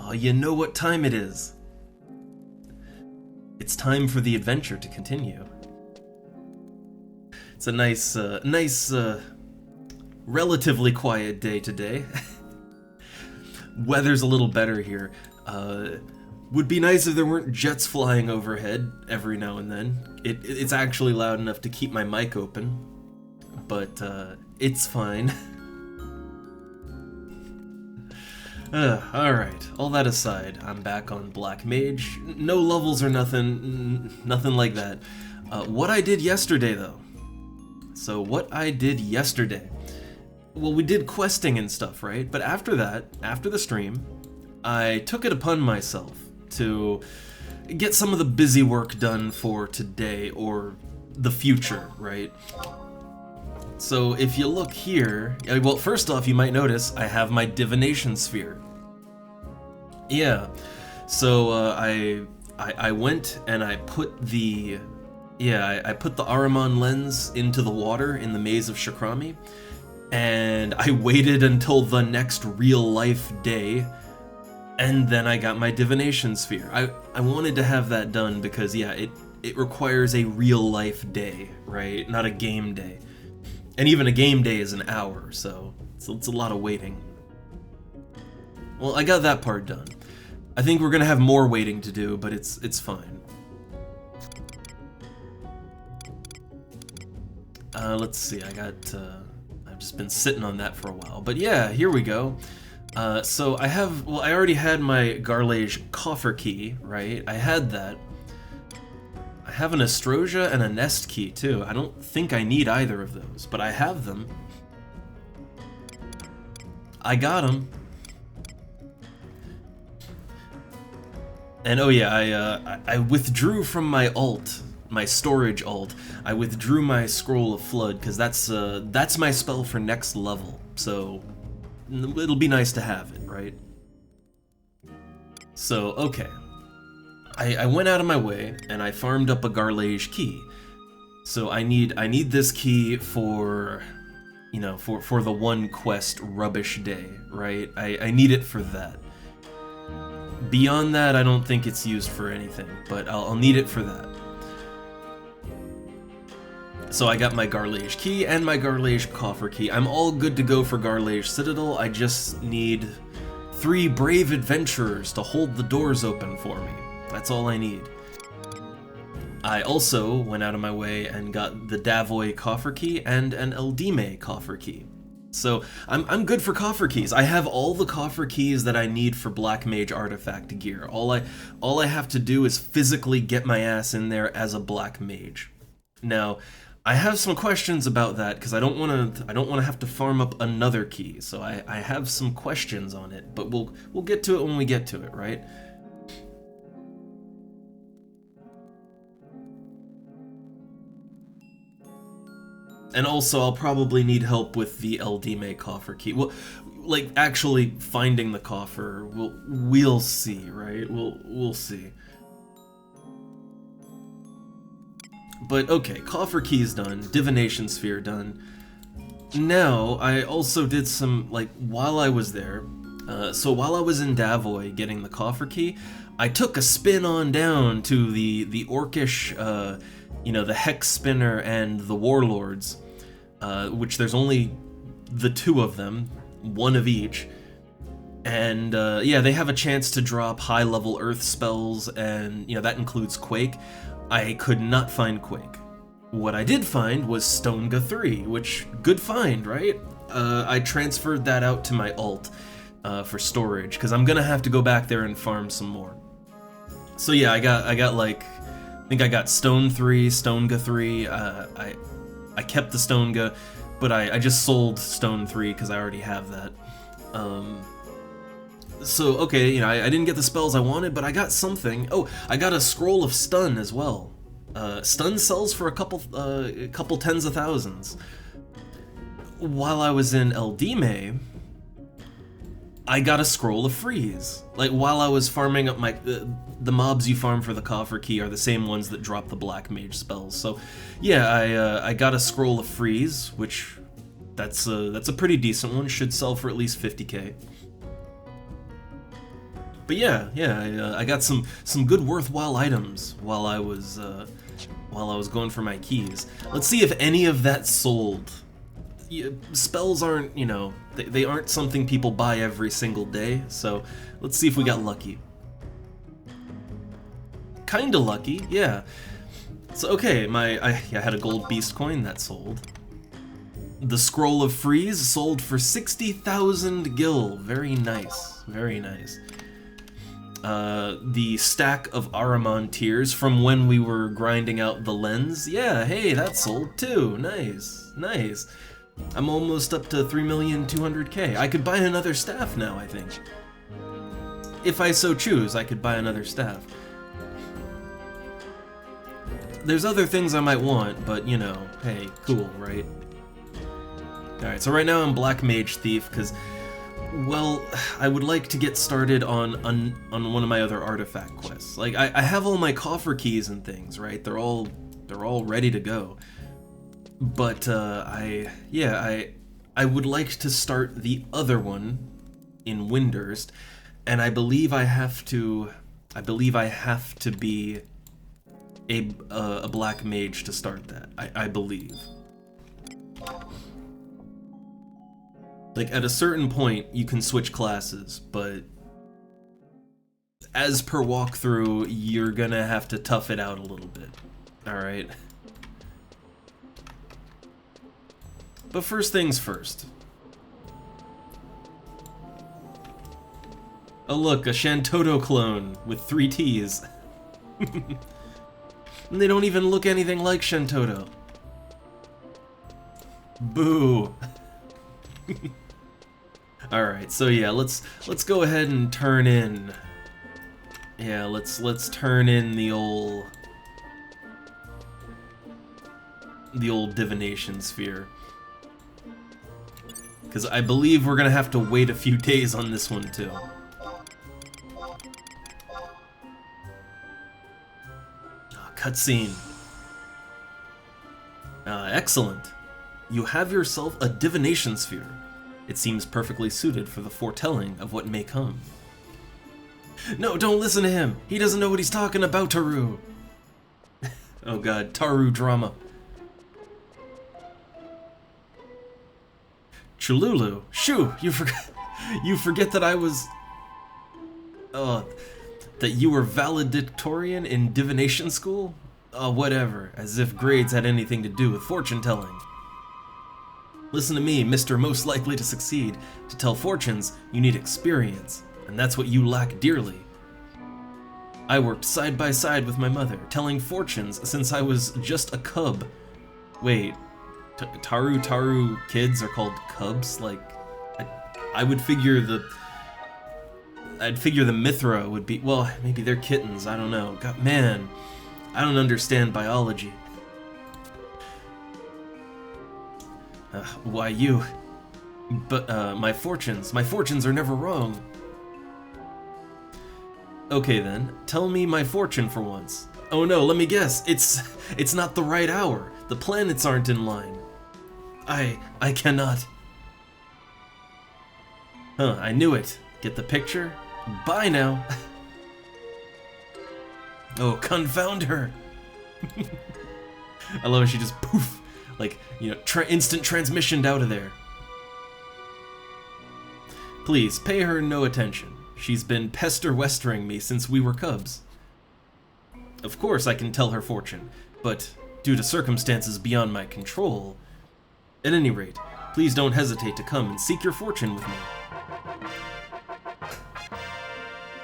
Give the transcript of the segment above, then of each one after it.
Oh, you know what time it is. It's time for the adventure to continue. It's a nice, relatively quiet day today. Weather's a little better here. Would be nice if there weren't jets flying overhead every now and then. It's actually loud enough to keep my mic open, but it's fine. Alright, all that aside, I'm back on Black Mage. No levels or nothing like that. What I did yesterday, though. So, what I did yesterday. Well, we did questing and stuff, right? But after that, after the stream, I took it upon myself to get some of the busy work done for today, or the future, right? So if you look here, well, first off, you might notice I have my divination sphere. Yeah, so I went and I put the I put the Ahriman lens into the water in the Maze of Shakrami, and I waited until the next real life day, and then I got my divination sphere. I wanted to have that done because it requires a real life day, right? Not a game day. And even a game day is an hour, so it's a lot of waiting. Well, I got that part done. I think we're gonna have more waiting to do, but it's fine. Let's see, I've just been sitting on that for a while. But yeah, here we go. So I already had my Garlage coffer key, right? I had that. I have an Astrosia and a Nest key, too. I don't think I need either of those, but I have them. I got them. And oh yeah, I withdrew from my alt, my storage alt. I withdrew my Scroll of Flood, because that's my spell for next level, so it'll be nice to have it, right? So, okay. I went out of my way and I farmed up a Garlage key. So I need this key for, you know, for the one quest rubbish day, right? I need it for that. Beyond that, I don't think it's used for anything, but I'll need it for that. So I got my Garlage key and my Garlage coffer key. I'm all good to go for Garlage Citadel. I just need 3 brave adventurers to hold the doors open for me. That's all I need. I also went out of my way and got the Davoy coffer key and an Eldime coffer key. So I'm good for coffer keys. I have all the coffer keys that I need for Black Mage artifact gear. All I have to do is physically get my ass in there as a Black Mage. Now, I have some questions about that because I don't want to have to farm up another key. So I have some questions on it, but we'll get to it when we get to it, right? And also, I'll probably need help with the Eldime coffer key. Well, like actually finding the coffer. We'll see, right? We'll see. But okay, coffer key's done, divination sphere done. Now, I also did some, like, while I was there, so while I was in Davoy getting the coffer key, I took a spin on down to the Orcish, you know, the Hex Spinner and the Warlords, which there's only the 2 of them, 1 of each. And yeah, they have a chance to drop high-level Earth spells, and, you know, that includes Quake. I could not find Quake. What I did find was Stonega 3, which, good find, right? I transferred that out to my alt for storage, because I'm gonna have to go back there and farm some more. So yeah, I got like, I think I got Stone 3, Stonega 3, I kept the Stonega, but I just sold Stone 3 because I already have that. So, okay, you know, I didn't get the spells I wanted, but I got something. Oh, I got a Scroll of Stun as well. Stun sells for a couple tens of thousands. While I was in Eldime, I got a Scroll of Freeze. Like, while I was farming up my... the mobs you farm for the coffer key are the same ones that drop the Black Mage spells. So, yeah, I got a Scroll of Freeze, which... That's a pretty decent one. Should sell for at least 50k. But yeah, I got some good worthwhile items while I was going for my keys. Let's see if any of that sold. Spells aren't, you know, they aren't something people buy every single day, so let's see if we got lucky. Kinda lucky, yeah. So okay, I had a gold beast coin that sold. The Scroll of Freeze sold for 60,000 gil. Very nice, very nice. The stack of Ahriman tears from when we were grinding out the lens. Yeah, hey, that sold too. Nice, nice. I'm almost up to 3,200,000. I could buy another staff now, I think. If I so choose, I could buy another staff. There's other things I might want, but you know, hey, cool, right? Alright, so right now I'm Black Mage Thief, because, well, I would like to get started on one of my other artifact quests. Like, I have all my coffer keys and things, right? They're all ready to go. But, I would like to start the other one in Windurst, and I believe I have to be a black mage to start that. I believe. Like, at a certain point, you can switch classes, but as per walkthrough, you're gonna have to tough it out a little bit. Alright? But first things first. Oh look, a Shantoto clone with 3 T's. And they don't even look anything like Shantoto. Boo. Alright, so yeah, let's go ahead and turn in. Yeah, let's turn in the old divination sphere. Because I believe we're gonna have to wait a few days on this one too. Oh, cutscene. Excellent. You have yourself a divination sphere. It seems perfectly suited for the foretelling of what may come. No, don't listen to him. He doesn't know what he's talking about, Taru. Oh god, Taru drama. Chululu, shoo, you forget that I was... that you were valedictorian in divination school? Oh, whatever, as if grades had anything to do with fortune telling. Listen to me, Mr. Most Likely to Succeed. To tell fortunes, you need experience, and that's what you lack dearly. I worked side by side with my mother, telling fortunes since I was just a cub. Wait, Taru kids are called cubs? Like, I'd figure the Mithra would be, well, maybe they're kittens, I don't know. God, man, I don't understand biology. Why you? But, my fortunes are never wrong. Okay then, tell me my fortune for once. Oh no, let me guess, it's not the right hour. The planets aren't in line. I cannot. Huh, I knew it. Get the picture? Bye now. Oh, confound her. I love how she just poof, like, you know, instant transmissioned out of there. Please, pay her no attention. She's been pester-westering me since we were cubs. Of course I can tell her fortune, but due to circumstances beyond my control... At any rate, please don't hesitate to come and seek your fortune with me.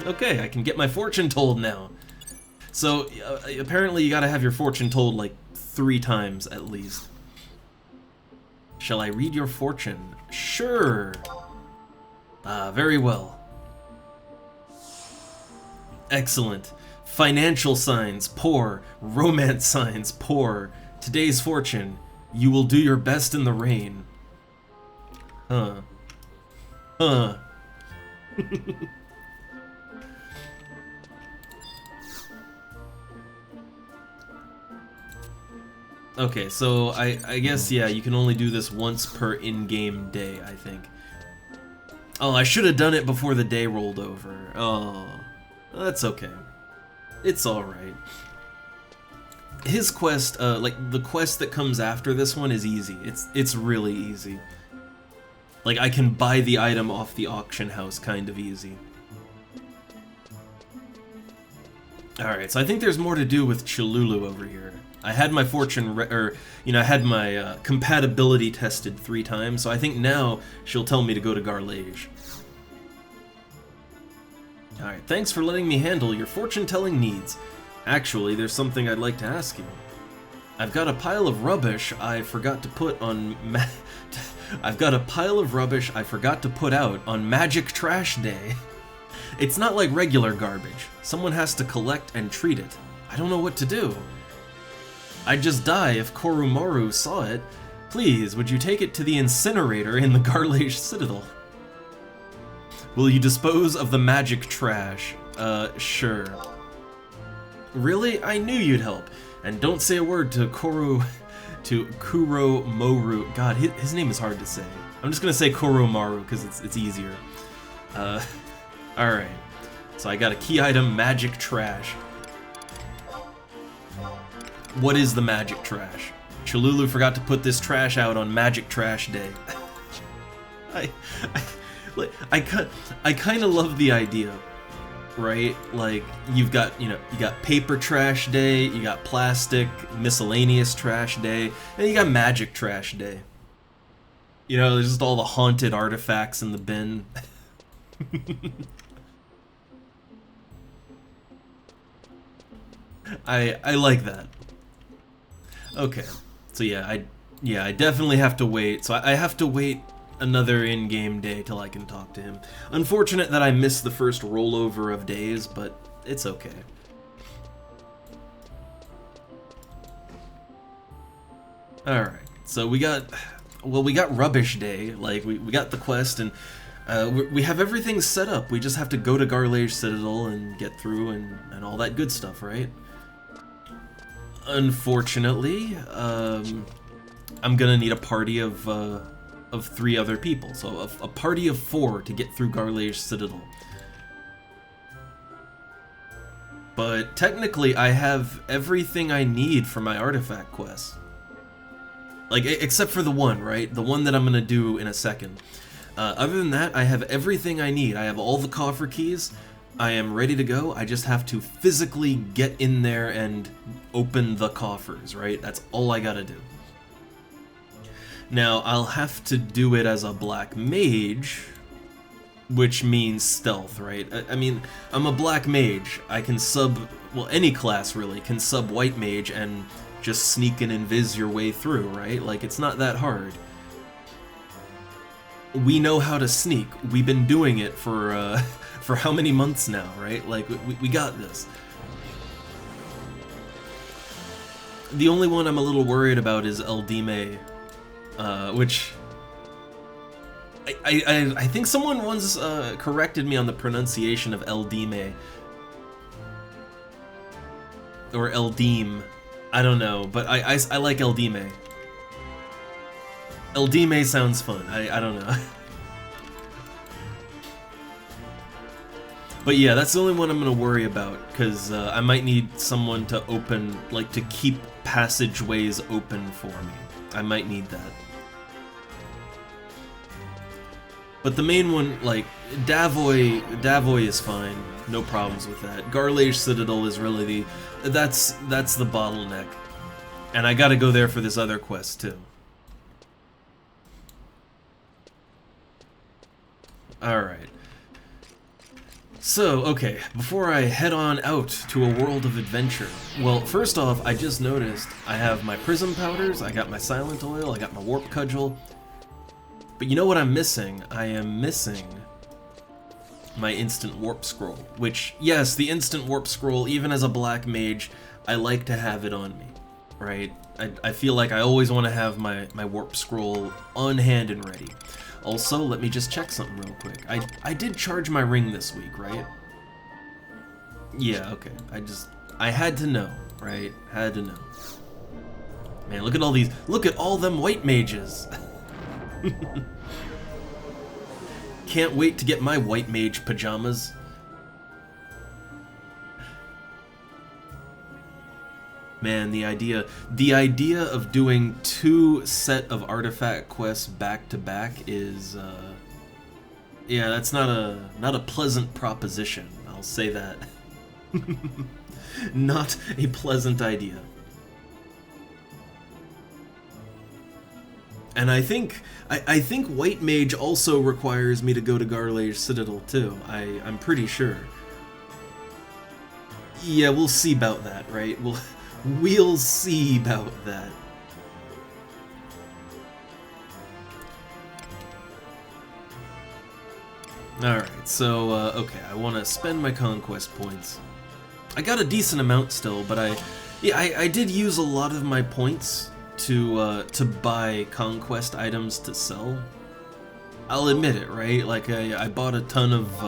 Okay, I can get my fortune told now. So, apparently you gotta have your fortune told like 3 times at least. Shall I read your fortune? Sure. Very well. Excellent. Financial signs, poor. Romance signs, poor. Today's fortune, you will do your best in the rain. Huh. Huh. Okay, so I guess, yeah, you can only do this once per in-game day, I think. Oh, I should have done it before the day rolled over. Oh, that's okay. It's alright. His quest, like, the quest that comes after this one is easy. It's really easy. Like, I can buy the item off the auction house kind of easy. Alright, so I think there's more to do with Chilulu over here. I had my fortune, I had my compatibility tested 3 times, so I think now she'll tell me to go to Garlage. Alright, thanks for letting me handle your fortune-telling needs. Actually, there's something I'd like to ask you. I've got a pile of rubbish I forgot to put on I've got a pile of rubbish I forgot to put out on Magic Trash Day. It's not like regular garbage. Someone has to collect and treat it. I don't know what to do. I'd just die if Korumaru saw it. Please, would you take it to the incinerator in the Garlage Citadel? Will you dispose of the magic trash? Sure. Really? I knew you'd help. And don't say a word to Kuromoru. God, his name is hard to say. I'm just gonna say Koromaru because it's easier. Alright. So I got a key item, magic trash. What is the magic trash? Chilulu forgot to put this trash out on Magic Trash Day. I kind of love the idea, right? Like, you got paper trash day, you got plastic, miscellaneous trash day, and you got magic trash day. You know, there's just all the haunted artifacts in the bin. I like that. Okay, so yeah, I definitely have to wait. So I have to wait another in-game day till I can talk to him. Unfortunate that I missed the first rollover of days, but it's okay. Alright, so we got Rubbish Day. Like, we got the quest, and we have everything set up. We just have to go to Garlage Citadel and get through and all that good stuff, right? Unfortunately, I'm gonna need a party of 3 other people, so a party of 4 to get through Garlage Citadel. But technically, I have everything I need for my artifact quest. Like, except for the one, right? The one that I'm gonna do in a second. Other than that, I have everything I need. I have all the coffer keys. I am ready to go. I just have to physically get in there and open the coffers, right? That's all I gotta do. Now, I'll have to do it as a black mage, which means stealth, right? I mean, I'm a black mage. I can sub, well, any class really, can sub white mage and just sneak and invis your way through, right? Like, it's not that hard. We know how to sneak. We've been doing it for how many months now, right? Like, we got this. The only one I'm a little worried about is Eldime, which I think someone once corrected me on the pronunciation of Eldime. Or Eldime. I don't know, but I like Eldime. Eldime sounds fun. I don't know. But yeah, that's the only one I'm gonna worry about, because I might need someone to open, like, to keep passageways open for me. I might need that. But the main one, like, Davoy is fine. No problems with that. Garlage Citadel is really that's the bottleneck. And I gotta go there for this other quest, too. Alright. So, okay, before I head on out to a world of adventure, well, first off, I just noticed I have my prism powders, I got my silent oil, I got my warp cudgel, but you know what I'm missing? I am missing my instant warp scroll, which, yes, the instant warp scroll, even as a black mage, I like to have it on me, right? I feel like I always want to have my warp scroll on hand and ready. Also, let me just check something real quick. I did charge my ring this week, right? Yeah, okay. I had to know, right? Had to know. Man, look at all these, look at all them white mages! Can't wait to get my white mage pajamas. Man, the idea of doing 2 set of artifact quests back to back is, yeah, that's not a pleasant proposition. I'll say that. Not a pleasant idea. And I think White Mage also requires me to go to Garlage Citadel too. I'm pretty sure. Yeah, we'll see about that, right? We'll see about that. Alright, so, okay, I want to spend my conquest points. I got a decent amount still, but I did use a lot of my points to buy conquest items to sell. I'll admit it, right? Like, I bought a ton of,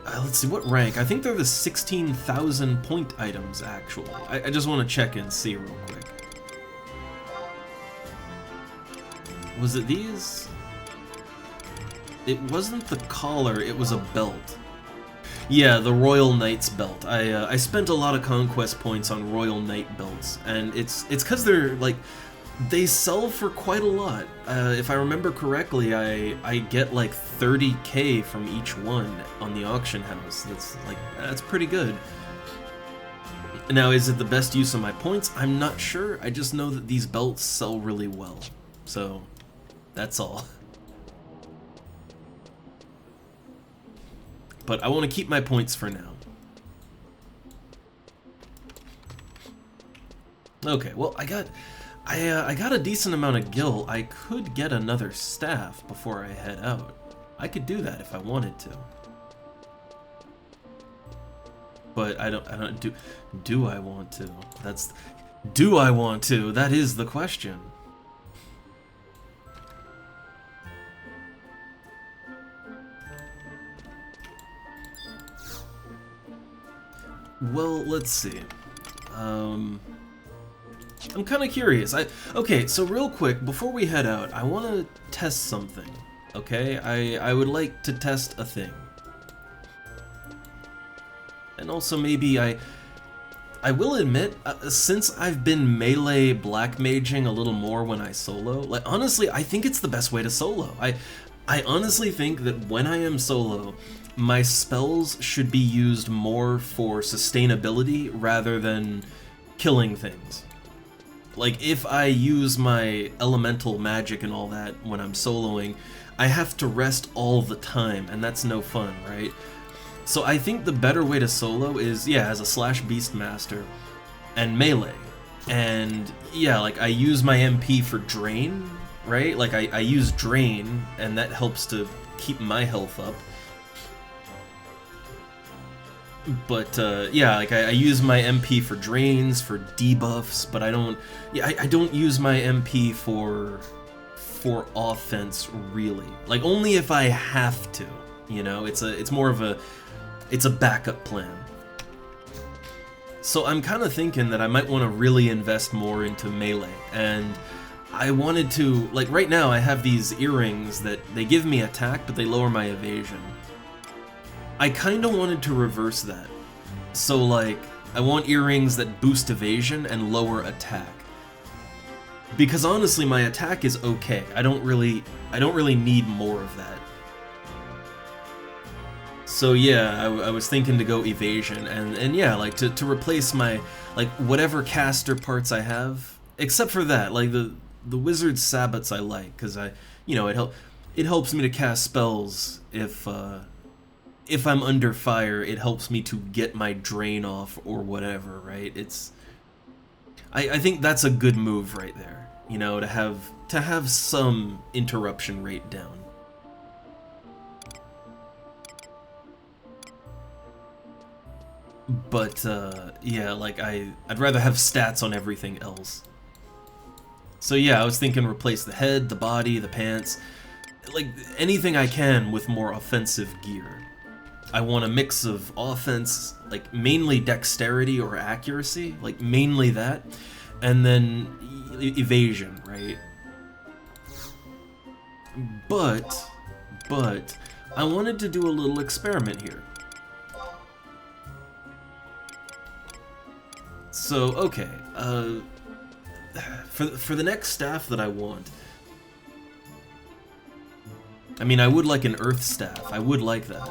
let's see, what rank? I think they're the 16,000 point items, actually. I just want to check and see real quick. Was it these? It wasn't the collar, it was a belt. Yeah, the Royal Knight's belt. I spent a lot of conquest points on Royal Knight belts, and it's because they're, like, they sell for quite a lot. If I remember correctly, I get like 30k from each one on the auction house. That's pretty good. Now, is it the best use of my points? I'm not sure. I just know that these belts sell really well. So, that's all. But I want to keep my points for now. Okay, well, I got a decent amount of gil. I could get another staff before I head out. I could do that if I wanted to. But I don't do I want to? Do I want to? That is the question. Well, let's see. I'm kind of curious. Okay, so real quick, before we head out, I want to test something, okay? I would like to test a thing. And also maybe I will admit, since I've been melee black maging a little more when I solo, like, honestly, I think it's the best way to solo. I honestly think that when I am solo, my spells should be used more for sustainability rather than killing things. Like, if I use my elemental magic and all that when I'm soloing, I have to rest all the time, and that's no fun, right? So I think the better way to solo is, yeah, as a slash beastmaster and melee. And yeah, like, I use my MP for drain, right? Like, I use drain, and that helps to keep my health up. But yeah, like, I use my MP for drains, for debuffs, but I don't use my MP for offense, really. Like, only if I have to, you know? It's more of a backup plan. So I'm kind of thinking that I might want to really invest more into melee, and I wanted to, like, right now I have these earrings that they give me attack, but they lower my evasion. I kind of wanted to reverse that. So, like, I want earrings that boost evasion and lower attack. Because honestly, my attack is okay. I don't really need more of that. So yeah, I was thinking to go evasion, and yeah, like, to replace my, like, whatever caster parts I have, except for that, like, the wizard sabbats I like, because you know, it helps me to cast spells if I'm under fire. It helps me to get my drain off or whatever, right? I think that's a good move right there, you know, to have some interruption rate down. But yeah, like, I'd rather have stats on everything else. So yeah, I was thinking replace the head, the body, the pants, like, anything I can with more offensive gear. I want a mix of offense, like, mainly dexterity or accuracy, like, mainly that, and then evasion, right? But but I wanted to do a little experiment here. So, okay, for the next staff that I want, I mean, I would like an earth staff. I would like that.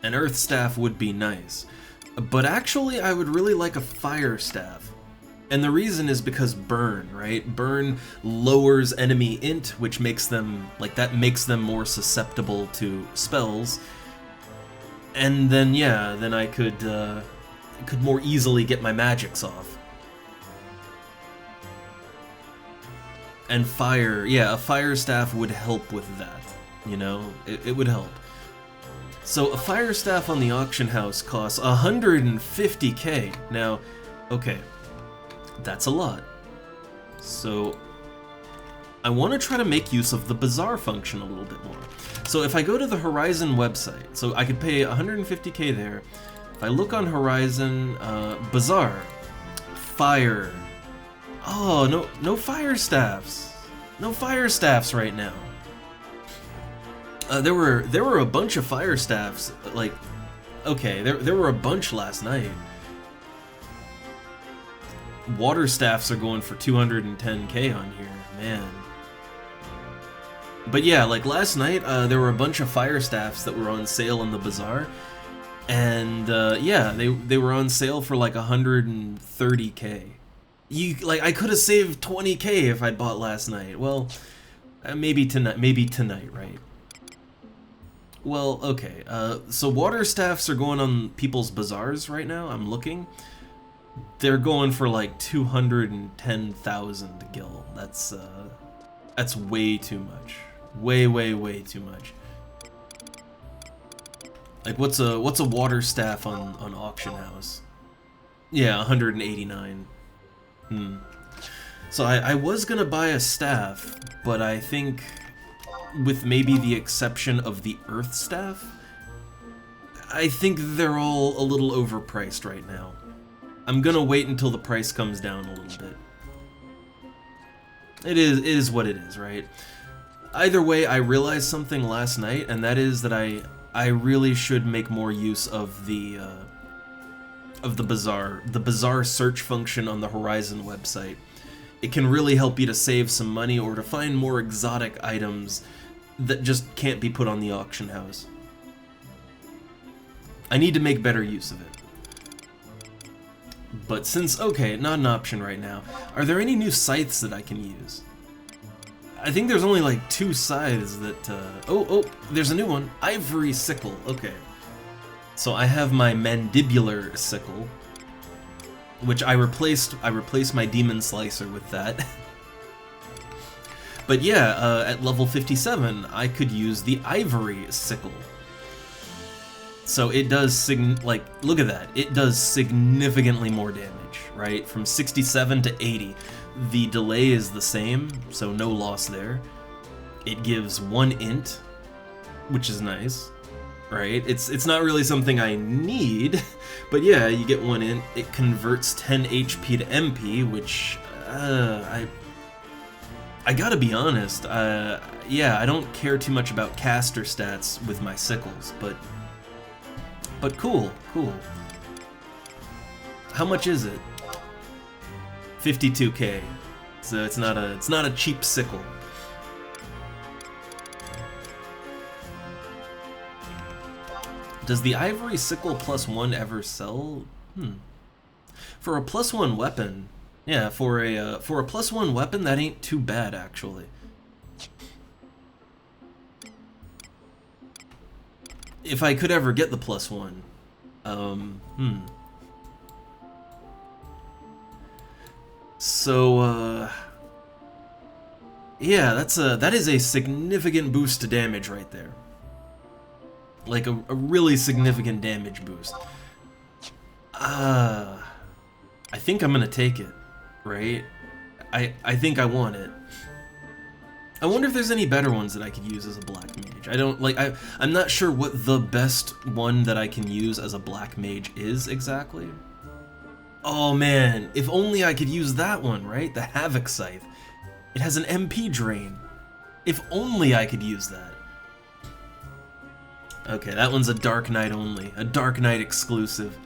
An earth staff would be nice. But actually, I would really like a fire staff. And the reason is because burn, right? Burn lowers enemy int, which makes them, like, that makes them more susceptible to spells. And then, yeah, then I could more easily get my magics off. And fire, yeah, a fire staff would help with that, you know? It would help. So a fire staff on the auction house costs 150k. Now, okay, that's a lot. So I want to try to make use of the bazaar function a little bit more. So if I go to the Horizon website, so I could pay 150k there. If I look on Horizon, bazaar, fire. Oh, no fire staffs. No fire staffs right now. There were a bunch of fire staffs, like, okay, there were a bunch last night. Water staffs are going for 210k on here, man. But yeah, like last night, there were a bunch of fire staffs that were on sale in the bazaar, and yeah, they were on sale for like 130k. Like, I could have saved 20k if I'd bought last night. Well, maybe tonight, right? Well, okay, so water staffs are going on people's bazaars right now, I'm looking. They're going for like 210,000 gil. That's way too much. Way too much. Like, what's a water staff on auction house? Yeah, 189. So I was gonna buy a staff, but I think, with maybe the exception of the earth staff, I think they're all a little overpriced right now. I'm gonna wait until the price comes down a little bit. It is what it is, right? Either way, I realized something last night, and that is that I really should make more use of the bazaar search function on the Horizon website. It can really help you to save some money or to find more exotic items that just can't be put on the auction house. I need to make better use of it. But since, okay, not an option right now, are there any new scythes that I can use? I think there's only like 2 scythes that, oh, there's a new one. Ivory sickle, okay. So I have my mandibular sickle, which I replaced my demon slicer with that. But yeah, at level 57, I could use the ivory sickle. So it does, like, look at that. It does significantly more damage, right? From 67 to 80. The delay is the same, so no loss there. It gives 1 int, which is nice, right? It's not really something I need, but yeah, you get 1 int. It converts 10 HP to MP, which, I gotta be honest, yeah, I don't care too much about caster stats with my sickles, but cool. How much is it? 52k. So it's not a cheap sickle. Does the ivory sickle +1 ever sell? For a +1 weapon, yeah, for a +1 weapon, that ain't too bad actually. If I could ever get the +1. So, yeah, that is a significant boost to damage right there. Like a really significant damage boost. I think I'm gonna take it, right? I think I want it. I wonder if there's any better ones that I could use as a black mage. I'm not sure what the best one that I can use as a black mage is exactly. Oh man, if only I could use that one, right? The Havoc Scythe. It has an MP drain. If only I could use that. Okay, that one's a Dark Knight only. A Dark Knight exclusive.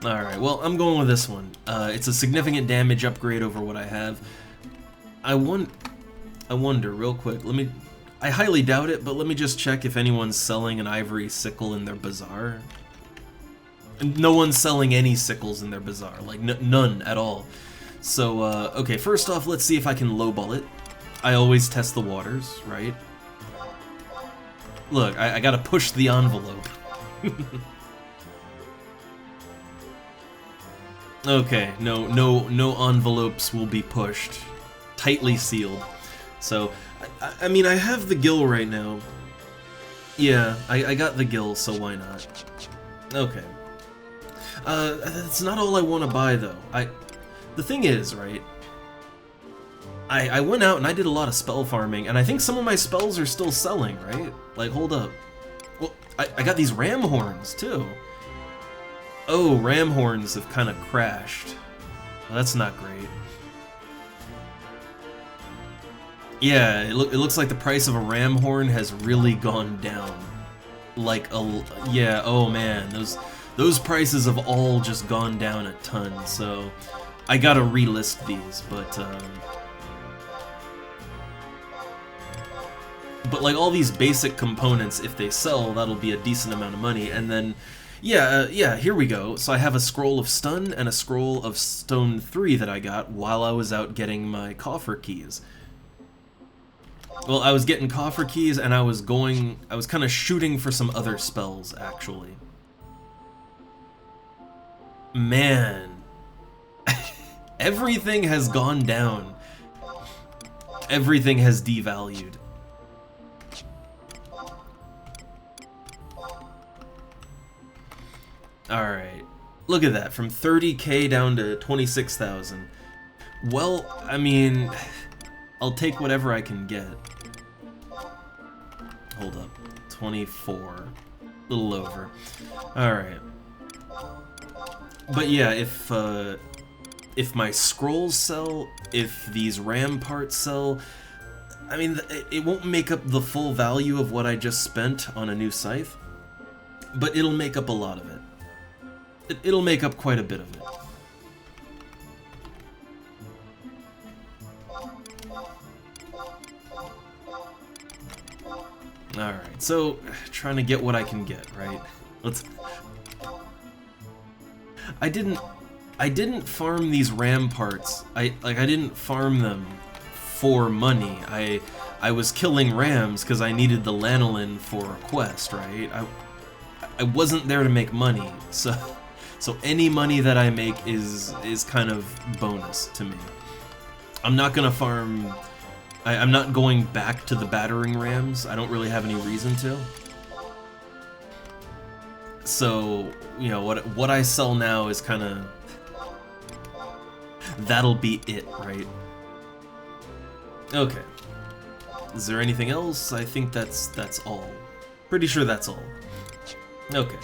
Alright, well, I'm going with this one. It's a significant damage upgrade over what I have. I wonder, real quick, I highly doubt it, but let me just check if anyone's selling an ivory sickle in their bazaar. No one's selling any sickles in their bazaar, like none at all. So, okay, first off, let's see if I can lowball it. I always test the waters, right? Look, I gotta push the envelope. Okay, no envelopes will be pushed. Tightly sealed. So, I mean, I have the gill right now. Yeah, I got the gill, so why not? Okay. That's not all I want to buy, though. The thing is, right, I went out and I did a lot of spell farming, and I think some of my spells are still selling, right? Like, hold up. Well, I got these ram horns, too. Oh, ram horns have kind of crashed. Well, that's not great. Yeah, it looks like the price of a ram horn has really gone down. Like, yeah, oh man, those prices have all just gone down a ton, so I gotta relist these, but like all these basic components, if they sell, that'll be a decent amount of money, and then, yeah, here we go. So I have a scroll of stun and a scroll of stone 3 that I got while I was out getting my coffer keys. Well, I was getting coffer keys, and I was kind of shooting for some other spells, actually. Man. Everything has gone down. Everything has devalued. Alright. Look at that, from 30k down to 26,000. Well, I mean, I'll take whatever I can get. Hold up. 24. A little over. Alright. But yeah, if my scrolls sell, if these ram parts sell, I mean, it won't make up the full value of what I just spent on a new scythe, but it'll make up a lot of it. It'll make up quite a bit of it. Alright, so, trying to get what I can get, right? I didn't farm these ram parts. I didn't farm them for money. I was killing rams because I needed the lanolin for a quest, right? I wasn't there to make money, so any money that I make is kind of bonus to me. I'm not gonna farm. I'm not going back to the battering rams. I don't really have any reason to. So, you know, what I sell now is kind of, that'll be it, right? Okay. Is there anything else? I think that's all. Pretty sure that's all. Okay.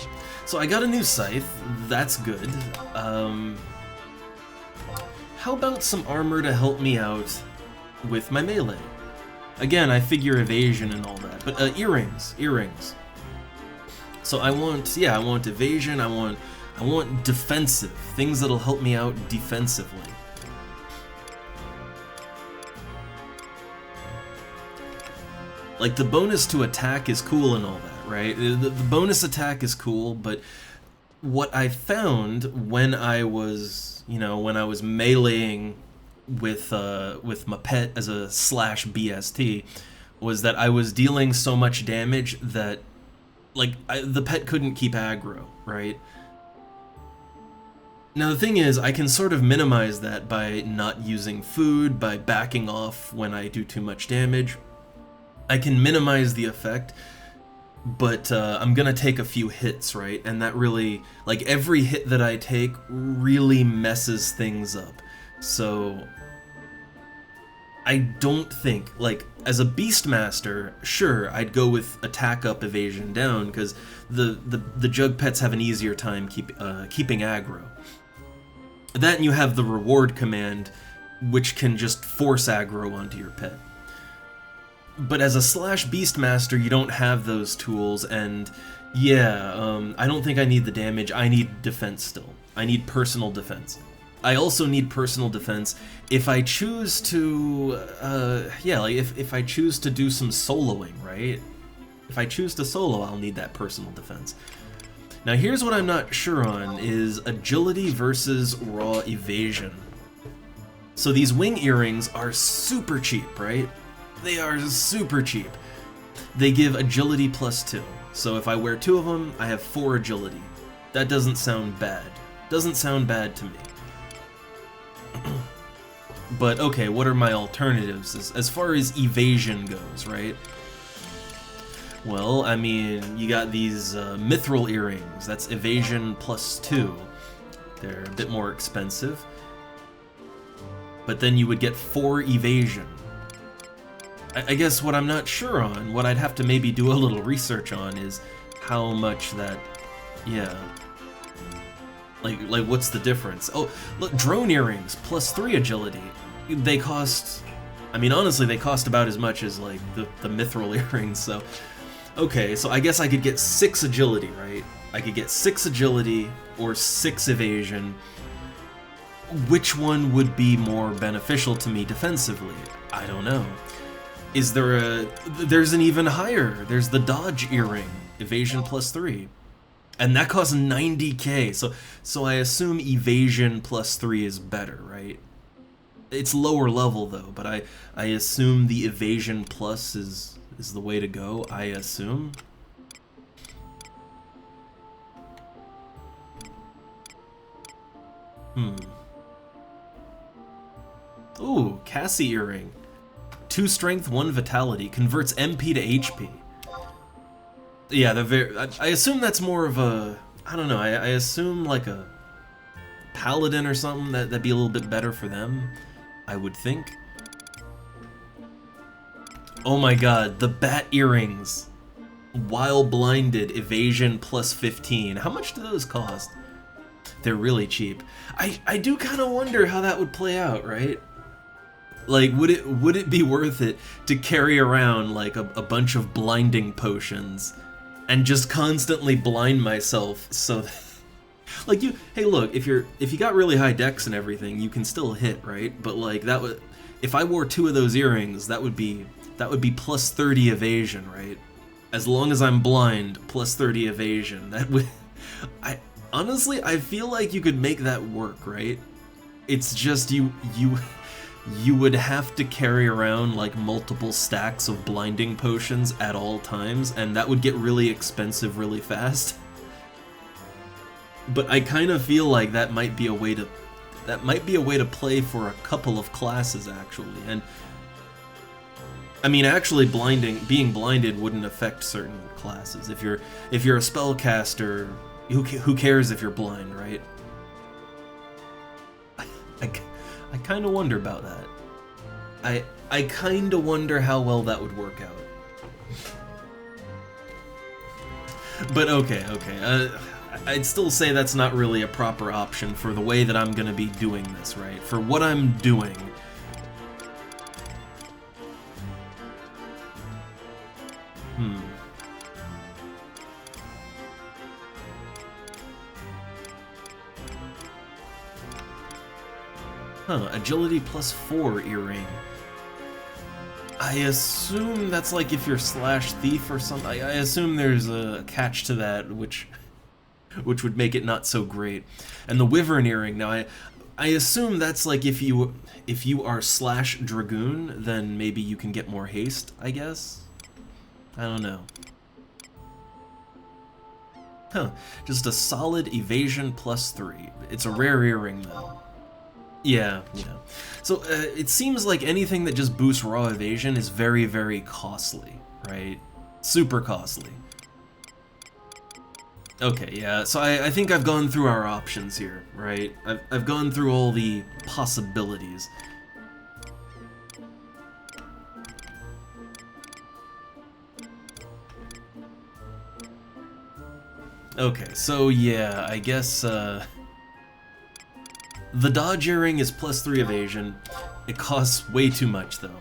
So I got a new scythe. That's good. How about some armor to help me out with my melee? Again, I figure evasion and all that, but earrings. So I want evasion, I want defensive, things that'll help me out defensively. Like, the bonus to attack is cool and all that, right? The bonus attack is cool, but what I found when I was, meleeing with my pet as a /BST was that I was dealing so much damage that, like, the pet couldn't keep aggro, right? Now the thing is, I can sort of minimize that by not using food, by backing off when I do too much damage. I can minimize the effect, but I'm gonna take a few hits, right? And that really, like, every hit that I take really messes things up. So I don't think, like, as a Beastmaster, sure, I'd go with attack up, evasion down, because the Jug Pets have an easier time keeping aggro. Then you have the reward command, which can just force aggro onto your pet. But as a Slash Beastmaster, you don't have those tools, and yeah, I don't think I need the damage. I need defense still. I need personal defense. I also need personal defense if I choose to, yeah, like if I choose to do some soloing, right? If I choose to solo, I'll need that personal defense. Now here's what I'm not sure on, is agility versus raw evasion. So these wing earrings are super cheap, right? They are super cheap. They give agility +2. So if I wear 2 of them, I have 4 agility. That doesn't sound bad. Doesn't sound bad to me. But okay, what are my alternatives as far as evasion goes, right? Well, I mean, you got these mithril earrings. That's evasion +2. They're a bit more expensive. But then you would get 4 evasion. I guess what I'm not sure on, what I'd have to maybe do a little research on, is how much that, yeah. Like what's the difference? Oh, look, drone earrings, +3 agility. They cost, I mean, honestly, they cost about as much as, like, the mithril earrings, so. Okay, so I guess I could get 6 agility, right? I could get 6 agility or 6 evasion. Which one would be more beneficial to me defensively? I don't know. Is there a... There's an even higher. There's the dodge earring, evasion +3. And that costs 90k, so I assume evasion +3 is better, right? It's lower level though, but I assume the evasion plus is the way to go, I assume. Ooh, Cassie earring. 2 strength, 1 vitality, converts MP to HP. Yeah, they're very, I assume that's more of a, I don't know, I assume like a paladin or something, that'd be a little bit better for them, I would think. Oh my god, the bat earrings. While blinded, evasion +15. How much do those cost? They're really cheap. I do kind of wonder how that would play out, right? Like, would it be worth it to carry around like a bunch of blinding potions and just constantly blind myself so that, like, hey look, if you got really high dex and everything, you can still hit, right? But like that would, if I wore 2 of those earrings, that would be +30 evasion, right? As long as I'm blind, +30 evasion. That would, honestly, I feel like you could make that work, right? It's just you would have to carry around like multiple stacks of blinding potions at all times, and that would get really expensive really fast. But I kind of feel like that might be a way to play for a couple of classes actually. And I mean, actually being blinded wouldn't affect certain classes. If you're a spellcaster, who cares if you're blind, right? I kind of wonder about that. I kind of wonder how well that would work out. But okay. I'd still say that's not really a proper option for the way that I'm gonna be doing this, right? For what I'm doing. Agility +4 earring. I assume that's like if you're Slash Thief or something. I assume there's a catch to that, which would make it not so great. And the Wyvern earring, now I assume that's like if you are Slash Dragoon, then maybe you can get more haste, I guess? I don't know. Just a solid evasion +3. It's a rare earring though. Yeah. So it seems like anything that just boosts raw evasion is very, very costly, right? Super costly. Okay, yeah, so I think I've gone through our options here, right? I've gone through all the possibilities. Okay, so yeah, I guess, the dodge earring is +3 evasion. It costs way too much, though.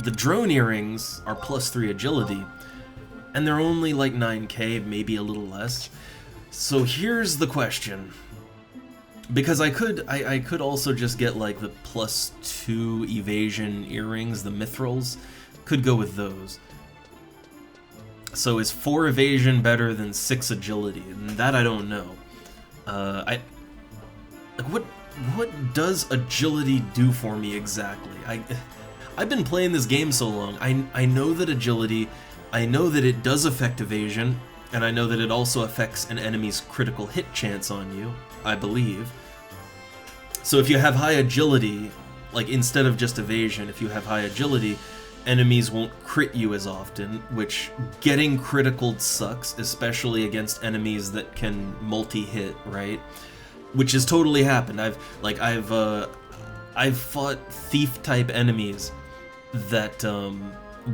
The drone earrings are +3 agility, and they're only like 9k, maybe a little less. So here's the question. Because I could also just get like the +2 evasion earrings, the mithrils. Could go with those. So is 4 evasion better than 6 agility? And that I don't know. Like what does agility do for me exactly? I've been playing this game so long. I know that agility, I know that it does affect evasion, and I know that it also affects an enemy's critical hit chance on you, I believe. So if you have high agility, like instead of just evasion, if you have high agility, enemies won't crit you as often, which getting criticaled sucks, especially against enemies that can multi-hit, right? Which has totally happened. I've fought thief-type enemies that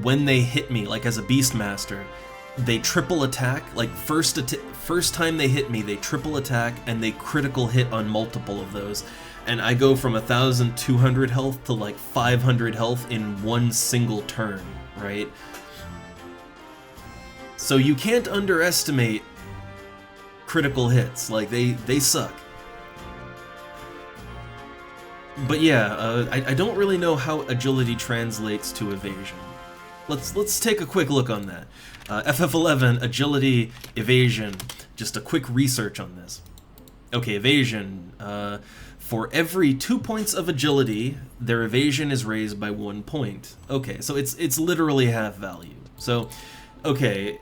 when they hit me, like as a Beastmaster, they triple attack. Like first time they hit me, they triple attack and they critical hit on multiple of those. And I go from 1,200 health to like 500 health in one single turn, right? So you can't underestimate critical hits. Like they suck. But yeah, I don't really know how agility translates to evasion. Let's take a quick look on that. FF11, agility, evasion. Just a quick research on this. Okay, evasion. For every 2 points of agility, their evasion is raised by 1 point. Okay, so it's literally half value. So, okay,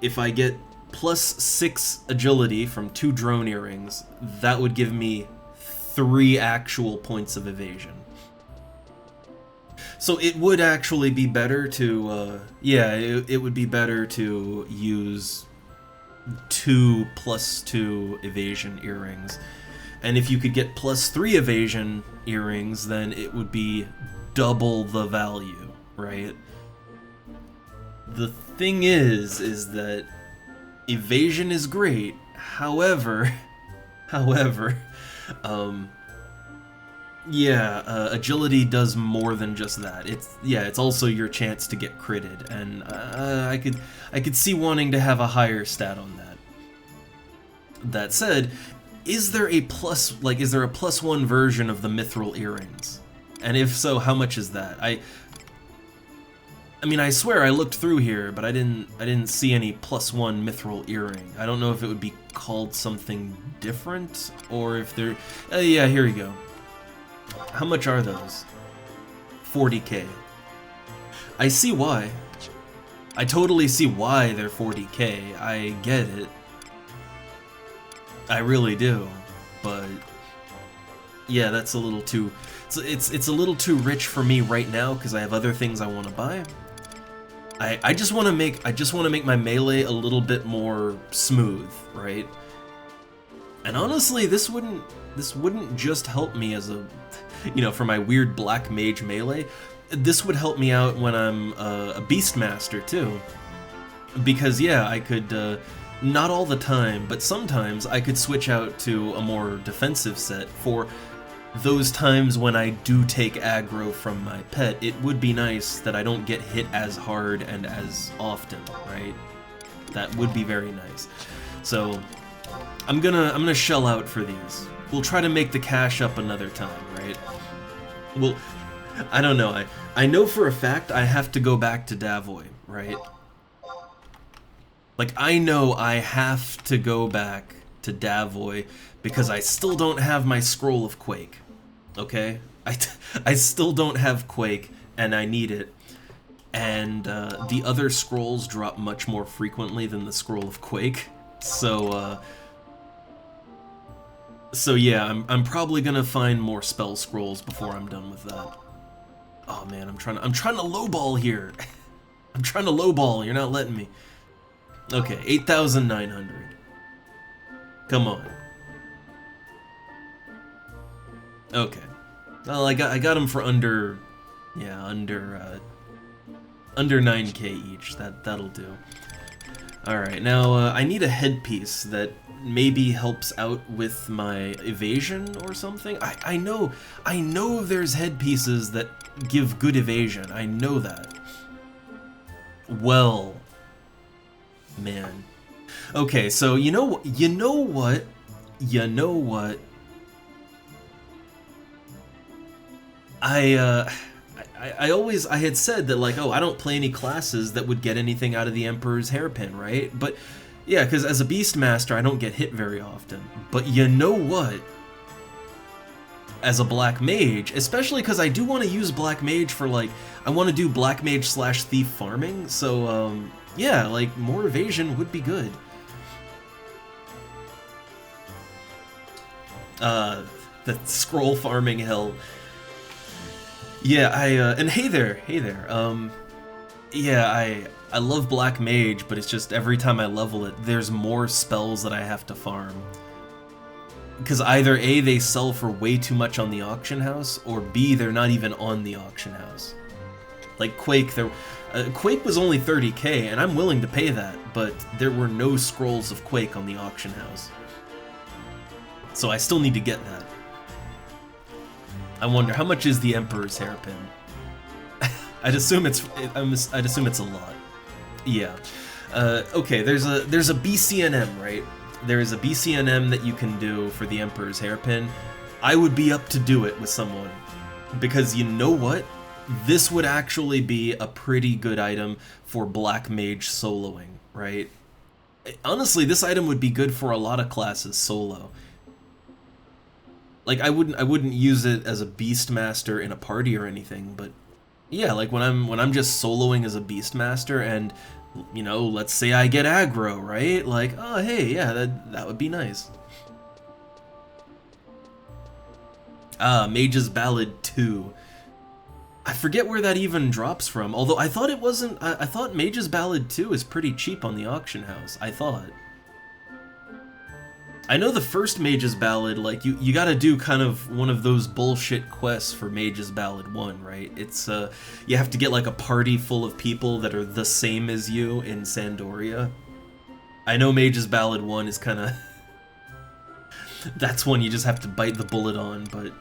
if I get +6 agility from 2 drone earrings, that would give me 3 actual points of evasion. So it would actually be better to, yeah, it would be better to use 2 +2 evasion earrings. And if you could get +3 evasion earrings, then it would be double the value, right? The thing is that evasion is great, however, yeah, agility does more than just that. It's also your chance to get critted, and I could see wanting to have a higher stat on that. That said, is there a +1 version of the mithril earrings? And if so, how much is that? I mean, I swear I looked through here, but I didn't see any +1 mithril earring. I don't know if it would be called something different, or if they're... yeah, here we go. How much are those? 40k. I see why. I totally see why they're 40k. I get it. I really do. But yeah, that's a little too... It's a little too rich for me right now because I have other things I want to buy. I just want to make my melee a little bit more smooth, right? And honestly, this wouldn't just help me as a, for my weird black mage melee. This would help me out when I'm a Beastmaster too. Because yeah, I could, not all the time, but sometimes I could switch out to a more defensive set for those times when I do take aggro from my pet. It would be nice that I don't get hit as hard and as often, right? That would be very nice. So I'm gonna shell out for these. We'll try to make the cash up another time, right? Well, I don't know. I know for a fact I have to go back to Davoy, right? Like, I know I have to go back to Davoy because I still don't have my Scroll of Quake, okay? I still don't have Quake, and I need it. And the other scrolls drop much more frequently than the Scroll of Quake, so yeah, I'm probably gonna find more spell scrolls before I'm done with that. Oh man, I'm trying to lowball here. I'm trying to lowball. You're not letting me. Okay, 8,900. Come on. Okay. Well, I got them for under 9k each. That'll do. Alright, now I need a headpiece that maybe helps out with my evasion or something. I know there's headpieces that give good evasion. I know that. Well, man. Okay, so you know what? I had said that, like, oh, I don't play any classes that would get anything out of the Emperor's Hairpin, right? But yeah, because as a Beastmaster, I don't get hit very often. But you know what? As a Black Mage, especially because I do want to use Black Mage for, like, I want to do Black Mage / Thief farming, so, yeah, like, more evasion would be good. The scroll farming hell. Yeah, and hey there. Yeah, I love Black Mage, but it's just every time I level it, there's more spells that I have to farm. Because either A, they sell for way too much on the auction house, or B, they're not even on the auction house. Like Quake, Quake was only 30k, and I'm willing to pay that, but there were no scrolls of Quake on the auction house. So I still need to get that. I wonder, how much is the Emperor's Hairpin? I'd assume it's a lot. Yeah. Okay, there's a BCNM, right? There is a BCNM that you can do for the Emperor's Hairpin. I would be up to do it with someone. Because you know what? This would actually be a pretty good item for Black Mage soloing, right? Honestly, this item would be good for a lot of classes solo. Like, I wouldn't use it as a Beastmaster in a party or anything, but yeah, like when I'm just soloing as a Beastmaster and, you know, let's say I get aggro, right? Like, oh hey, yeah, that would be nice. Ah, Mage's Ballad 2. I forget where that even drops from, although I thought it wasn't, I thought Mage's Ballad 2 is pretty cheap on the auction house, I thought. I know the first Mage's Ballad, like, you gotta do kind of one of those bullshit quests for Mage's Ballad 1, right? It's, you have to get, like, a party full of people that are the same as you in Sandoria. I know Mage's Ballad 1 is kinda... that's one you just have to bite the bullet on, but...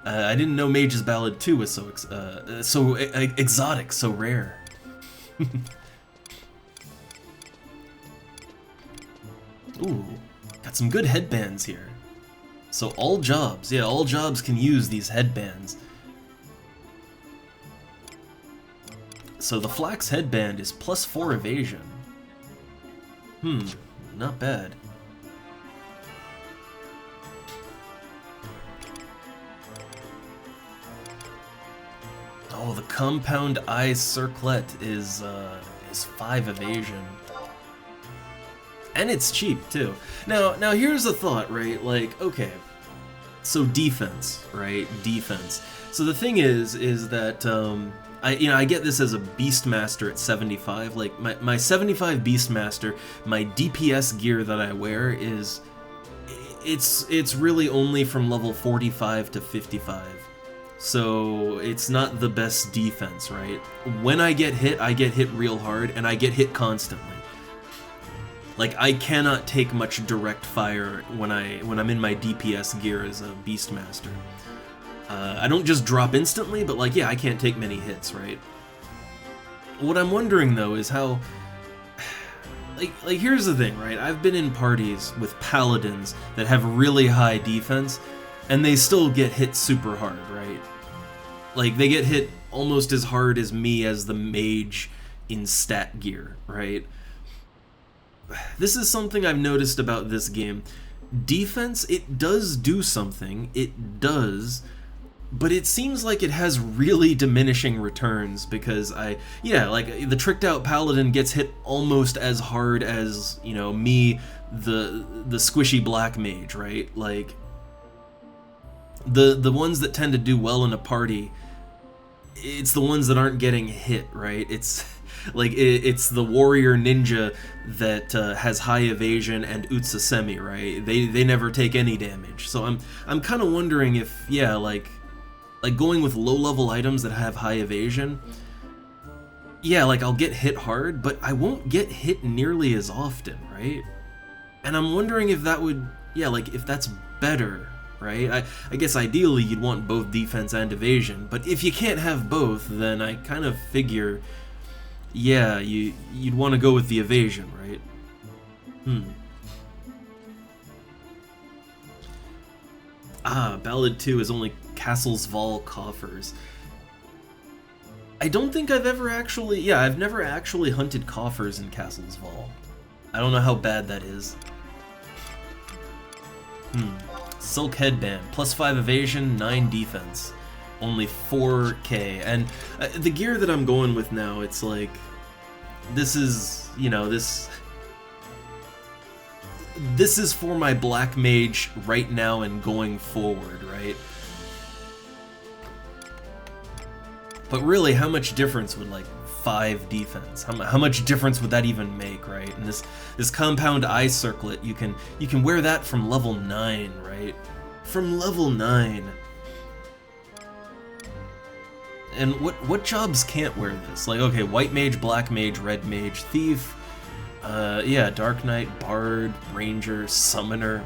I didn't know Mage's Ballad 2 was so exotic, so rare. Ooh. Got some good headbands here. So all jobs, yeah, all jobs can use these headbands. So the Flax headband is +4 evasion. Not bad. Oh, the Compound Eyes Circlet is 5 evasion. And it's cheap, too. Now here's a thought, right? Like, okay, so defense, right? Defense. So the thing is that, I get this as a Beastmaster at 75. Like, my 75 Beastmaster, my DPS gear that I wear is... It's really only from level 45 to 55. So it's not the best defense, right? When I get hit real hard, and I get hit constantly. Like, I cannot take much direct fire when I'm in my DPS gear as a Beastmaster. I don't just drop instantly, but like, yeah, I can't take many hits, right? What I'm wondering though is how... Like here's the thing, right? I've been in parties with paladins that have really high defense, and they still get hit super hard, right? Like, they get hit almost as hard as me as the mage in stat gear, right? This is something I've noticed about this game. Defense, it does do something, it does, but it seems like it has really diminishing returns because like, the tricked out paladin gets hit almost as hard as, you know, me, the squishy black mage, right? Like, the ones that tend to do well in a party, it's the ones that aren't getting hit, right? It's... Like, it's the warrior ninja that has high evasion and Utsasemi, right? They never take any damage. So I'm kind of wondering if, yeah, like going with low-level items that have high evasion, yeah, like I'll get hit hard, but I won't get hit nearly as often, right? And I'm wondering if that would, yeah, like if that's better, right? I guess ideally you'd want both defense and evasion, but if you can't have both, then I kind of figure, yeah, you'd want to go with the evasion, right? Ballad 2 is only Castle's Vol coffers. I don't think I've ever actually, yeah, I've never actually hunted coffers in Castle's Vol. I don't know how bad that is. Silk Headband, +5 evasion, 9 defense. Only 4k, and the gear that I'm going with now, it's like, this is, you know, this is for my black mage right now and going forward, right? But really, how much difference would like 5 defense? How much difference would that even make, right? And this compound eye circlet, you can wear that from level 9, right? From level 9. And what jobs can't wear this? Like, okay, white mage, black mage, red mage, thief. Yeah, Dark Knight, Bard, Ranger, Summoner.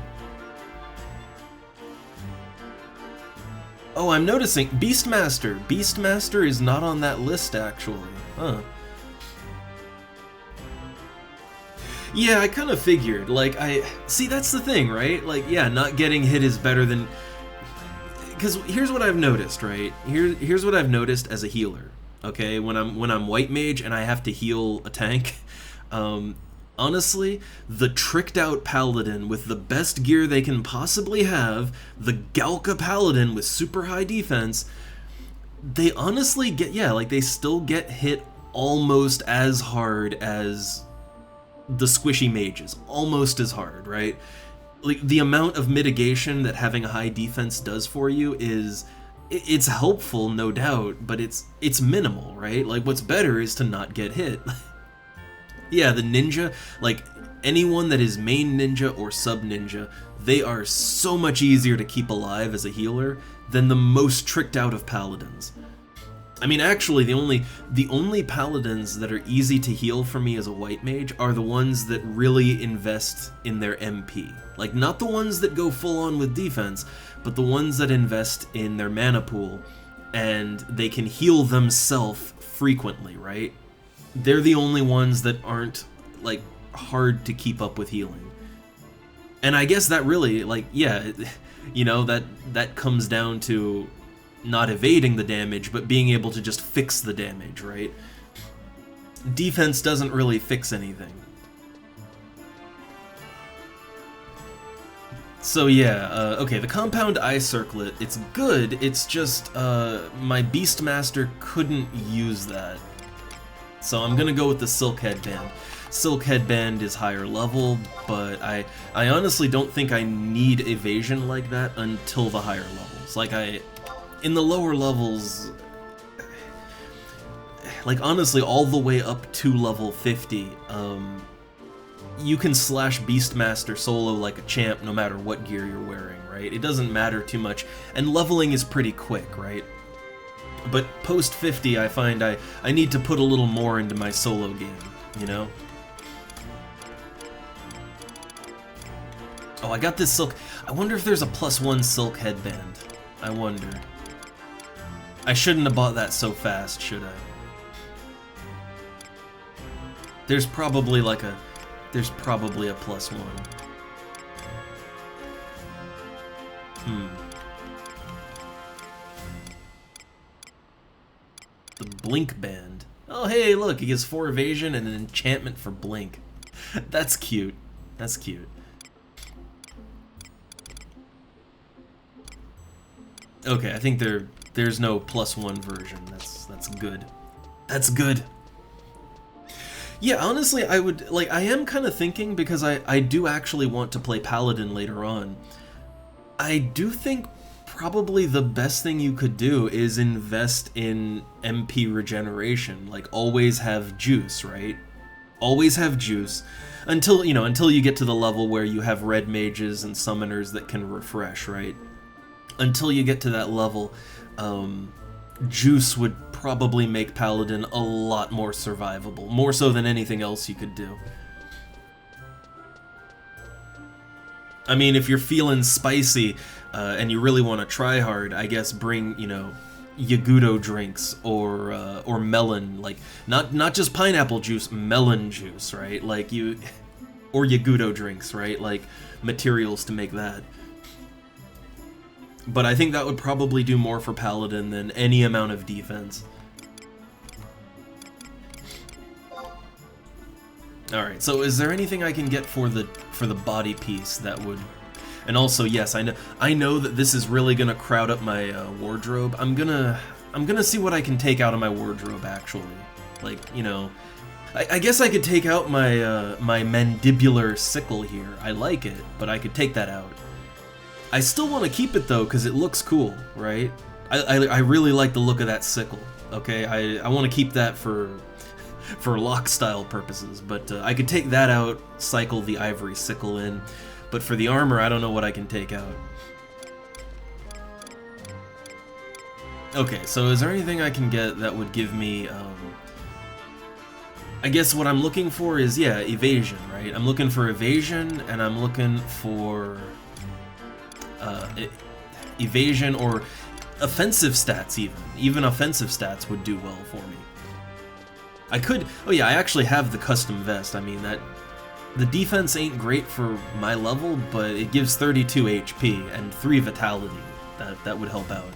Oh, I'm noticing Beastmaster. Beastmaster is not on that list, actually. Huh. Yeah, I kind of figured. Like, see, that's the thing, right? Like, yeah, not getting hit is better than... Because here's what I've noticed, right? Here's what I've noticed as a healer. Okay, when I'm white mage and I have to heal a tank, honestly, the tricked out paladin with the best gear they can possibly have, the Galka paladin with super high defense, they honestly get, yeah, like they still get hit almost as hard as the squishy mages, almost as hard, right? Like the amount of mitigation that having a high defense does for you is, it's helpful, no doubt, but it's minimal, right? Like what's better is to not get hit. Yeah, the ninja, like anyone that is main ninja or sub ninja, they are so much easier to keep alive as a healer than the most tricked out of paladins. I mean, actually, the only paladins that are easy to heal for me as a white mage are the ones that really invest in their MP. Like, not the ones that go full on with defense, but the ones that invest in their mana pool, and they can heal themselves frequently, right? They're the only ones that aren't, like, hard to keep up with healing. And I guess that really, like, yeah, you know, that comes down to not evading the damage, but being able to just fix the damage, right? Defense doesn't really fix anything. So yeah, okay, the compound eye circlet, it's good, it's just, my Beastmaster couldn't use that. So I'm gonna go with the Silk Headband. Silk Headband is higher level, but I honestly don't think I need evasion like that until the higher levels. Like, in the lower levels, like honestly all the way up to level 50, you can slash Beastmaster solo like a champ no matter what gear you're wearing, right? It doesn't matter too much, and leveling is pretty quick, right? But post 50, I find I need to put a little more into my solo game, you know? Oh, I got this silk. I wonder if there's a +1 silk headband. I wonder. I shouldn't have bought that so fast, should I? There's probably like a... There's probably a +1. The Blink Band. Oh hey, look, he gets 4 evasion and an enchantment for Blink. That's cute. That's cute. Okay, I think there's no +1 version. That's good. That's good. Yeah, honestly, I would, like, I am kind of thinking, because I do actually want to play Paladin later on. I do think probably the best thing you could do is invest in MP regeneration. Like, always have juice, right? Always have juice. Until, you know, until you get to the level where you have red mages and summoners that can refresh, right? Until you get to that level, Juice would probably make Paladin a lot more survivable, more so than anything else you could do. I mean, if you're feeling spicy and you really want to try hard, I guess bring, you know, Yagudo drinks or melon, like not just pineapple juice, melon juice, right? Like or Yagudo drinks, right? Like materials to make that. But I think that would probably do more for Paladin than any amount of defense. Alright, so is there anything I can get for the body piece that would... And also, yes, I know that this is really gonna crowd up my wardrobe. I'm gonna see what I can take out of my wardrobe, actually. Like, you know... I guess I could take out my my mandibular sickle here. I like it, but I could take that out. I still want to keep it though, because it looks cool, right? I really like the look of that sickle, okay? I want to keep that for lock style purposes, but I could take that out, cycle the ivory sickle in, but for the armor, I don't know what I can take out. Okay, so is there anything I can get that would give me, I guess what I'm looking for is, yeah, evasion, right? I'm looking for evasion, and I'm looking for evasion or offensive stats even. Even offensive stats would do well for me. I could... Oh yeah, I actually have the custom vest. I mean, the defense ain't great for my level, but it gives 32 HP and 3 vitality. That would help out.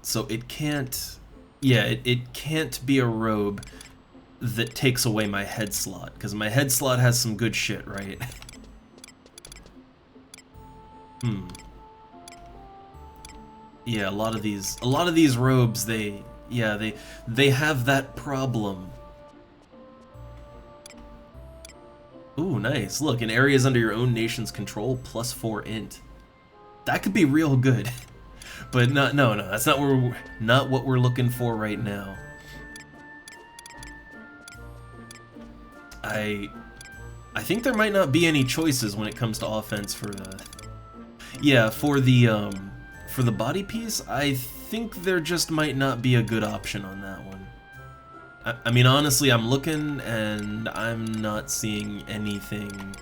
So it can't... Yeah, it can't be a robe that takes away my head slot, because my head slot has some good shit, right? Yeah, a lot of these robes, they have that problem. Ooh, nice. Look, in areas under your own nation's control, +4 int. That could be real good. But no, that's not what we're looking for right now. I think there might not be any choices when it comes to offense for the... Yeah, for the body piece, I think there just might not be a good option on that one. I mean, honestly, I'm looking and I'm not seeing anything.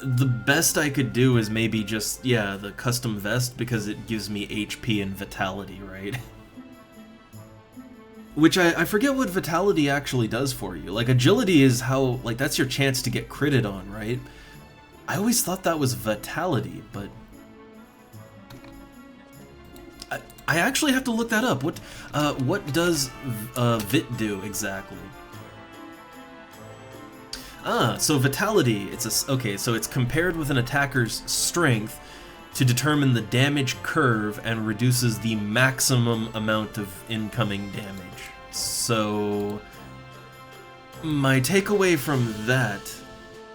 The best I could do is maybe just, yeah, the custom vest, because it gives me HP and vitality, right? Which I forget what vitality actually does for you. Like, agility is how, like, that's your chance to get critted on, right? I always thought that was vitality, but... I actually have to look that up. What does Vit do exactly? Ah, so vitality, okay, so it's compared with an attacker's strength to determine the damage curve and reduces the maximum amount of incoming damage. So my takeaway from that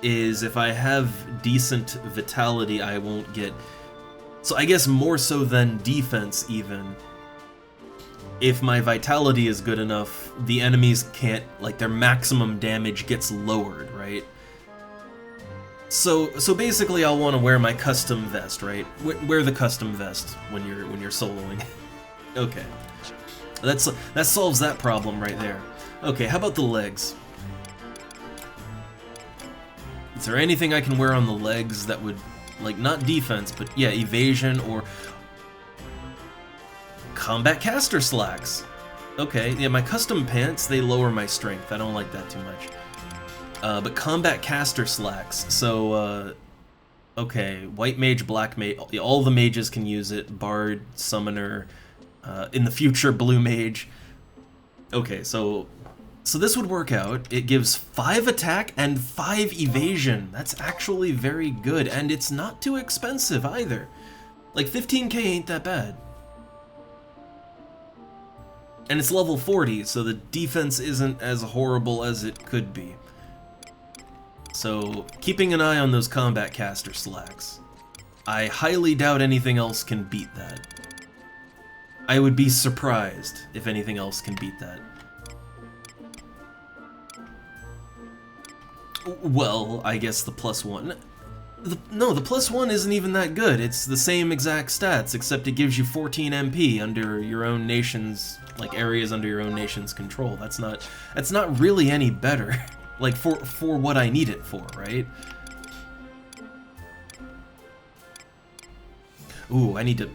is if I have decent vitality, I won't get... So I guess more so than defense even. If my vitality is good enough, the enemies can't, like, their maximum damage gets lowered, right? So basically I'll want to wear my custom vest, right? Wear the custom vest when you're soloing. Okay. That solves that problem right there. Okay, how about the legs? Is there anything I can wear on the legs that would, like, not defense, but yeah, evasion or combat caster slacks? Okay, yeah, my custom pants, they lower my strength. I don't like that too much. But combat caster slacks, so, okay, white mage, black mage, all the mages can use it, bard, summoner, in the future, blue mage. Okay, so this would work out. It gives 5 attack and 5 evasion. That's actually very good, and it's not too expensive either. Like, 15k ain't that bad. And it's level 40, so the defense isn't as horrible as it could be. So, keeping an eye on those combat caster slacks. I highly doubt anything else can beat that. I would be surprised if anything else can beat that. Well, I guess the +1. No, the +1 isn't even that good. It's the same exact stats, except it gives you 14 MP under your own nation's, like, areas under your own nation's control. That's not really any better. Like, for what I need it for, right? Ooh, I need to...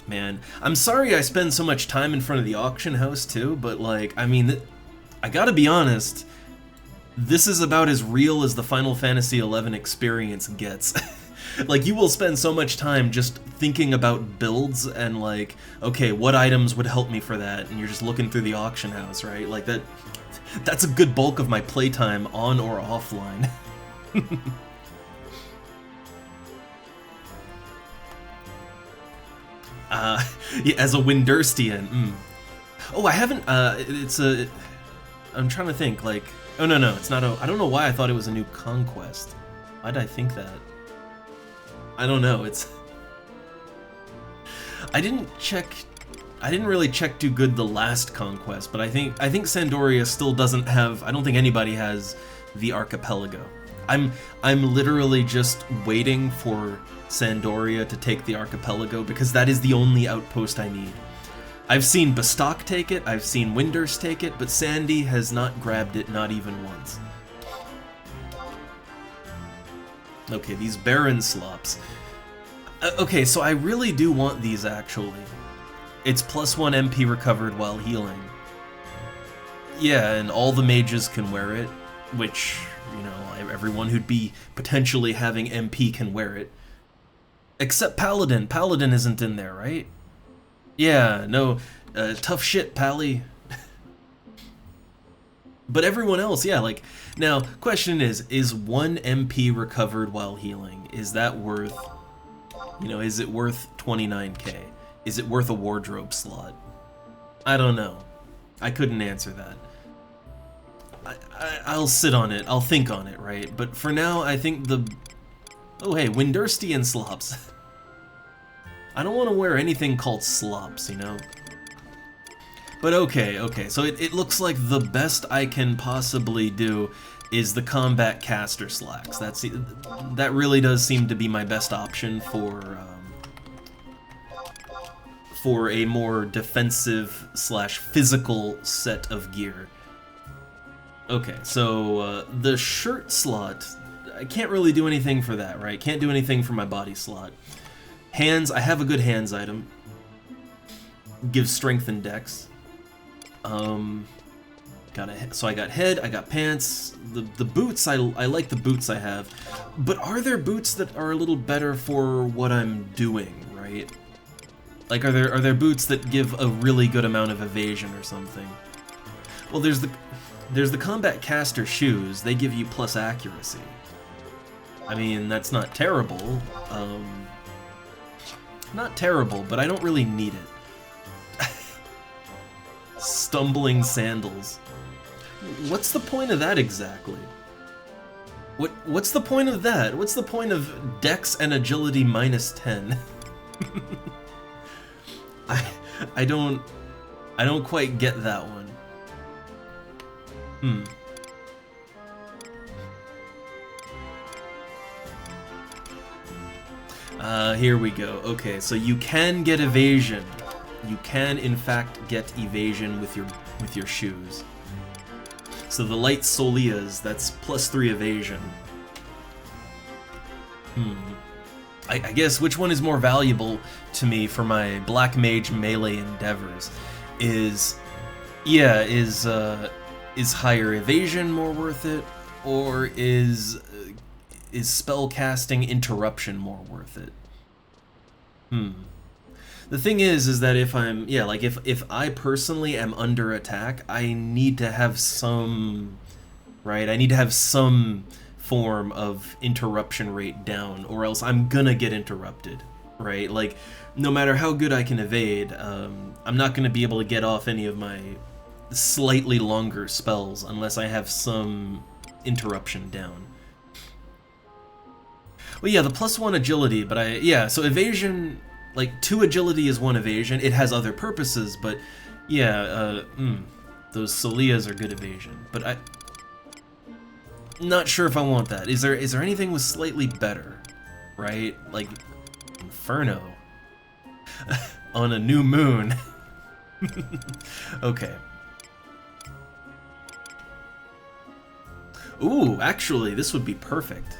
Man, I'm sorry I spend so much time in front of the auction house, too, but, like, I mean, I gotta be honest, this is about as real as the Final Fantasy XI experience gets. Like, you will spend so much time just thinking about builds and, like, okay, what items would help me for that, and you're just looking through the auction house, right? Like, that's a good bulk of my playtime on or offline. Yeah, as a Windurstian. Oh, I haven't, I'm trying to think, like, oh no, it's not I don't know why I thought it was a new conquest. Why did I think that? I don't know, I didn't really check too good the last conquest, but I think Sandoria still doesn't have, I don't think anybody has the archipelago. I'm literally just waiting for Sandoria to take the archipelago because that is the only outpost I need. I've seen Bastok take it, I've seen Windurst take it, but Sandy has not grabbed it, not even once. Okay, these Baron slops. Okay, so I really do want these, actually. It's +1 MP recovered while healing. Yeah, and all the mages can wear it, which, you know, everyone who'd be potentially having MP can wear it. Except Paladin. Paladin isn't in there, right? Yeah, no, tough shit, Pally. But everyone else, yeah, like, now, question is 1 MP recovered while healing, is that worth, you know, is it worth 29k? Is it worth a wardrobe slot? I don't know. I couldn't answer that. I'll sit on it, I'll think on it, right? But for now, I think oh hey, Windurstian slops. I don't want to wear anything called slops, you know? But okay, so it looks like the best I can possibly do is the combat caster slacks. That really does seem to be my best option for a more defensive / physical set of gear. Okay, so the shirt slot, I can't really do anything for that, right? Can't do anything for my body slot. Hands, I have a good hands item. Gives strength and dex. So I got head, I got pants. The boots, I like the boots I have. But are there boots that are a little better for what I'm doing, right? Like, are there boots that give a really good amount of evasion or something? Well, there's the combat caster shoes. They give you plus accuracy. I mean, that's not terrible. Not terrible, but I don't really need it. Stumbling sandals. What's the point of that exactly? What's the point of that? What's the point of dex and agility -10? I don't quite get that one. Here we go. Okay, so you can get evasion. You can, in fact, get evasion with your shoes. So the light Solias, that's +3 evasion. I guess which one is more valuable to me for my Black Mage melee endeavors? Is higher evasion more worth it, or is spellcasting interruption more worth it? The thing is that if I'm, like if I personally am under attack, I need to have some, right? I need to have some form of interruption rate down, or else I'm gonna get interrupted, right? Like, no matter how good I can evade, I'm not gonna be able to get off any of my slightly longer spells unless I have some interruption down. Well, yeah, the +1 agility, but so evasion, like 2 agility is 1 evasion. It has other purposes, but yeah, those Solias are good evasion. But I'm not sure if I want that. Is there anything with slightly better? right? Like, Inferno. On a new moon. Okay. Ooh, actually, this would be perfect.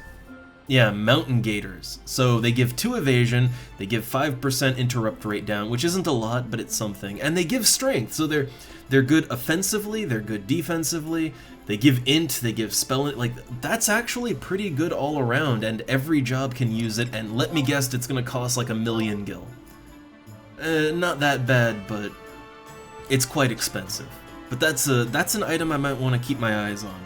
Yeah, Mountain Gators. So they give 2 evasion, they give 5% interrupt rate down, which isn't a lot, but it's something. And they give strength, so they're good offensively, they're good defensively, they give int, they give spell, like, that's actually pretty good all around, and every job can use it, and let me guess, it's gonna cost like 1,000,000 gil. Not that bad, but it's quite expensive. But that's an item I might want to keep my eyes on.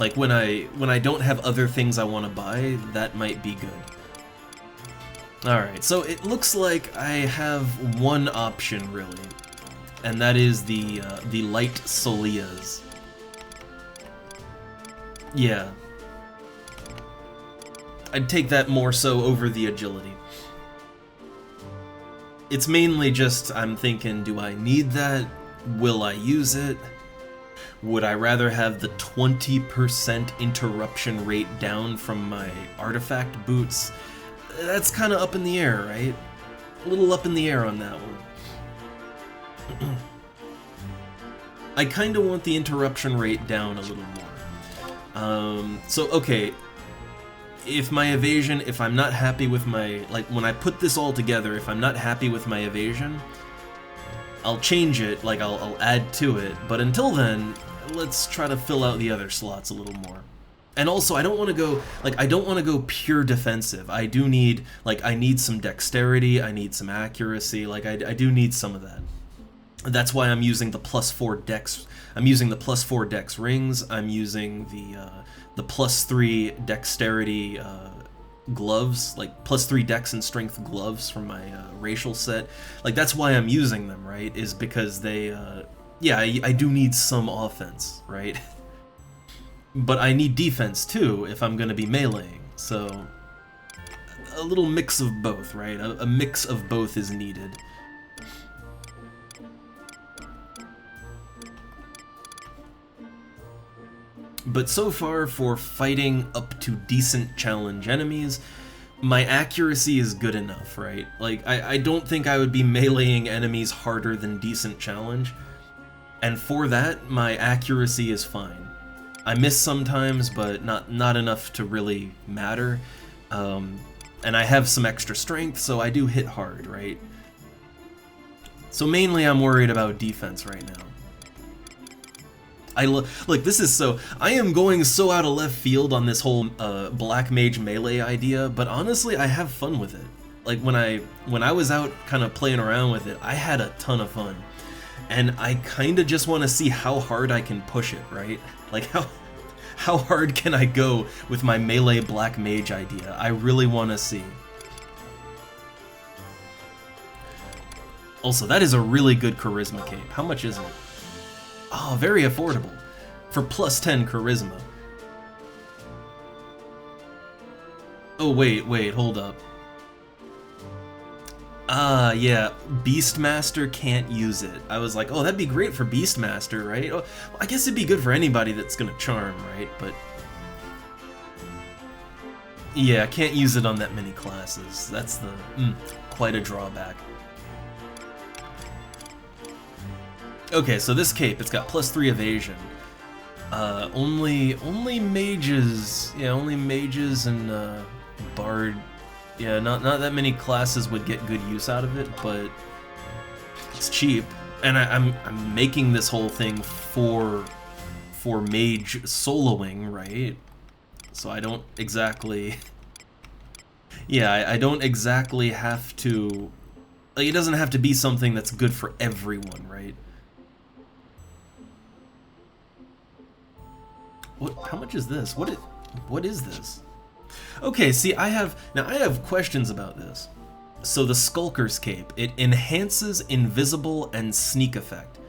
Like when I don't have other things I want to buy, that might be good. Alright, so it looks like I have one option really, and that is the light Solias. Yeah. I'd take that more so over the agility. It's mainly just, I'm thinking, do I need that? Will I use it? Would I rather have the 20% interruption rate down from my artifact boots? That's kind of up in the air, right? A little up in the air on that one. I kind of want the interruption rate down a little more. So, okay. If my evasion, if I'm not happy with my, like, when I put this all together, if I'm not happy with my evasion, I'll change it, like, I'll add to it, but until then, let's try to fill out the other slots a little more. And also, I don't want to go, like, I don't want to go pure defensive. I do need, like, I need some dexterity, I need some accuracy, like, I do need some of that. That's why I'm using the +4 dex, I'm using the +4 dex rings, I'm using the +3 dexterity gloves, like +3 dex and strength gloves from my racial set. Like, that's why I'm using them, right? Is because they, yeah, I do need some offense, right? But I need defense too if I'm gonna be meleeing, so a little mix of both, right? A mix of both is needed. But so far, for fighting up to decent challenge enemies, my accuracy is good enough, right? Like, I don't think I would be meleeing enemies harder than decent challenge, and for that, my accuracy is fine. I miss sometimes, but not enough to really matter, and I have some extra strength, so I do hit hard, right? So mainly I'm worried about defense right now. Look, this is so, I am going so out of left field on this whole black mage melee idea, but honestly, I have fun with it. Like, when I was out kind of playing around with it, I had a ton of fun. And I kind of just want to see how hard I can push it, right? Like, how hard can I go with my melee black mage idea? I really want to see. Also, that is a really good charisma cape. How much is it? Oh, very affordable. For +10 charisma. Oh, wait, hold up. Ah, yeah, Beastmaster can't use it. I was like, oh, that'd be great for Beastmaster, right? Oh, I guess it'd be good for anybody that's gonna charm, right? But yeah, I can't use it on that many classes. That's the quite a drawback. Okay, so this cape, it's got +3 evasion. Only mages, yeah, only mages and bard. Yeah, not that many classes would get good use out of it, but it's cheap, and I'm making this whole thing for mage soloing, right? So I don't exactly, yeah, I don't exactly have to, like, it doesn't have to be something that's good for everyone, right? What? How much is this? What is this? Okay, see, I have questions about this. So the Skulker's Cape, it enhances invisible and sneak effect.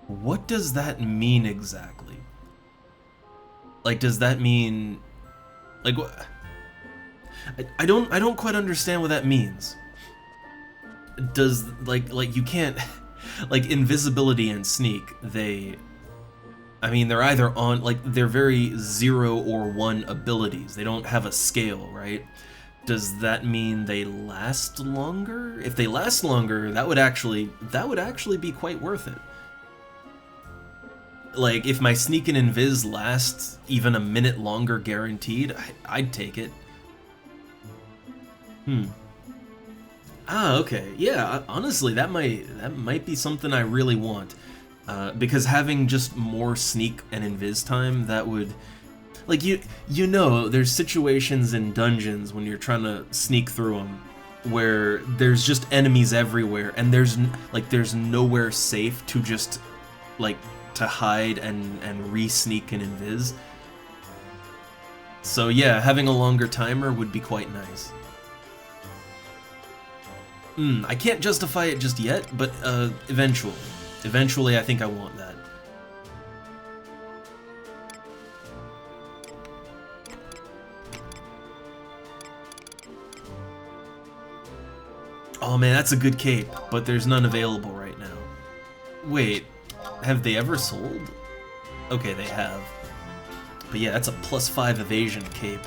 What does that mean exactly? Like, does that mean, like, what? I don't quite understand what that means. Does, like you can't, like, invisibility and sneak, I mean, they're either on, like, they're very 0 or 1 abilities. They don't have a scale, right? Does that mean they last longer? If they last longer, that would actually be quite worth it. Like, if my sneak and invis lasts even a minute longer guaranteed, I'd take it. Ah, okay. Yeah, honestly, that might be something I really want. Because having just more sneak and invis time, that would... Like, you know, there's situations in dungeons when you're trying to sneak through them where there's just enemies everywhere, and there's nowhere safe to just, like, to hide and re-sneak and invis. So yeah, having a longer timer would be quite nice. I can't justify it just yet, but eventually. Eventually, I think I want that. Oh man, that's a good cape, but there's none available right now. Wait, have they ever sold? Okay, they have. But yeah, that's a +5 evasion cape.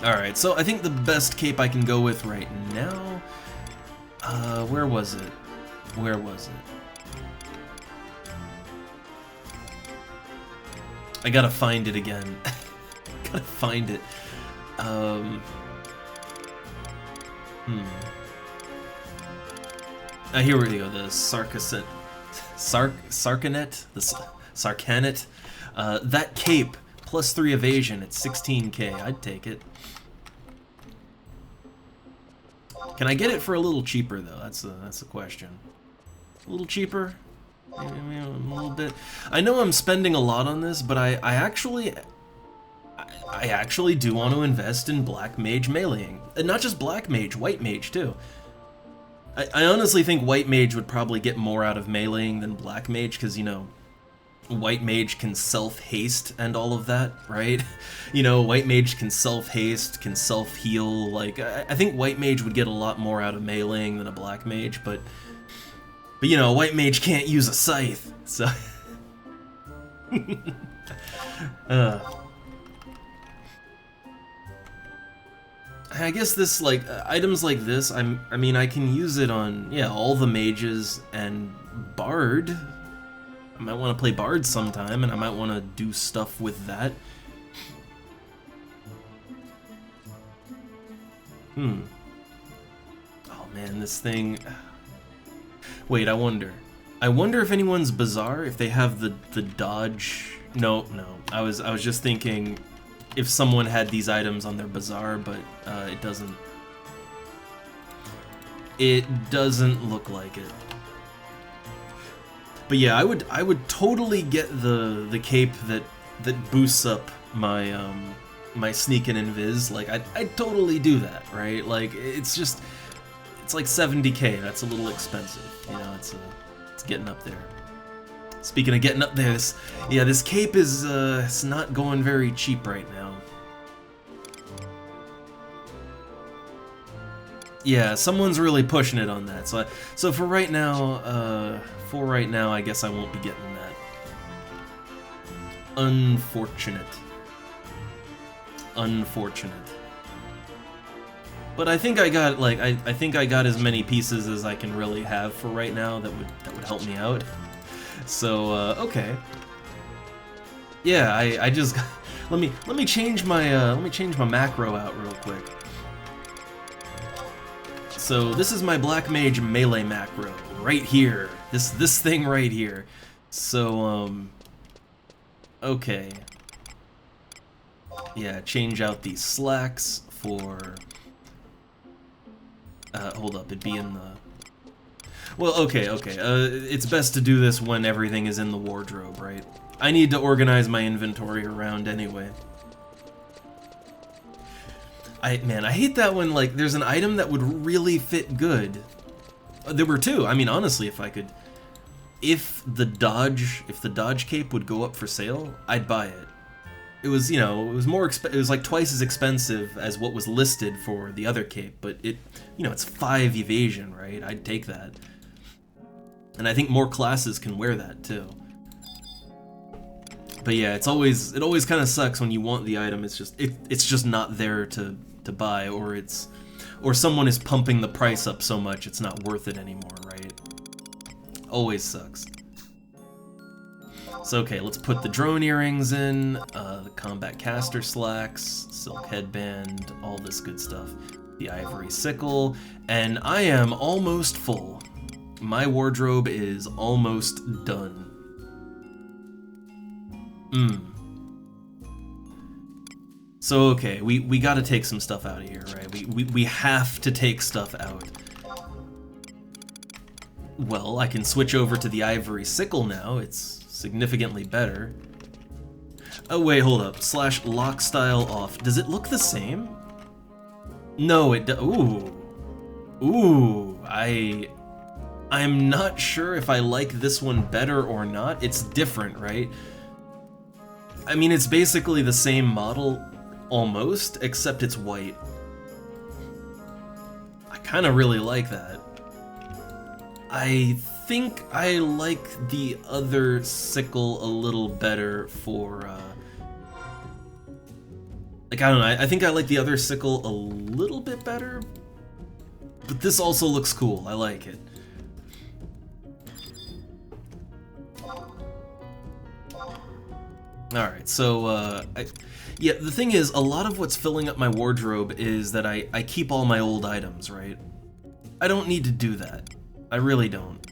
Alright, so I think the best cape I can go with right now... where was it? Where was it? I gotta find it again. Gotta find it. Here we go, the Sarcanet, the Sarcanet. That cape, +3 evasion, it's 16k, I'd take it. Can I get it for a little cheaper, though? That's the question. A little cheaper? Maybe a little bit. I know I'm spending a lot on this, but I actually do want to invest in Black Mage meleeing. And not just Black Mage, White Mage, too. I honestly think White Mage would probably get more out of meleeing than Black Mage, because, you know, White Mage can self-haste and all of that, right? You know, White Mage can self-haste, can self-heal, like, I think White Mage would get a lot more out of meleeing than a Black Mage, but you know, White Mage can't use a scythe, so... I guess this, like, items like this, I mean, I can use it on, yeah, all the mages and Bard. I might want to play Bard sometime, and I might want to do stuff with that. Oh man, this thing... Wait, I wonder. I wonder if anyone's Bazaar, if they have the dodge... No. I was just thinking if someone had these items on their Bazaar, but it doesn't... It doesn't look like it. But yeah, I would totally get the cape that boosts up my my sneak and invis. Like I'd totally do that, right? Like it's like 70k. That's a little expensive, you know. It's getting up there. Speaking of getting up there, this cape is it's not going very cheap right now. Yeah, someone's really pushing it on that. So for right now, I guess I won't be getting that. Unfortunate. But I think I got I think I got as many pieces as I can really have for right now that would help me out. So okay. Yeah, I just let me change my macro out real quick. So this is my Black Mage melee macro right here. This thing right here. So okay. Yeah, change out these slacks for hold up, it'd be in the... Well, okay. It's best to do this when everything is in the wardrobe, right? I need to organize my inventory around anyway. Man, I hate that when, like, there's an item that would really fit good. There were two. I mean, honestly, if the dodge cape would go up for sale, I'd buy it. It was, you know, it was like twice as expensive as what was listed for the other cape, but you know, it's 5 evasion, right? I'd take that. And I think more classes can wear that too. But yeah, it always kind of sucks when you want the item. It's just not there to buy, or someone is pumping the price up so much it's not worth it anymore, right? Always sucks. So okay, let's put the drone earrings in, the combat caster slacks, silk headband, all this good stuff. The ivory sickle, and I am almost full. My wardrobe is almost done. So okay, we gotta take some stuff out of here, right? We have to take stuff out. Well, I can switch over to the ivory sickle now. It's significantly better. Oh wait, hold up. / lock style off. Does it look the same? No, it ooh. Ooh, I'm not sure if I like this one better or not. It's different, right? I mean, it's basically the same model, almost, except it's white. I kind of really like that. I think I like the other sickle a little better for, like, I don't know, I think I like the other sickle a little bit better, but this also looks cool. I like it. Alright, so, yeah, the thing is, a lot of what's filling up my wardrobe is that I keep all my old items, right? I don't need to do that. I really don't.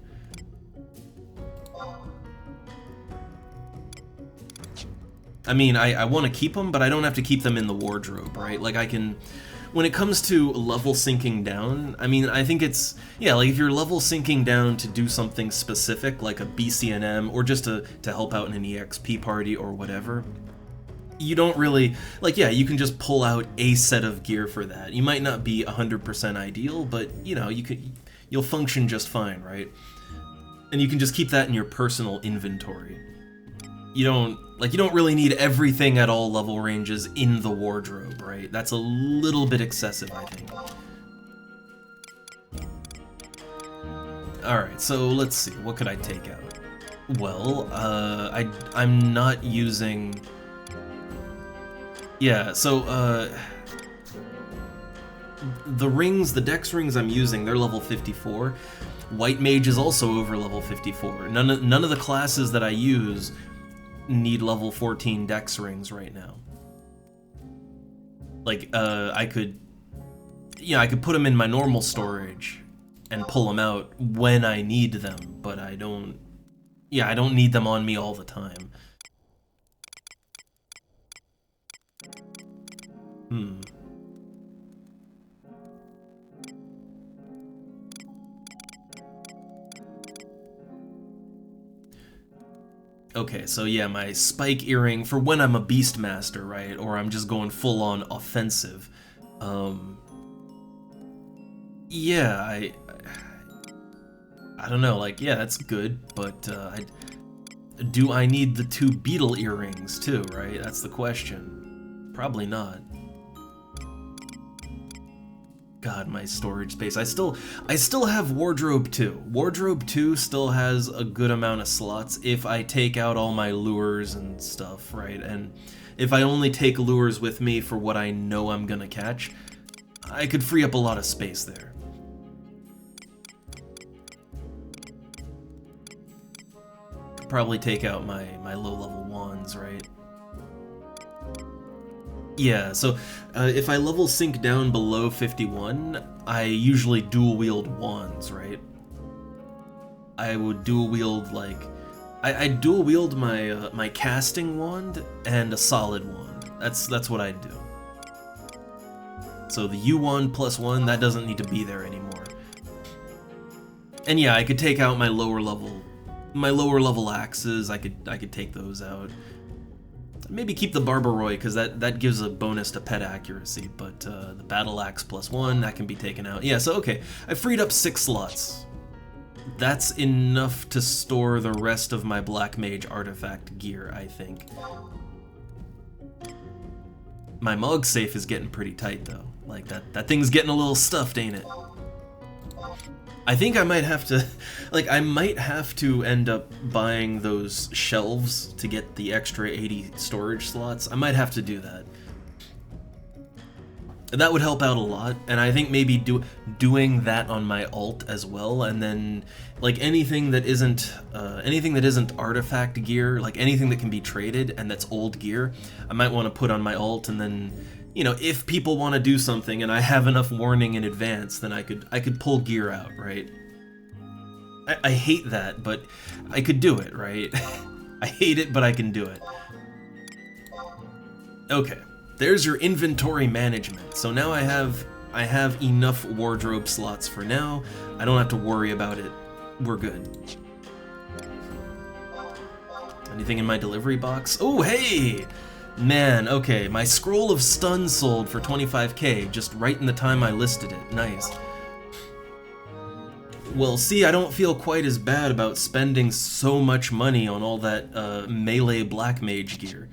I mean, I want to keep them, but I don't have to keep them in the wardrobe, right? Like, I can... When it comes to level syncing down, I mean, I think it's... Yeah, like, if you're level syncing down to do something specific, like a BCNM, or just to help out in an EXP party or whatever, you don't really... Like, yeah, you can just pull out a set of gear for that. You might not be 100% ideal, but, you know, you'll function just fine, right? And you can just keep that in your personal inventory. You don't really need everything at all level ranges in the wardrobe, right? That's a little bit excessive, I think. Alright, so let's see, what could I take out? Well, I'm not using... Yeah, so, the rings, the dex rings I'm using, they're level 54. White Mage is also over level 54. None of the classes that I use need level 14 dex rings right now. Like, I could put them in my normal storage and pull them out when I need them, but I don't need them on me all the time. Okay, so yeah, my spike earring for when I'm a Beastmaster, right? Or I'm just going full-on offensive. Yeah, I don't know, like, yeah, that's good, but do I need the 2 beetle earrings too, right? That's the question. Probably not. God, my storage space. I still have Wardrobe 2. Wardrobe 2 still has a good amount of slots if I take out all my lures and stuff, right? And if I only take lures with me for what I know I'm gonna catch, I could free up a lot of space there. Could probably take out my low-level wands, right? Yeah, so if I level sync down below 51, I usually dual wield wands, right? I would dual wield, like, I dual wield my my casting wand and a solid wand. That's what I do. So the U wand +1, that doesn't need to be there anymore. And yeah, I could take out my lower level axes. I could take those out. Maybe keep the Barbaroi, because that gives a bonus to pet accuracy, but the Battle Axe +1, that can be taken out. Yeah, so okay, I freed up 6 slots. That's enough to store the rest of my Black Mage artifact gear, I think. My Mog safe is getting pretty tight, though. Like, that thing's getting a little stuffed, ain't it? I think I might have to, like, I might have to end up buying those shelves to get the extra 80 storage slots. I might have to do that. That would help out a lot, and I think maybe doing that on my alt as well, and then like anything that isn't artifact gear, like anything that can be traded and that's old gear, I might want to put on my alt, and then, you know, if people want to do something and I have enough warning in advance, then I could pull gear out, right? I hate that, but I could do it, right? I hate it, but I can do it. Okay. There's your inventory management. So now I have enough wardrobe slots for now. I don't have to worry about it. We're good. Anything in my delivery box? Oh, hey! Man, okay, my scroll of stun sold for 25k, just right in the time I listed it. Nice. Well, see, I don't feel quite as bad about spending so much money on all that melee black mage gear.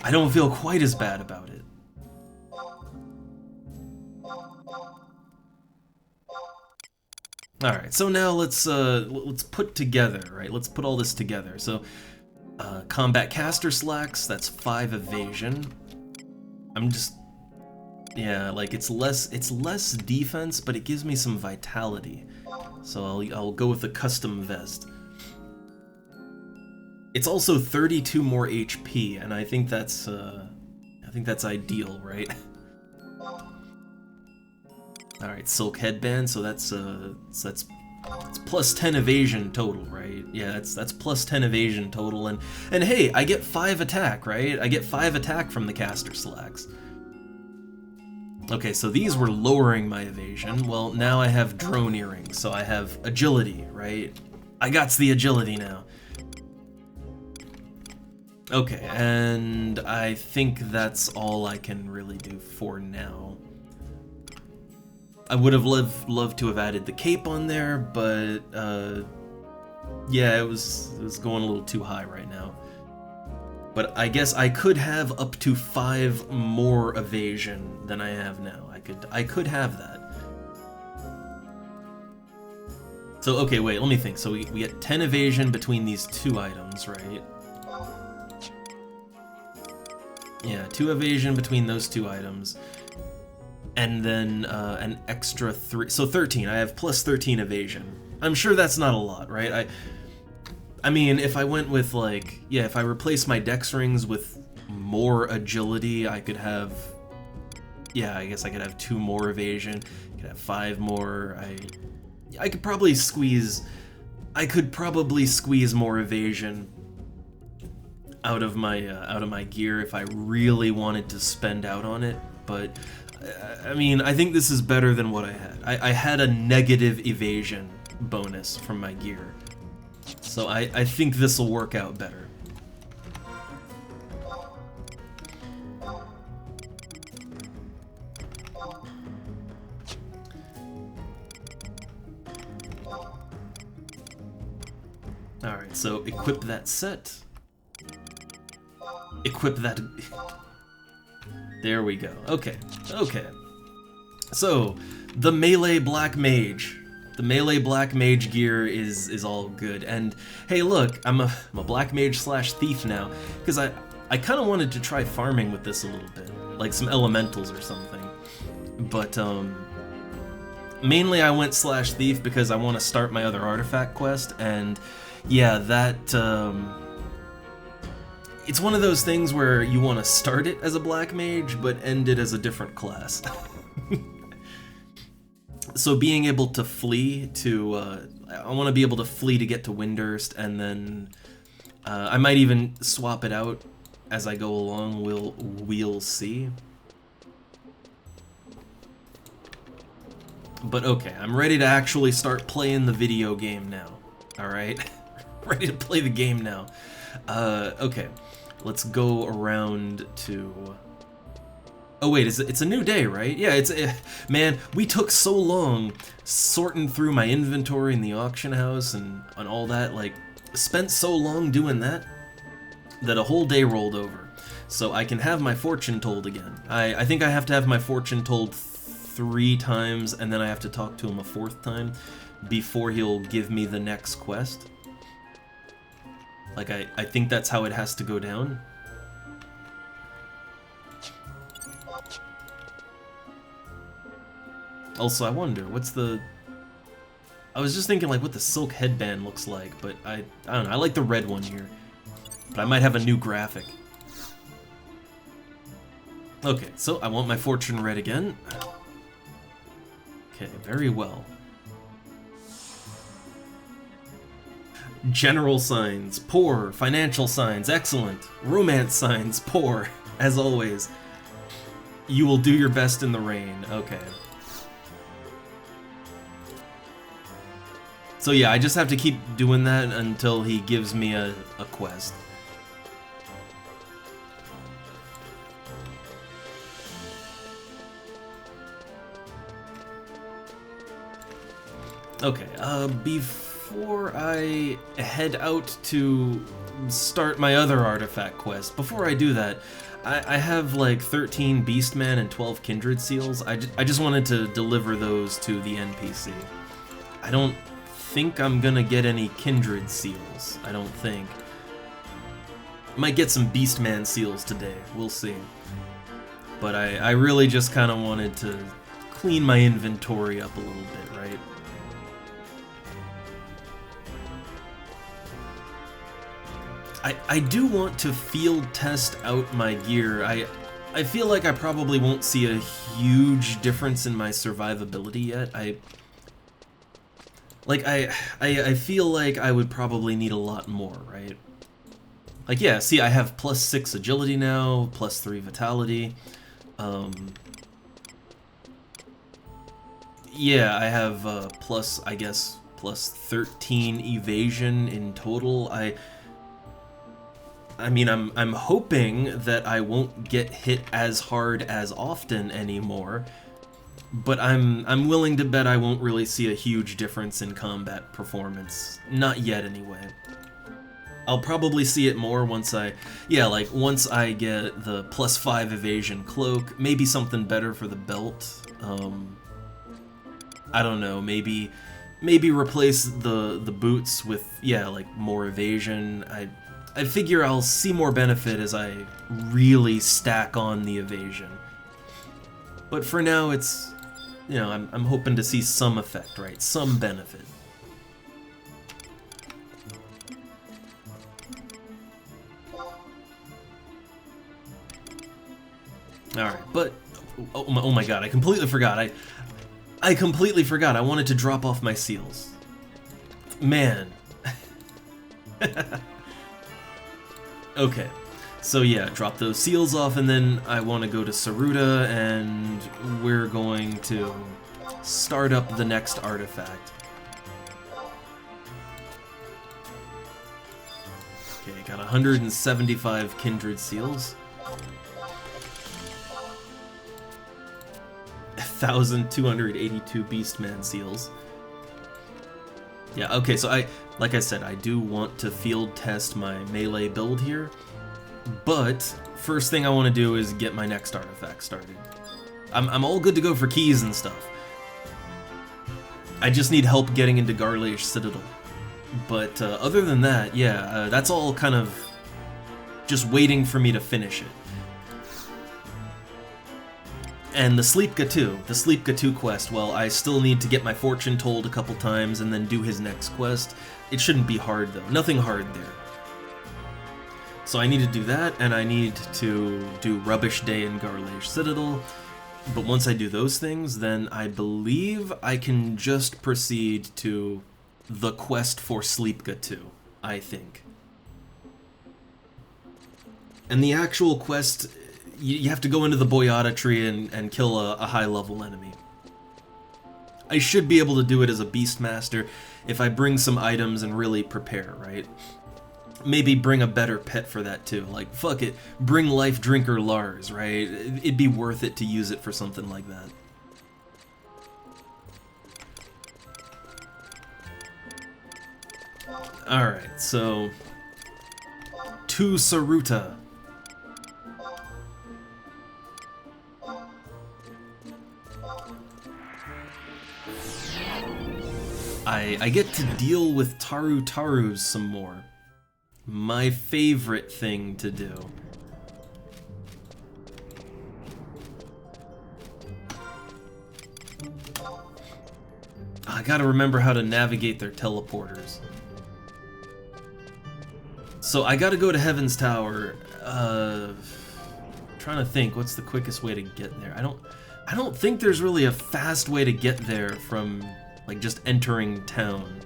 I don't feel quite as bad about it. Alright, so now let's put together, right? Let's put all this together. So, combat caster slacks, that's 5 evasion. I'm just... yeah, like, it's less defense, but it gives me some vitality. So I'll go with the custom vest. It's also 32 more HP, and I think that's ideal, right? All right, silk headband. So that's plus 10 evasion total, right? Yeah, that's plus 10 evasion total, and hey, I get 5 attack, right? I get 5 attack from the caster slacks. Okay, so these were lowering my evasion. Well, now I have drone earrings, so I have agility, right? I got the agility now. Okay, and I think that's all I can really do for now. I would have loved to have added the cape on there, but yeah, it was going a little too high right now. But I guess I could have up to 5 more evasion than I have now. I could have that. So okay, wait, let me think. So we get 10 evasion between these 2 items, right? Yeah, 2 evasion between those 2 items, and then an extra 3, so 13. I have plus 13 evasion. I'm sure that's not a lot, right? I mean, if I went with, like, yeah, if I replace my dex rings with more agility, I could have, yeah, I guess I could have 2 more evasion. I could have 5 more. I could probably squeeze more evasion out of my gear if I really wanted to spend out on it, but I mean, I think this is better than what I had. I had a negative evasion bonus from my gear, so I think this will work out better. Alright, so equip that set. Equip that... There we go. Okay, okay. So, the melee black mage. The melee black mage gear is all good. And, hey look, I'm a black mage slash thief now, because I kind of wanted to try farming with this a little bit. Like some elementals or something. But, mainly I went slash thief because I want to start my other artifact quest, and yeah, that, it's one of those things where you want to start it as a black mage, but end it as a different class. So being able to flee to, I want to be able to flee to get to Windurst, and then I might even swap it out as I go along, we'll see. But okay, I'm ready to actually start playing the video game now, alright? Ready to play the game now. Okay. Let's go around to... Oh wait, it's a new day, right? Yeah, man, we took so long sorting through my inventory in the auction house and all that, like, spent so long doing that a whole day rolled over. So I can have my fortune told again. I think I have to have my fortune told 3 times, and then I have to talk to him a 4th time before he'll give me the next quest. Like, I think that's how it has to go down. Also, I wonder, what's the... I was just thinking, like, what the silk headband looks like, but I don't know, I like the red one here. But I might have a new graphic. Okay, so I want my fortune red again. Okay, very well. General signs, poor. Financial signs, excellent. Romance signs, poor. As always. You will do your best in the rain. Okay. So yeah, I just have to keep doing that until he gives me a quest. Okay, before I head out to start my other artifact quest, before I do that, I have like 13 Beastman and 12 Kindred Seals. I just wanted to deliver those to the NPC. I don't think I'm gonna get any Kindred Seals, I don't think. Might get some Beastman Seals today, we'll see. But I really just kind of wanted to clean my inventory up a little bit, right? I do want to field test out my gear. I feel like I probably won't see a huge difference in my survivability yet. I feel like I would probably need a lot more, right? Like, yeah, see, I have +6 agility now, +3 vitality. Yeah, I have I guess, +13 evasion in total. I mean, I'm hoping that I won't get hit as hard as often anymore, but I'm willing to bet I won't really see a huge difference in combat performance. Not yet, anyway. I'll probably see it more once once I get the +5 evasion cloak, maybe something better for the belt. I don't know, maybe replace the boots with, yeah, like more evasion. I figure I'll see more benefit as I really stack on the evasion. But for now, it's, you know, I'm hoping to see some effect, right? Some benefit. Alright, but, oh my god, I completely forgot. I completely forgot. I wanted to drop off my seals. Man. Okay, so yeah, drop those seals off, and then I want to go to Saruta, and we're going to start up the next artifact. Okay, got 175 Kindred Seals. 1,282 Beastman Seals. Yeah, okay, so like I said, I do want to field test my melee build here, but first thing I want to do is get my next artifact started. I'm all good to go for keys and stuff. I just need help getting into Garlish Citadel. But other than that, yeah, that's all kind of just waiting for me to finish it. And the Sleepka 2 quest, well, I still need to get my fortune told a couple times and then do his next quest. It shouldn't be hard, though. Nothing hard there. So I need to do that, and I need to do Rubbish Day in Garlish Citadel. But once I do those things, then I believe I can just proceed to the quest for Sleepka 2, I think. And the actual quest, you have to go into the Boyata tree and kill a high-level enemy. I should be able to do it as a Beastmaster if I bring some items and really prepare, right? Maybe bring a better pet for that too. Like, fuck it, bring Life Drinker Lars, right? It'd be worth it to use it for something like that. Alright, so to Saruta. I get to deal with Tarus some more. My favorite thing to do. I gotta remember how to navigate their teleporters. So I gotta go to Heaven's Tower. Trying to think, what's the quickest way to get there? I don't think there's really a fast way to get there from like just entering town.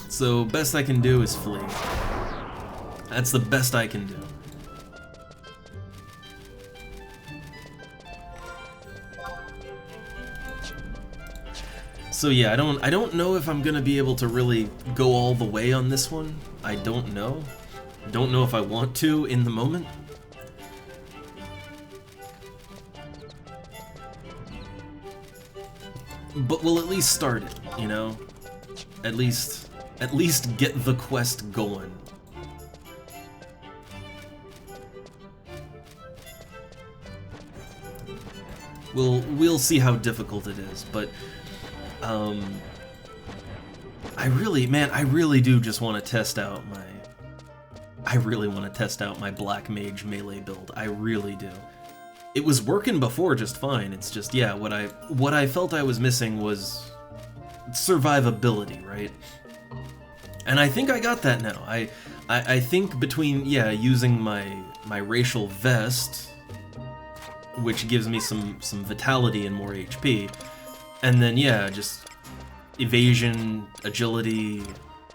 So best I can do is flee. That's the best I can do. So yeah, I don't know if I'm gonna be able to really go all the way on this one. I don't know. Don't know if I want to in the moment. But we'll at least start it, you know? At least get the quest going. We'll see how difficult it is, but I really do just want to test out my Black Mage melee build. I really do. It was working before just fine. It's just, yeah, what I felt I was missing was survivability, right? And I think I got that now. I think between, yeah, using my racial vest, which gives me some vitality and more HP, and then, yeah, just evasion, agility,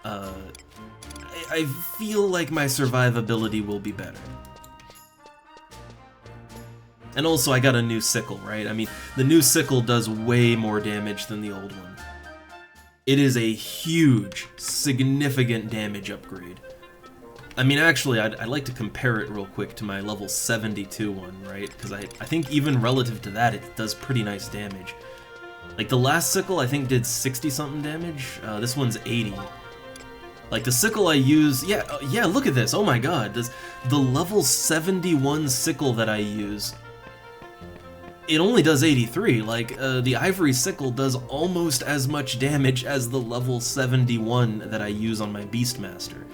I feel like my survivability will be better. And also, I got a new sickle, right? I mean, the new sickle does way more damage than the old one. It is a huge, significant damage upgrade. I mean, actually, I'd like to compare it real quick to my level 72 one, right? Because I think even relative to that, it does pretty nice damage. Like, the last sickle, I think, did 60-something damage. This one's 80. Like, the sickle I use... Yeah, look at this. Oh my god. The level 71 sickle that I use... It only does 83, like, the Ivory Sickle does almost as much damage as the level 71 that I use on my Beastmaster.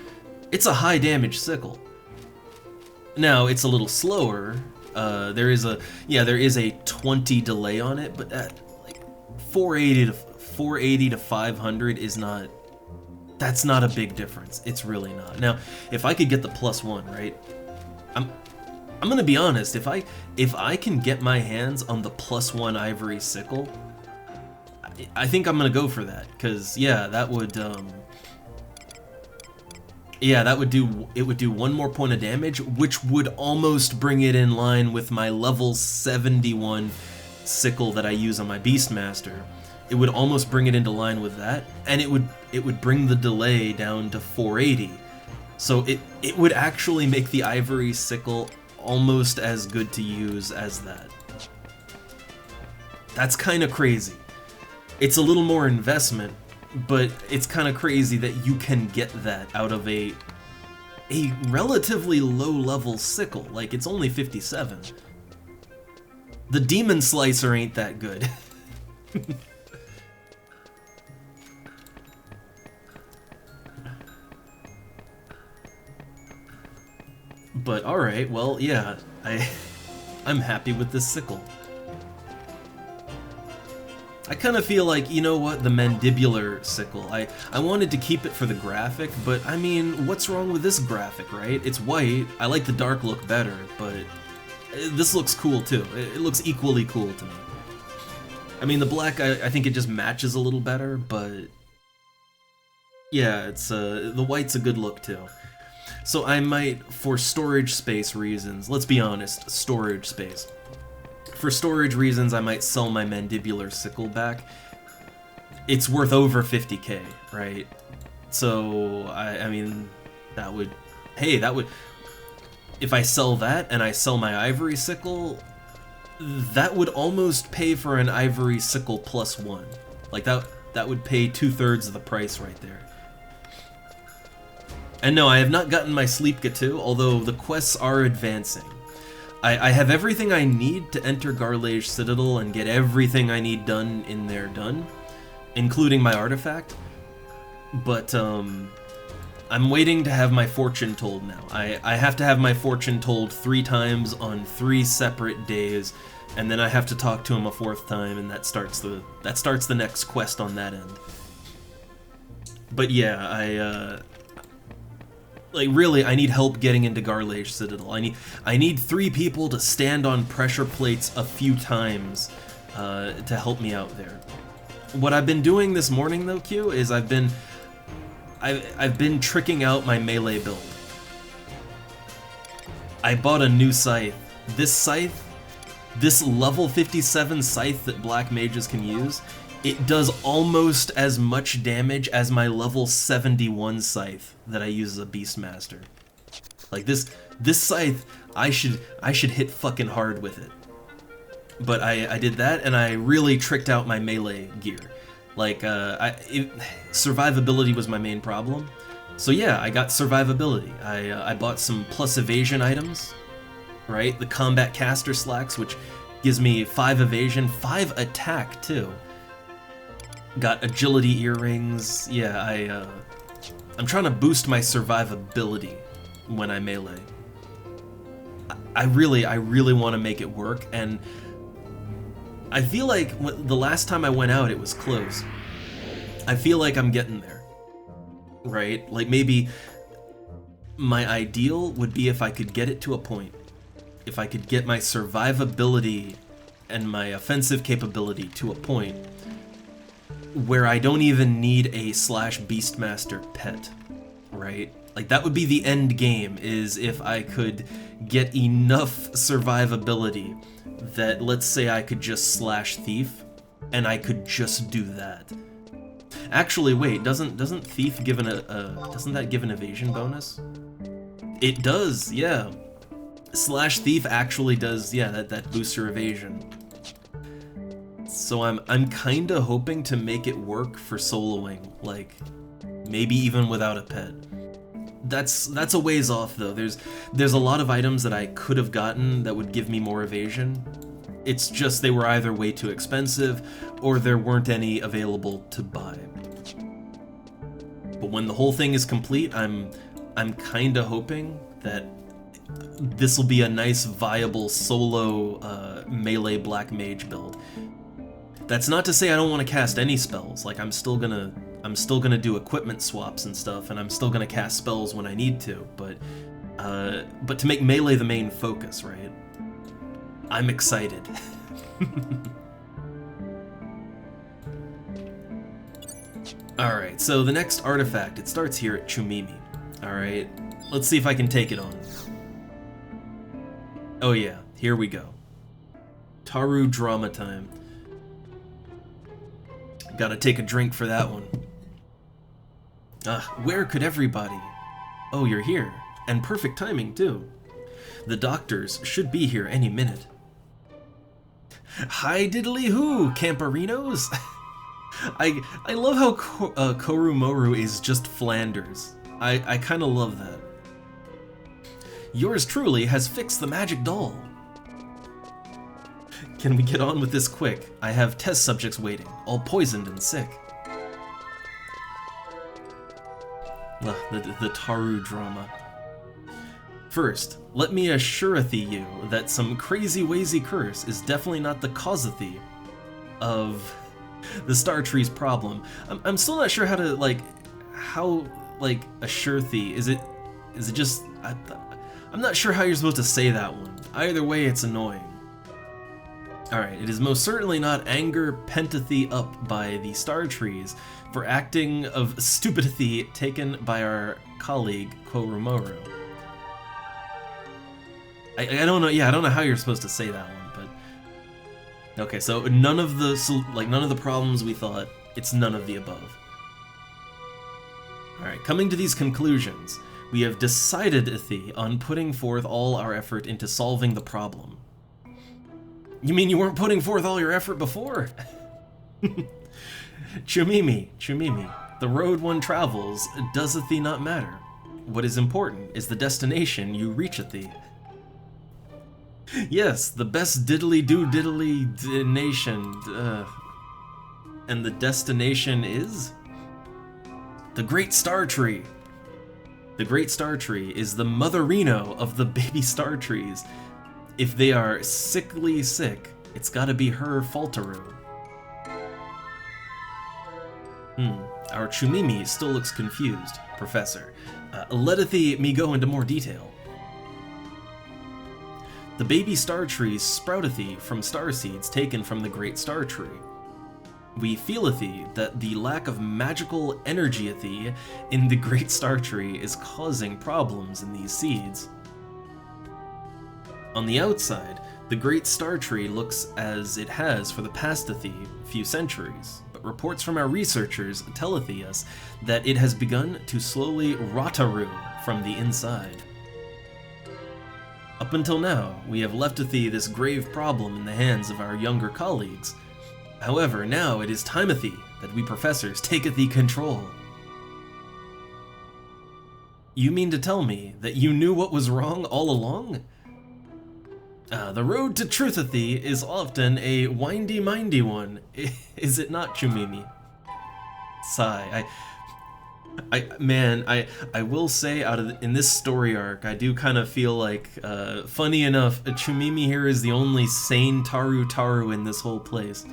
It's a high damage sickle. Now, it's a little slower, there is a 20 delay on it, but like, 480 to 500 is not, that's not a big difference, it's really not. Now, if I could get the +1, right, I'm gonna be honest, if I can get my hands on the +1 Ivory Sickle, I think I'm gonna go for that, because yeah, that would do one more point of damage, which would almost bring it in line with my level 71 sickle that I use on my Beastmaster. It would almost bring it into line with that, and it would bring the delay down to 480. So it would actually make the Ivory Sickle almost as good to use as that. That's kind of crazy. It's a little more investment, but it's kind of crazy that you can get that out of a relatively low-level sickle. Like, it's only 57. The Demon Slicer ain't that good. But alright, well, yeah, I'm happy with this sickle. I kind of feel like, you know what, the mandibular sickle, I wanted to keep it for the graphic, but I mean, what's wrong with this graphic, right? It's white, I like the dark look better, but this looks cool too. It looks equally cool to me. I mean, the black, I think it just matches a little better, but yeah, it's the white's a good look too. So I might, for storage space reasons, let's be honest, storage space. For storage reasons, I might sell my mandibular sickle back. It's worth over 50k, right? So, I mean, that would, hey, that would, if I sell that and I sell my Ivory Sickle, that would almost pay for an Ivory Sickle +1. Like, that would pay 2/3 of the price right there. And no, I have not gotten my Sleepka 2, although the quests are advancing. I have everything I need to enter Garlage Citadel and get everything I need done in there done. including my artifact. But I'm waiting to have my fortune told now. I have to have my fortune told 3 times on 3 separate days, and then I have to talk to him a 4th time, and that starts the next quest on that end. But yeah, like really, I need help getting into Garlage Citadel. I need 3 people to stand on pressure plates a few times to help me out there. What I've been doing this morning though, Q, is I've been tricking out my melee build. I bought a new scythe. This level 57 scythe that black mages can use, it does almost as much damage as my level 71 scythe that I use as a Beastmaster. Like this scythe, I should hit fucking hard with it. But I did that, and I really tricked out my melee gear. Like, survivability was my main problem. So yeah, I got survivability. I bought some plus evasion items, right? The combat caster slacks, which gives me 5 evasion, 5 attack too. Got agility earrings. Yeah, I'm trying to boost my survivability when I melee. I really want to make it work, and I feel like the last time I went out, it was close. I feel like I'm getting there, right? Like maybe my ideal would be if I could get it to a point. If I could get my survivability and my offensive capability to a point where I don't even need a /Beastmaster pet, right? Like that would be the end game, is if I could get enough survivability that, let's say, I could just /Thief, and I could just do that. Actually, wait, doesn't Thief give doesn't that give an evasion bonus? It does, yeah. /Thief actually does, yeah, that boosts your evasion. So I'm kinda hoping to make it work for soloing, like maybe even without a pet. That's a ways off though. There's a lot of items that I could have gotten that would give me more evasion. It's just they were either way too expensive or there weren't any available to buy. But when the whole thing is complete, I'm kinda hoping that this will be a nice viable solo melee black mage build. That's not to say I don't want to cast any spells. Like I'm still gonna do equipment swaps and stuff, and I'm still gonna cast spells when I need to. But to make melee the main focus, right? I'm excited. All right, so the next artifact, it starts here at Chumimi. All right, let's see if I can take it on. Oh yeah, here we go. Taru drama time. Gotta take a drink for that one. Where could everybody? Oh, you're here. And perfect timing, too. The doctors should be here any minute. Hi diddly-hoo, Camparinos! I love how Korumoru is just Flanders. I kinda love that. Yours truly has fixed the magic doll. Can we get on with this quick? I have test subjects waiting, all poisoned and sick. The Taru drama. First, let me assure-thee you that some crazy-wazy curse is definitely not the cause-thee of the Star Tree's problem. I'm still not sure how to, assure-thee. Is it just... I'm not sure how you're supposed to say that one. Either way, it's annoying. Alright, it is most certainly not anger pentathy up by the Star Trees for acting of stupidity taken by our colleague, Korumoru. I don't know, yeah, I don't know how you're supposed to say that one, but... Okay, so none of the problems we thought, it's none of the above. Alright, coming to these conclusions, we have decided, on putting forth all our effort into solving the problem. You mean you weren't putting forth all your effort before? Chumimi, the road one travels, doeseth thee not matter. What is important is the destination you reacheth thee. Yes, the best diddly-do-diddly nation. And the destination is the Great Star Tree. The Great Star Tree is the motherino of the baby star trees. If they are sickly sick, it's gotta be her Faltaru. Our Chumimi still looks confused, Professor. Letteth me go into more detail. The baby star trees sprouteth from star seeds taken from the Great Star Tree. We feeleth that the lack of magical energyeth in the Great Star Tree is causing problems in these seeds. On the outside, the Great Star Tree looks as it has for the past few centuries, but reports from our researchers telleth us that it has begun to slowly rotaru from the inside. Up until now, we have left this grave problem in the hands of our younger colleagues. However, now it is timeth that we professors taketh control. You mean to tell me that you knew what was wrong all along? The road to trutheth is often a windy-mindy one, is it not, Chumimi? Sigh. I will say, in this story arc, I do kind of feel like, funny enough, Chumimi here is the only sane Taru in this whole place.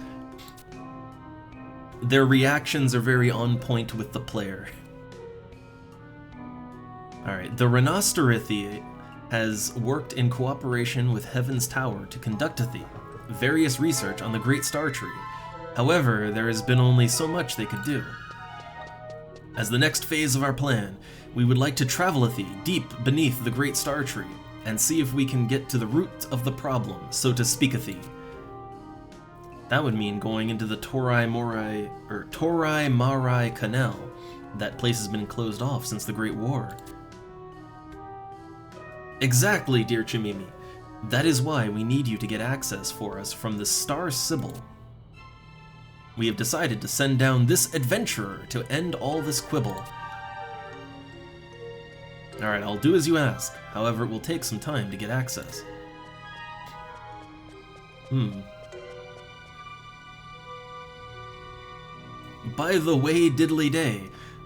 Their reactions are very on point with the player. Alright, the Rhinoceroth has worked in cooperation with Heaven's Tower to conduct various research on the Great Star Tree. However, there has been only so much they could do. As the next phase of our plan, we would like to travel deep beneath the Great Star Tree and see if we can get to the root of the problem, so to speaketh. That would mean going into the Torai Marai Canal. That place has been closed off since the Great War. Exactly, dear Chumimi. That is why we need you to get access for us from the Star Sibyl. We have decided to send down this adventurer to end all this quibble. Alright, I'll do as you ask. However, it will take some time to get access. By the way, diddly day,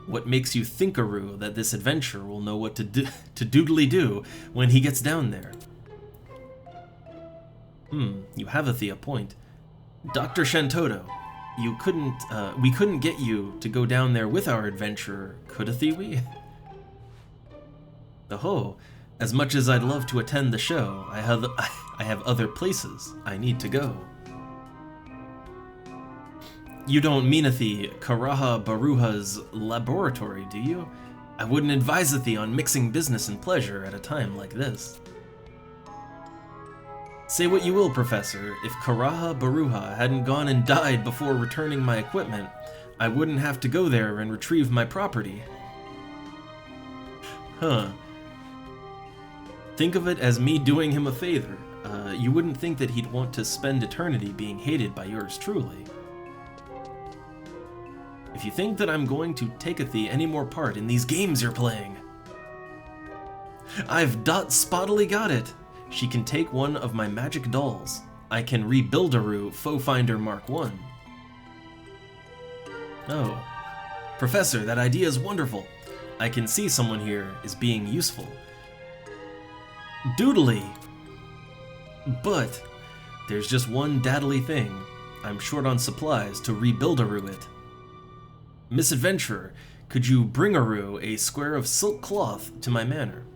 what makes you think-a-roo that this adventurer will know what to doodly-do when he gets down there? You have a point. Dr. Shantoto, we couldn't get you to go down there with our adventurer, could we? Oh, as much as I'd love to attend the show, I have other places I need to go. You don't meaneth Karaha Baruha's laboratory, do you? I wouldn't adviseth on mixing business and pleasure at a time like this. Say what you will, Professor, if Karaha Baruha hadn't gone and died before returning my equipment, I wouldn't have to go there and retrieve my property. Think of it as me doing him a favor. You wouldn't think that he'd want to spend eternity being hated by yours truly. If you think that I'm going to take any more part in these games you're playing, I've spottily got it. She can take one of my magic dolls. I can rebuild-a-roo Foe Finder Mark 1. Oh, Professor, that idea is wonderful. I can see someone here is being useful. Doodly! But there's just one daddly thing. I'm short on supplies to rebuild-a-roo it. Miss Adventurer, could you bring-a-roo a square of silk cloth to my manor?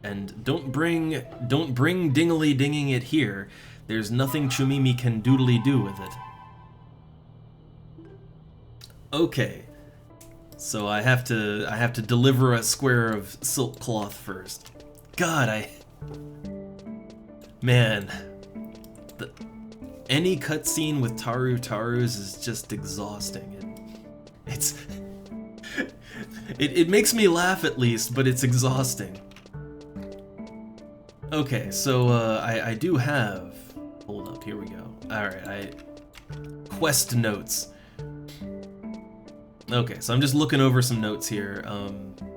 And don't bring dingly-dinging it here. There's nothing Chumimi can doodly do with it. Okay, so I have to deliver a square of silk cloth first. God, man, any cutscene with Tarus is just exhausting. It makes me laugh at least, but it's exhausting. Okay, so I do have. Hold up, here we go. All right, quest notes. Okay, so I'm just looking over some notes here.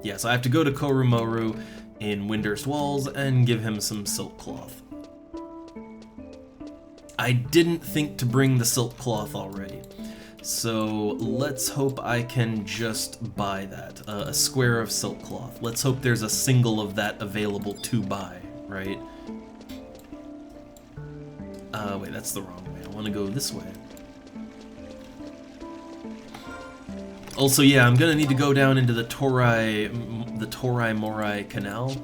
Yeah, so I have to go to Korumoru in Windurst Walls and give him some silk cloth. I didn't think to bring the silk cloth already. So let's hope I can just buy that. A square of silk cloth. Let's hope there's a single of that available to buy, right? Wait, that's the wrong way. I want to go this way. Also, yeah, I'm gonna need to go down into the Torai Morai Canal.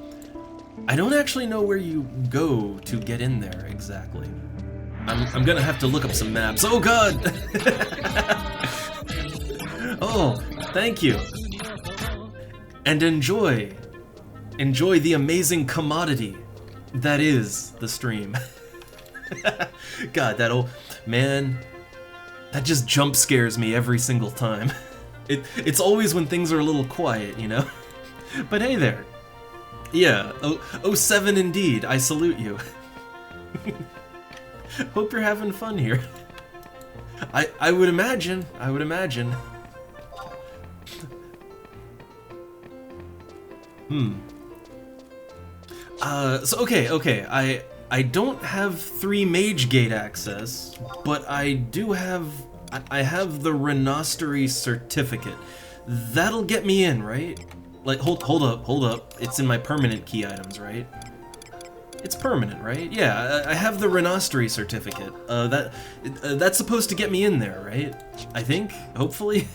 I don't actually know where you go to get in there exactly. I'm gonna have to look up some maps. Oh god! Oh, thank you. And enjoy the amazing commodity that is the stream. God, that old man, that just jump scares me every single time. It's always when things are a little quiet, you know? But hey there. Yeah, 07 indeed, I salute you. Hope you're having fun here. I would imagine, So okay, I don't have 3 Mage Gate access, but I do have, I have the Renostery certificate. That'll get me in, right? Like, hold up, it's in my permanent key items, right? It's permanent, right? Yeah, I have the Renostery certificate. That's supposed to get me in there, right? I think, hopefully.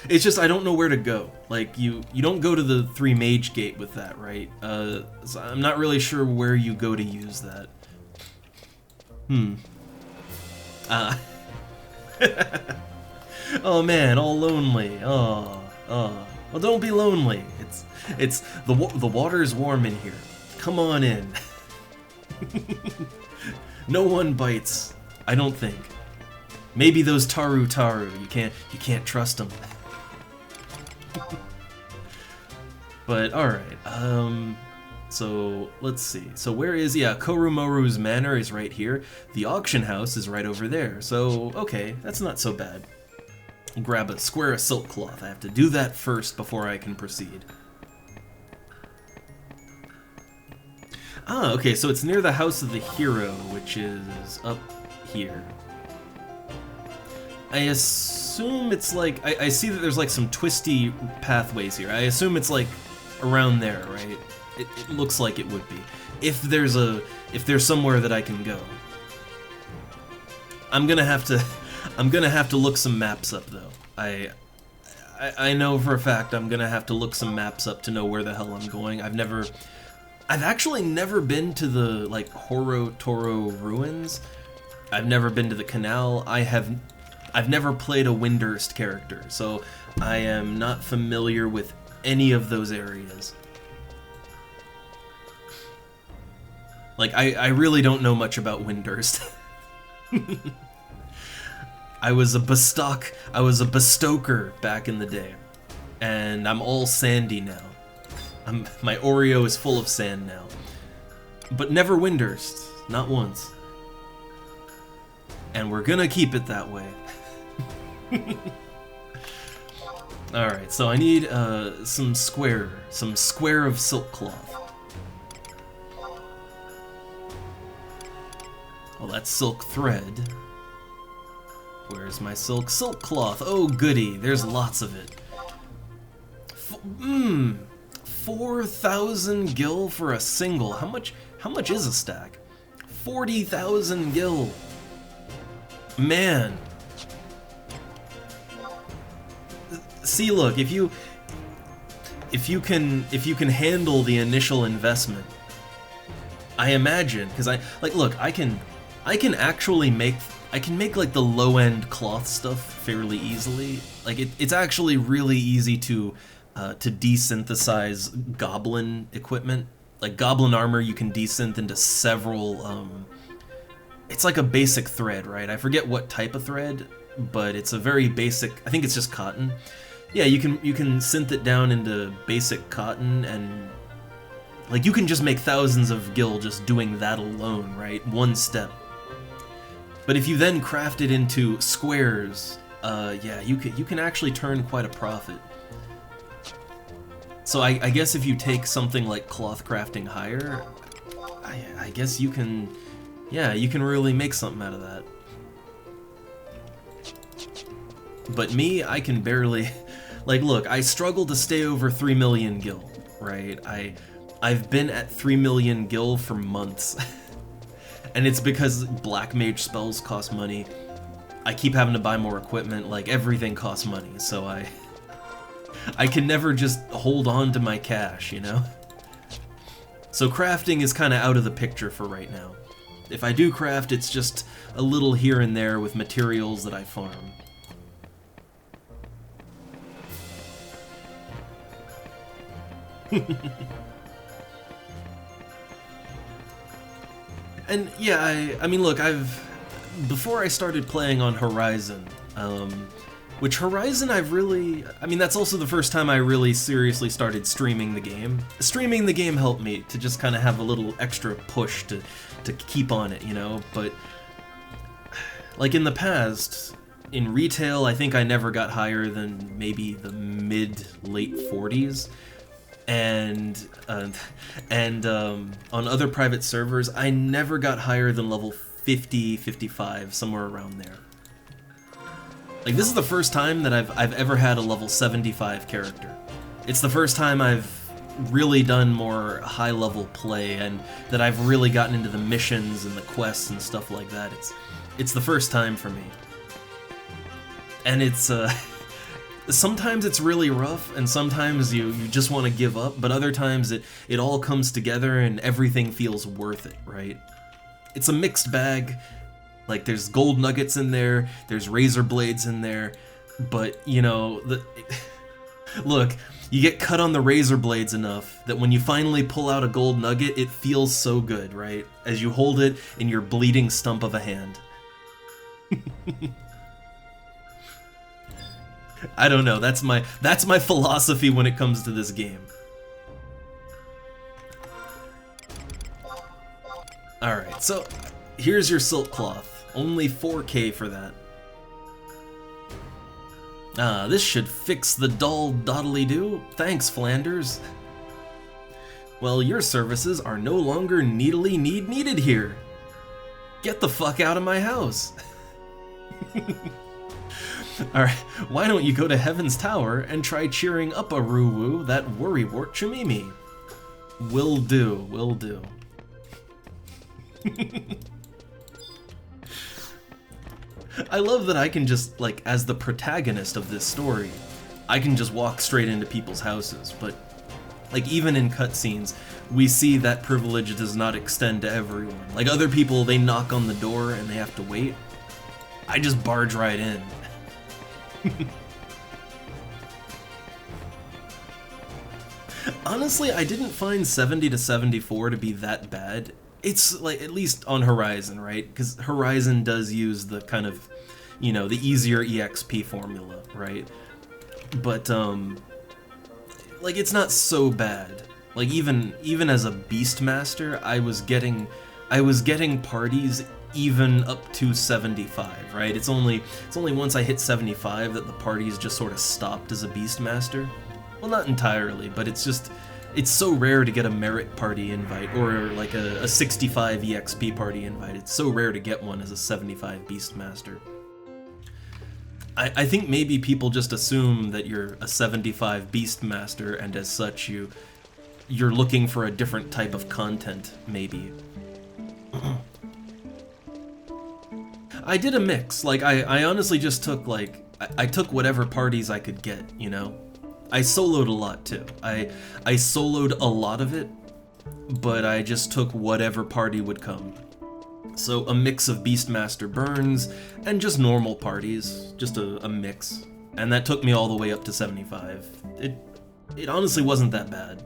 It's just I don't know where to go. Like, you don't go to the 3 Mage Gate with that, right? So I'm not really sure where you go to use that. Oh man, all lonely. Oh. Well, don't be lonely. It's the water's warm in here. Come on in. No one bites, I don't think. Maybe those Taru. You can't trust them. But alright, so let's see. So where is, yeah, Korumoru's Manor is right here. The auction house is right over there. So, okay, that's not so bad. I'll grab a square of silk cloth. I have to do that first before I can proceed. Ah, okay, so it's near the House of the Hero, which is up here. I assume it's like, I see that there's like some twisty pathways here. I assume it's like around there, right? It looks like it would be. If there's somewhere that I can go. I'm gonna have to look some maps up though. I know for a fact I'm gonna have to look some maps up to know where the hell I'm going. I've actually never been to the like Horo Toro ruins. I've never been to the canal. I've never played a Windurst character, so I am not familiar with any of those areas. Like, I really don't know much about Windurst. I was a bestoker back in the day, and I'm all sandy now. My Oreo is full of sand now. But never Windurst, not once. And we're gonna keep it that way. Alright, so I need some square of silk cloth. Well, that's silk thread. Where's my silk cloth? Oh goody, there's lots of it. 4,000 gil for a single. How much is a stack? 40,000 gil. Man. See, look, if you can handle the initial investment, I imagine, because I can actually make like the low-end cloth stuff fairly easily. Like it's actually really easy to desynthesize goblin equipment. Like goblin armor you can desynth into several it's like a basic thread, right? I forget what type of thread, but it's a very basic, I think it's just cotton. Yeah, you can synth it down into basic cotton, and like you can just make thousands of gil just doing that alone, right? One step. But if you then craft it into squares, yeah, you can actually turn quite a profit. So I guess if you take something like cloth crafting higher, I guess you can, yeah, you can really make something out of that. But me, I can barely... Like, look, I struggle to stay over 3 million gil, right? I've been at 3 million gil for months. And it's because black mage spells cost money. I keep having to buy more equipment, like everything costs money, so I can never just hold on to my cash, you know? So crafting is kind of out of the picture for right now. If I do craft, it's just a little here and there with materials that I farm. And yeah, I mean, look, before I started playing on Horizon, which Horizon I mean, that's also the first time I really seriously started streaming the game. Streaming the game helped me to just kind of have a little extra push to keep on it, you know? But, like in the past, in retail, I think I never got higher than maybe the mid-late 40s. And on other private servers, I never got higher than level 50, 55, somewhere around there. Like, this is the first time that I've ever had a level 75 character. It's the first time I've really done more high-level play, and that I've really gotten into the missions and the quests and stuff like that. It's the first time for me. And it's, sometimes it's really rough, and sometimes you just want to give up, but other times it all comes together and everything feels worth it, right? It's a mixed bag. Like, there's gold nuggets in there, there's razor blades in there, but, you know, look, you get cut on the razor blades enough that when you finally pull out a gold nugget, it feels so good, right? As you hold it in your bleeding stump of a hand. I don't know, that's my philosophy when it comes to this game. Alright, so here's your silk cloth. Only 4K for that. Ah, this should fix the dull doddly-doo. Thanks, Flanders. Well, your services are no longer needed here. Get the fuck out of my house. Alright, why don't you go to Heaven's Tower and try cheering up a Roo-Woo, that worrywart Chimimi? Will do, will do. I love that I can just, like, as the protagonist of this story, I can just walk straight into people's houses, but, like, even in cutscenes, we see that privilege does not extend to everyone. Like, other people, they knock on the door and they have to wait. I just barge right in. Honestly, I didn't find 70 to 74 to be that bad. It's, like, at least on Horizon, right? Because Horizon does use the kind of, you know, the easier EXP formula, right? But, like, it's not so bad. Like, even as a Beastmaster, I was getting parties even up to 75, right? It's only once I hit 75 that the parties just sort of stopped as a Beastmaster. Well, not entirely, but it's so rare to get a merit party invite, or like a 65 EXP party invite. It's so rare to get one as a 75 Beastmaster. I think maybe people just assume that you're a 75 Beastmaster, and as such you're looking for a different type of content, maybe. I did a mix. Like, I honestly just took, like, I took whatever parties I could get, you know? I soloed a lot, too. I soloed a lot of it, but I just took whatever party would come. So a mix of Beastmaster burns and just normal parties, just a mix. And that took me all the way up to 75. It honestly wasn't that bad.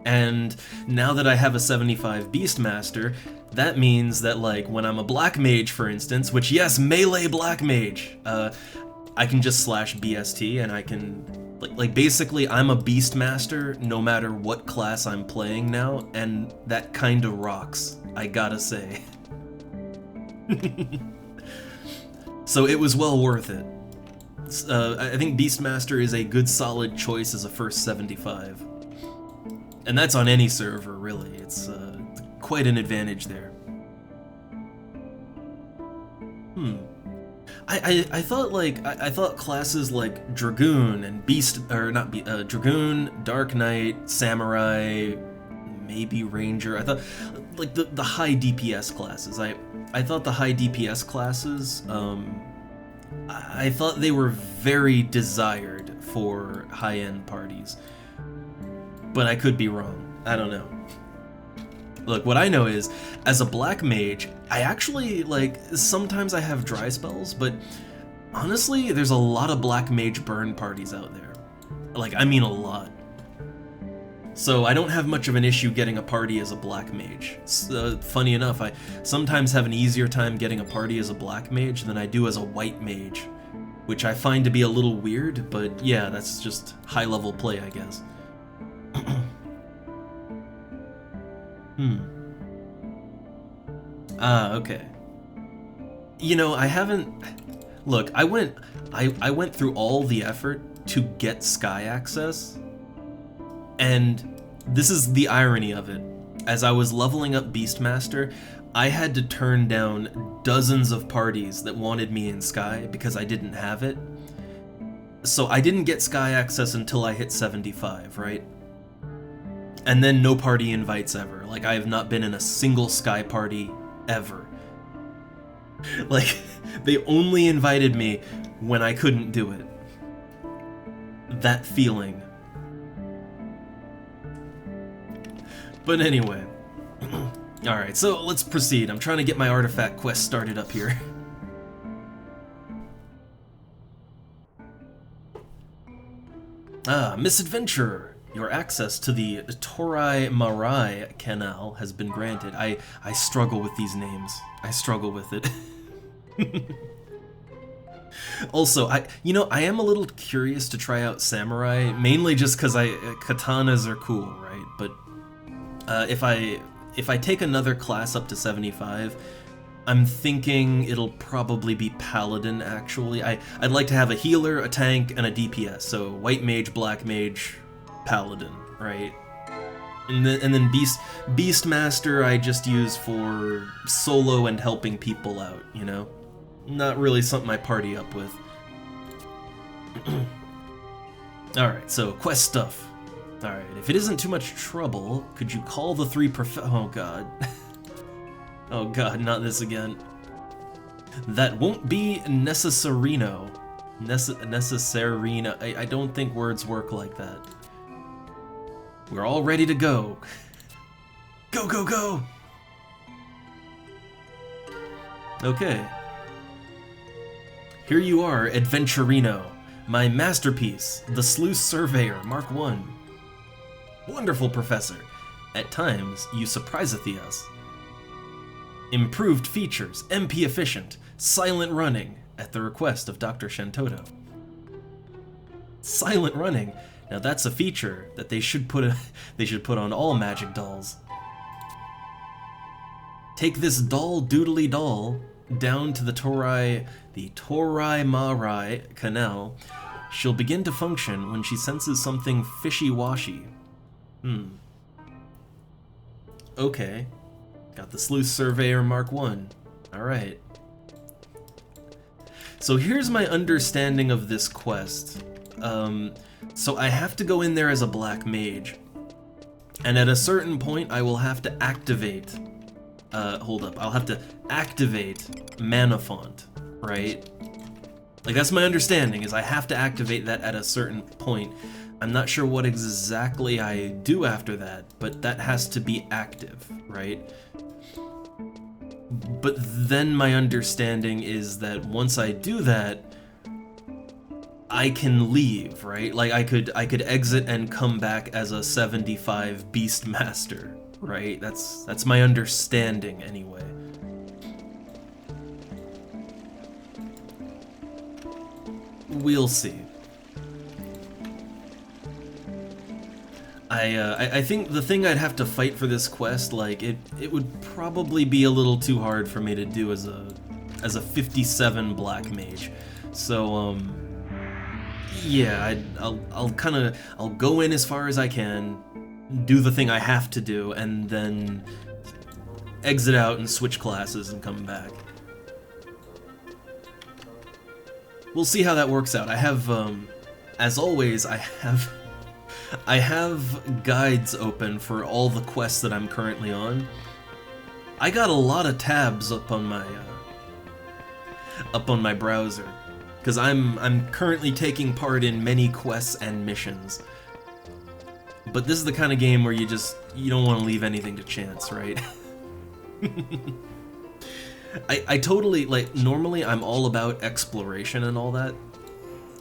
And now that I have a 75 Beastmaster, that means that, like, when I'm a Black Mage, for instance, which, yes, melee Black Mage, I can just slash BST and I can, like basically I'm a Beastmaster no matter what class I'm playing now, and that kinda rocks, I gotta say. So it was well worth it. I think Beastmaster is a good solid choice as a first 75. And that's on any server, really. It's quite an advantage there. I thought like I thought classes like Dragoon and Beast or not Dragoon, Dark Knight, Samurai, maybe Ranger. I thought like the high DPS classes. I thought the high DPS classes. I thought they were very desired for high-end parties, but I could be wrong. I don't know. Look, what I know is, as a black mage, I actually, like, sometimes I have dry spells, but honestly, there's a lot of black mage burn parties out there. Like, I mean a lot. So I don't have much of an issue getting a party as a black mage. Funny enough, I sometimes have an easier time getting a party as a black mage than I do as a white mage, which I find to be a little weird, but yeah, that's just high-level play, I guess. Okay. You know, I haven't... Look, I went through all the effort to get Sky Access, and this is the irony of it. As I was leveling up Beastmaster, I had to turn down dozens of parties that wanted me in Sky because I didn't have it. So I didn't get Sky Access until I hit 75, right? And then no party invites ever. Like, I have not been in a single Sky party ever. Like, they only invited me when I couldn't do it. That feeling. But anyway. Alright, so let's proceed. I'm trying to get my artifact quest started up here. Misadventurer. Your access to the Torai Marai Canal has been granted. I struggle with these names. I struggle with it. Also, I am a little curious to try out Samurai, mainly just because katanas are cool, right? But if I take another class up to 75, I'm thinking it'll probably be Paladin, actually. I'd like to have a healer, a tank, and a DPS. So White Mage, Black Mage, Paladin, right? And then Beastmaster I just use for solo and helping people out, you know? Not really something I party up with. Alright, so quest stuff. Alright, if it isn't too much trouble, could you call the three oh god. Oh god, not this again. That won't be necessarino. Necessarino. I don't think words work like that. We're all ready to go. Go, go, go! Okay. Here you are, Adventurino. My masterpiece, the Sleuth Surveyor, Mark I. Wonderful, Professor. At times, you surpriseth us. Improved features, MP efficient, silent running, at the request of Dr. Shantoto. Silent running? Now that's a feature that they should put on all magic dolls. Take this doll doodly doll down to the Torai Marai Canal. She'll begin to function when she senses something fishy-washy. Okay. Got the Sleuth Surveyor Mark I. Alright. So here's my understanding of this quest. So I have to go in there as a black mage. And at a certain point, I will have to activate... hold up. I'll have to activate Mana Font, right? Like, that's my understanding, is I have to activate that at a certain point. I'm not sure what exactly I do after that, but that has to be active, right? But then my understanding is that once I do that, I can leave, right? Like, I could exit and come back as a 75 Beastmaster, right? That's my understanding anyway. We'll see. I think the thing I'd have to fight for this quest, like, it would probably be a little too hard for me to do as a 57 black mage. So, yeah, I'll go in as far as I can, do the thing I have to do, and then exit out and switch classes and come back. we'll see how that works out. I have, as always, I have guides open for all the quests that I'm currently on. I got a lot of tabs up on my browser, because I'm currently taking part in many quests and missions. But this is the kind of game where you don't want to leave anything to chance, right? I totally, like, normally I'm all about exploration and all that.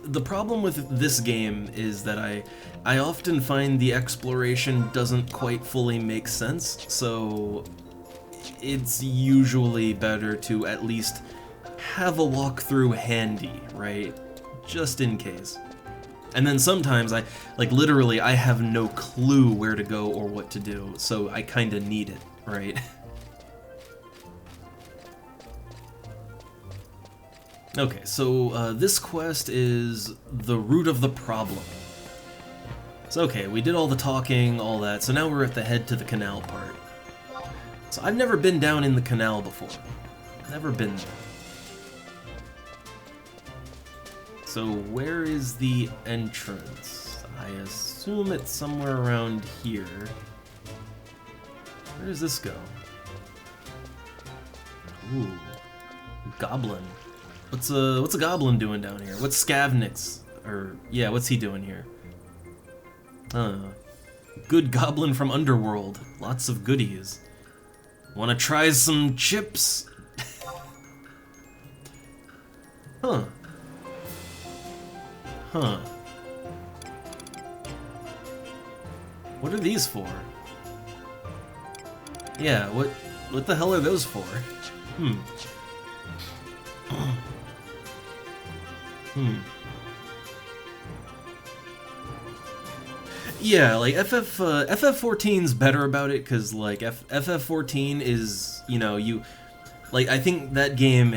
The problem with this game is that I often find the exploration doesn't quite fully make sense, so it's usually better to at least have a walkthrough handy, right? Just in case. And then sometimes literally, I have no clue where to go or what to do, so I kinda need it, right? Okay, so this quest is the root of the problem. So okay, we did all the talking, all that, so now we're at the head to the canal part. So I've never been down in the canal before. Never been there. So where is the entrance? I assume it's somewhere around here. Where does this go? Ooh, goblin. What's a goblin doing down here? What's Skavnix? Or yeah, what's he doing here? Good goblin from Underworld. Lots of goodies. Wanna try some chips? Huh. Huh. What are these for? Yeah, what the hell are those for? Hmm. Yeah, like FF14's better about it, cause like FF14 is, you know, like, I think that game,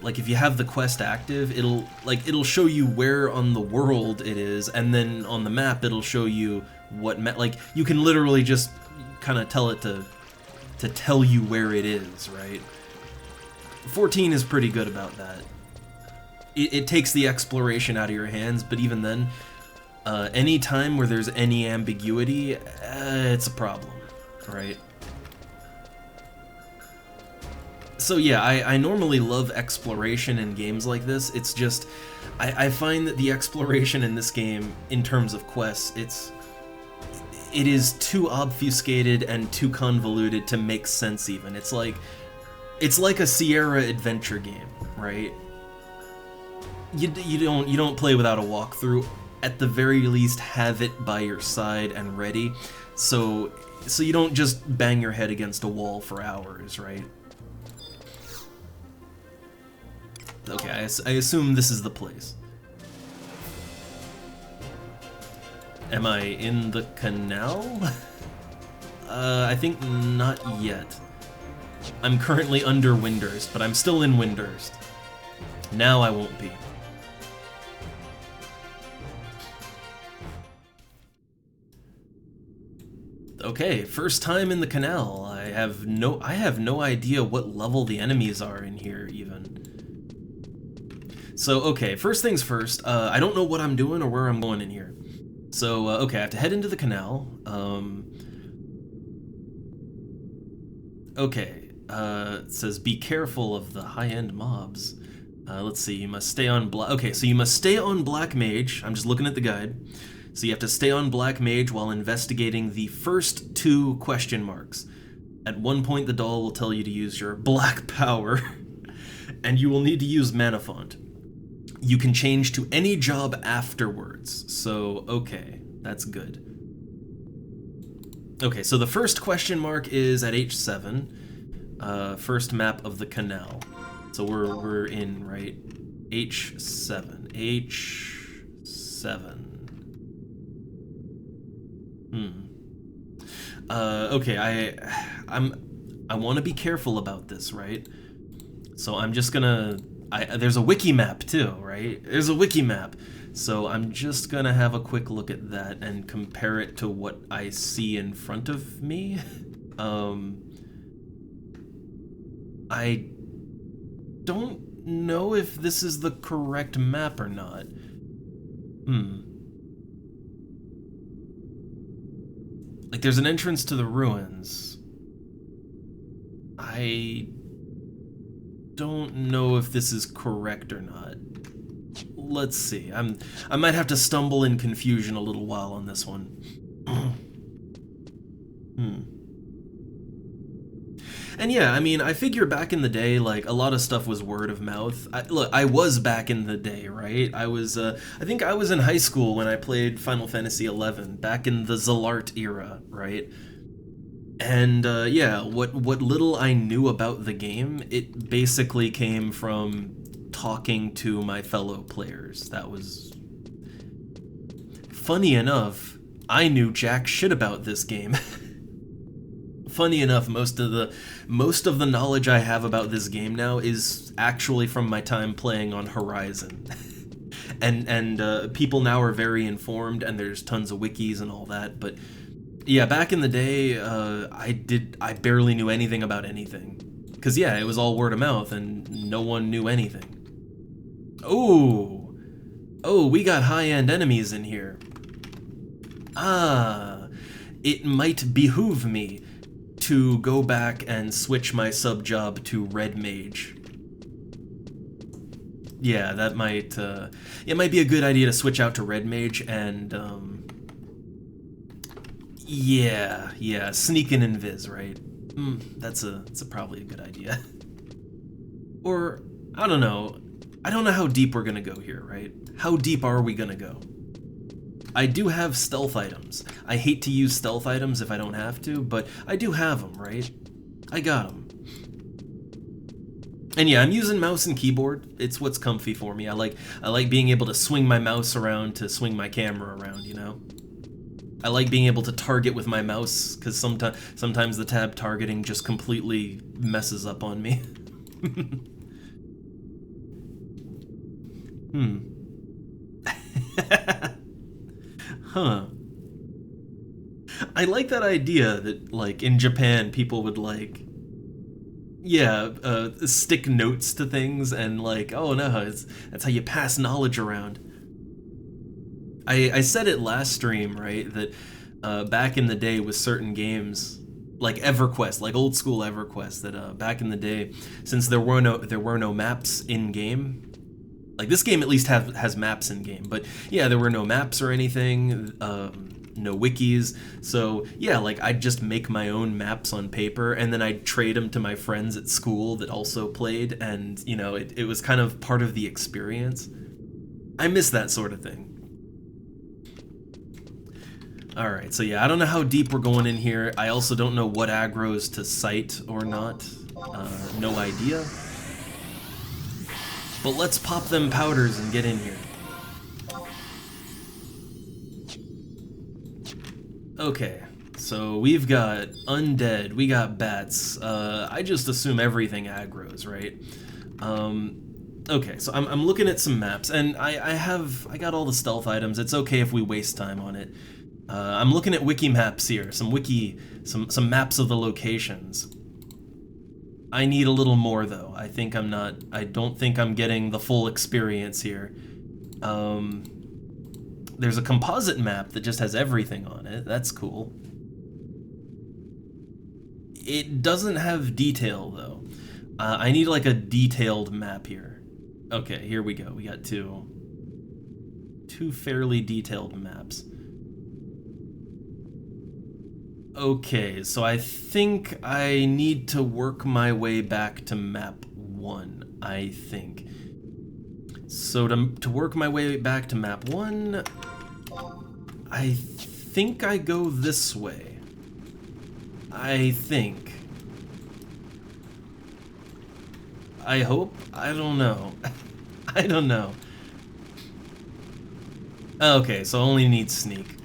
like, if you have the quest active, it'll show you where on the world it is, and then on the map it'll show you what like, you can literally just kind of tell it to tell you where it is, right? 14 is pretty good about that. It takes the exploration out of your hands, but even then, any time where there's any ambiguity, it's a problem, right? So yeah, I normally love exploration in games like this. It's just, I find that the exploration in this game, in terms of quests, it is too obfuscated and too convoluted to make sense even. It's like a Sierra adventure game, right? You don't play without a walkthrough. At the very least, have it by your side and ready, so you don't just bang your head against a wall for hours, right? Okay, I assume this is the place. Am I in the canal? I think not yet. I'm currently under Windurst, but I'm still in Windurst. Now I won't be. Okay, first time in the canal. I have no idea what level the enemies are in here even. So okay, first things first. I don't know what I'm doing or where I'm going in here. So okay, I have to head into the canal. Okay, it says be careful of the high-end mobs. Let's see, you must stay on okay, so you must stay on Black Mage. I'm just looking at the guide. So you have to stay on Black Mage while investigating the first 2 question marks. At one point, the doll will tell you to use your Black Power, and you will need to use Mana Font. You can change to any job afterwards, so okay, that's good. Okay, so the first question mark is at H7, first map of the canal. So we're in, right? H7. H7. Okay, I want to be careful about this, right? So I'm just gonna... there's a wiki map too, right? There's a wiki map. So I'm just gonna have a quick look at that and compare it to what I see in front of me. I don't know if this is the correct map or not. Like, there's an entrance to the ruins. I don't know if this is correct or not. Let's see. I might have to stumble in confusion a little while on this one. And yeah, I mean, I figure back in the day, like, a lot of stuff was word of mouth. Look, I was back in the day, right? I think I was in high school when I played Final Fantasy XI, back in the Zalart era, right? And, yeah, what little I knew about the game, it basically came from talking to my fellow players. That was... Funny enough, I knew jack shit about this game. Funny enough, most of the knowledge I have about this game now is actually from my time playing on Horizon. and people now are very informed, and there's tons of wikis and all that, but yeah, back in the day, I barely knew anything about anything. Cause yeah, it was all word of mouth and no one knew anything. Oh, we got high-end enemies in here. It might behoove me to go back and switch my sub-job to Red Mage. Yeah, that might, it might be a good idea to switch out to Red Mage and, yeah, sneak and invis, right? That's probably a good idea. Or, I don't know how deep we're gonna go here, right? How deep are we gonna go? I do have stealth items. I hate to use stealth items if I don't have to, but I do have them, right? I got them. And yeah, I'm using mouse and keyboard. It's what's comfy for me. I like being able to swing my mouse around to swing my camera around, you know? I like being able to target with my mouse, because sometimes the tab targeting just completely messes up on me. Huh. I like that idea that, like, in Japan, people would, like, yeah, stick notes to things and, like, oh no, that's how you pass knowledge around. I said it last stream, right, that back in the day with certain games, like EverQuest, like old school EverQuest, that back in the day, since there were no maps in game. Like, this game at least has maps in game, but yeah, there were no maps or anything, no wikis, so yeah, like, I'd just make my own maps on paper, and then I'd trade them to my friends at school that also played, and, you know, it was kind of part of the experience. I miss that sort of thing. Alright, so yeah, I don't know how deep we're going in here. I also don't know what aggros to cite or not. No idea. But let's pop them powders and get in here. Okay, so we've got undead, we got bats. I just assume everything aggros, right? Okay, so I'm looking at some maps, and I got all the stealth items. It's okay if we waste time on it. I'm looking at wiki maps here, some maps of the locations. I need a little more, though. I don't think I'm getting the full experience here. There's a composite map that just has everything on it. That's cool. It doesn't have detail, though. I need, like, a detailed map here. Okay, here we go. We got two fairly detailed maps. Okay, so I think I need to work my way back to map 1, I think. So to work my way back to map 1, I think I go this way. I think. I hope? I don't know. I don't know. Okay, so I only need sneak.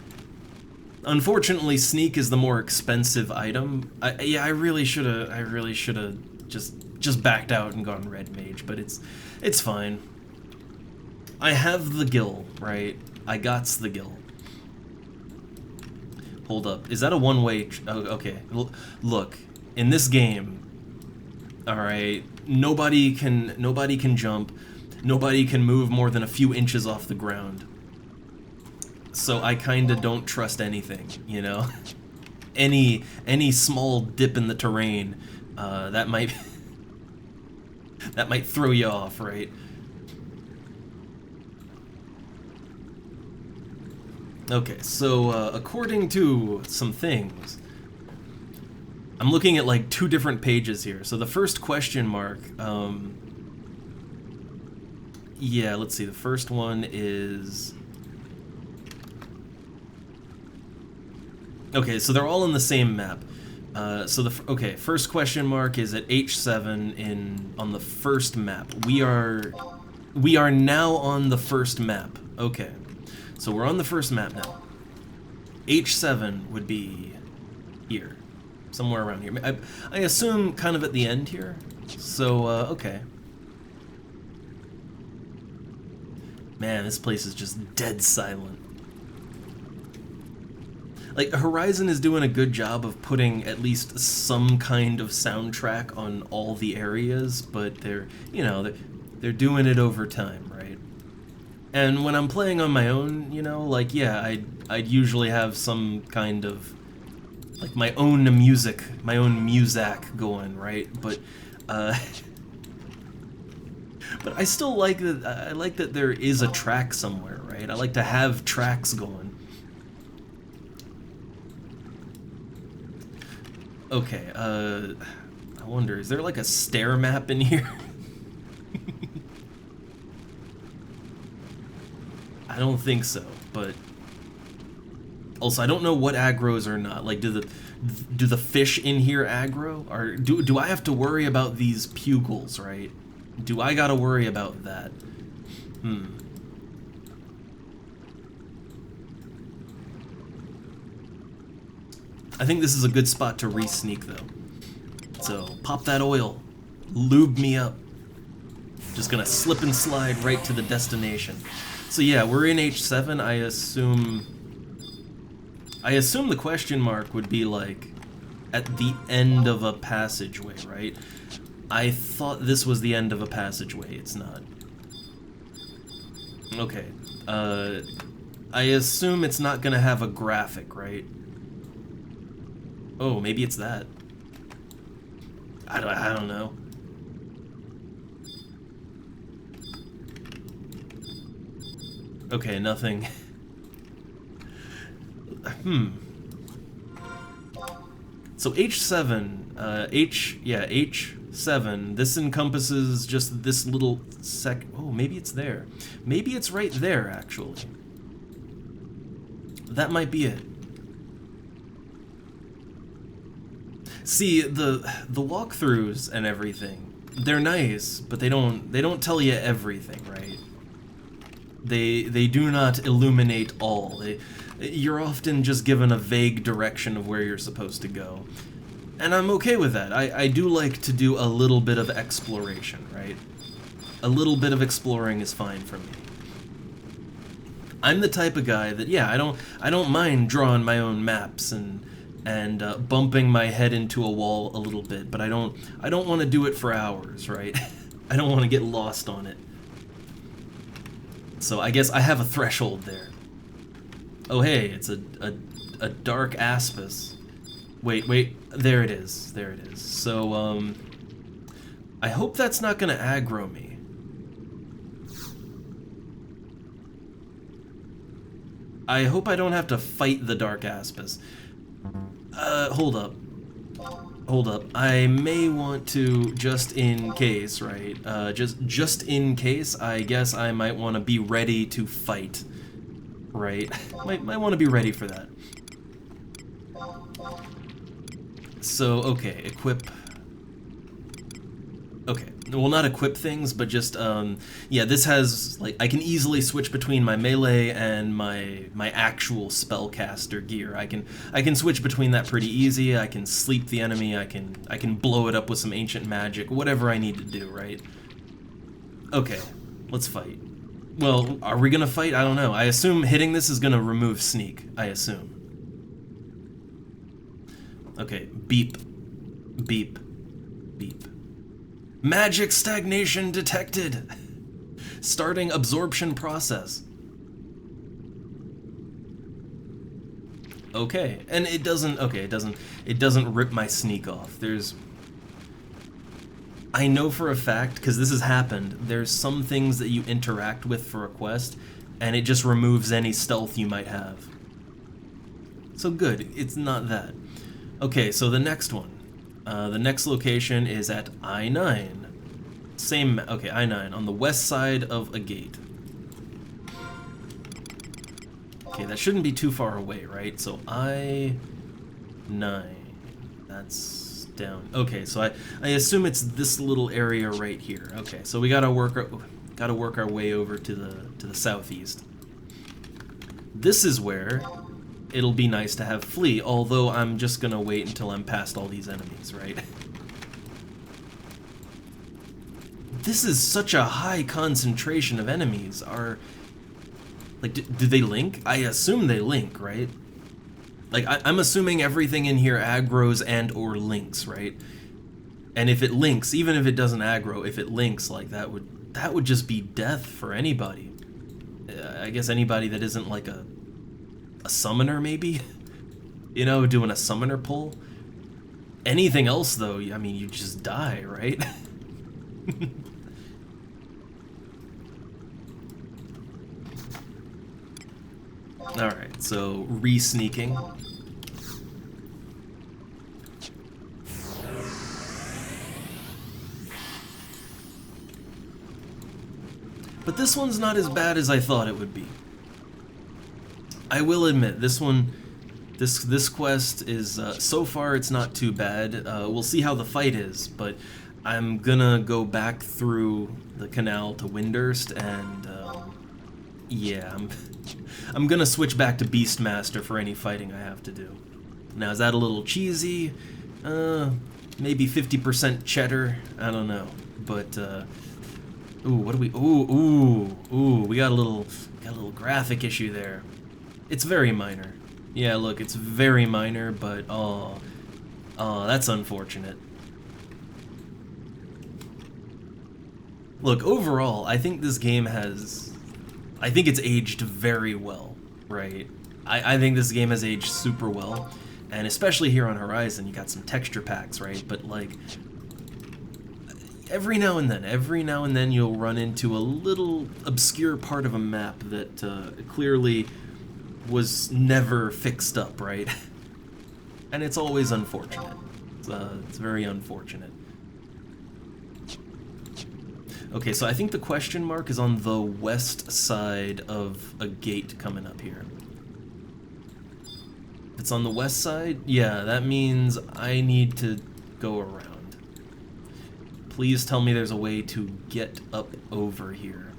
Unfortunately, sneak is the more expensive item. Yeah, I really should have just backed out and gone red mage, but it's fine. I have the gill, right? I gots the gill. Hold up, is that a one-way? Oh, okay. Look, in this game, All right, nobody can jump. Nobody can move more than a few inches off the ground. So I kind of don't trust anything, you know? Any small dip in the terrain, that might that might throw you off, right? Okay, so according to some things, I'm looking at like 2 different pages here. So the first question mark, yeah, let's see. The first one is... Okay, so they're all in the same map. Okay, first question mark is at H7 on the first map. We are now on the first map. Okay, so we're on the first map now. H7 would be here, somewhere around here. I assume kind of at the end here. So okay. Man, this place is just dead silent. Like, Horizon is doing a good job of putting at least some kind of soundtrack on all the areas, but they're, you know, they're doing it over time, right? And when I'm playing on my own, you know, like, yeah, I'd usually have some kind of, like, my own music going, right? But I still like that. I like that there is a track somewhere, right? I like to have tracks going. Okay, I wonder, is there like a stair map in here? I don't think so, but also I don't know what aggro's or not. Like, do the fish in here aggro? Or do I have to worry about these pugils, right? Do I gotta worry about that? I think this is a good spot to re-sneak, though. So, pop that oil. Lube me up. Just gonna slip and slide right to the destination. So yeah, we're in H7. I assume the question mark would be, like, at the end of a passageway, right? I thought this was the end of a passageway. It's not. Okay. I assume it's not gonna have a graphic, right? Oh, maybe it's that. I don't know. Okay, nothing. So H7, H7, this encompasses just this little oh, maybe it's there. Maybe it's right there, actually. That might be it. See, the walkthroughs and everything, they're nice, but they don't tell you everything, right? They do not illuminate all. You're often just given a vague direction of where you're supposed to go. And I'm okay with that. I do like to do a little bit of exploration, right? A little bit of exploring is fine for me. I'm the type of guy that, yeah, I don't mind drawing my own maps and bumping my head into a wall a little bit, but I don't want to do it for hours, right? I don't want to get lost on it. So I guess I have a threshold there. Oh hey, it's a dark aspis. Wait, there it is. So I hope that's not gonna aggro me. I hope I don't have to fight the dark aspis. Hold up. I may want to, just in case, right? Just in case, I guess I might want to be ready to fight, right? might want to be ready for that. So, okay, equip. Okay, well, not equip things, but just, yeah, this has, like, I can easily switch between my melee and my actual spellcaster gear. I can switch between that pretty easy. I can sleep the enemy. I can blow it up with some ancient magic, whatever I need to do, right? Okay, let's fight. Well, are we gonna fight? I don't know. I assume hitting this is gonna remove sneak. I assume. Okay, beep, beep, beep. Magic stagnation detected. Starting absorption process. Okay, and it doesn't, okay, it doesn't rip my sneak off. I know for a fact, because this has happened, there's some things that you interact with for a quest, and it just removes any stealth you might have. So good, it's not that. Okay, so the next one. The next location is at I-9. Same, okay, I-9, on the west side of a gate. Okay, that shouldn't be too far away, right? So I-9, that's down. Okay, so I assume it's this little area right here. Okay, so we gotta work our way over to the southeast. This is where it'll be nice to have flee, although I'm just gonna wait until I'm past all these enemies, right? This is such a high concentration of enemies. Like, do they link? I assume they link, right? Like, I'm assuming everything in here aggroes and or links, right? And if it links, even if it doesn't aggro, if it links, like, that would just be death for anybody. I guess anybody that isn't like a summoner, maybe? You know, doing a summoner pull? Anything else, though, I mean, you just die, right? Alright, so re-sneaking. But this one's not as bad as I thought it would be. I will admit, this one, this quest is, so far it's not too bad. We'll see how the fight is, but I'm gonna go back through the canal to Windurst, and, yeah, I'm gonna switch back to Beastmaster for any fighting I have to do. Now, is that a little cheesy? Maybe 50% cheddar? I don't know. But, ooh, what do we, ooh, we got a little graphic issue there. It's very minor. Yeah, look, it's very minor, but, oh, that's unfortunate. Look, overall, I think this game I think it's aged very well, right? I think this game has aged super well, and especially here on Horizon, you got some texture packs, right? But, like, every now and then you'll run into a little obscure part of a map that clearly was never fixed up, right? And it's always unfortunate. It's very unfortunate. Okay, so I think the question mark is on the west side of a gate coming up here. If it's on the west side, yeah, that means I need to go around. Please tell me there's a way to get up over here.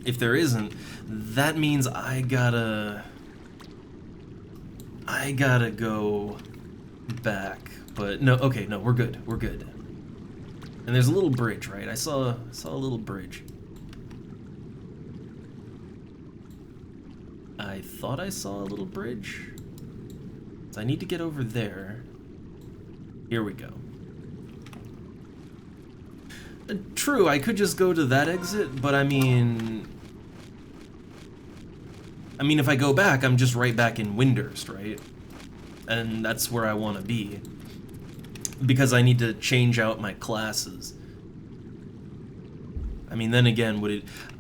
If there isn't, that means I gotta go back. But no, okay, no, we're good. We're good. And there's a little bridge, right? I saw a little bridge. I thought I saw a little bridge. So I need to get over there. Here we go. True, I could just go to that exit, but I mean, if I go back, I'm just right back in Windurst, right? And that's where I want to be. Because I need to change out my classes. I mean, then again,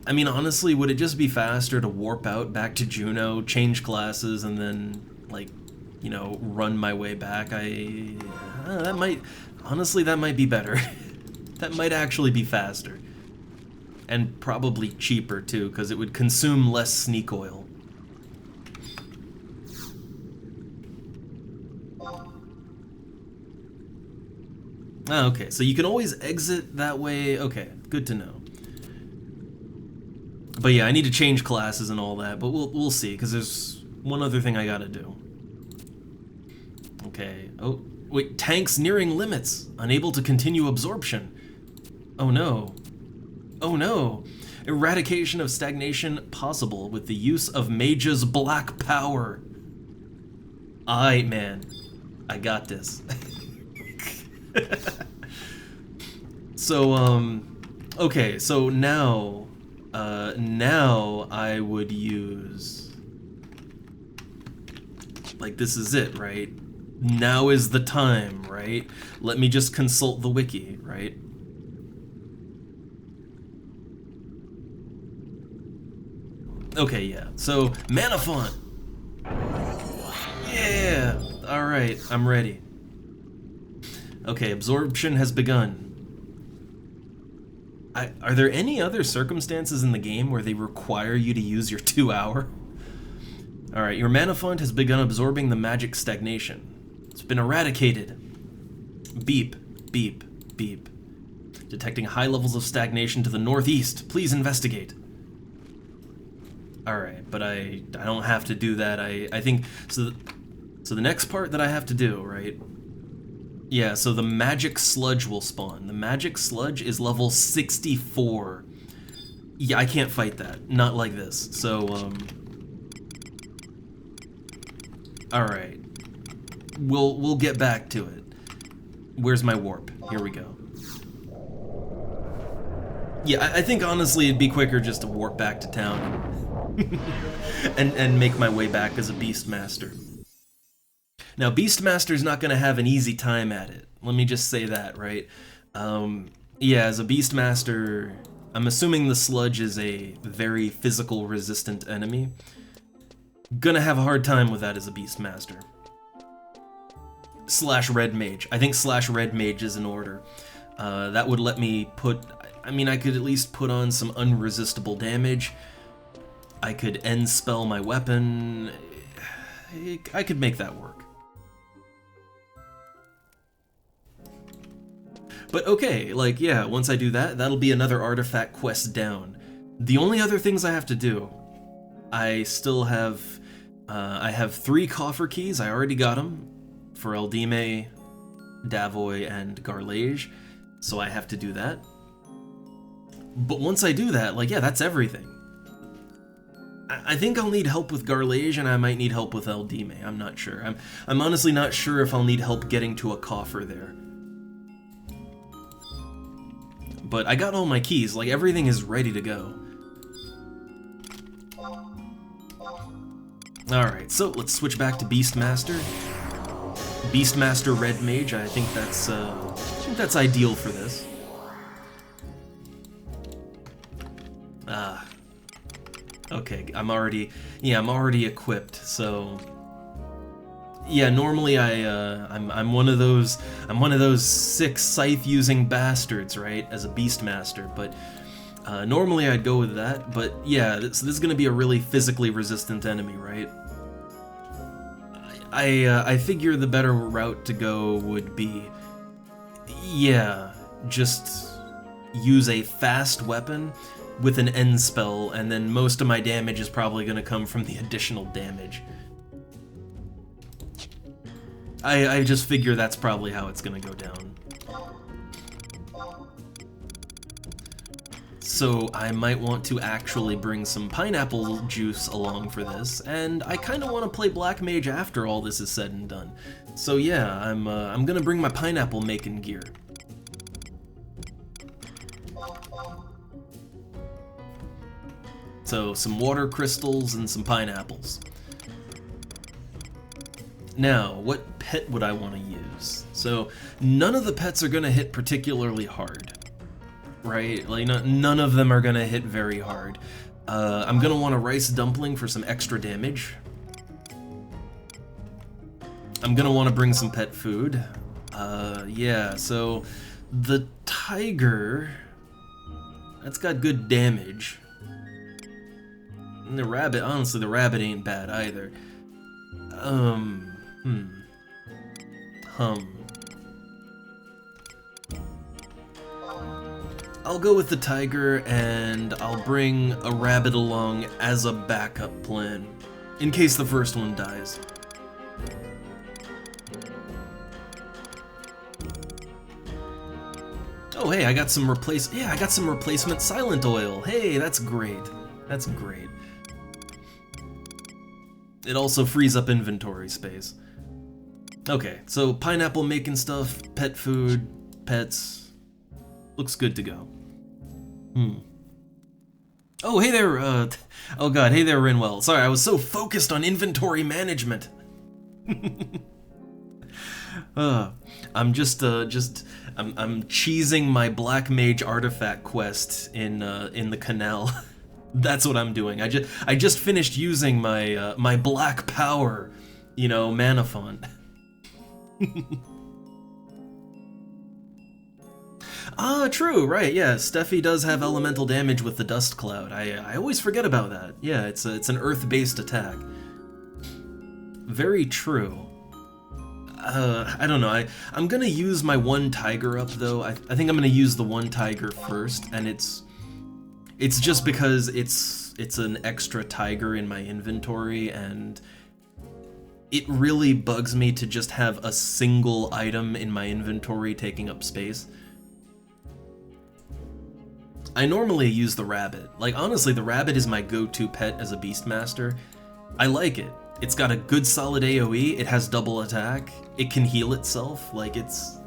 honestly, would it just be faster to warp out back to Juno, change classes, and then, like, you know, run my way back? That might be better. That might actually be faster. And probably cheaper, too, because it would consume less sneak oil. Oh, okay, so you can always exit that way. Okay, good to know. But yeah, I need to change classes and all that, but we'll see, because there's one other thing I gotta do. Okay, oh, wait, tanks nearing limits, unable to continue absorption. Oh no. Oh no. Eradication of stagnation possible with the use of Mage's black power. Aight, man. I got this. So, okay, so now I would use, like, this is it, right? Now is the time, right? Let me just consult the wiki, right? Okay, yeah, so, mana font! Yeah! Alright, I'm ready. Okay, absorption has begun. Are there any other circumstances in the game where they require you to use your 2 hour? Alright, your mana font has begun absorbing the magic stagnation. It's been eradicated. Beep, beep, beep. Detecting high levels of stagnation to the northeast. Please investigate. Alright, but I don't have to do that. I think, so the next part that I have to do, right? Yeah, so the magic sludge will spawn. The magic sludge is level 64. Yeah, I can't fight that. Not like this. So, alright. We'll get back to it. Where's my warp? Here we go. Yeah, I think honestly it'd be quicker just to warp back to town and make my way back as a Beastmaster. Now, Beastmaster's not going to have an easy time at it. Let me just say that, right? Yeah, as a Beastmaster, I'm assuming the sludge is a very physical resistant enemy. Gonna have a hard time with that as a Beastmaster. Slash Red Mage. I think slash Red Mage is in order. That would let me put... I mean, I could at least put on some unresistible damage. I could end spell my weapon. I could make that work. But okay, like, yeah, once I do that, that'll be another artifact quest down. The only other things I have to do, I still have, I have 3 coffer keys, I already got them, for Eldime, Davoy, and Garlage, so I have to do that. But once I do that, like, yeah, that's everything. I think I'll need help with Garlage, and I might need help with Eldime, I'm not sure. I'm honestly not sure if I'll need help getting to a coffer there. But I got all my keys, like everything is ready to go. Alright, so let's switch back to Beastmaster. Beastmaster Red Mage, I think that's ideal for this. Okay, I'm already equipped, so... Yeah, normally I'm one of those sick scythe-using bastards, right, as a Beastmaster, but normally I'd go with that, but yeah, this is gonna be a really physically resistant enemy, right? I figure the better route to go would be, yeah, just use a fast weapon with an end spell, and then most of my damage is probably gonna come from the additional damage. I just figure that's probably how it's gonna go down. So I might want to actually bring some pineapple juice along for this, and I kind of want to play Black Mage after all this is said and done. So yeah, I'm gonna bring my pineapple making gear. So some water crystals and some pineapples. Now, what pet would I want to use? So, none of the pets are going to hit particularly hard, right? Like, none of them are going to hit very hard. I'm going to want a rice dumpling for some extra damage. I'm going to want to bring some pet food. Yeah, so the tiger, that's got good damage. And the rabbit, honestly, the rabbit ain't bad either. I'll go with the tiger, and I'll bring a rabbit along as a backup plan, in case the first one dies. Oh hey, I got some replacement silent oil. Hey, that's great. That's great. It also frees up inventory space. Okay, so pineapple making stuff, pet food, pets. Looks good to go. Oh, hey there, oh god, hey there, Rinwell. Sorry, I was so focused on inventory management. I'm I'm cheesing my Black Mage artifact quest in the canal. That's what I'm doing. I just finished using my my black power, you know, mana font. Ah, true, right, yeah. Steffi does have elemental damage with the dust cloud. I always forget about that. Yeah, it's an earth-based attack. Very true. I don't know. I'm gonna use my one tiger up though. I think I'm gonna use the one tiger first, and it's just because it's an extra tiger in my inventory, and it really bugs me to just have a single item in my inventory taking up space. I normally use the rabbit. Like, honestly, the rabbit is my go-to pet as a Beastmaster. I like it. It's got a good solid AoE, it has double attack, it can heal itself, like it's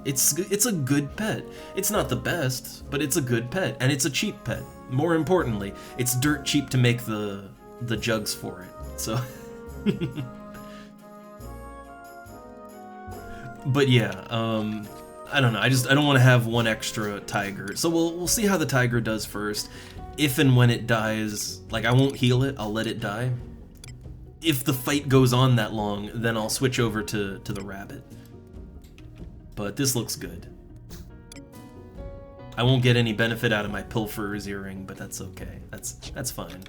a good pet. It's not the best, but it's a good pet, and it's a cheap pet. More importantly, it's dirt cheap to make the jugs for it, so... But yeah, I don't know, I don't want to have one extra tiger, so we'll see how the tiger does first. If and when it dies, like, I won't heal it, I'll let it die. If the fight goes on that long, then I'll switch over to the rabbit. But this looks good. I won't get any benefit out of my pilferer's earring, but that's okay. That's fine.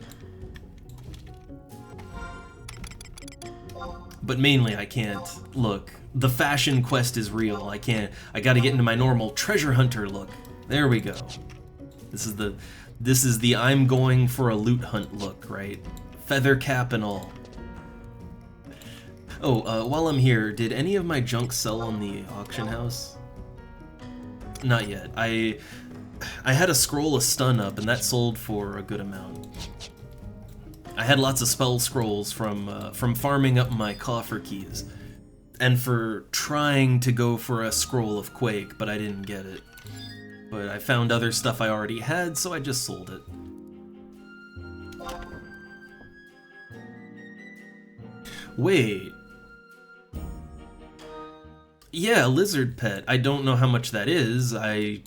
But mainly I can't. Look, the fashion quest is real. I gotta get into my normal treasure hunter look. There we go. This is the I'm going for a loot hunt look, right? Feather cap and all. Oh, while I'm here, did any of my junk sell on the auction house? Not yet. I had a scroll of stun up, and that sold for a good amount. I had lots of spell scrolls from farming up my coffer keys, and for trying to go for a scroll of Quake, but I didn't get it. But I found other stuff I already had, so I just sold it. Wait. Yeah, a lizard pet. I don't know how much that is. Yeah, I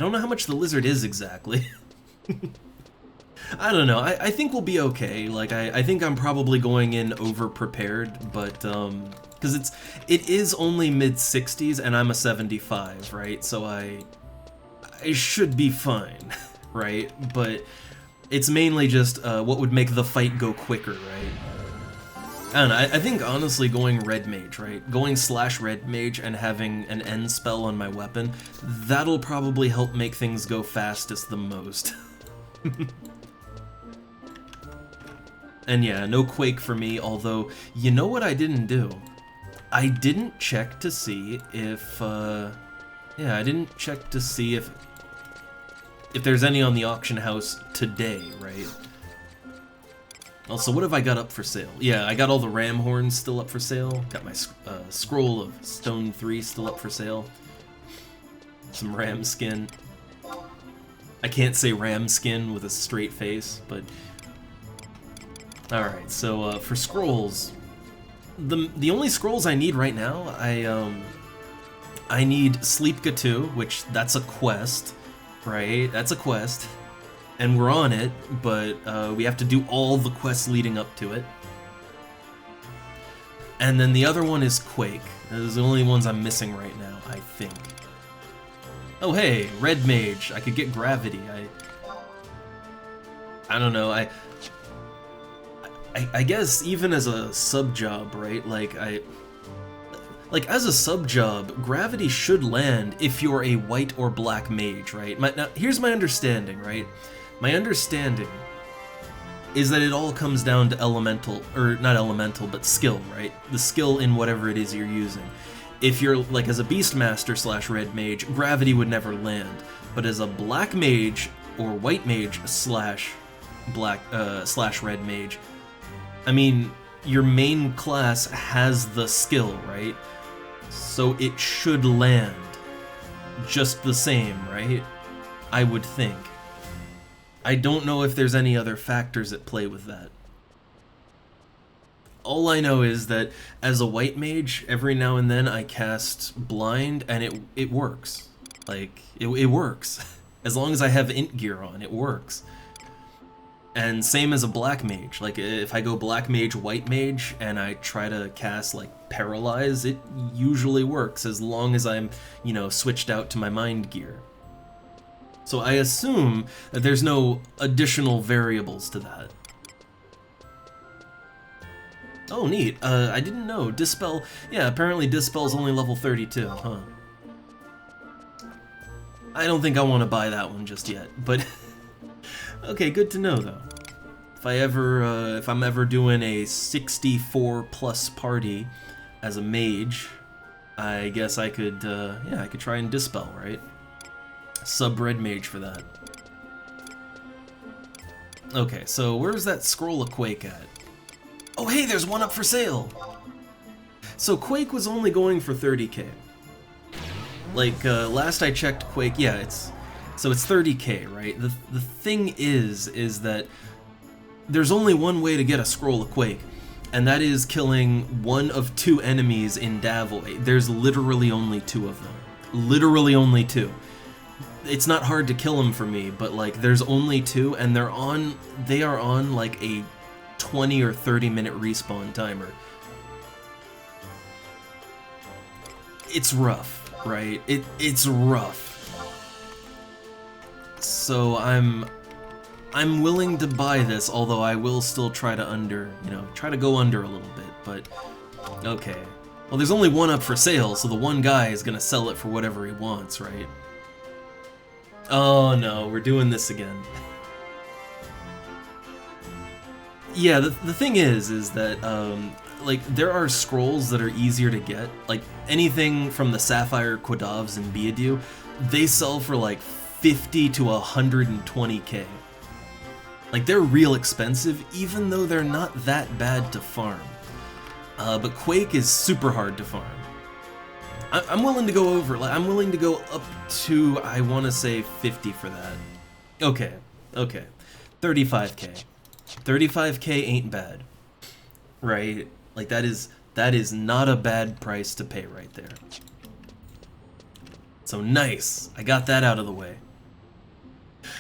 don't know how much the lizard is exactly. I don't know. I think we'll be okay. Like, I think I'm probably going in over-prepared, but, because it is only mid-60s, and I'm a 75, right? So I should be fine, right? But it's mainly just, what would make the fight go quicker, right? I don't know, I think honestly going Red Mage, right? Going / Red Mage and having an end spell on my weapon, that'll probably help make things go fastest the most. And yeah, no Quake for me, although, you know what I didn't do? I didn't check to see if, yeah, I didn't check to see if there's any on the auction house today, right? Also, what have I got up for sale? Yeah, I got all the ram horns still up for sale. Got my scroll of Stone 3 still up for sale. Some ram skin. I can't say ram skin with a straight face, but... Alright, so for scrolls, the only scrolls I need right now, I need Sleepka 2, which that's a quest, right? That's a quest. And we're on it, but we have to do all the quests leading up to it. And then the other one is Quake. Those are the only ones I'm missing right now, I think. Oh hey, Red Mage. I could get Gravity. I don't know, I guess even as a sub-job, right? Like, as a sub-job, Gravity should land if you're a white or black mage, right? Now, here's my understanding, right? My understanding is that it all comes down to elemental, or not elemental, but skill, right? The skill in whatever it is you're using. If you're, like, as a Beastmaster / Red Mage, Gravity would never land. But as a Black Mage, or White Mage / Red Mage, I mean, your main class has the skill, right? So it should land just the same, right? I would think. I don't know if there's any other factors at play with that. All I know is that as a white mage, every now and then I cast blind and it works. Like, it works. As long as I have int gear on, it works. And same as a black mage. Like, if I go black mage, white mage, and I try to cast, like, paralyze, it usually works as long as I'm, you know, switched out to my mind gear. So I assume that there's no additional variables to that. Oh, neat. I didn't know. Dispel... Yeah, apparently Dispel's only level 32, huh? I don't think I want to buy that one just yet, but... Okay, good to know, though. If I'm ever doing a 64-plus party as a mage, I guess I could, yeah, I could try and Dispel, right? Sub-red mage for that. Okay, so where's that scroll of Quake at? Oh, hey, there's one up for sale! So Quake was only going for 30k. Like, last I checked Quake, yeah, it's 30k, right? The thing is that there's only one way to get a scroll of Quake, and that is killing one of two enemies in Davoy. There's literally only two of them. Literally only two. It's not hard to kill them for me, but like, there's only two, and they are on like a 20 or 30 minute respawn timer. It's rough, right? It's rough. So I'm willing to buy this, although I will still try to try to go under a little bit, but okay. Well, there's only one up for sale, so the one guy is gonna sell it for whatever he wants, right? Oh no, we're doing this again. Yeah, the thing is that, like, there are scrolls that are easier to get. Like, anything from the Sapphire Quadavs and Beadu, they sell for like 50 to 120k. Like, they're real expensive, even though they're not that bad to farm. But Quake is super hard to farm. I'm willing to go over, like, I'm willing to go up to, I want to say 50 for that. Okay, 35k. 35k ain't bad, right? Like, that is not a bad price to pay right there. So nice, I got that out of the way.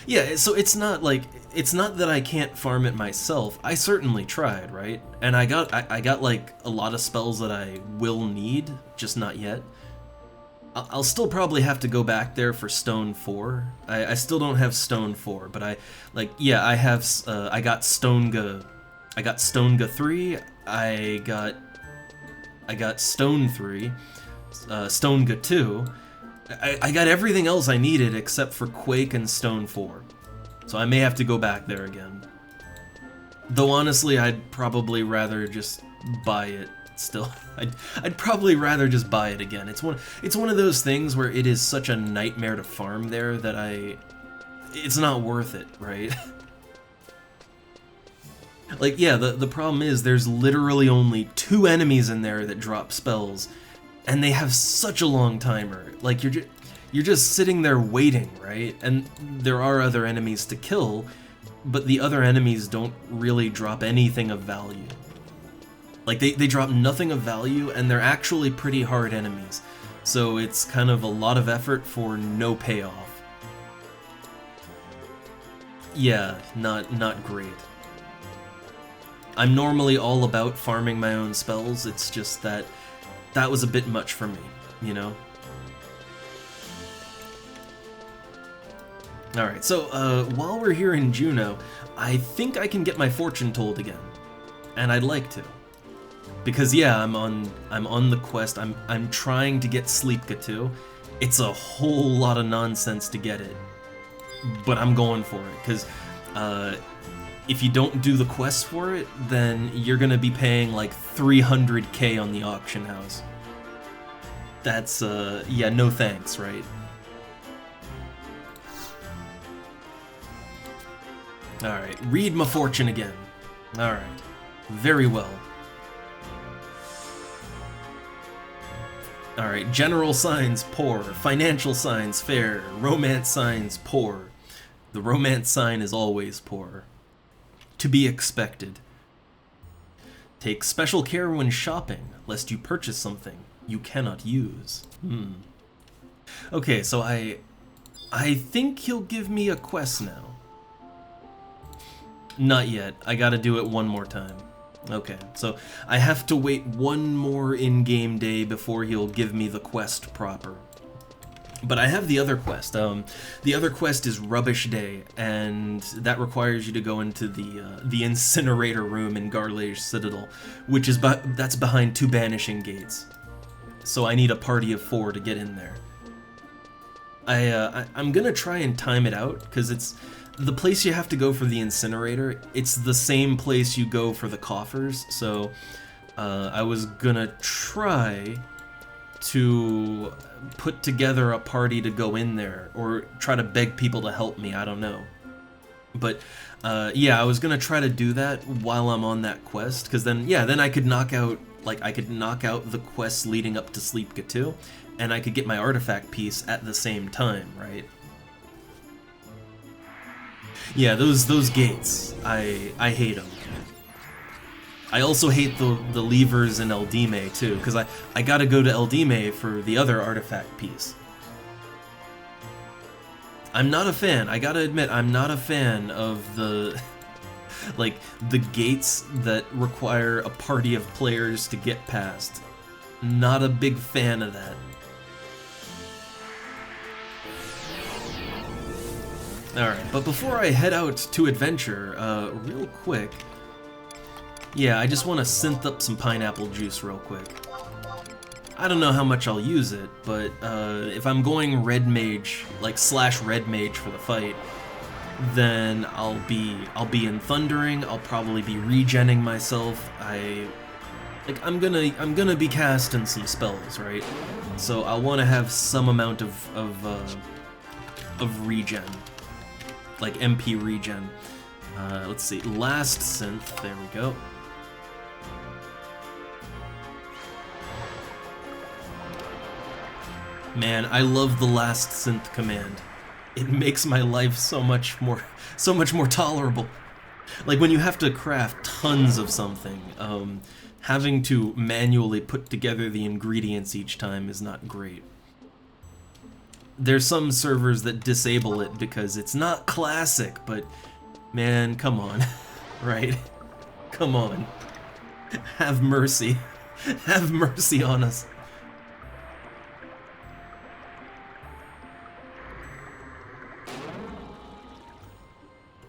Yeah, so it's not that I can't farm it myself. I certainly tried, right? And I got like a lot of spells that I will need, just not yet. I'll still probably have to go back there for Stone 4. I still don't have Stone 4, but I got Stonega 3, I got Stone 3, Stonega 2. I got everything else I needed except for Quake and Stone 4. So I may have to go back there again. Though honestly, I'd probably rather just buy it still. I'd probably rather just buy it again. It's one of those things where it is such a nightmare to farm there that it's not worth it, right? Like, yeah, the problem is there's literally only two enemies in there that drop spells, and they have such a long timer. Like, you're just sitting there waiting, right? And there are other enemies to kill, but the other enemies don't really drop anything of value. Like, they drop nothing of value, and they're actually pretty hard enemies. So it's kind of a lot of effort for no payoff. Yeah, not great. I'm normally all about farming my own spells, it's just that was a bit much for me, you know? Alright, so while we're here in Juneau, I think I can get my fortune told again. And I'd like to. Because yeah, I'm on the quest. I'm trying to get Sleepka too. It's a whole lot of nonsense to get it, but I'm going for it because if you don't do the quest for it, then you're gonna be paying like 300k on the auction house. That's yeah, no thanks, right? All right, read my fortune again. All right, very well. Alright, general signs, poor. Financial signs, fair. Romance signs, poor. The romance sign is always poor. To be expected. Take special care when shopping, lest you purchase something you cannot use. Okay, so I think he'll give me a quest now. Not yet. I gotta do it one more time. Okay, so I have to wait one more in-game day before he'll give me the quest proper. But I have the other quest. The other quest is Rubbish Day, and that requires you to go into the incinerator room in Garlage Citadel, which is that's behind 2 banishing gates. So I need a party of 4 to get in there. I'm gonna try and time it out, because it's the place you have to go for the incinerator. It's the same place you go for the coffers, so I was gonna try to put together a party to go in there, or try to beg people to help me, I don't know. But yeah, I was gonna try to do that while I'm on that quest, because then, yeah, then I could knock out, the quests leading up to Sleepka 2, and I could get my artifact piece at the same time, right? Yeah, those gates, I hate them. I also hate the levers in Eldime too, because I gotta go to Eldime for the other artifact piece. I'm not a fan, I gotta admit, I'm not a fan of the the gates that require a party of players to get past. Not a big fan of that. Alright, but before I head out to adventure, real quick, yeah, I just want to synth up some pineapple juice real quick. I don't know how much I'll use it, but if I'm going red mage, slash red mage for the fight, then I'll be in Thundering. I'll probably be regenning myself. I'm gonna be casting some spells, right? So I'll want to have some amount of regen, like MP regen. Let's see, last synth. There we go. Man, I love the last synth command. It makes my life so much more tolerable. Like when you have to craft tons of something, having to manually put together the ingredients each time is not great. There's some servers that disable it because it's not classic, but man, come on, right? Come on. Have mercy. Have mercy on us.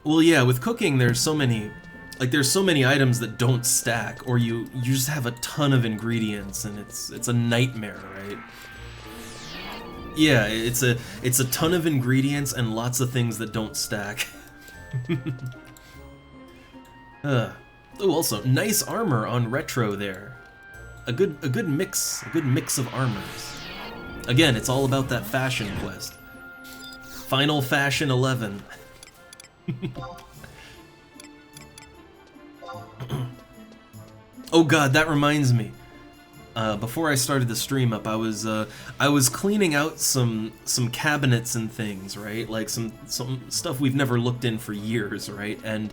Well, yeah, with cooking, there's so many items that don't stack, or you just have a ton of ingredients, and it's a nightmare, right? Yeah, it's a ton of ingredients and lots of things that don't stack. Oh, also, nice armor on Retro there. A good mix of armors. Again, it's all about that fashion quest. Final Fashion 11. Oh god, that reminds me. Before I started the stream up, I was cleaning out some cabinets and things, right? Like some stuff we've never looked in for years, right? And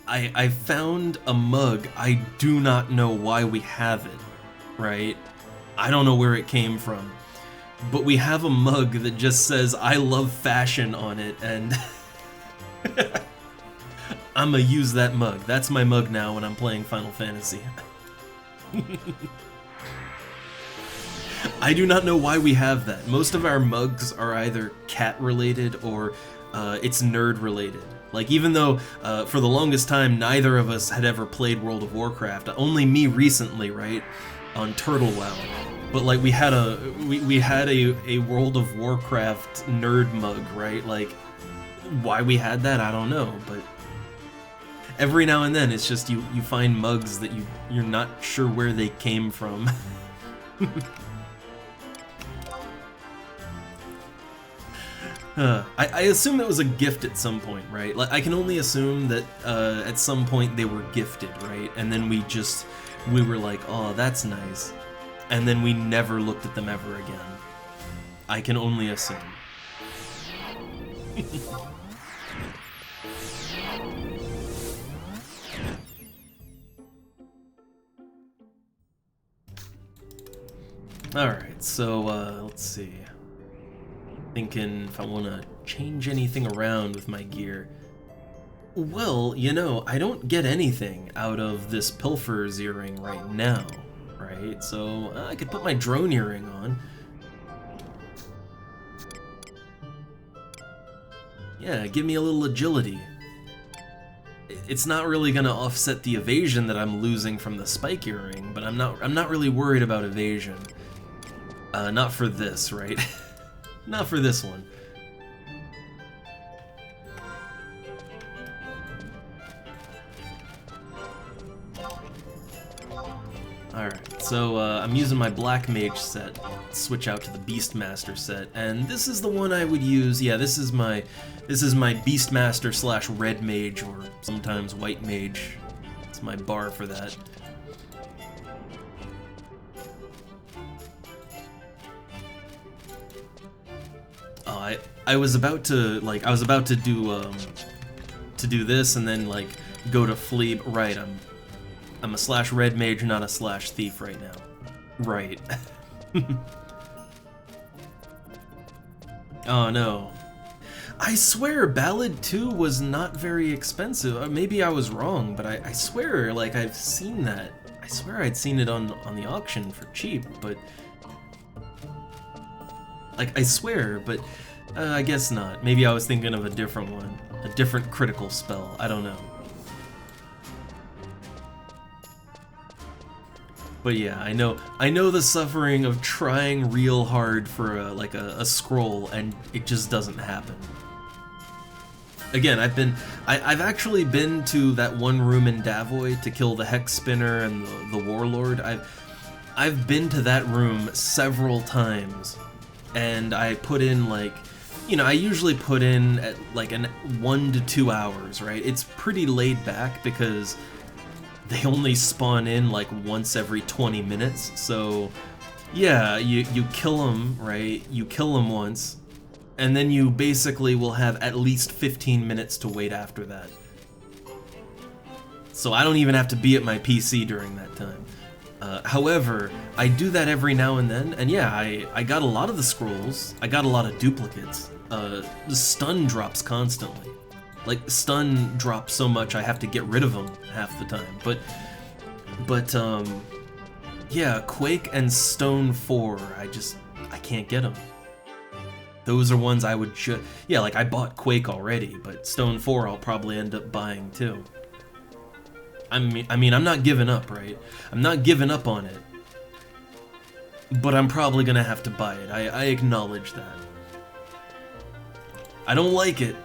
I found a mug. I do not know why we have it, right? I don't know where it came from. But we have a mug that just says, "I love fashion" on it, and I'm gonna use that mug. That's my mug now when I'm playing Final Fantasy. I do not know why we have that. Most of our mugs are either cat-related or it's nerd-related. Like, even though for the longest time neither of us had ever played World of Warcraft, only me recently, right, on Turtle WoW. But like we had a World of Warcraft nerd mug, right? Like, why we had that, I don't know, but every now and then it's just you find mugs that you're not sure where they came from. I assume it was a gift at some point, right? Like, I can only assume that at some point they were gifted, right? And then we were like, oh, that's nice. and then we never looked at them ever again. I can only assume. Alright, so, let's see. Thinking if I want to change anything around with my gear. Well, you know, I don't get anything out of this pilfer's earring right now, right? So, I could put my drone earring on. Yeah, give me a little agility. It's not really gonna offset the evasion that I'm losing from the spike earring, but I'm not really worried about evasion. Not for this, right? Not for this one. Alright, so I'm using my Black Mage set, switch out to the Beastmaster set, and this is the one I would use. Yeah, this is my Beastmaster slash Red Mage, or sometimes White Mage. It's my bar for that. Oh, I was about to do this and then like go to flee. Right, I'm a slash red mage, not a slash thief right now. Right. Oh no. I swear Ballad 2 was not very expensive. Maybe I was wrong, but I swear, like, I've seen that. I swear I'd seen it on the auction for cheap, but... Like, I swear, but I guess not. Maybe I was thinking of a different one. A different critical spell. I don't know. But yeah, I know the suffering of trying real hard for a scroll, and it just doesn't happen. Again, I've actually been to that one room in Davoy to kill the Hex Spinner and the Warlord. I've been to that room several times, and I put in like, you know, I usually put in at like 1 to 2 hours, right? It's pretty laid back because they only spawn in like once every 20 minutes, so yeah, you kill them, right? You kill them once, and then you basically will have at least 15 minutes to wait after that. So I don't even have to be at my PC during that time. However, I do that every now and then, and yeah, I got a lot of the scrolls, I got a lot of duplicates. The stun drops constantly. Like, stun drops so much I have to get rid of them half the time. But yeah, Quake and Stone 4, I can't get them. Those are ones I would yeah, like I bought Quake already, but Stone 4 I'll probably end up buying too. I mean, I'm not giving up, right? I'm not giving up on it. But I'm probably gonna have to buy it. I acknowledge that. I don't like it,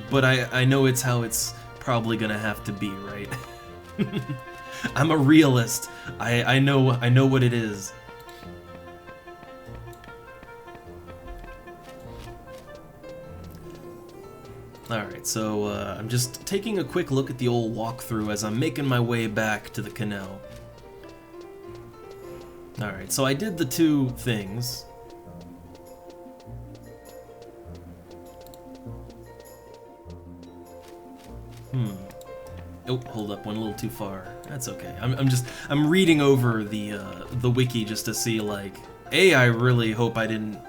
but I know it's how it's probably gonna have to be, right? I'm a realist. I know what it is. Alright, so I'm just taking a quick look at the old walkthrough as I'm making my way back to the canal. Alright, so I did the 2 things. Oh, hold up, went a little too far. That's okay. I'm reading over the wiki just to see, like, I really hope I didn't...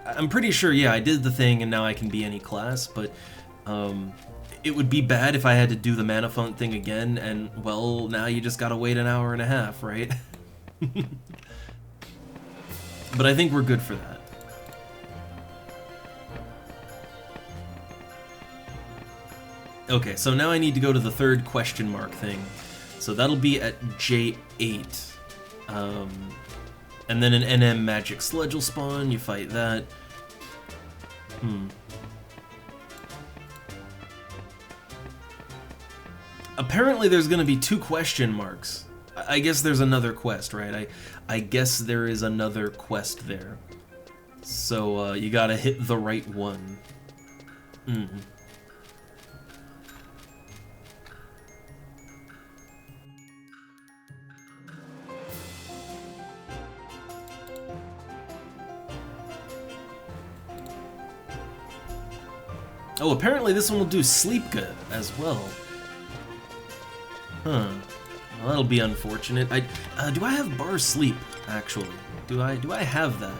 I'm pretty sure, yeah, I did the thing and now I can be any class, but it would be bad if I had to do the mana font thing again, and, well, now you just gotta wait an hour and a half, right? But I think we're good for that. Okay, so now I need to go to the 3rd question mark thing. So that'll be at J8. And then an NM Magic Sludge will spawn, you fight that. Apparently there's gonna be 2 question marks. I guess there's another quest, right? I guess there is another quest there. So you gotta hit the right one. Oh, apparently this one will do Sleepka as well. Huh. Well, that'll be unfortunate. Do I have bar sleep, actually? Do I have that?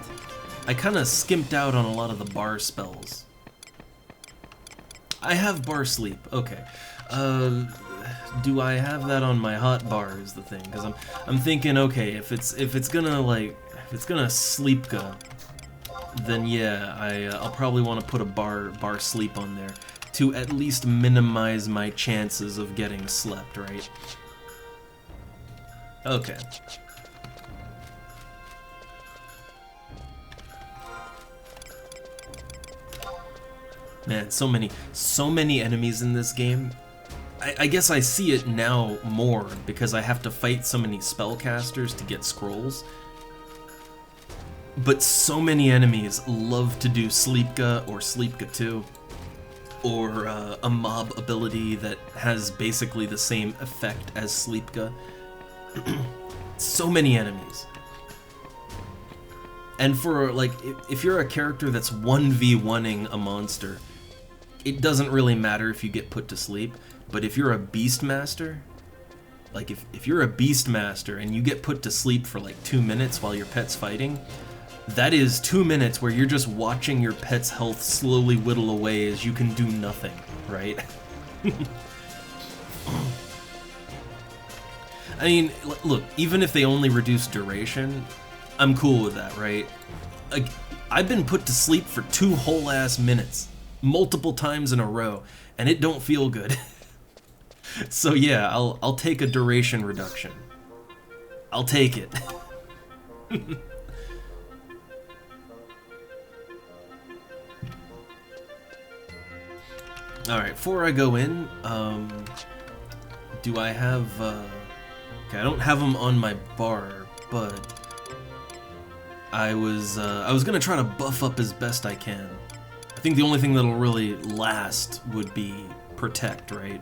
I kind of skimped out on a lot of the bar spells. I have bar sleep. Okay. Do I have that on my hot bar is the thing, because I'm thinking, okay, if it's gonna Sleepka, then yeah, I'll probably want to put a bar sleep on there to at least minimize my chances of getting slept, right? Okay. Man, so many enemies in this game. I guess I see it now more because I have to fight so many spellcasters to get scrolls. But so many enemies love to do Sleepka or Sleepka 2, or a mob ability that has basically the same effect as Sleepka. So many enemies. And for, like, if you're a character that's 1v1ing a monster, it doesn't really matter if you get put to sleep. But if you're a Beastmaster, like if you're a Beastmaster and you get put to sleep for like 2 minutes while your pet's fighting, that is 2 minutes where you're just watching your pet's health slowly whittle away as you can do nothing, right? I mean, look, even if they only reduce duration, I'm cool with that, right? Like, I've been put to sleep for 2 whole ass minutes, multiple times in a row, and it don't feel good. So yeah, I'll take a duration reduction. I'll take it. Alright, before I go in, do I have, okay, I don't have them on my bar, but I was gonna try to buff up as best I can. I think the only thing that'll really last would be Protect, right?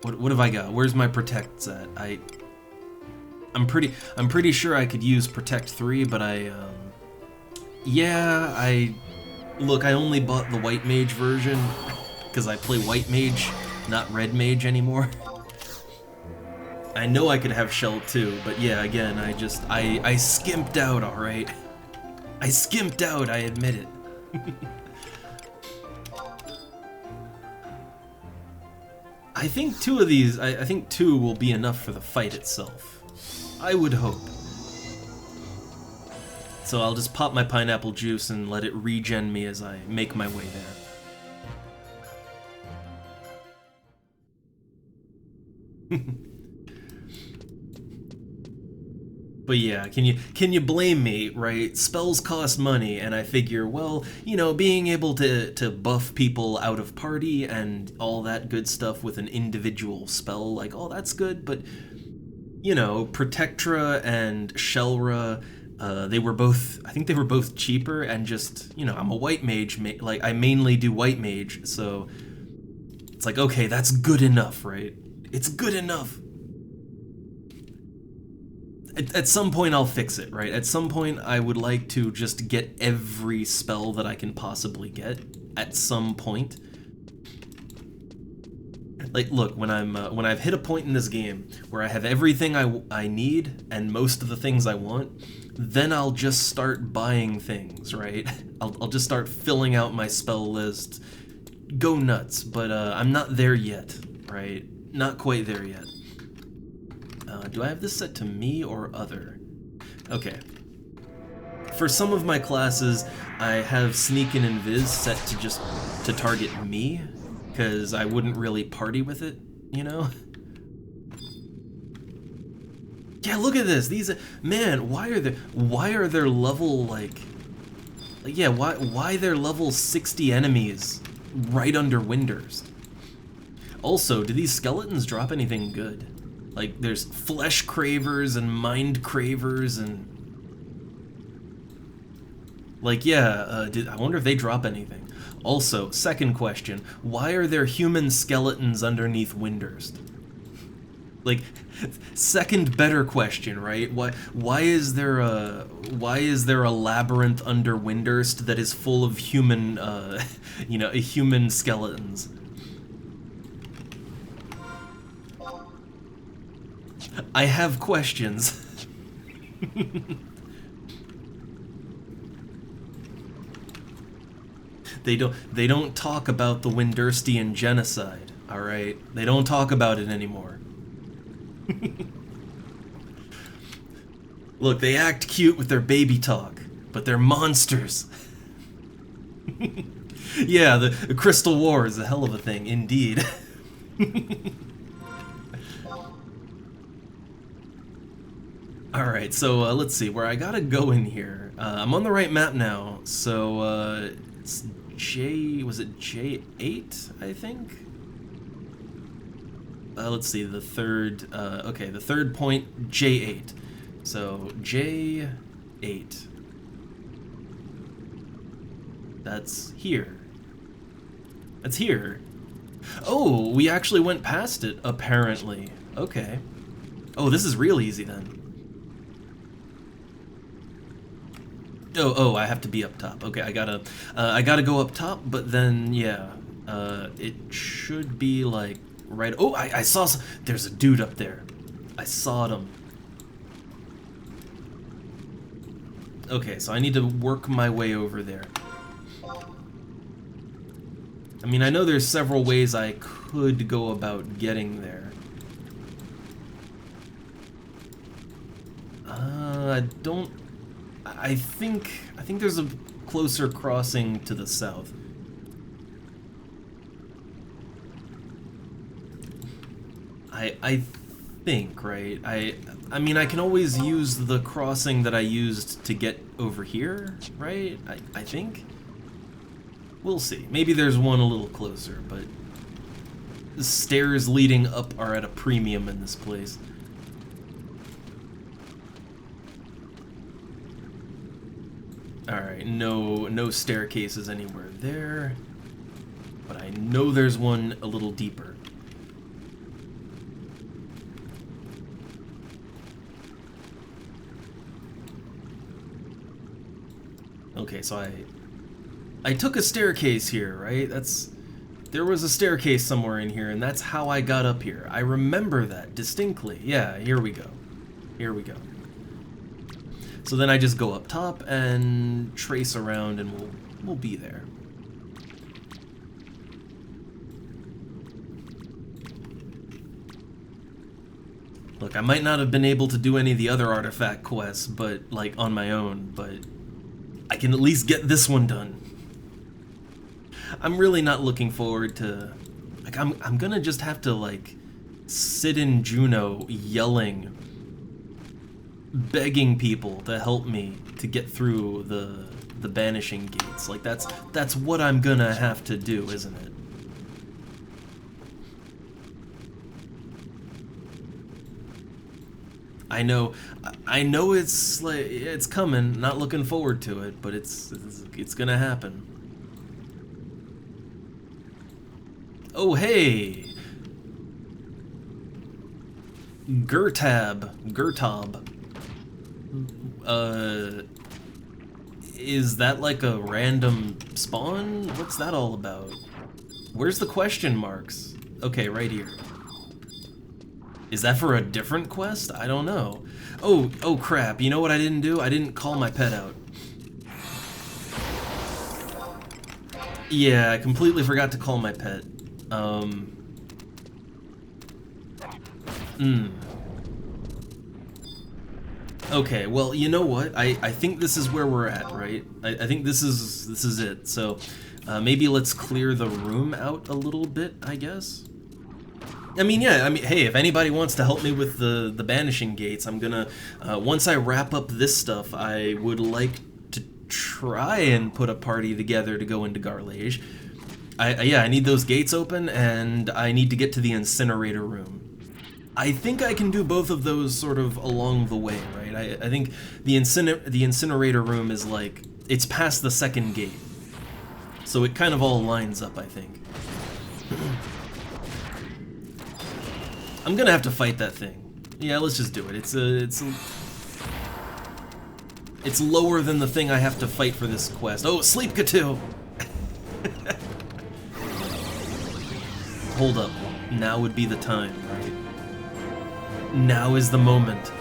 What have I got? Where's my Protects at? I'm pretty sure I could use Protect 3, but look, I only bought the White Mage version because I play White Mage, not Red Mage anymore. I know I could have Shell too, but yeah, again, I skimped out, alright? I skimped out, I admit it. I think 2 of these, I think 2 will be enough for the fight itself. I would hope. So I'll just pop my pineapple juice and let it regen me as I make my way there. But yeah, can you blame me, right? Spells cost money, and I figure, well, you know, being able to buff people out of party and all that good stuff with an individual spell, like, oh, that's good, but, you know, Protectra and Shelra, I think they were both cheaper, and just, you know, I'm a White Mage, like, I mainly do White Mage, so it's like, okay, that's good enough, right? It's good enough. At some point I'll fix it, right? At some point I would like to just get every spell that I can possibly get at some point. Like, look, when I've hit a point in this game where I have everything I need and most of the things I want, then I'll just start buying things, right? I'll just start filling out my spell list. Go nuts, but I'm not there yet, right? Not quite there yet. Do I have this set to me or other? Okay. For some of my classes, I have Sneak and Invis set to just to target me, because I wouldn't really party with it, you know? Yeah, look at this. These, man, why are there level, like yeah, why they're level 60 enemies right under Winders? Also, do these skeletons drop anything good? Like, there's Flesh Cravers and Mind Cravers and... Like, yeah, I wonder if they drop anything. Also, second question, why are there human skeletons underneath Windurst? Like, second better question, right? Why is there a labyrinth under Windurst that is full of human human skeletons? I have questions. They don't talk about the Windurstian genocide, all right? They don't talk about it anymore. Look, they act cute with their baby talk, but they're monsters. Yeah, the Crystal War is a hell of a thing, indeed. Alright, so let's see, where I gotta go in here. I'm on the right map now, so it's was it J8, I think? Let's see, the third, okay, the third point, J8. So, J8. That's here. That's here. Oh, we actually went past it, apparently. Okay. Oh, this is real easy then. Oh, I have to be up top. Okay, I gotta go up top, but then, yeah, it should be, like, right... Oh, I saw some... There's a dude up there. I sawed him. Okay, so I need to work my way over there. I mean, I know there's several ways I could go about getting there. I don't... I think there's a closer crossing to the south. I think, right? I mean, I can always use the crossing that I used to get over here, right? I think. We'll see. Maybe there's one a little closer, but the stairs leading up are at a premium in this place. Alright, no staircases anywhere there, but I know there's one a little deeper. Okay, so I took a staircase here, right? There was a staircase somewhere in here, and that's how I got up here. I remember that distinctly. Yeah, here we go. Here we go. So then I just go up top and trace around, and we'll be there. Look, I might not have been able to do any of the other artifact quests, but like on my own, but I can at least get this one done. I'm really not looking forward to, like, I'm gonna just have to, like, sit in Juneau yelling, begging people to help me to get through the banishing gates. Like, that's what I'm gonna have to do, isn't it? I know it's like it's coming. Not looking forward to it, but it's gonna happen. Oh hey, Gertob. Is that like a random spawn? What's that all about? Where's the question marks? Okay, right here. Is that for a different quest? I don't know. Oh crap, you know what I didn't do? I didn't call my pet out. Yeah, I completely forgot to call my pet. Okay, well, you know what? I think this is where we're at, right? I think this is it. So, maybe let's clear the room out a little bit, I guess. I mean, yeah, hey, if anybody wants to help me with the banishing gates, I'm gonna, once I wrap up this stuff, I would like to try and put a party together to go into Garlage. Yeah, I need those gates open, and I need to get to the incinerator room. I think I can do both of those sort of along the way, right? I think the incinerator room is like, it's past the second gate. So it kind of all lines up, I think. I'm gonna have to fight that thing. Yeah, let's just do it. It's lower than the thing I have to fight for this quest. Oh, Sleep Cthulhu! Hold up. Now would be the time, right? Now is the moment.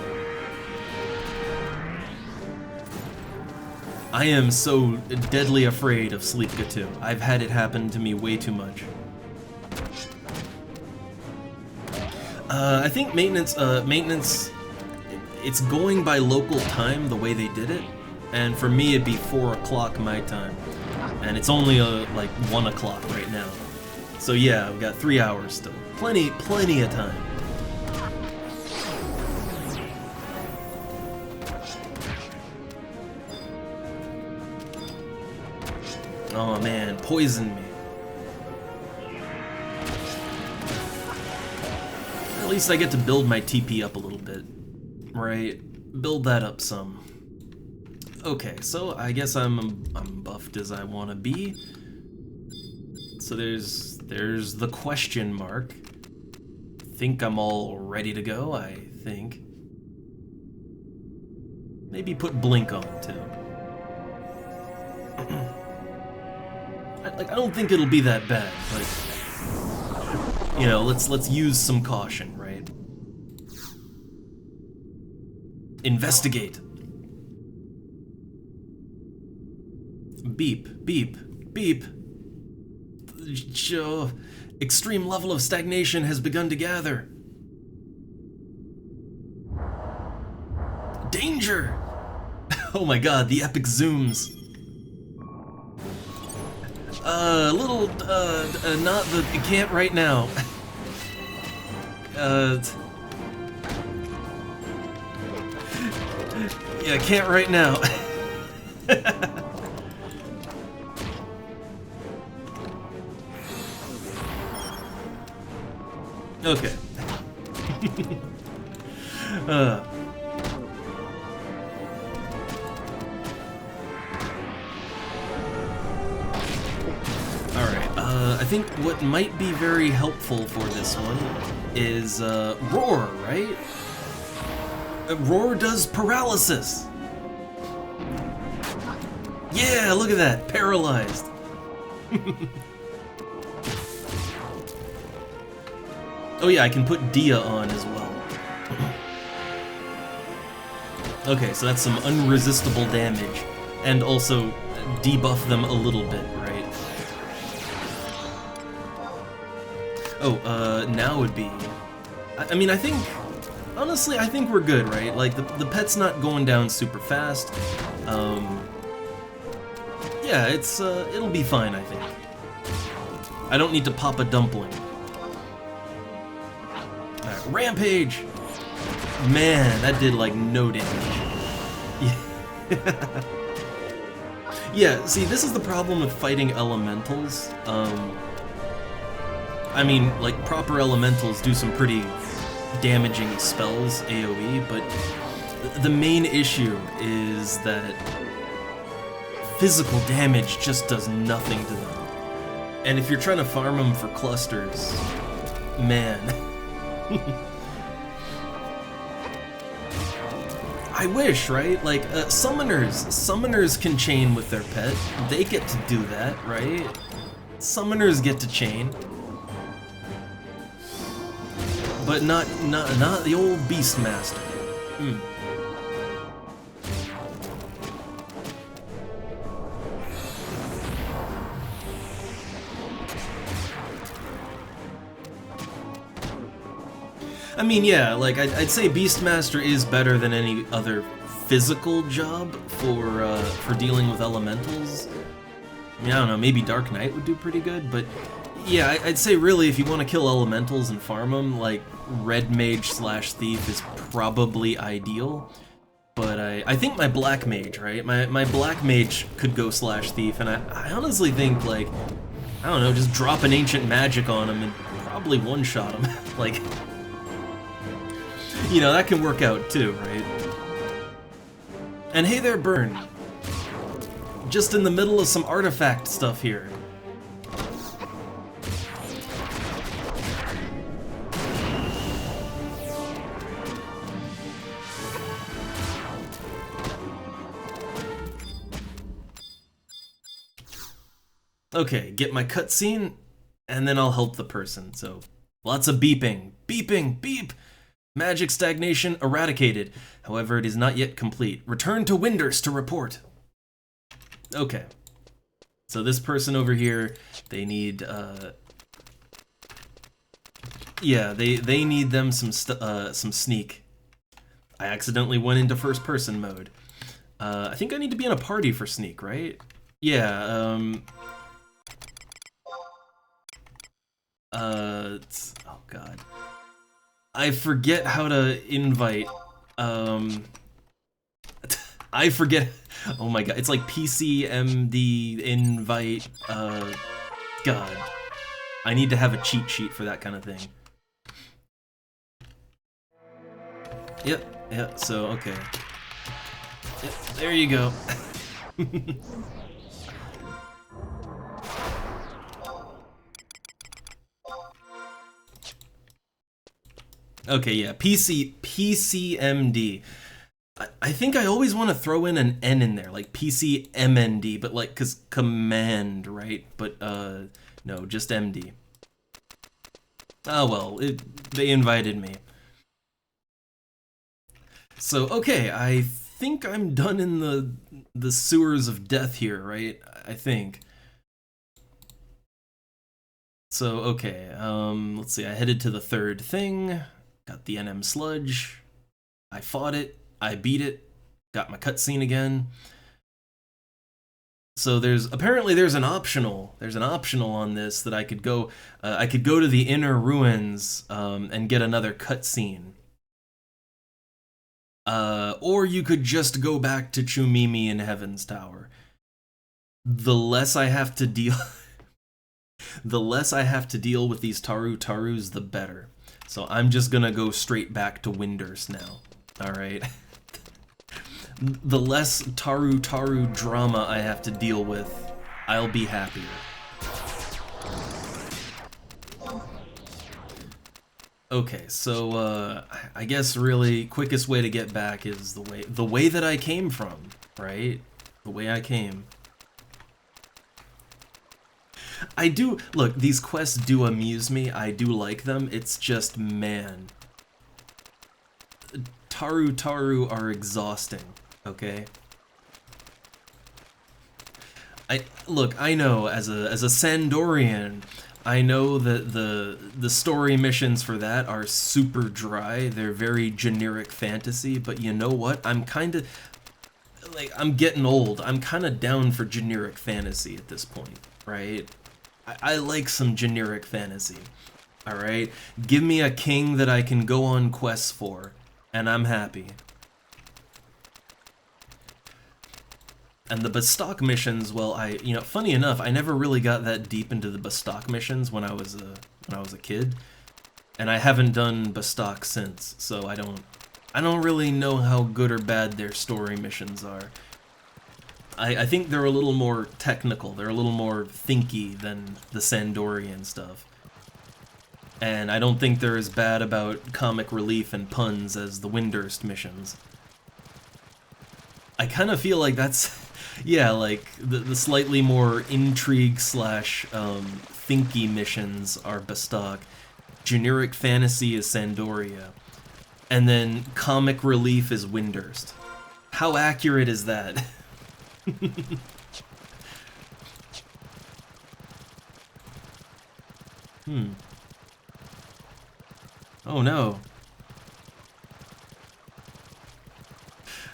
I am so deadly afraid of Sleep Cthulhu. I've had it happen to me way too much. I think maintenance, it's going by local time the way they did it, and for me it'd be 4 o'clock my time, and it's only like 1 o'clock right now. So yeah, I've got 3 hours still. Plenty of time. Oh man, poison me. At least I get to build my TP up a little bit, right? Build that up some. Okay, so I guess I'm buffed as I want to be. So there's the question mark. Think I'm all ready to go, I think. Maybe put blink on too. I don't think it'll be that bad, but you know, let's use some caution, right? Investigate. Beep, beep, beep. Extreme level of stagnation has begun to gather. Danger! Oh my god, the epic zooms. Not the, you can't right now. Yeah, can't right now. Okay. I think what might be very helpful for this one is Roar, right? Roar does paralysis. Yeah, look at that, paralyzed. Oh yeah, I can put Dia on as well. Okay, so that's some unresistible damage, and also debuff them a little bit, right? Oh, now would be... I mean, I think... Honestly, I think we're good, right? Like, the pet's not going down super fast. Yeah, it'll be fine, I think. I don't need to pop a dumpling. Alright, Rampage! Man, that did, like, no damage. Yeah. Yeah, see, this is the problem with fighting elementals. I mean, like, proper elementals do some pretty damaging spells, AoE, but the main issue is that physical damage just does nothing to them. And if you're trying to farm them for clusters, man. I wish, right? Like, summoners can chain with their pet. They get to do that, right? Summoners get to chain. But not the old Beastmaster. I mean, yeah, like I'd say Beastmaster is better than any other physical job for dealing with elementals. I mean, I don't know, maybe Dark Knight would do pretty good, but yeah, I'd say really if you want to kill elementals and farm them, like Red Mage / Thief is probably ideal. But I think my Black Mage, right? My Black Mage could go / Thief, and I honestly think, like, I don't know, just drop an Ancient Magic on him and probably one-shot him. Like, you know, that can work out too, right? And hey there, Burn. Just in the middle of some artifact stuff here. Okay, get my cutscene, and then I'll help the person. So, lots of beeping. Beeping, beep! Magic stagnation eradicated. However, it is not yet complete. Return to Winders to report. Okay. So this person over here, they need, yeah, they need them some sneak. I accidentally went into first person mode. I think I need to be in a party for sneak, right? Yeah, oh god. I forget how to invite, I forget, oh my god, it's like PCMD invite, god. I need to have a cheat sheet for that kind of thing. Yep, so, okay. Yep, there you go. Okay, yeah, PCMD. I think I always want to throw in an N in there, like PCMND, but like, cause command, right? But, no, just MD. Oh well, they invited me. So, okay, I think I'm done in the sewers of death here, right? I think. So, okay, let's see, I headed to the third thing, got the NM sludge, I fought it, I beat it, got my cutscene again. So apparently there's an optional on this that I could go to the inner ruins and get another cutscene. Or you could just go back to Chumimi in Heaven's Tower. The less I have to deal with these Tarus, the better. So I'm just gonna go straight back to Winders now. Alright. The less Taru drama I have to deal with, I'll be happier. Okay, so I guess really quickest way to get back is the way that I came from, right? The way I came. I do look, these quests do amuse me. I do like them. It's just, man, Taru are exhausting, okay? I know as a Sandorian, I know that the story missions for that are super dry. They're very generic fantasy, but you know what? I'm getting old. I'm kind of down for generic fantasy at this point, right? I like some generic fantasy. All right? Give me a king that I can go on quests for, and I'm happy. And the Bastok missions, well, funny enough, I never really got that deep into the Bastok missions when I was a kid, and I haven't done Bastok since, so I don't really know how good or bad their story missions are. I think they're a little more technical, they're a little more thinky than the Sandorian stuff. And I don't think they're as bad about comic relief and puns as the Windurst missions. I kind of feel like that's, yeah, like the slightly more intrigue slash thinky missions are Bastok, generic fantasy is Sandoria, and then comic relief is Windurst. How accurate is that? Oh no.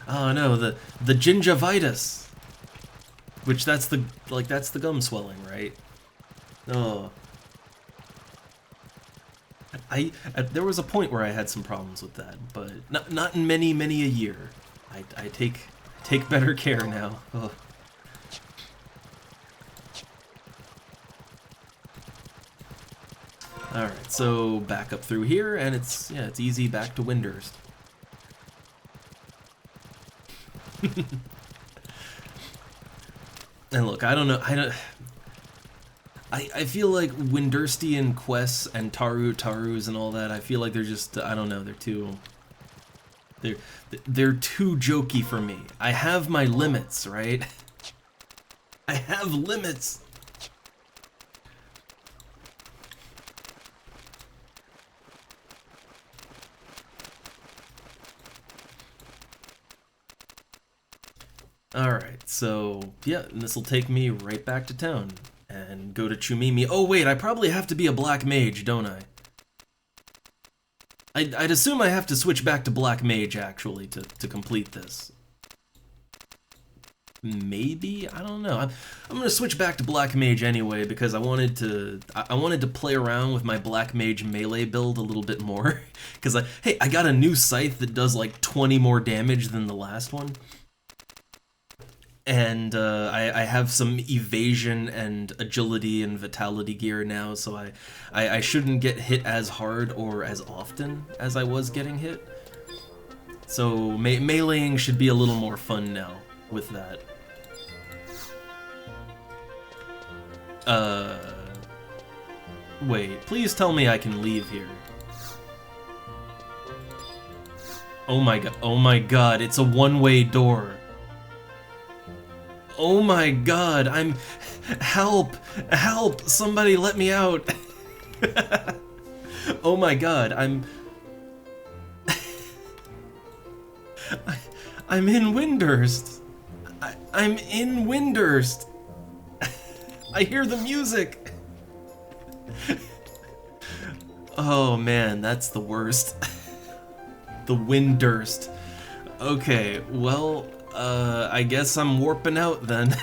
Oh no, the gingivitis. Which that's the gum swelling, right? Oh. There was a point where I had some problems with that, but not in many a year. I take better care now. Oh. Alright, so back up through here, and it's easy back to Windurst. And look, I don't know, I feel like Windurstian quests and Tarus and all that, I feel like they're just, I don't know, they're too jokey for me. I have my limits, right? I have limits. Alright, so, yeah, and this'll take me right back to town. And go to Chumimi. Oh wait, I probably have to be a black mage, don't I? I'd assume I have to switch back to black mage, actually, to complete this. Maybe? I don't know. I'm gonna switch back to black mage anyway, because I wanted to play around with my black mage melee build a little bit more. Because, hey, I got a new scythe that does like 20 more damage than the last one. And I have some evasion and agility and vitality gear now, so I shouldn't get hit as hard or as often as I was getting hit. So meleeing should be a little more fun now with that. Wait, please tell me I can leave here. Oh my god, it's a one-way door. Oh my god, help! Help! Somebody let me out! Oh my god, I'm in Windurst! I'm in Windurst! I hear the music! Oh man, that's the worst. The Windurst. Okay, well, I guess I'm warping out then.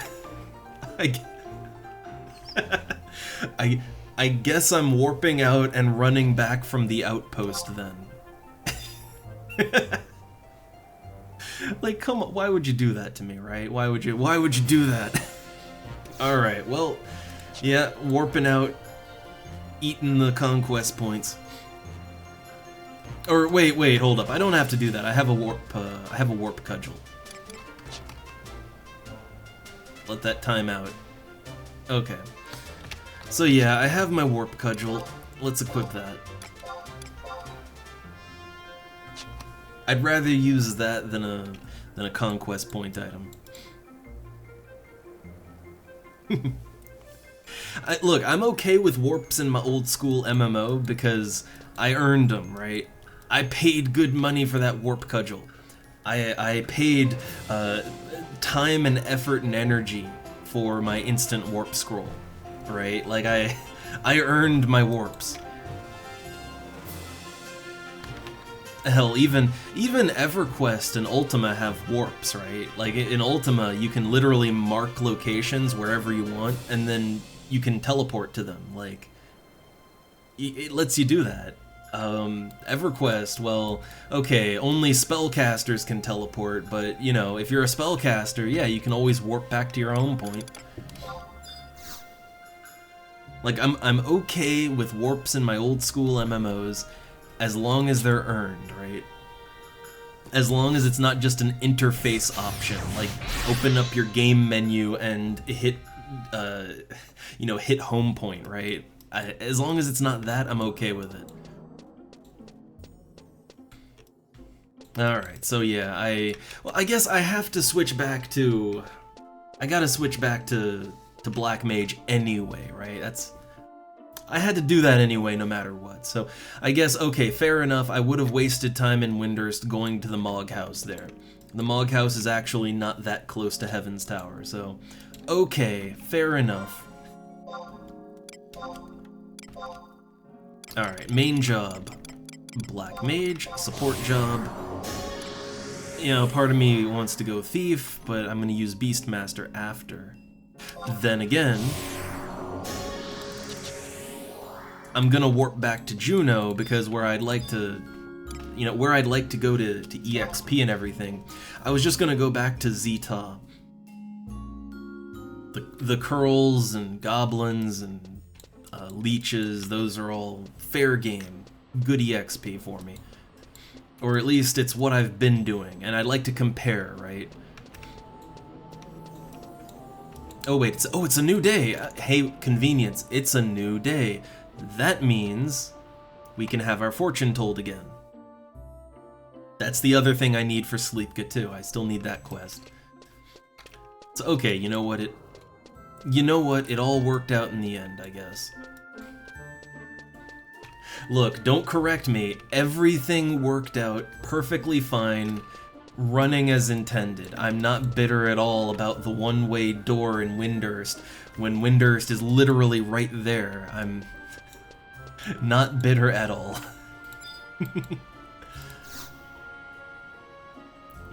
I guess I'm warping out and running back from the outpost then. Like, come on, why would you do that to me, right? Why would you do that? Alright, well, yeah, warping out, eating the conquest points. Or wait, hold up. I don't have to do that. I have a warp cudgel. Let that time out. Okay. So yeah, I have my warp cudgel. Let's equip that. I'd rather use that than a conquest point item. Look, I'm okay with warps in my old school MMO because I earned them, right? I paid good money for that warp cudgel. I paid time and effort and energy for my instant warp scroll, right? Like I earned my warps. Hell, even EverQuest and Ultima have warps, right? Like in Ultima, you can literally mark locations wherever you want, and then you can teleport to them. Like, it lets you do that. EverQuest, well, okay, only spellcasters can teleport, but, you know, if you're a spellcaster, yeah, you can always warp back to your home point. Like, I'm okay with warps in my old school MMOs, as long as they're earned, right? As long as it's not just an interface option, like open up your game menu and hit, you know, hit home point, right? As long as it's not that, I'm okay with it. Alright, so yeah, I guess I have to switch back to... I gotta switch back to Black Mage anyway, right? I had to do that anyway, no matter what. So I guess, okay, fair enough. I would have wasted time in Windurst going to the Mog House there. The Mog House is actually not that close to Heaven's Tower, so okay, fair enough. Alright, main job. Black Mage, support job. You know, part of me wants to go Thief, but I'm gonna use Beastmaster after. Then again, I'm gonna warp back to Juno because where I'd like to, you know, where I'd like to go to EXP and everything, I was just gonna go back to Zeta. The curls and goblins and leeches, those are all fair game, good EXP for me. Or at least it's what I've been doing, and I'd like to compare, right? Oh wait, it's a new day. Hey, convenience, it's a new day. That means we can have our fortune told again. That's the other thing I need for Sleepka too. I still need that quest. So okay, you know what? It all worked out in the end, I guess. Look, don't correct me. Everything worked out perfectly fine. running as intended. I'm not bitter at all about the one-way door in Windurst, when Windurst is literally right there. I'm not bitter at all.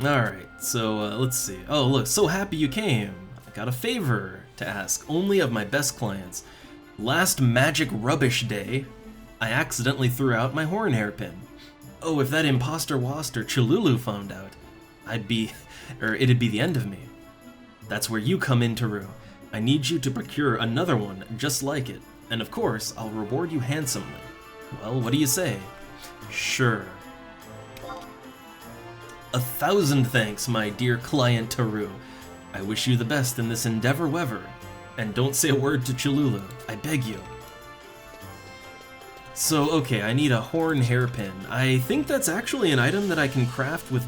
Alright, so let's see. Oh, look, so happy you came. I got a favor to ask, only of my best clients. Last Magic Rubbish Day, I accidentally threw out my horn hairpin. Oh, if that imposter Wast or Chilulu found out, it'd be the end of me. That's where you come in, Taru. I need you to procure another one just like it, and of course, I'll reward you handsomely. Well, what do you say? Sure. 1,000 thanks, my dear client Taru. I wish you the best in this endeavor weather, and don't say a word to Chilulu, I beg you. So, okay, I need a horn hairpin. I think that's actually an item that I can craft with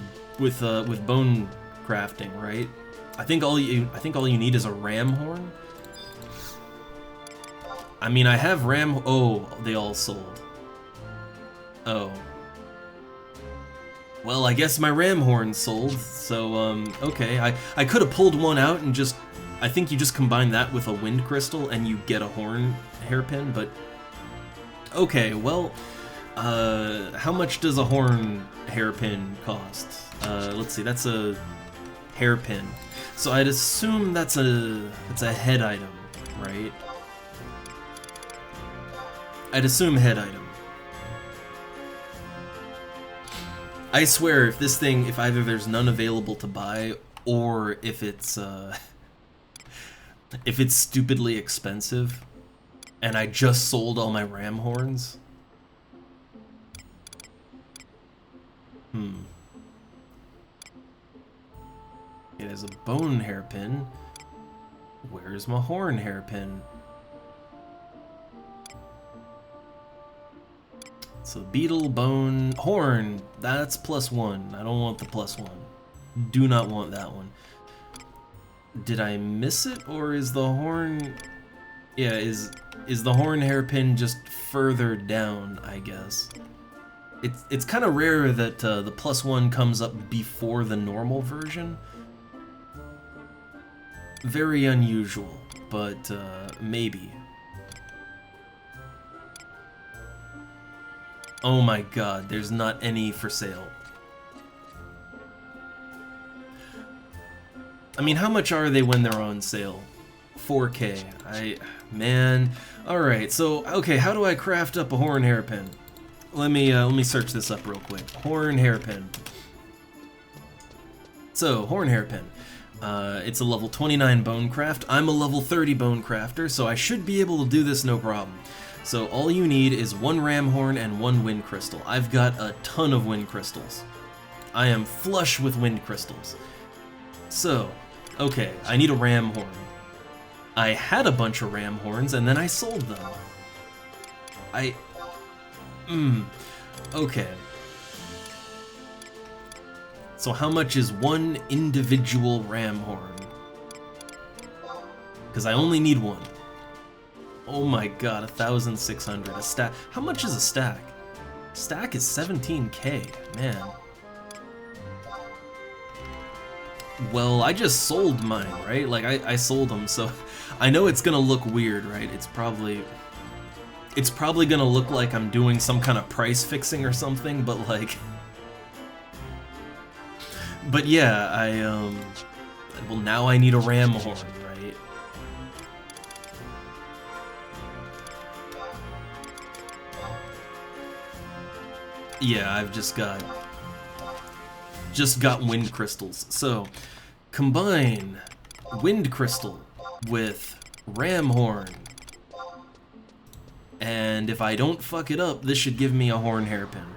bone crafting, right? I think all you need is a ram horn. I mean, I have ram. Oh, they all sold. Oh. Well, I guess my ram horn sold. So, okay, I could have pulled one out and just. I think you just combine that with a wind crystal and you get a horn hairpin, but. Okay, well, how much does a horn hairpin cost? Let's see, that's a hairpin. So I'd assume that's a head item, right? I'd assume head item. I swear, if either there's none available to buy, or if it's stupidly expensive, and I just sold all my ram horns. It has a bone hairpin. Where's my horn hairpin? So beetle, bone, horn. That's +1. I don't want the +1. Do not want that one. Did I miss it, or is the horn? Yeah, is the horn hairpin just further down, I guess. It's kind of rare that the +1 comes up before the normal version. Very unusual, but maybe. Oh my god, there's not any for sale. I mean, how much are they when they're on sale? 4K. Man. Alright, so, okay, how do I craft up a horn hairpin? Let me search this up real quick. Horn hairpin. So, horn hairpin. It's a level 29 bone craft. I'm a level 30 bone crafter, so I should be able to do this no problem. So all you need is 1 ram horn and 1 wind crystal. I've got a ton of wind crystals. I am flush with wind crystals. So, okay, I need a ram horn. I had a bunch of ram horns and then I sold them. Okay. So how much is 1 individual ram horn? Because I only need 1. Oh my god, 1,600. A stack. How much is a stack? Stack is 17k, man. Well, I just sold mine, right? Like, I sold them, so I know it's gonna look weird, right? It's probably gonna look like I'm doing some kind of price fixing or something, but like... But yeah, well, now I need a ram horn, right? Yeah, I've just got wind crystals. So, combine wind crystal with ram horn. And if I don't fuck it up, this should give me a horn hairpin.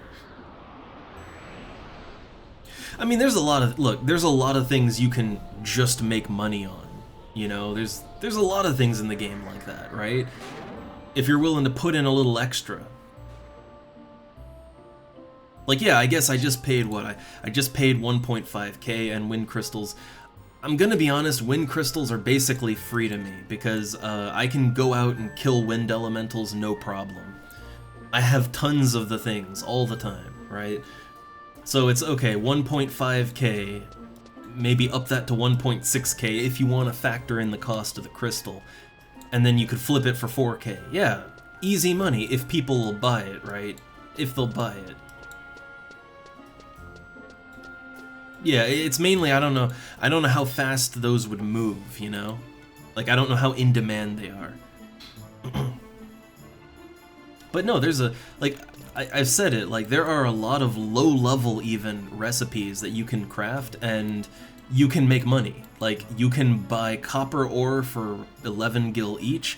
I mean, there's a lot of things you can just make money on. You know, there's a lot of things in the game like that, right? If you're willing to put in a little extra. Like, yeah, I guess I just paid what? I just paid 1.5k and wind crystals. I'm gonna be honest, wind crystals are basically free to me, because I can go out and kill wind elementals no problem. I have tons of the things all the time, right? So it's okay, 1.5k, maybe up that to 1.6k if you want to factor in the cost of the crystal. And then you could flip it for 4k. Yeah, easy money if people will buy it, right? If they'll buy it. Yeah, it's mainly, I don't know how fast those would move, you know? Like, I don't know how in demand they are. But no, there's a, like, I've said it, like, there are a lot of low-level, even, recipes that you can craft, and you can make money. Like, you can buy copper ore for 11 gil each.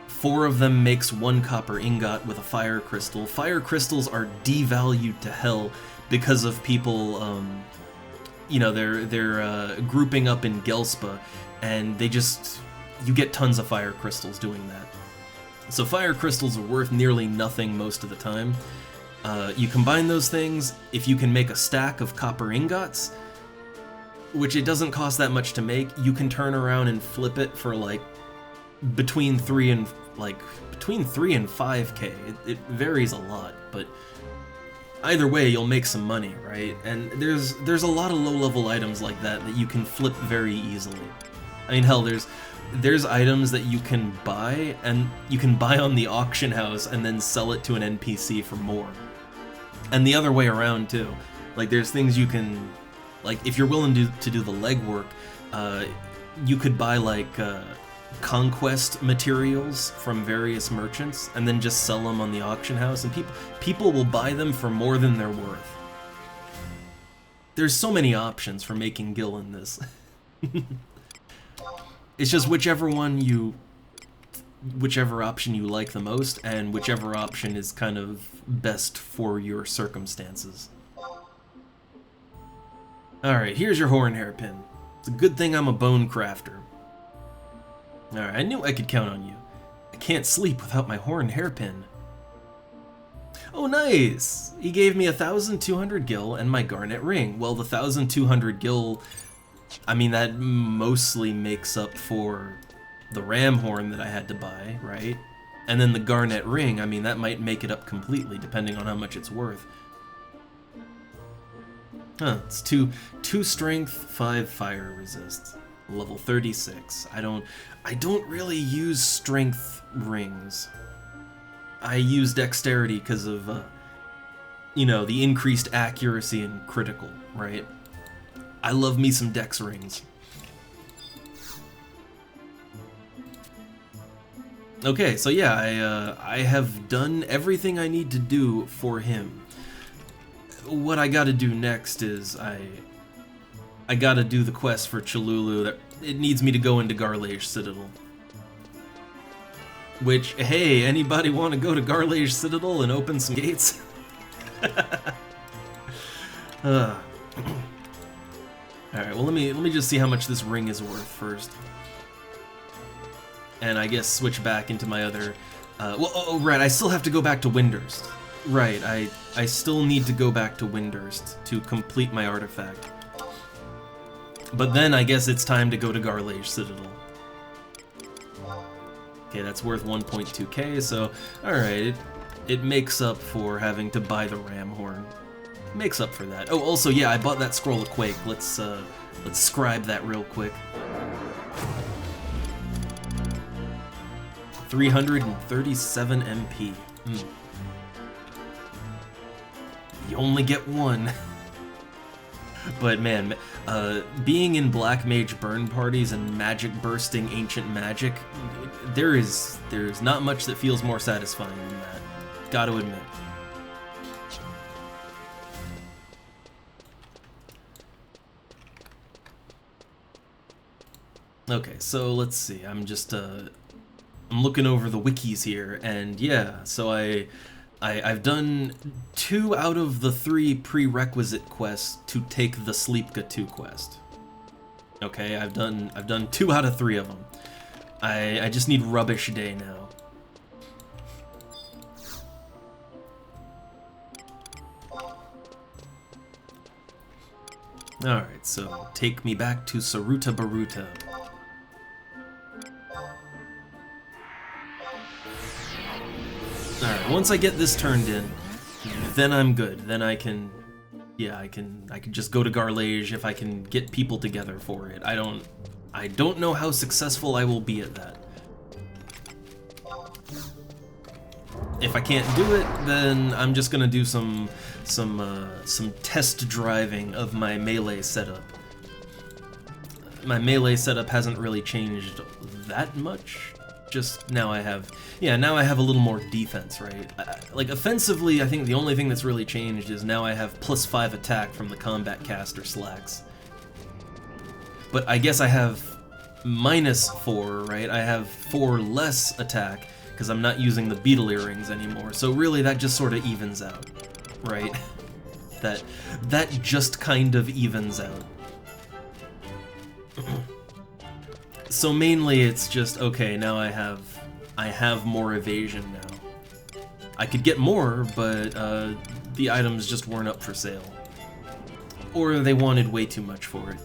4 of them makes 1 copper ingot with a fire crystal. Fire crystals are devalued to hell because of people, you know, they're grouping up in Gelspa, and they just, you get tons of fire crystals doing that. So fire crystals are worth nearly nothing most of the time. You combine those things, if you can make a stack of copper ingots, which it doesn't cost that much to make, you can turn around and flip it for like between 3 and 5k. It varies a lot, but either way you'll make some money, right? And there's a lot of low-level items like that you can flip very easily. I mean, hell, there's items that you can buy, and you can buy on the auction house and then sell it to an NPC for more. And the other way around too. Like, there's things you can, like, if you're willing to do the legwork, you could buy like conquest materials from various merchants and then just sell them on the auction house, and people will buy them for more than they're worth. There's so many options for making gil in this. It's just whichever option you like the most, and whichever option is kind of best for your circumstances. Alright, here's your horn hairpin. It's a good thing I'm a bone crafter. Alright, I knew I could count on you. I can't sleep without my horn hairpin. Oh, nice! He gave me 1,200 gil and my garnet ring. Well, the 1,200 gil, I mean, that mostly makes up for the ram horn that I had to buy, right? And then the garnet ring, I mean, that might make it up completely, depending on how much it's worth. Huh, it's 2 strength, 5 fire resist. Level 36. I don't really use strength rings. I use dexterity because of, you know, the increased accuracy and critical, right? I love me some dex rings. Okay, so yeah, I have done everything I need to do for him. What I gotta do next is I gotta do the quest for Chalulu. It needs me to go into Garlage Citadel. Which, hey, anybody want to go to Garlage Citadel and open some gates? Alright, well let me just see how much this ring is worth first. And I guess switch back into my other... oh, right, I still have to go back to Windurst. Right, I still need to go back to Windurst to complete my artifact. But then I guess it's time to go to Garlage Citadel. Okay, that's worth 1.2k, so alright, it makes up for having to buy the ram horn. Makes up for that. Oh, also, yeah, I bought that Scroll of Quake. Let's scribe that real quick. 337 MP. You only get one. But man, being in Black Mage burn parties and magic bursting ancient magic, there's not much that feels more satisfying than that. Gotta admit. Okay, so let's see. I'm just I'm looking over the wikis here, and yeah, so I've done 2 out of the 3 prerequisite quests to take the Sleepka 2 quest. Okay, I've done 2 out of 3 of them. I just need Rubbish Day now. Alright, so take me back to Saruta Baruta. Alright, once I get this turned in, then I'm good. Then I can Yeah, I can just go to Garlage if I can get people together for it. I don't know how successful I will be at that. If I can't do it, then I'm just gonna do some test driving of my melee setup. My melee setup hasn't really changed that much. Just now I have, now I have a little more defense, right? Like offensively, I think the only thing that's really changed is now I have +5 attack from the combat caster slacks. But I guess I have -4, right? I have 4 less attack because I'm not using the beetle earrings anymore. So really that just sort of evens out, right? That just kind of evens out. So mainly it's just, okay, now I have more evasion now. I could get more, but the items just weren't up for sale. Or they wanted way too much for it.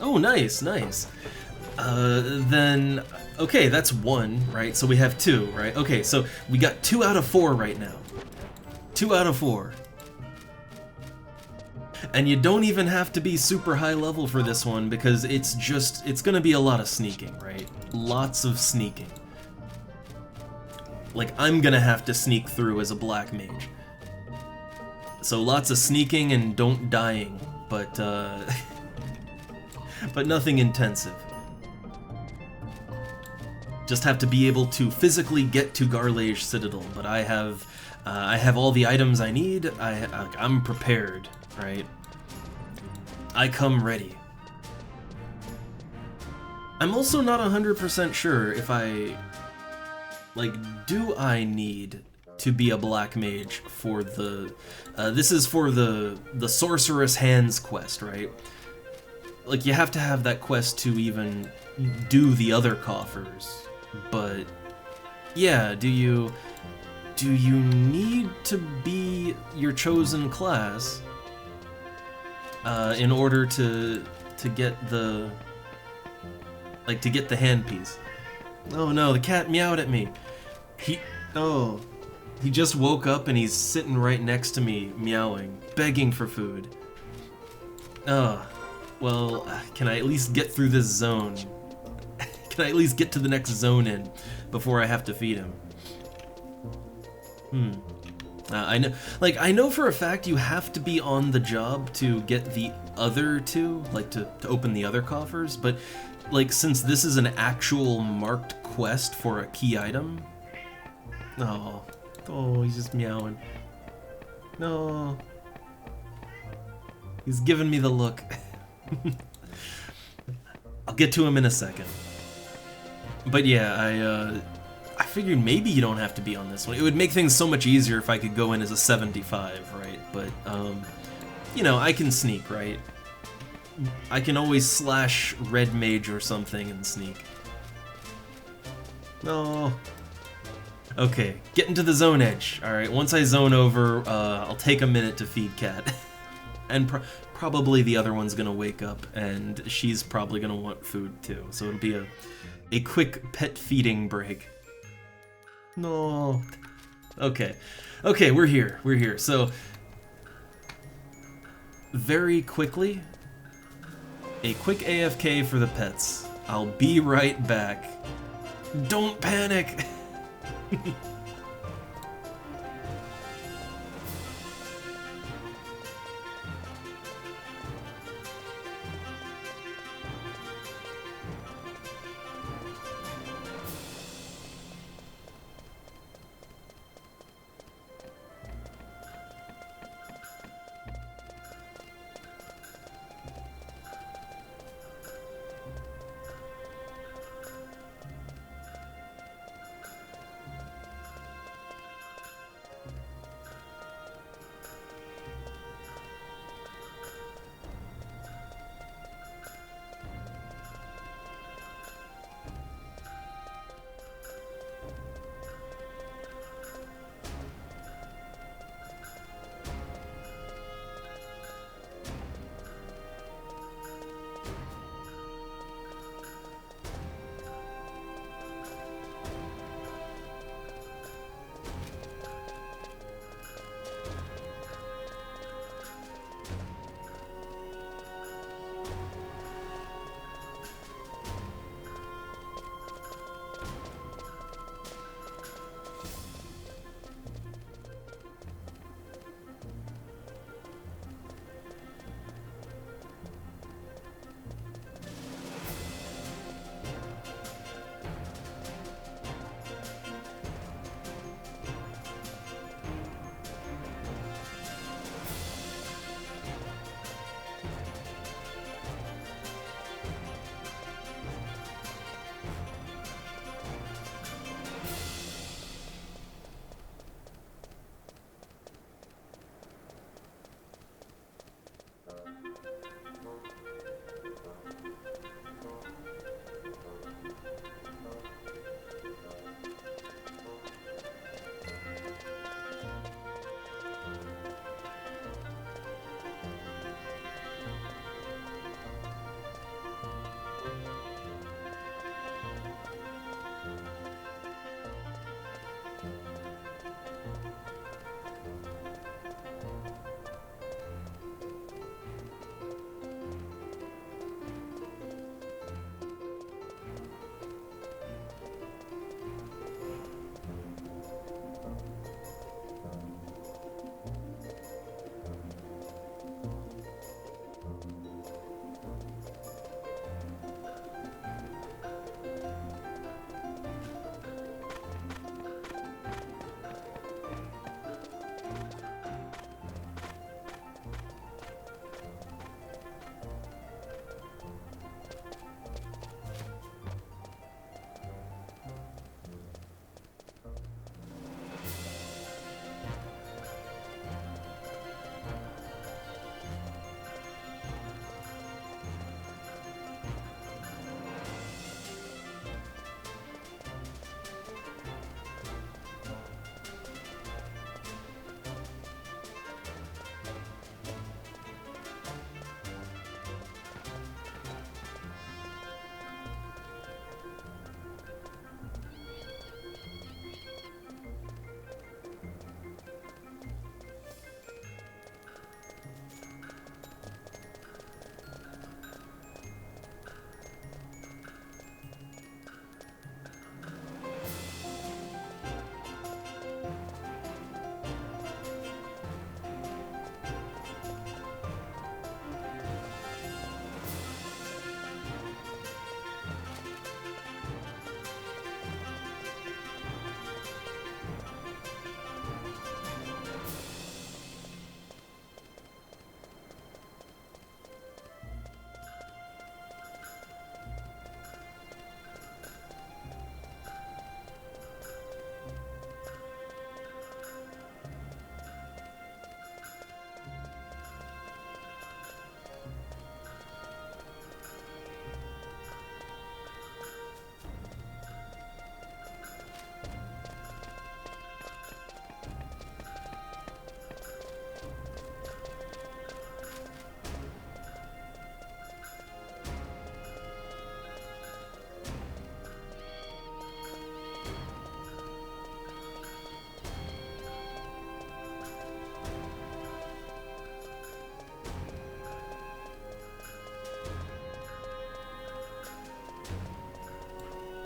Oh, nice, nice. Then, okay, that's 1, right? So we have 2, right? Okay, so we got 2 out of 4 right now. 2 out of 4. And you don't even have to be super high level for this one because it's gonna be a lot of sneaking, right? Lots of sneaking. Like, I'm gonna have to sneak through as a black mage. So lots of sneaking and don't dying, but but nothing intensive. Just have to be able to physically get to Garlage Citadel, but I have all the items I need. I'm prepared, right? I come ready. I'm also not 100% sure if do I need to be a black mage for the, this is for the Sorceress Hands quest, right? Like, you have to have that quest to even do the other coffers, but yeah, do you need to be your chosen class in order to get the handpiece? Oh no, the cat meowed at me. He just woke up and he's sitting right next to me, meowing, begging for food. Well, can I at least get through this zone? Can I at least get to the next zone in before I have to feed him? I know for a fact you have to be on the job to get the other 2, like to open the other coffers, but like since this is an actual marked quest for a key item. Oh, he's just meowing. No. He's giving me the look. I'll get to him in a second. But yeah, I figured maybe you don't have to be on this one. It would make things so much easier if I could go in as a 75, right? But, you know, I can sneak, right? I can always slash red mage or something and sneak. No. Okay, get into the zone edge. Alright, once I zone over, I'll take a minute to feed Cat. And probably the other one's gonna wake up, and she's probably gonna want food too. So it'll be a quick pet feeding break. No. Okay. Okay, we're here. So, very quickly, a quick AFK for the pets. I'll be right back. Don't panic!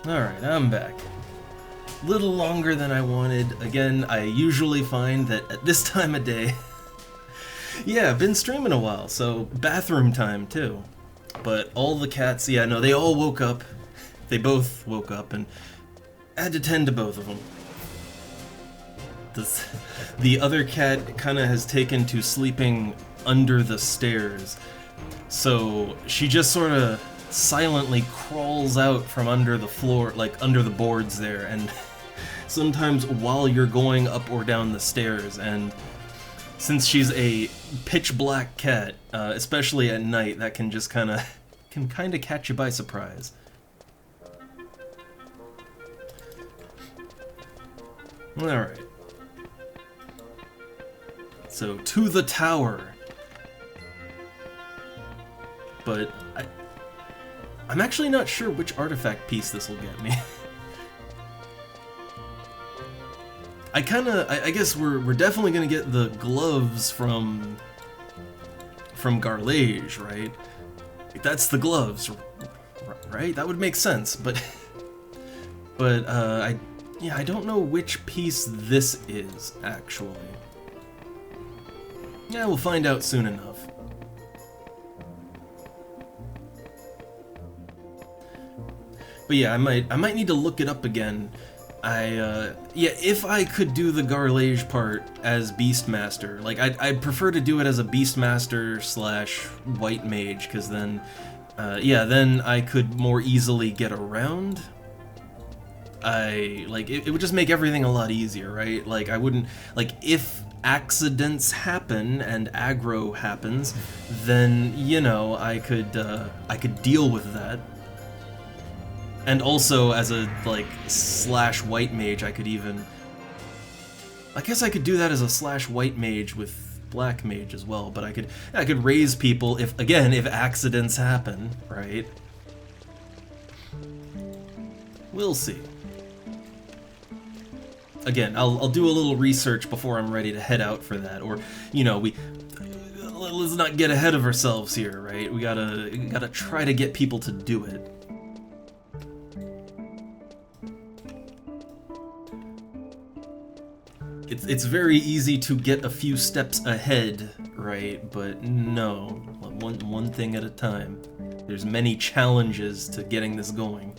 Alright, I'm back. Little longer than I wanted. Again, I usually find that at this time of day... yeah, I've been streaming a while, so bathroom time too. But all the cats, yeah, no, they all woke up. They both woke up, and I had to tend to both of them. The other cat kind of has taken to sleeping under the stairs. So she just sort of silently crawls out from under the floor, like under the boards there, and sometimes while you're going up or down the stairs. And since she's a pitch black cat, especially at night, that can just kind of catch you by surprise. Alright. So, to the tower. But I'm actually not sure which artifact piece this will get me. I guess we're definitely gonna get the gloves from Garlage, right? That's the gloves, right? That would make sense, but I don't know which piece this is, actually. Yeah, we'll find out soon enough. But yeah, I might need to look it up again. Yeah, if I could do the Garlage part as Beastmaster, like I'd prefer to do it as a Beastmaster / White Mage, because then, yeah, then I could more easily get around. It would just make everything a lot easier, right? Like I wouldn't, like if accidents happen and aggro happens, then you know I could deal with that. And also, as a, like, / White Mage, I could even... I guess I could do that as a / White Mage with Black Mage as well, but I could raise people if accidents happen, right? We'll see. Again, I'll do a little research before I'm ready to head out for that, or, you know, let's not get ahead of ourselves here, right? We gotta try to get people to do it. It's very easy to get a few steps ahead, right? But no, one thing at a time. There's many challenges to getting this going.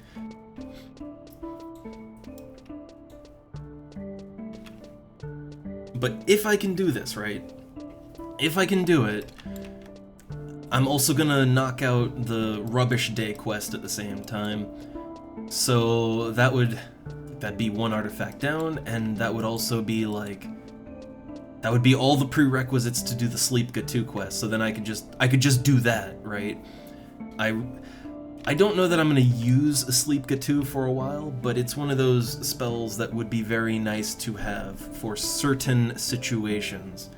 But if I can do this, right? If I can do it, I'm also gonna knock out the Rubbish Day quest at the same time. So that'd be one artifact down, and that would also be like, that would be all the prerequisites to do the Sleepga 2 quest. So then I could just do that, right? I don't know that I'm gonna use a Sleepga 2 for a while, but it's one of those spells that would be very nice to have for certain situations.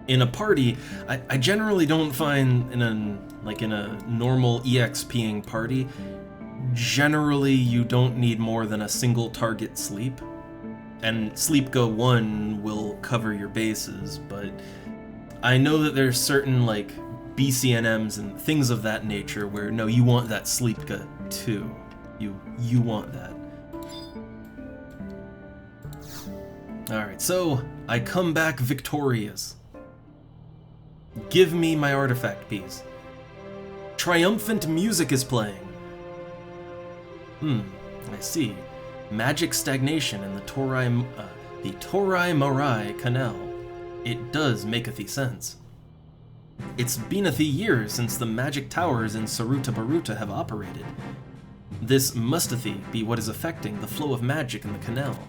In a party, I generally don't find in a normal EXPing party, generally you don't need more than a single target sleep, and Sleepga 1 will cover your bases, but I know that there's certain like BCNMs and things of that nature where no, you want that Sleepga 2. You want that. Alright, so I come back victorious. Give me my artifact piece. Triumphant music is playing. I see. Magic stagnation in the Torai Marai Canal. It does maketh sense. It's been a years since the magic towers in Saruta Baruta have operated. This must be what is affecting the flow of magic in the canal.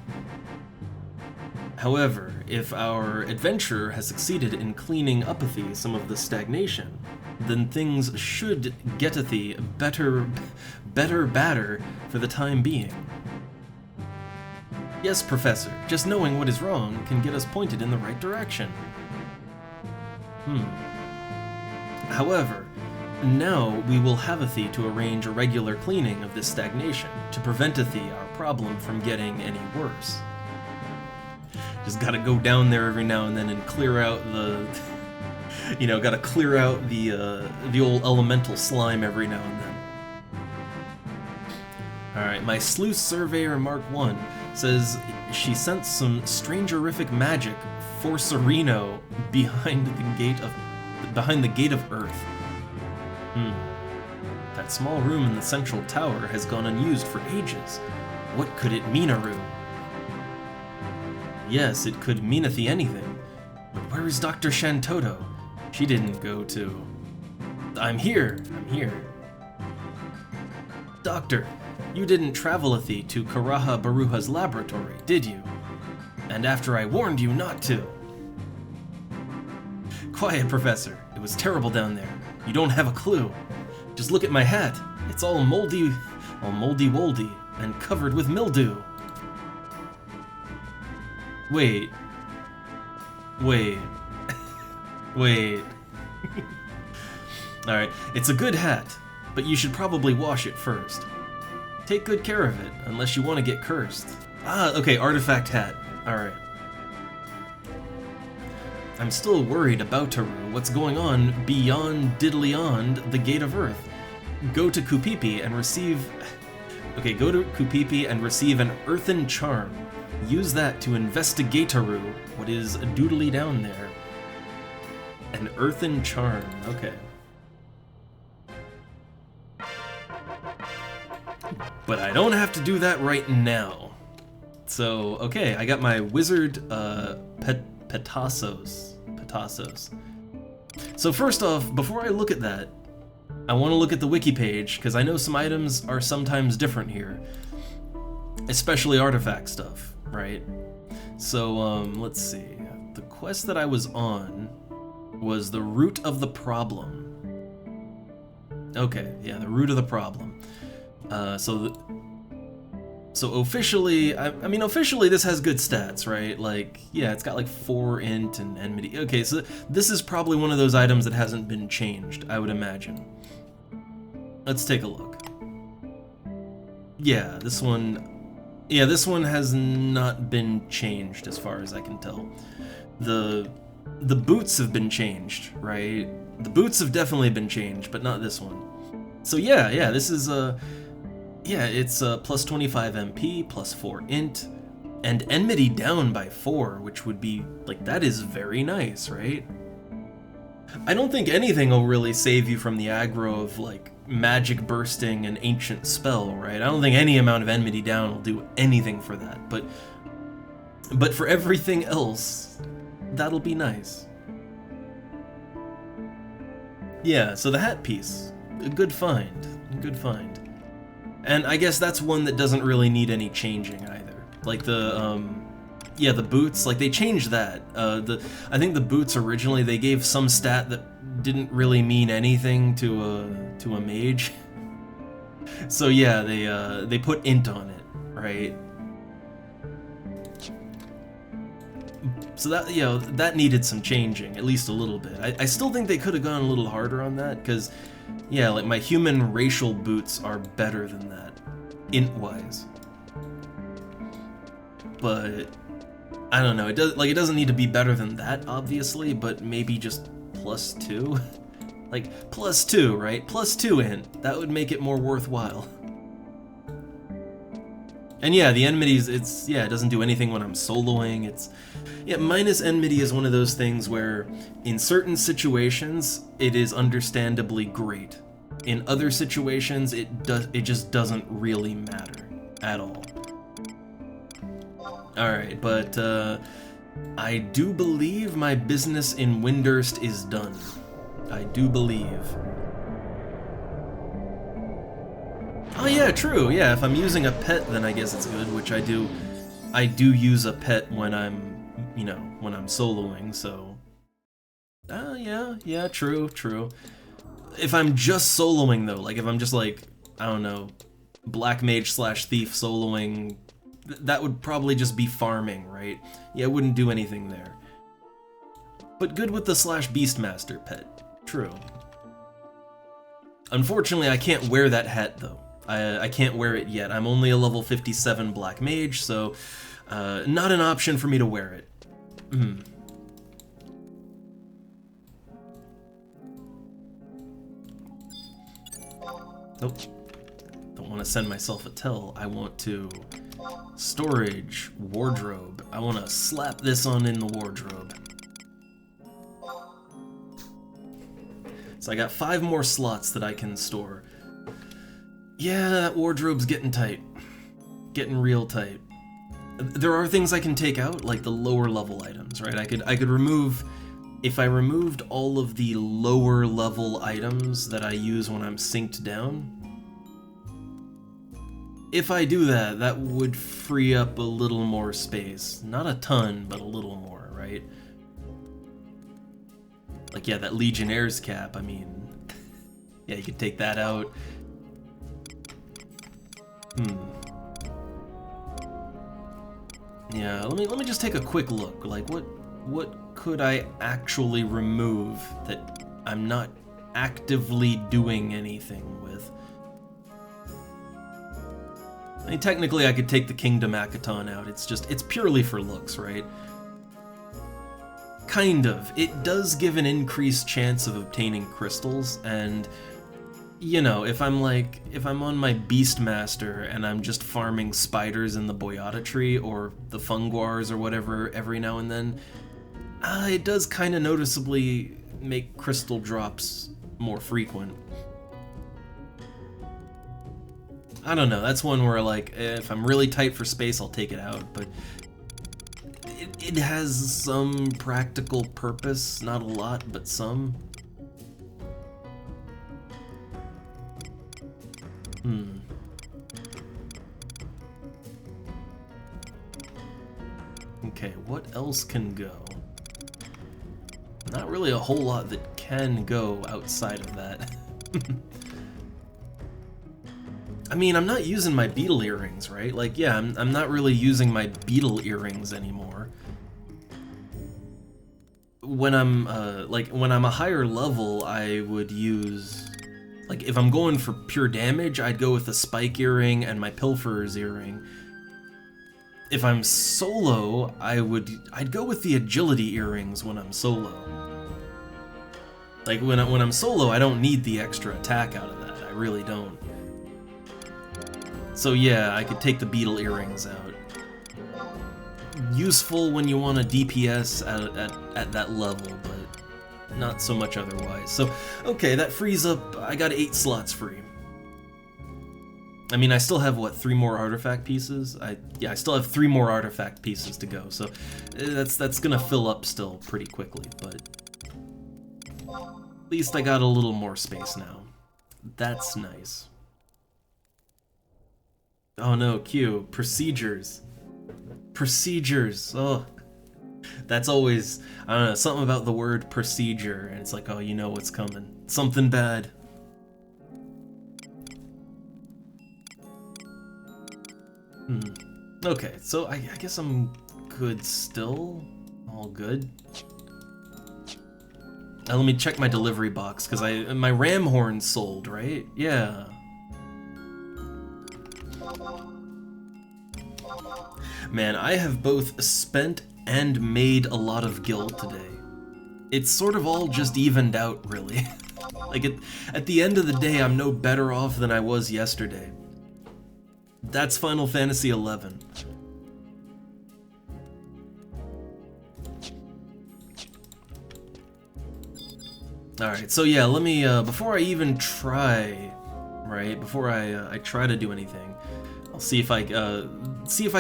However, if our adventurer has succeeded in cleaning up some of the stagnation, then things should get better for the time being. Yes, Professor, just knowing what is wrong can get us pointed in the right direction. However, now we will have to arrange a regular cleaning of this stagnation to prevent our problem from getting any worse. Just gotta go down there every now and then and clear out the... You know, gotta clear out the old elemental slime every now and then. Alright, my Sleuth Surveyor Mark 1 says she sensed some strangerific magic for Sereno behind the gate of Earth. That small room in the central tower has gone unused for ages. What could it mean, Aru? Yes, it could meaneth anything. But where is Dr. Shantoto? She didn't go to... I'm here. Doctor, you didn't travel-a-thee to Karaha Baruha's laboratory, did you? And after I warned you not to. Quiet, Professor. It was terrible down there. You don't have a clue. Just look at my hat. It's all moldy-woldy, and covered with mildew. Wait. Alright, it's a good hat, but you should probably wash it first. Take good care of it, unless you want to get cursed. Ah, okay, artifact hat. Alright. I'm still worried about Taru. What's going on beyond Diddleyond the Gate of Earth? Go to Kupipi and receive... Okay, go to Kupipi and receive an earthen charm. Use that to investigate Taru, what is doodly down there. An earthen charm, okay. But I don't have to do that right now. So, okay, I got my wizard, Petassos. So first off, before I look at that, I want to look at the wiki page, because I know some items are sometimes different here. Especially artifact stuff, right? So, let's see. The quest that I was on was the root of the problem. Okay, yeah, the root of the problem. So officially, I mean, officially this has good stats, right? Like, yeah, it's got like 4 int and enmity. Okay, so this is probably one of those items that hasn't been changed, I would imagine. Let's take a look. Yeah, this one has not been changed as far as I can tell. The boots have been changed, right? The boots have definitely been changed, but not this one. So yeah, this is yeah, it's plus 25 MP, plus 4 int, and enmity down by 4, which would be, like, that is very nice, right? I don't think anything will really save you from the aggro of, like, magic bursting an ancient spell, right? I don't think any amount of enmity down will do anything for that, but for everything else, that'll be nice. Yeah, so the hat piece, a good find. And I guess that's one that doesn't really need any changing either. Like the, yeah, the boots, like they changed that. I think the boots originally, they gave some stat that didn't really mean anything to a mage. So yeah, they put int on it, right? So that, you know, that needed some changing, at least a little bit. I still think they could have gone a little harder on that, because, yeah, like my human racial boots are better than that, int-wise. But I don't know. It doesn't need to be better than that, obviously, but maybe just +2, like +2, right? +2 int. That would make it more worthwhile. And yeah, the enmities, it doesn't do anything when I'm soloing. Yeah, minus enmity is one of those things where, in certain situations, it is understandably great. In other situations, it just doesn't really matter at all. Alright, but I do believe my business in Windurst is done. I do believe. Oh yeah, true, yeah, if I'm using a pet, then I guess it's good, which I do. I do use a pet when I'm, you know, when I'm soloing, so... yeah, true. If I'm just soloing, though, like if I'm just like, I don't know, Black Mage / Thief soloing, that would probably just be farming, right? Yeah, it wouldn't do anything there. But good with the /Beastmaster pet, true. Unfortunately, I can't wear that hat, though. I can't wear it yet. I'm only a level 57 Black Mage, so not an option for me to wear it. Nope. Don't want to send myself a tell. I want to storage, wardrobe. I want to slap this on in the wardrobe. So I got 5 more slots that I can store. Yeah, that wardrobe's getting tight. Getting real tight. There are things I can take out, like the lower level items, right? I could remove, if I removed all of the lower level items that I use when I'm synced down, if I do that, that would free up a little more space. Not a ton, but a little more, right? Like, yeah, that Legionnaire's cap, I mean, yeah, you could take that out. Yeah, let me just take a quick look. Like, what could I actually remove that I'm not actively doing anything with? I mean, technically I could take the Kingdom Akaton out. It's purely for looks, right? Kind of. It does give an increased chance of obtaining crystals, and you know, if I'm on my Beastmaster and I'm just farming spiders in the Boyata tree or the Funguars or whatever every now and then, it does kind of noticeably make crystal drops more frequent. I don't know, that's one where, like, if I'm really tight for space, I'll take it out, but it has some practical purpose, not a lot, but some. Okay, what else can go? Not really a whole lot that can go outside of that. I mean, I'm not using my beetle earrings, right? Like, yeah, I'm not really using my beetle earrings anymore. When I'm a higher level, I would use, like, if I'm going for pure damage, I'd go with the spike earring and my pilferer's earring. If I'm solo, I'd go with the agility earrings when I'm solo. Like, when I'm solo, I don't need the extra attack out of that. I really don't. So yeah, I could take the beetle earrings out. Useful when you want a DPS at that level, but not so much otherwise. So, okay, that frees up, I got 8 slots free. I mean, I still have, what, 3 more artifact pieces? Yeah, I still have 3 more artifact pieces to go, so that's gonna fill up still pretty quickly, but at least I got a little more space now. That's nice. Oh no, Q, procedures. Procedures, oh. That's always, I don't know, something about the word procedure, and it's like, oh, you know what's coming. Something bad. Okay, so I guess I'm good still. All good. Now let me check my delivery box, because my ram horn's sold, right? Yeah. Man, I have both spent and made a lot of gil today. It's sort of all just evened out, really. Like, at the end of the day, I'm no better off than I was yesterday. That's Final Fantasy XI. Alright, so yeah, let me, before I even try, right, before I try to do anything, I'll see if I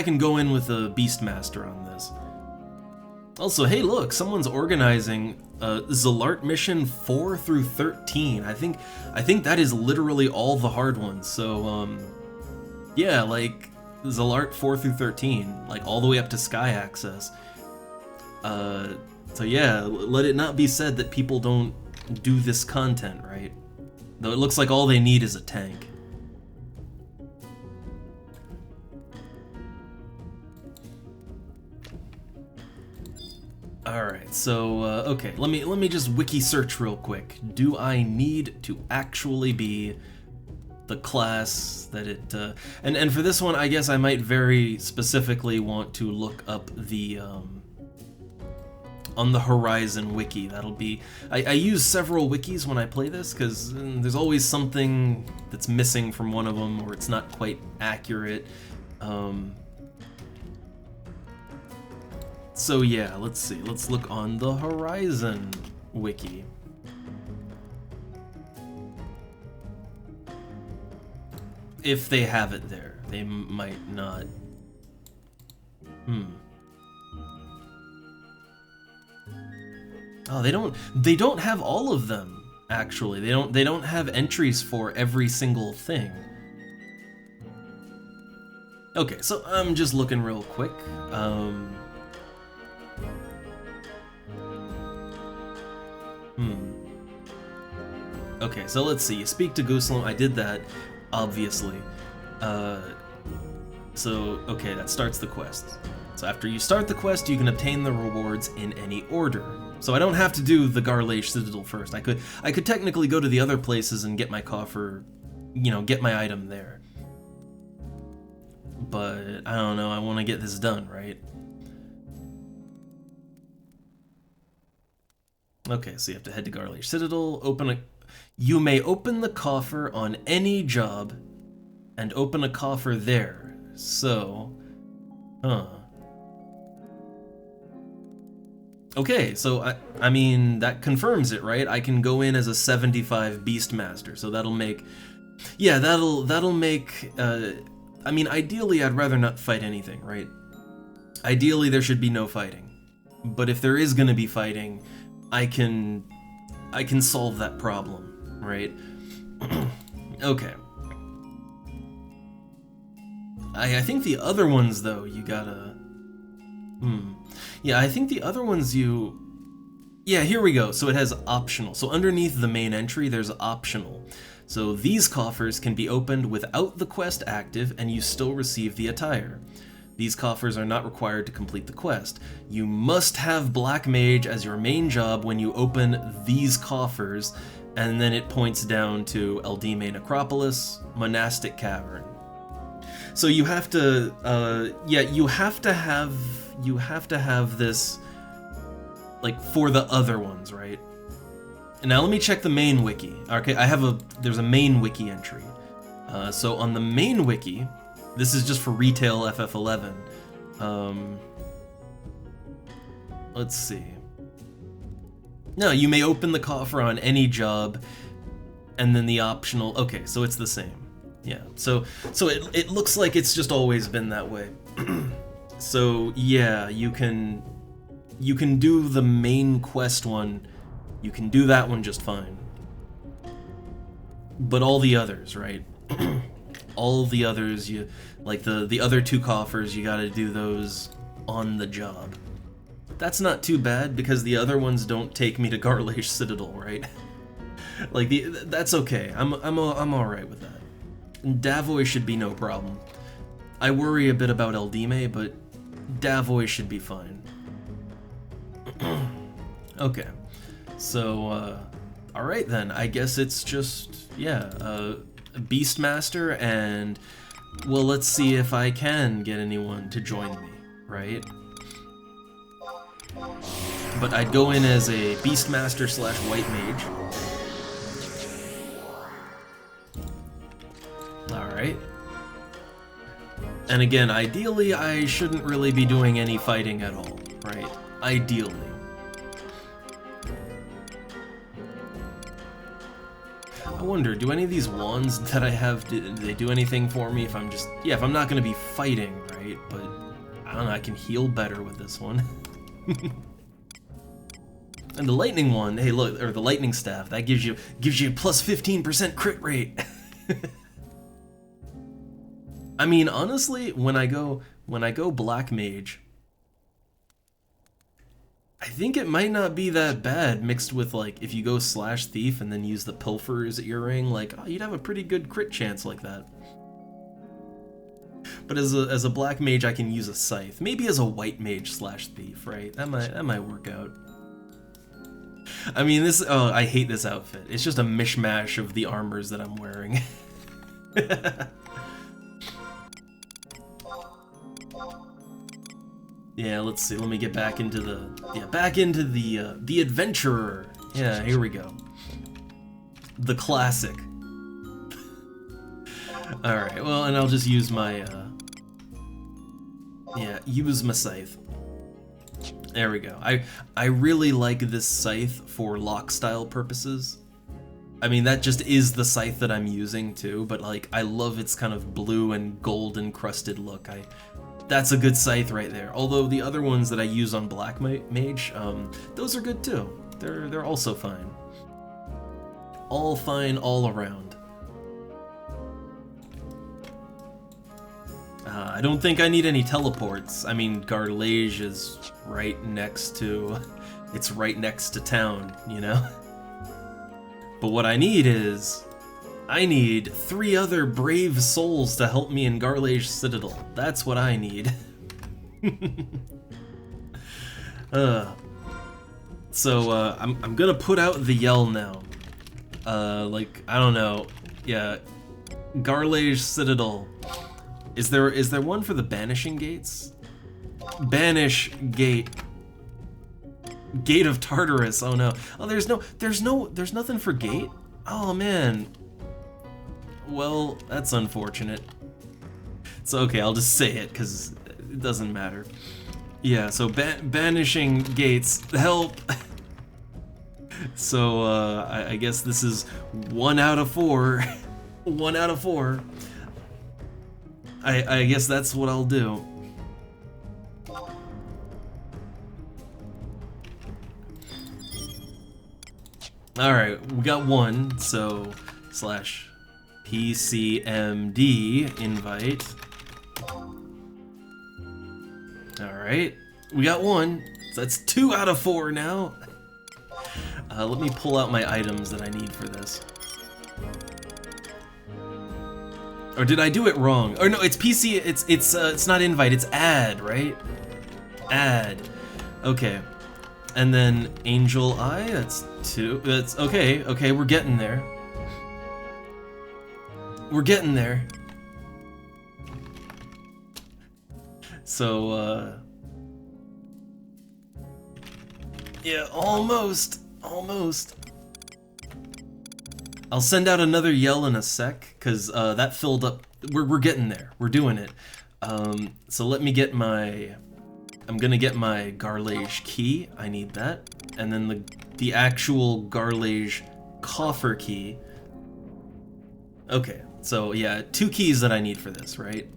can go in with a Beastmaster on this. Also, hey look, someone's organizing Zalart mission 4 through 13. I think that is literally all the hard ones. So yeah, like Zalart 4 through 13, like all the way up to Sky Access. So yeah, let it not be said that people don't do this content, right? Though it looks like all they need is a tank. Alright, so, okay, let me just wiki search real quick. Do I need to actually be the class that it, and for this one, I guess I might very specifically want to look up the on the Horizon wiki. That'll be... I use several wikis when I play this, because there's always something that's missing from one of them, or it's not quite accurate. So yeah, let's see. Let's look on the Horizon wiki. If they have it there. They might not. Oh, they don't have all of them, actually. They don't have entries for every single thing. Okay, so I'm just looking real quick. Okay, so let's see. You speak to Gooslem. I did that, obviously. So, okay, that starts the quest. So after you start the quest, you can obtain the rewards in any order. So I don't have to do the Garlache Citadel first. I could technically go to the other places and get my coffer, you know, get my item there. But I don't know, I want to get this done, right? Okay, so you have to head to Garlache Citadel, you may open the coffer on any job and open a coffer there. So, okay, so I mean, that confirms it, right? I can go in as a 75 Beastmaster, so that'll make... Yeah, that'll make... I mean, ideally, I'd rather not fight anything, right? Ideally, there should be no fighting. But if there is gonna be fighting, I can solve that problem, right? Okay. I think the other ones, though, you gotta... Yeah, I think the other ones you... Yeah, here we go. So it has optional. So underneath the main entry, there's optional. So these coffers can be opened without the quest active, and you still receive the attire. These coffers are not required to complete the quest. You must have Black Mage as your main job when you open these coffers, and then it points down to Eldime Necropolis, Monastic Cavern. So you have to, yeah, you have to have this, like, for the other ones, right? And now let me check the main wiki. Okay, there's a main wiki entry. So on the main wiki, this is just for retail FF11. Let's see. No, you may open the coffer on any job, and then the optional, okay, so it's the same. Yeah, so it looks like it's just always been that way. So yeah, you can do the main quest one, you can do that one just fine. But all the others, right? All the others, like the other two coffers, you gotta do those on the job. That's not too bad, because the other ones don't take me to Garlache Citadel, right? Like, that's okay, I'm alright with that. And Davoy should be no problem. I worry a bit about Eldime, but Davoy should be fine. Okay, so, alright then, I guess it's just, yeah, Beastmaster, and, well, let's see if I can get anyone to join me, right? But I'd go in as a Beastmaster / White Mage. Alright. And again, ideally, I shouldn't really be doing any fighting at all, right? Ideally. I wonder, do any of these wands that I have, do they do anything for me if I'm just... Yeah, if I'm not going to be fighting, right? But, I don't know, I can heal better with this one. And the lightning one, hey look, or the lightning staff, that gives you plus 15% crit rate. I mean, honestly, when I go Black Mage, I think it might not be that bad mixed with, like, if you go / thief and then use the pilferer's earring, like, oh, you'd have a pretty good crit chance like that. But as a Black Mage, I can use a scythe. Maybe as a White Mage / thief, right? That might work out. I mean, oh, I hate this outfit. It's just a mishmash of the armors that I'm wearing. Yeah, let's see. Let me get back into the adventurer. Yeah, here we go. The classic. All right. Well, and I'll just use my use my scythe. There we go. I really like this scythe for lock style purposes. I mean, that just is the scythe that I'm using too, but like I love its kind of blue and gold encrusted look. That's a good scythe right there. Although the other ones that I use on Black Mage, those are good too. They're also fine. All fine all around. I don't think I need any teleports. I mean, Garlage is right next to... It's right next to town, you know? But what I need is... I need 3 other brave souls to help me in Garlage Citadel. That's what I need. So, I'm gonna put out the yell now. Like, I don't know. Yeah. Garlage Citadel. Is there one for the banishing gates? Banish gate. Gate of Tartarus. Oh no. Oh, there's nothing for gate? Oh man. Well, that's unfortunate. So okay, I'll just say it because it doesn't matter. Yeah, so banishing gates, help. So I guess this is 1 out of 4. 1 out of 4. I guess that's what I'll do. Alright, we got 1, so /PCMD invite. Alright, we got 1, so that's 2 out of 4 now. Let me pull out my items that I need for this. Or did I do it wrong? Or no, it's PC. It's not invite. It's add, right? Add. Okay. And then Angel Eye. That's 2. That's okay. Okay, we're getting there. We're getting there. So yeah, almost. I'll send out another yell in a sec, because that filled up. We're getting there. We're doing it. So let me get my... I'm gonna get my Garlage key. I need that. And then the actual Garlage coffer key. Okay, so yeah, 2 keys that I need for this, right?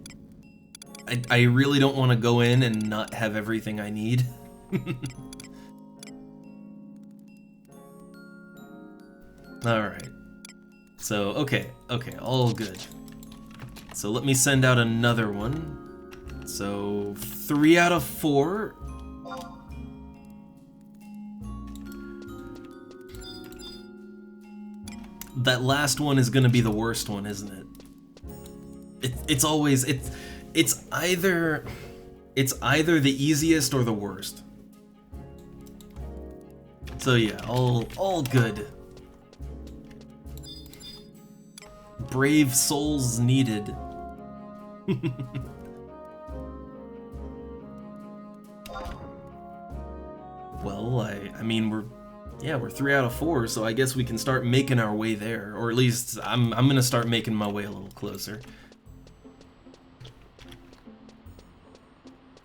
I really don't want to go in and not have everything I need. Alright. So, okay, all good. So let me send out another one. So, 3 out of 4. That last one is gonna be the worst one, isn't it? It's always, it's either the easiest or the worst. So yeah, all good. Brave souls needed. Well, I mean we're 3 out of 4, so I guess we can start making our way there, or at least I'm gonna start making my way a little closer.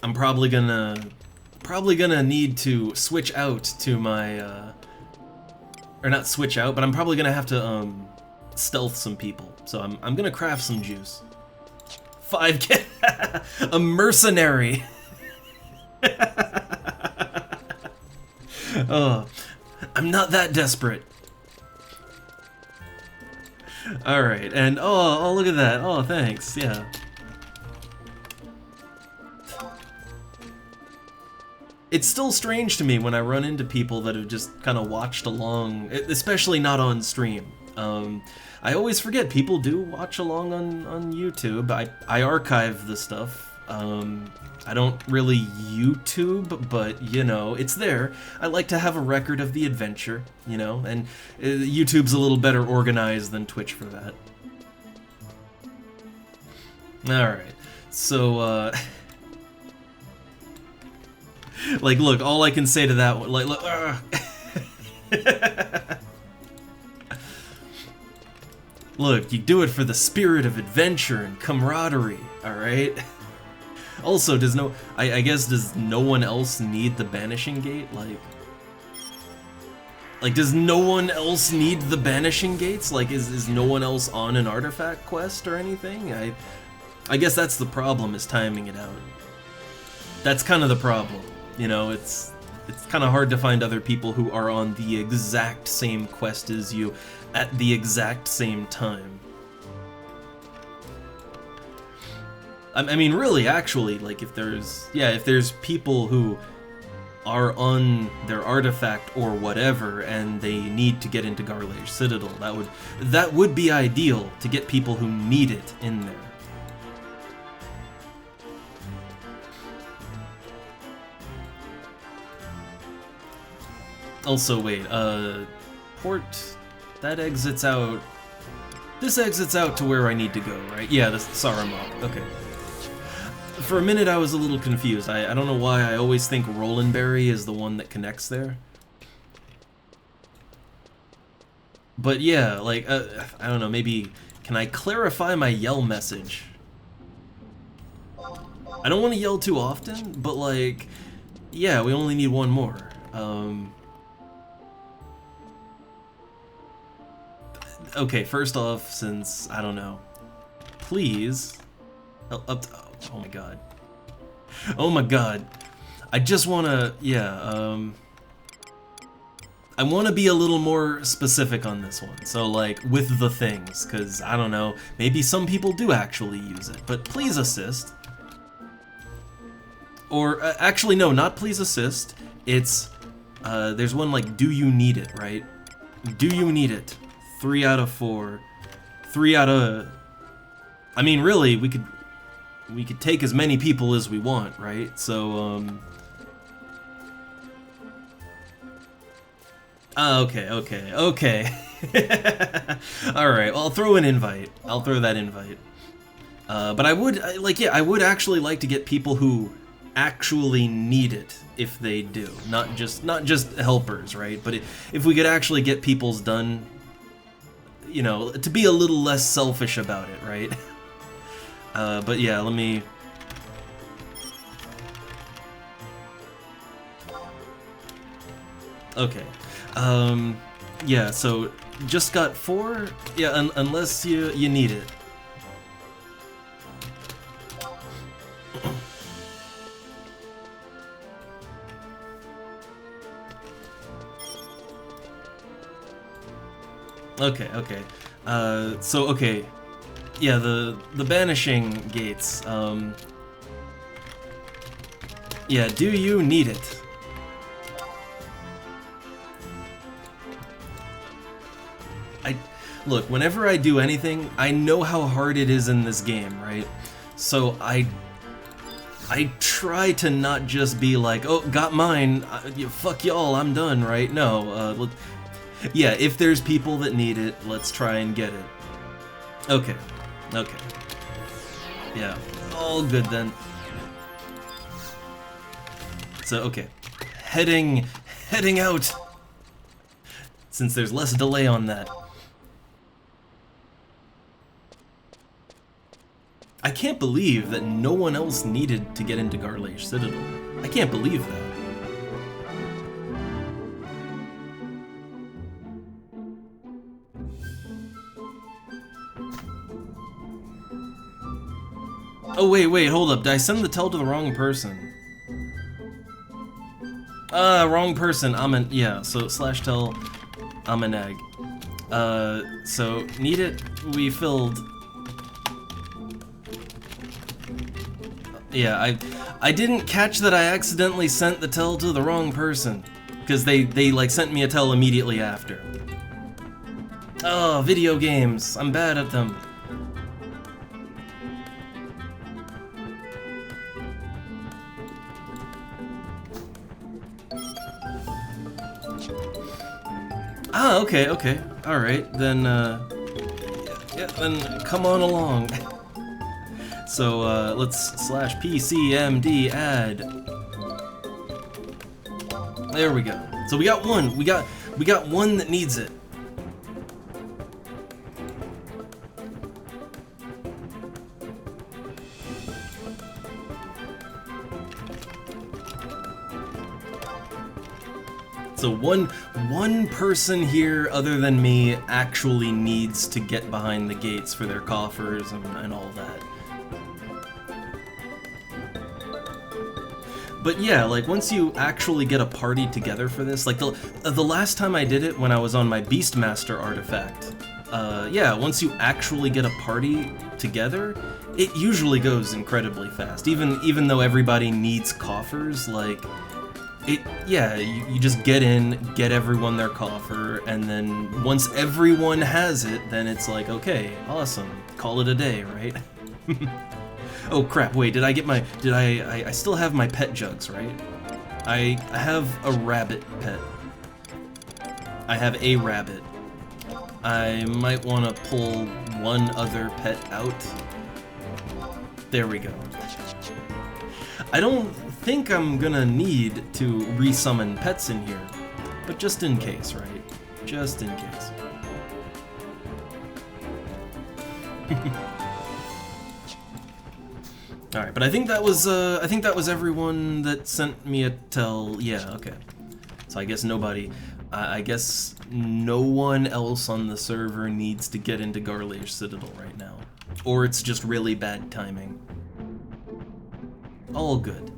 I'm probably gonna need to switch out to my or not switch out, but I'm probably gonna have to stealth some people. So I'm gonna craft some juice. 5K. A mercenary. Oh, I'm not that desperate. All right, and oh, look at that. Oh, thanks. Yeah. It's still strange to me when I run into people that have just kind of watched along, especially not on stream. I always forget people do watch along on YouTube. I archive the stuff. I don't really YouTube, but you know, it's there. I like to have a record of the adventure, you know, and YouTube's a little better organized than Twitch for that. Alright, so Like, look, all I can say to that one, like, look, look, you do it for the spirit of adventure and camaraderie, alright? Also, I guess, does no one else need the Banishing Gate? Like, does no one else need the Banishing Gates? Like, is no one else on an artifact quest or anything? I guess that's the problem, is timing it out. That's kind of the problem, you know, it's kind of hard to find other people who are on the exact same quest as you at the exact same time. I mean, really, actually, like, if there's people who are on their artifact or whatever, and they need to get into Garlage Citadel, that would be ideal to get people who need it in there. Also, wait, port, that exits out, this exits out to where I need to go, right? Yeah, the Saramok, okay. For a minute I was a little confused. I don't know why I always think Rolandberry is the one that connects there. But yeah, like, I don't know, maybe, can I clarify my yell message? I don't want to yell too often, but like, yeah, we only need one more. Okay, first off, since, I don't know, please, oh my god. Oh my god. I just wanna, yeah, I wanna be a little more specific on this one. So, like, with the things, because, I don't know, maybe some people do actually use it, but please assist. Or, actually, no, not please assist. It's, there's one like, do you need it, right? Do you need it? 3 out of 4. 3 out of... I mean, really, we could take as many people as we want, right? So, okay. Alright, well, I'll throw an invite. I'll throw that invite. But I would actually like to get people who actually need it, if they do. Not just helpers, right? But if we could actually get people's done, you know, to be a little less selfish about it, right? But yeah, let me... Okay. Yeah, so just got 4? Yeah, unless you need it. Okay. So, okay. Yeah, the Banishing Gates, yeah, do you need it? Look, whenever I do anything, I know how hard it is in this game, right? So I try to not just be like, oh, got mine, fuck y'all, I'm done, right? No, yeah, if there's people that need it, let's try and get it. Okay. Yeah, all good then. So, okay. Heading out! Since there's less delay on that. I can't believe that no one else needed to get into Garlage Citadel. I can't believe that. Oh, wait, hold up. Did I send the tell to the wrong person? Wrong person. Yeah, so /tell Amenag. So, need it, we filled. Yeah, I didn't catch that I accidentally sent the tell to the wrong person. Because they like, sent me a tell immediately after. Oh, video games. I'm bad at them. Ah, okay. Alright, then, yeah, then come on along. So, let's /PCMD add. There we go. So we got one. We got one that needs it. So one person here other than me actually needs to get behind the gates for their coffers and all that. But yeah, like once you actually get a party together for this, like the last time I did it when I was on my Beastmaster artifact, yeah, once you actually get a party together, it usually goes incredibly fast. Even though everybody needs coffers, like yeah, you just get in, get everyone their coffer, and then once everyone has it, then it's like, okay, awesome, call it a day, right? Oh crap, wait, did I still have my pet jugs, right? I have a rabbit pet. I have a rabbit. I might want to pull one other pet out. There we go. I don't think I'm gonna need to resummon pets in here, but just in case, right? Just in case. All right, but I think that was everyone that sent me a tell. Yeah, okay. So I guess nobody. I guess no one else on the server needs to get into Garlage Citadel right now, or it's just really bad timing. All good.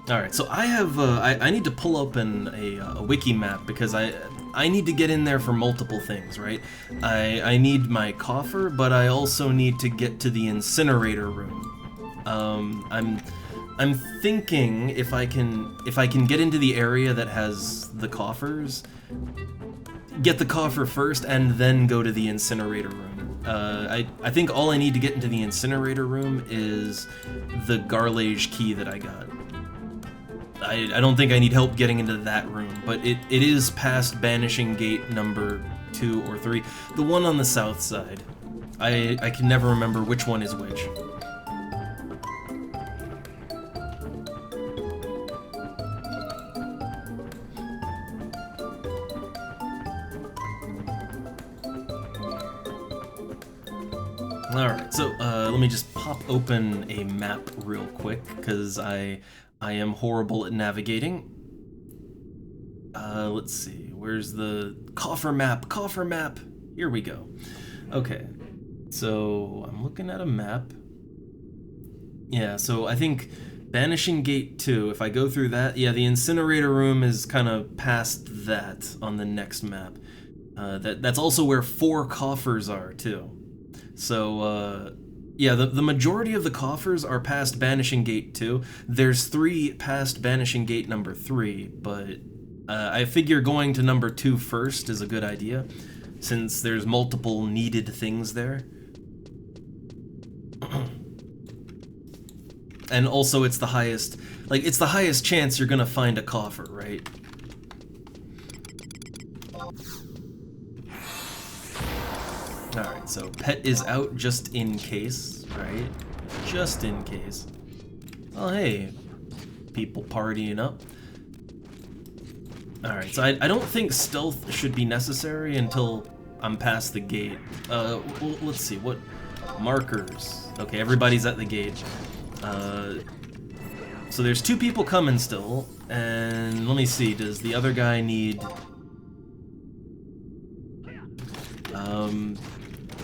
Alright, so I have, I need to pull open a wiki map because I need to get in there for multiple things, right? I need my coffer, but I also need to get to the incinerator room. I'm thinking if I can get into the area that has the coffers, get the coffer first and then go to the incinerator room. I think all I need to get into the incinerator room is the Garlage key that I got. I don't think I need help getting into that room, but it is past Banishing Gate number 2 or 3. The one on the south side. I can never remember which one is which. Alright, so let me just pop open a map real quick, because I am horrible at navigating. Let's see, where's the coffer map? Coffer map! Here we go. Okay, so I'm looking at a map. Yeah, so I think Banishing Gate 2, if I go through that, yeah, the incinerator room is kind of past that on the next map. That's also where 4 coffers are, too. So, yeah, the majority of the coffers are past Banishing Gate 2. There's 3 past Banishing Gate number 3, but I figure going to number 2 first is a good idea, since there's multiple needed things there. And also it's the highest, like, it's the highest chance you're gonna find a coffer, right? Alright, so pet is out just in case, right? Just in case. Oh, hey, people partying up. Alright, so I don't think stealth should be necessary until I'm past the gate. Well, let's see, what markers? Okay, everybody's at the gate. So there's 2 people coming still, and let me see, does the other guy need...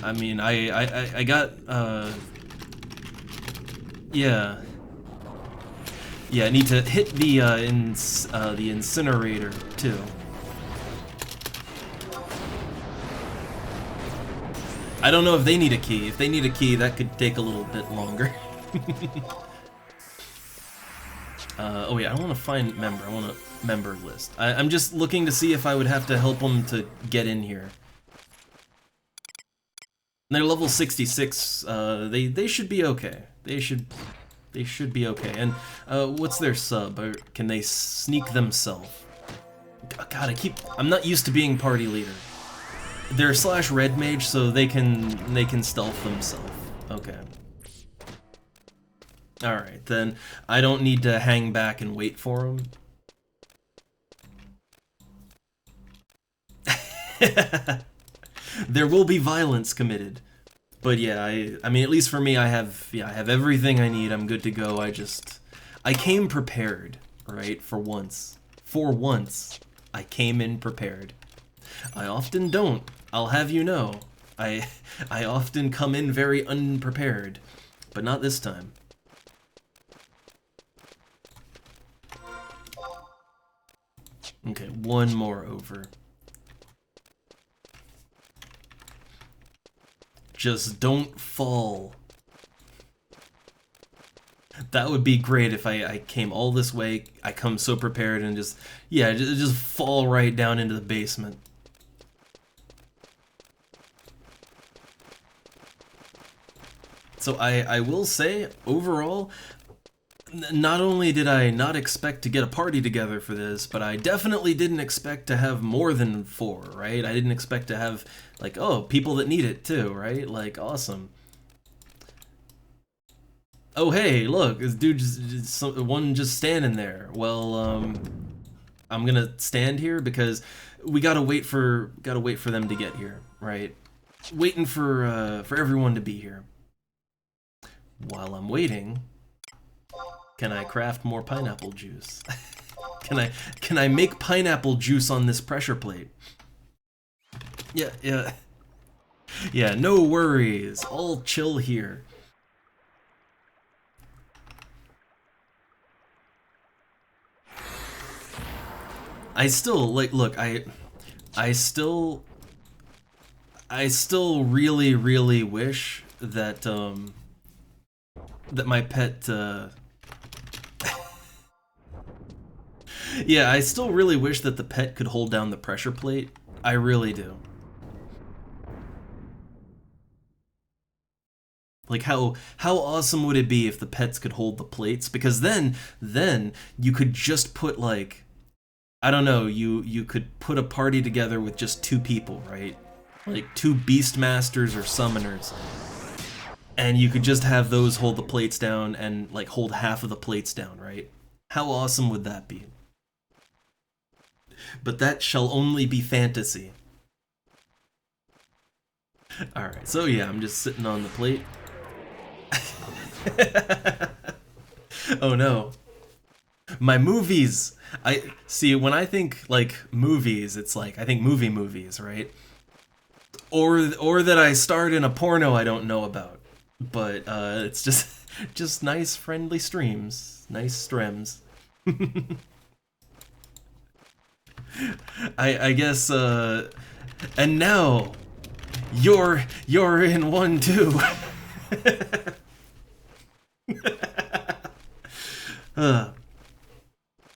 I mean, I got, yeah. Yeah, I need to hit the incinerator, too. I don't know if they need a key. If they need a key, that could take a little bit longer. Oh yeah, I want to find member. I want a member list. I'm just looking to see if I would have to help them to get in here. They're level 66. They should be okay. They should be okay. And what's their sub? Or can they sneak themselves? God, I'm not used to being party leader. They're / red mage, so they can stealth themselves. Okay. Alright, then I don't need to hang back and wait for him. There will be violence committed. But yeah, I mean, at least for me, I have everything I need. I'm good to go. I came prepared, right? For once. For once, I came in prepared. I often don't. I'll have you know. I often come in very unprepared, but not this time. Okay, one more over. Just don't fall. That would be great if I came all this way, I come so prepared and just, yeah, just fall right down into the basement. So I will say, overall, not only did I not expect to get a party together for this, but I definitely didn't expect to have more than 4, right? I didn't expect to have, like, oh, people that need it too, right? Like, awesome. Oh, hey, look, this dude one just standing there. Well, I'm gonna stand here because we gotta wait for them to get here, right? Waiting for everyone to be here. While I'm waiting, can I craft more pineapple juice? Can I make pineapple juice on this pressure plate? Yeah. Yeah, no worries. All chill here. I still look, I still really wish that that my pet yeah, I still really wish that the pet could hold down the pressure plate. I really do. Like how awesome would it be if the pets could hold the plates? Because then you could just put like, I don't know, you could put a party together with just 2 people, right? Like 2 beastmasters or summoners. And you could just have those hold the plates down and like hold half of the plates down, right? How awesome would that be? But that shall only be fantasy. Alright, so yeah, I'm just sitting on the plate. Oh no. My movies! I see, when I think like movies, it's like I think movies, right? Or that I starred in a porno I don't know about. But it's just nice friendly streams. Nice strems. I guess and now you're in one too.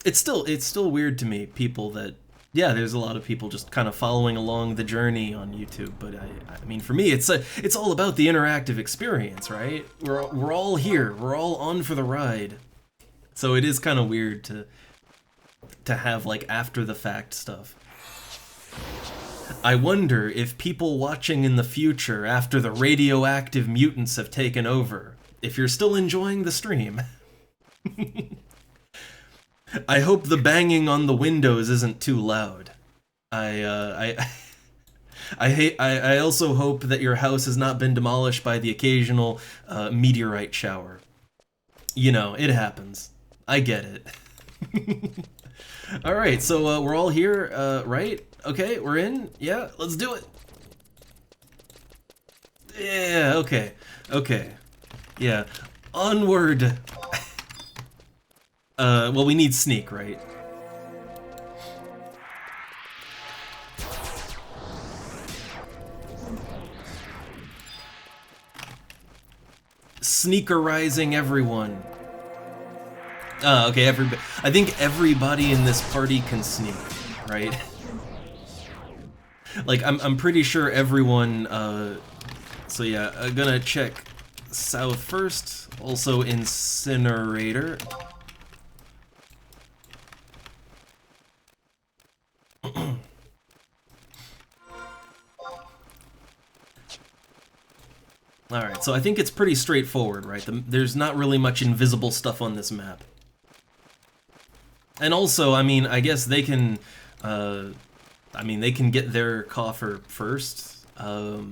It's still weird to me, people that, yeah, there's a lot of people just kind of following along the journey on YouTube, but I mean, for me, it's all about the interactive experience, right? We're all here, we're all on for the ride, so it is kind of weird to have like after the fact stuff. I wonder if people watching in the future after the radioactive mutants have taken over, if you're still enjoying the stream. I hope the banging on the windows isn't too loud. I also hope that your house has not been demolished by the occasional meteorite shower. You know, it happens. I get it. Alright, so we're all here, right? Okay, we're in? Yeah, let's do it. Yeah, okay. Yeah, onward. Well, we need sneak, right? Sneakerizing everyone. Okay, I think everybody in this party can sneak, right? Like, I'm pretty sure everyone, so yeah, I'm gonna check south first, also incinerator. Alright, So I think it's pretty straightforward, right? There's not really much invisible stuff on this map. And also, I mean, I guess they can, they can get their coffer first. Though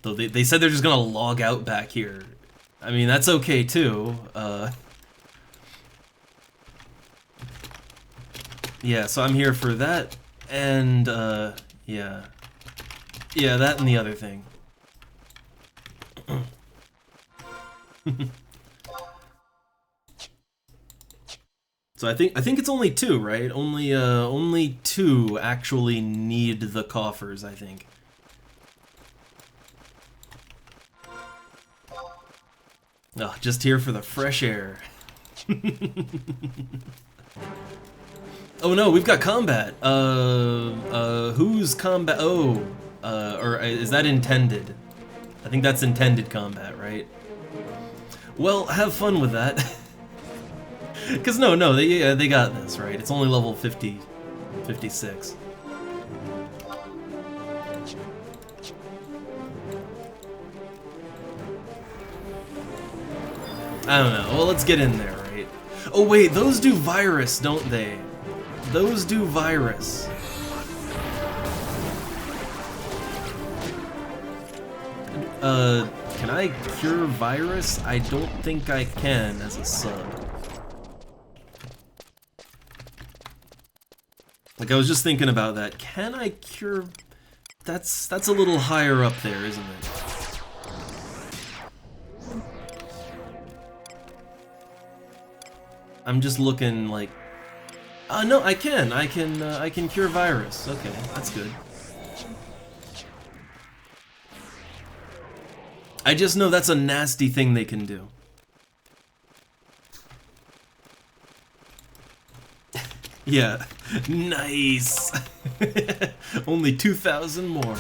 they said they're just gonna log out back here. I mean, that's okay too. Yeah, so I'm here for that, and, yeah. Yeah, that and the other thing. So I think it's only two, right? Only two actually need the coffers, I think. Oh, just here for the fresh air. Oh no, we've got combat. Who's combat? Oh, or is that intended? I think that's intended combat, right? Well, have fun with that. Cause no, they got this, right? It's only level 50, 56. I don't know. Well, let's get in there, right? Oh wait, those do virus, don't they? Those do virus. Can I cure virus? I don't think I can as a sub. Like, I was just thinking about that. Can I cure... That's a little higher up there, isn't it? I'm just looking like... no, I can cure virus. Okay, that's good. I just know that's a nasty thing they can do. Yeah, nice. Only 2,000 more.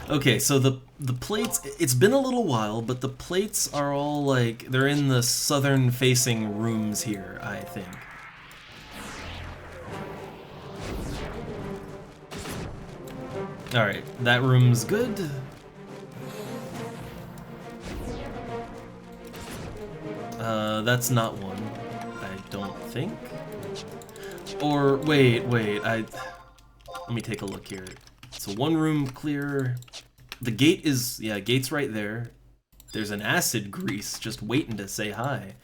Okay, so the plates, it's been a little while, but the plates are all like, they're in the southern facing rooms here, I think. Alright, that room's good. That's not one, I don't think. Or, wait, let me take a look here. So one room clear. The gate is, yeah, gate's right there. There's an acid grease just waiting to say hi.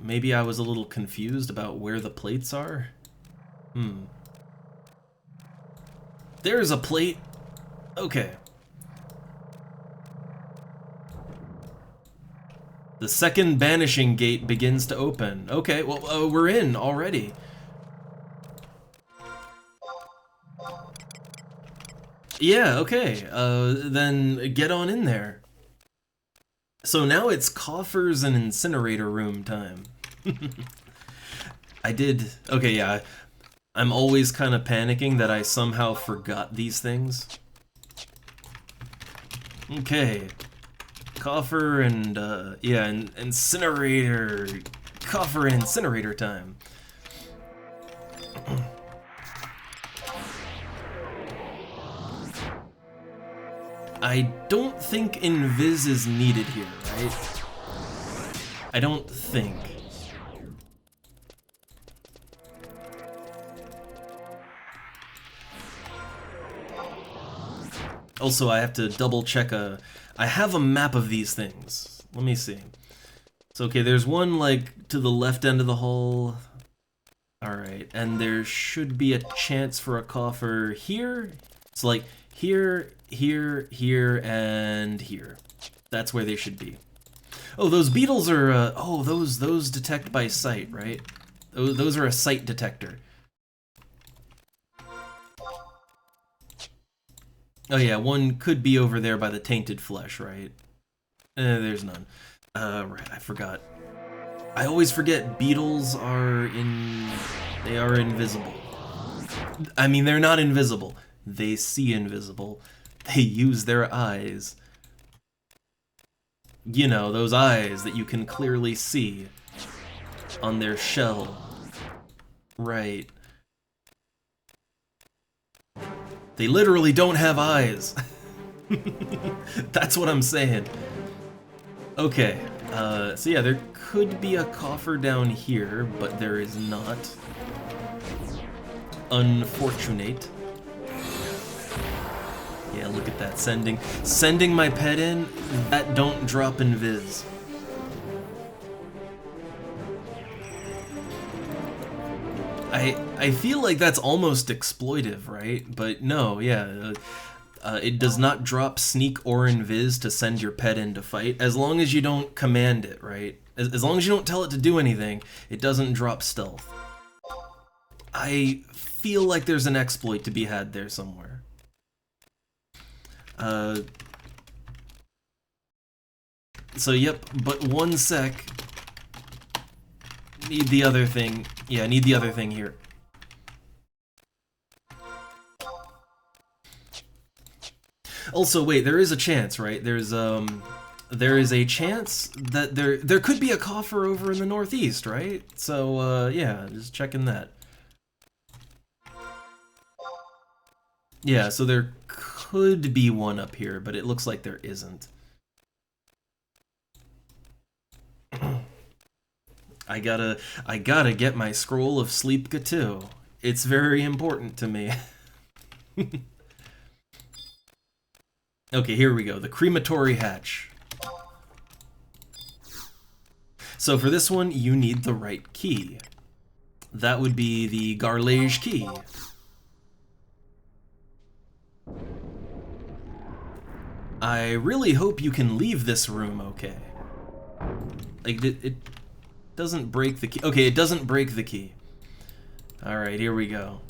Maybe I was a little confused about where the plates are. There's a plate. Okay. The second banishing gate begins to open. Okay, well, we're in already. Yeah, okay. Then get on in there. So now it's coffers and incinerator room time. Okay, yeah. I'm always kind of panicking that I somehow forgot these things. Okay. Coffer and, yeah, and incinerator. Coffer and incinerator time. I don't think invis is needed here, right? I don't think. Also, I have to double check I have a map of these things. Let me see. So, okay, there's one, like, to the left end of the hall. Alright, and there should be a chance for a coffer here. It's like, here, here, here, and here. That's where they should be. Oh, those beetles are, oh, those detect by sight, right? Those are a sight detector. Oh yeah, one could be over there by the tainted flesh, right? There's none. Right, I forgot. I always forget beetles are they are invisible. I mean, they're not invisible. They see invisible. They use their eyes. You know, those eyes that you can clearly see on their shell. Right. They literally don't have eyes. That's what I'm saying. Okay, so yeah, there could be a coffer down here, but there is not. Unfortunate. Yeah, look at that, sending my pet in, that don't drop in Viz. I feel like that's almost exploitive, right? But no, yeah, it does not drop sneak or invis to send your pet in to fight, as long as you don't command it, right? As long as you don't tell it to do anything, it doesn't drop stealth. I feel like there's an exploit to be had there somewhere. So yep, but one sec. Need the other thing. Yeah, I need the other thing here. Also, wait, there is a chance, right? There is a chance that there could be a coffer over in the northeast, right? So, yeah, just checking that. Yeah, so there could be one up here, but it looks like there isn't. I gotta get my scroll of Sleepka too. It's very important to me. Okay, here we go. The crematory hatch. So for this one, you need the right key. That would be the Garlage key. I really hope you can leave this room okay. Like, it doesn't break the key. Okay, it doesn't break the key. Alright, here we go.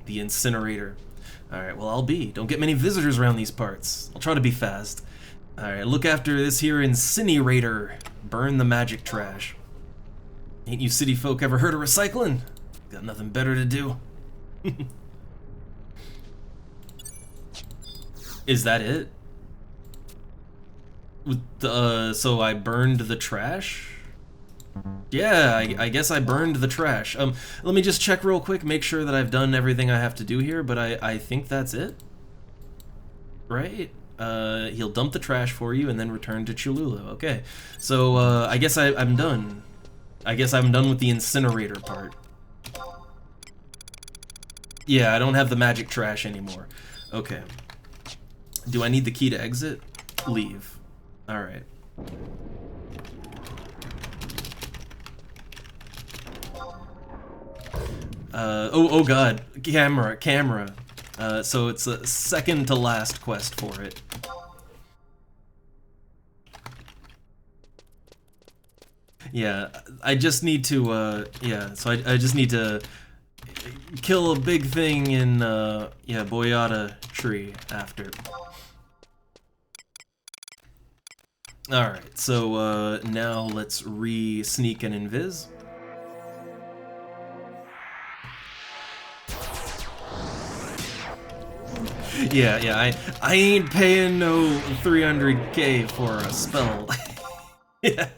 The incinerator. Alright, well, I'll be. Don't get many visitors around these parts. I'll try to be fast. Alright, look after this here incinerator. Burn the magic trash. Ain't you city folk ever heard of recycling? Got nothing better to do. Is that it? So I burned the trash? Yeah, I guess I burned the trash. Let me just check real quick, make sure that I've done everything I have to do here, but I think that's it. Right? He'll dump the trash for you and then return to Cholula. Okay, so I guess I'm done. I guess I'm done with the incinerator part. Yeah, I don't have the magic trash anymore. Okay. Do I need the key to exit? Leave. Alright. Oh god, camera. So it's a second to last quest for it. Yeah, I just need to, yeah, so I just need to kill a big thing in, yeah, Boyata tree after. Alright, so, now let's re-sneak an invis. Yeah, I ain't paying no 300k for a spell. Yeah.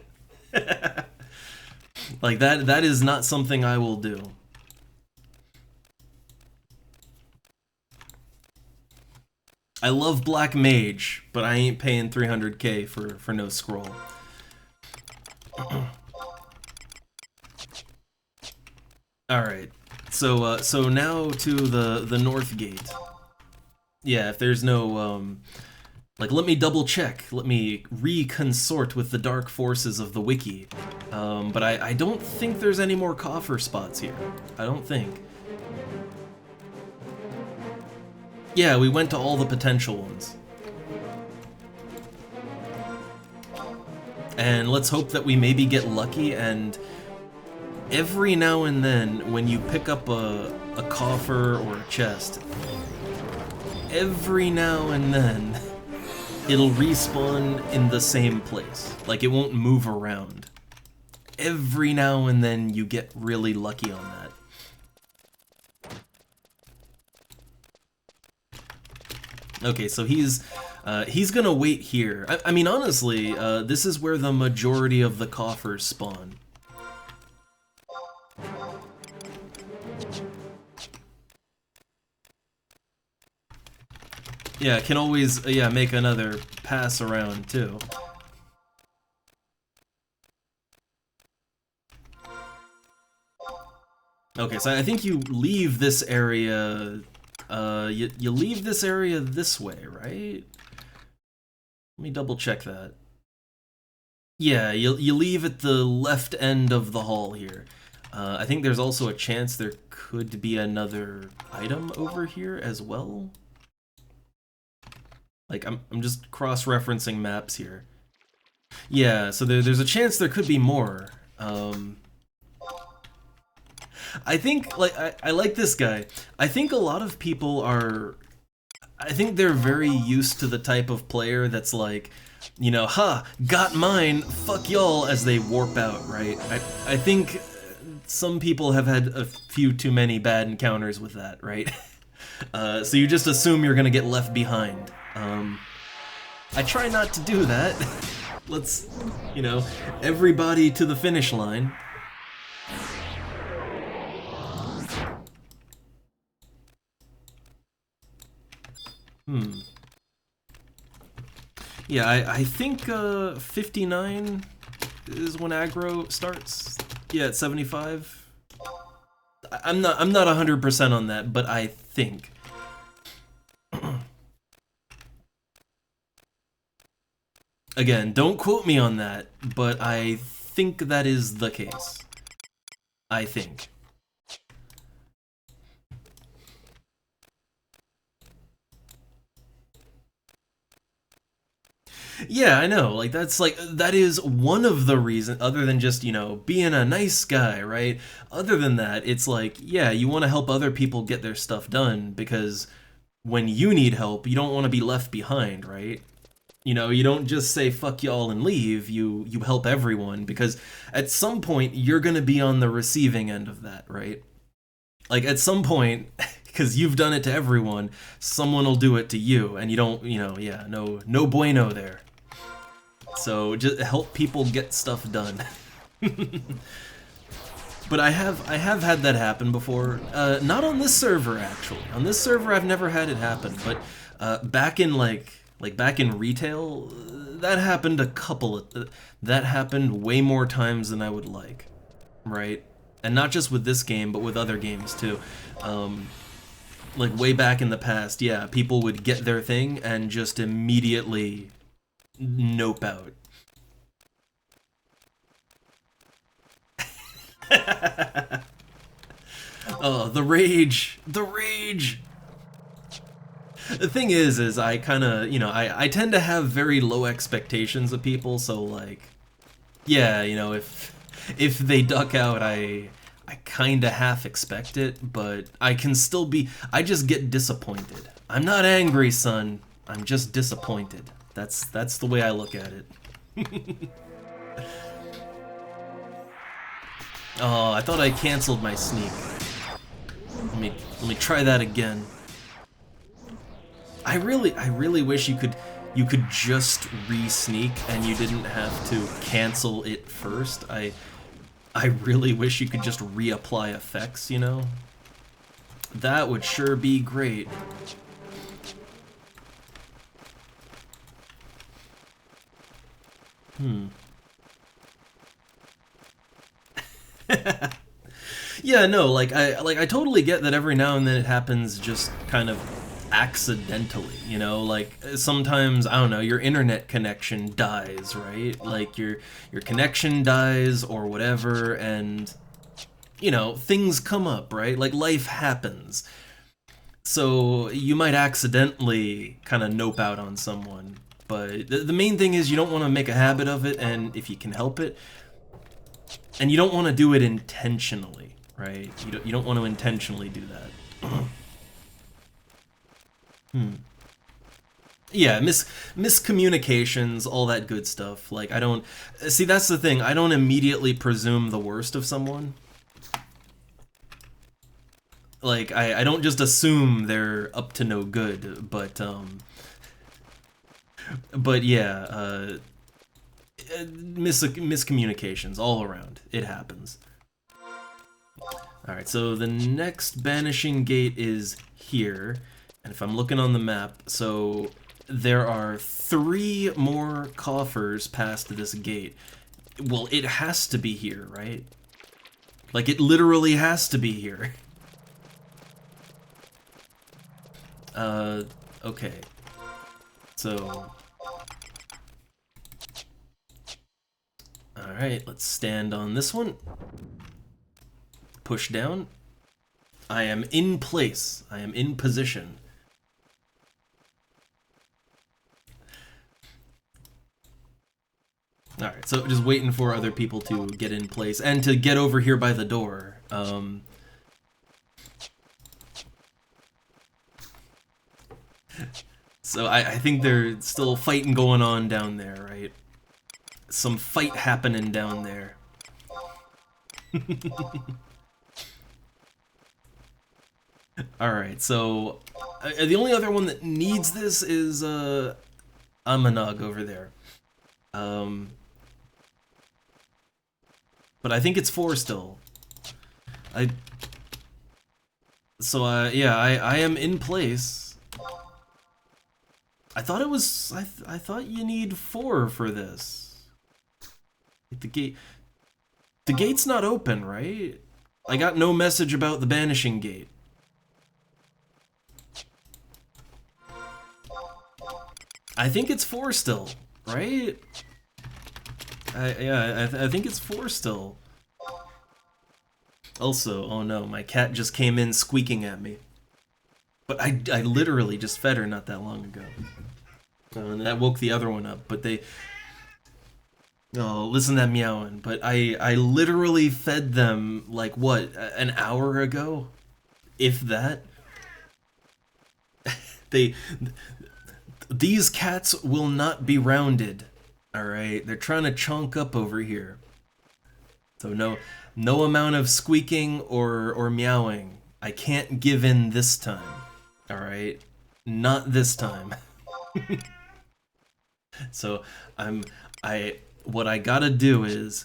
Like, that is not something I will do. I love Black Mage, but I ain't paying 300k for no scroll. Alright, so now to the north gate. Yeah, if there's no, like, let me double check, let me reconsort with the dark forces of the wiki. But I don't think there's any more coffer spots here. I don't think. Yeah, we went to all the potential ones. And let's hope that we maybe get lucky, and every now and then, when you pick up a coffer or a chest, every now and then, it'll respawn in the same place. Like, it won't move around. Every now and then, you get really lucky on that. Okay, so he's gonna wait here. I mean, honestly, this is where the majority of the coffers spawn. Yeah, can always, yeah, make another pass around, too. Okay, so I think you leave this area, you leave this area this way, right? Let me double check that. Yeah, you leave at the left end of the hall here. I think there's also a chance there could be another item over here as well. Like, I'm just cross-referencing maps here. Yeah, so there's a chance there could be more. I think, like, I like this guy. I think a lot of people are... I think they're very used to the type of player that's like, you know, ha, got mine, fuck y'all, as they warp out, right? I think some people have had a few too many bad encounters with that, right? So you just assume you're gonna get left behind. I try not to do that. Let's, you know, everybody to the finish line. Yeah, I think 59 is when aggro starts. Yeah, at 75. I'm not 100% on that, but I think. Again, don't quote me on that, but I think that is the case. I think. Yeah, I know. Like that is one of the reasons, other than just, you know, being a nice guy, right? Other than that, it's like, yeah, you want to help other people get their stuff done because when you need help, you don't want to be left behind, right? You know, you don't just say fuck y'all and leave, you help everyone because at some point you're going to be on the receiving end of that, right? Like at some point, because you've done it to everyone, someone will do it to you and you don't, you know, yeah, no bueno there. So just help people get stuff done. But I have had that happen before. Not on this server actually. On this server I've never had it happen, but back in back in retail, that happened that happened way more times than I would like, right? And not just with this game, but with other games too. Like way back in the past, yeah, people would get their thing and just immediately nope out. Oh, the rage! The rage! The thing is I kind of, you know, I tend to have very low expectations of people, so like, yeah, you know, if they duck out, I kind of half expect it, but I can still be, I just get disappointed. I'm not angry, son. I'm just disappointed. That's the way I look at it. Oh, I thought I canceled my sneak. Let me try that again. I really wish you could just re-sneak and you didn't have to cancel it first. I really wish you could just reapply effects, you know? That would sure be great. Yeah, no, like I totally get that every now and then it happens just kind of accidentally, you know, like sometimes, I don't know, your internet connection dies, right? Like your connection dies or whatever, and you know, things come up, right? Like life happens. So you might accidentally kind of nope out on someone, but the main thing is you don't want to make a habit of it, and if you can help it, and you don't want to do it intentionally, right? You don't want to intentionally do that. Yeah, miscommunications, all that good stuff. Like, I don't... See, that's the thing. I don't immediately presume the worst of someone. Like, I don't just assume they're up to no good, but yeah, miscommunications all around. It happens. Alright, so the next banishing gate is here. And if I'm looking on the map, so there are 3 more coffers past this gate. Well, it has to be here, right? Like, it literally has to be here. Okay. So... Alright, let's stand on this one. Push down. I am in place. I am in position. Alright, so just waiting for other people to get in place and to get over here by the door. So I think there's still fighting going on down there, right? Some fight happening down there. Alright, so the only other one that needs this is Amanog over there. But I think it's 4 still. Yeah, I am in place. I thought it was I thought you need 4 for this. The gate's not open, right? I got no message about the banishing gate. I think it's 4 still, right? I think it's 4 still. Also, oh no, my cat just came in squeaking at me. But I literally just fed her not that long ago. And that woke the other one up, but they... Oh, listen to that meowing. But I literally fed them, like, what, an hour ago? If that? These cats will not be rounded. Alright, they're trying to chonk up over here. So no amount of squeaking or meowing. I can't give in this time. Alright? Not this time. So what I gotta do is,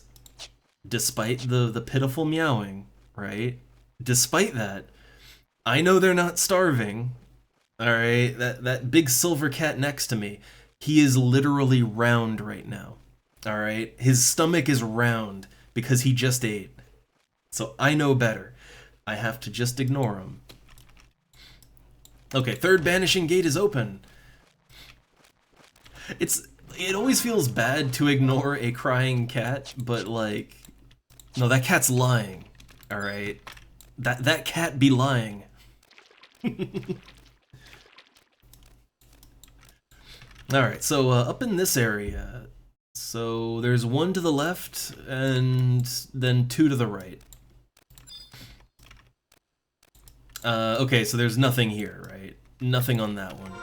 despite the pitiful meowing, right? Despite that, I know they're not starving. Alright, that big silver cat next to me, he is literally round right now. Alright? His stomach is round because he just ate. So I know better. I have to just ignore him. Okay, 3rd banishing gate is open. It always feels bad to ignore a crying cat, but like, no, that cat's lying. Alright? That cat be lying. Alright, so up in this area, so there's 1 to the left and then 2 to the right. Okay, so there's nothing here, right? Nothing on that one.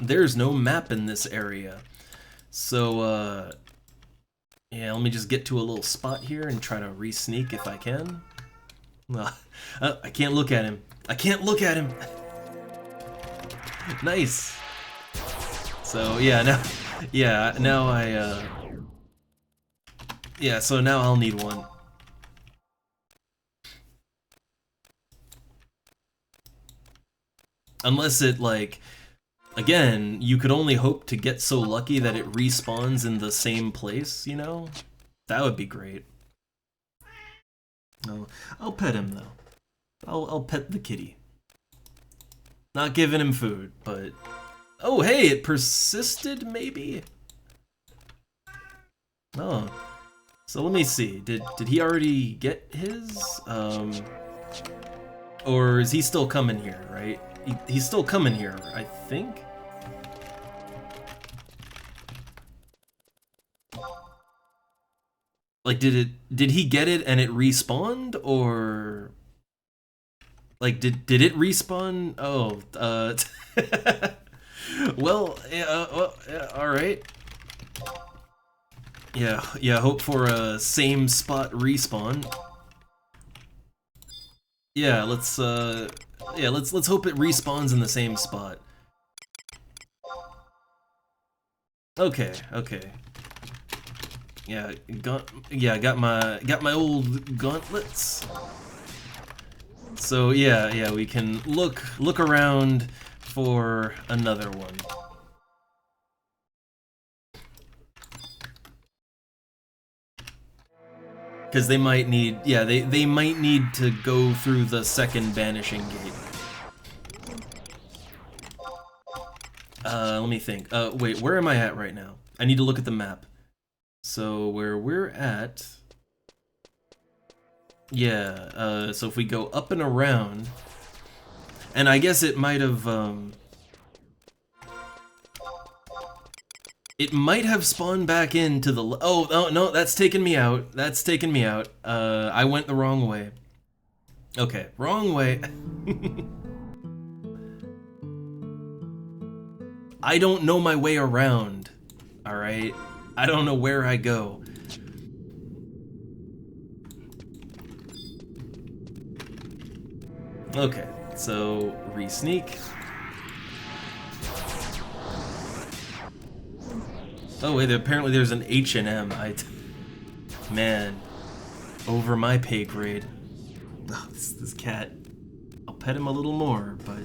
There's no map in this area. So, yeah, let me just get to a little spot here and try to re-sneak if I can. I can't look at him. I can't look at him! Nice. So yeah, so now I'll need 1. Unless it, like, again, you could only hope to get so lucky that it respawns in the same place, you know? That would be great. No, I'll pet him though. I'll pet the kitty. Not giving him food, but... Oh, hey, it persisted, maybe? Oh. So let me see. Did he already get his? Or is he still coming here, right? He's still coming here, I think? Like, did he get it and it respawned, or... Like, did it respawn? Oh, well, yeah, alright. Yeah, hope for a same spot respawn. Yeah, let's hope it respawns in the same spot. Okay. Yeah, got my old gauntlets. So yeah, we can look around for another one. Because they might need, yeah, they might need to go through the second banishing gate. Let me think. Wait, where am I at right now? I need to look at the map. So where we're at, yeah, so if we go up and around, and I guess it might have, it might have spawned back into the, oh no, that's taken me out, that's taken me out, I went the wrong way. Okay, wrong way. I don't know my way around, alright? I don't know where I go. Okay, so re-sneak. Oh wait, apparently there's an H&M. Man, over my pay grade. Oh, this cat. I'll pet him a little more, but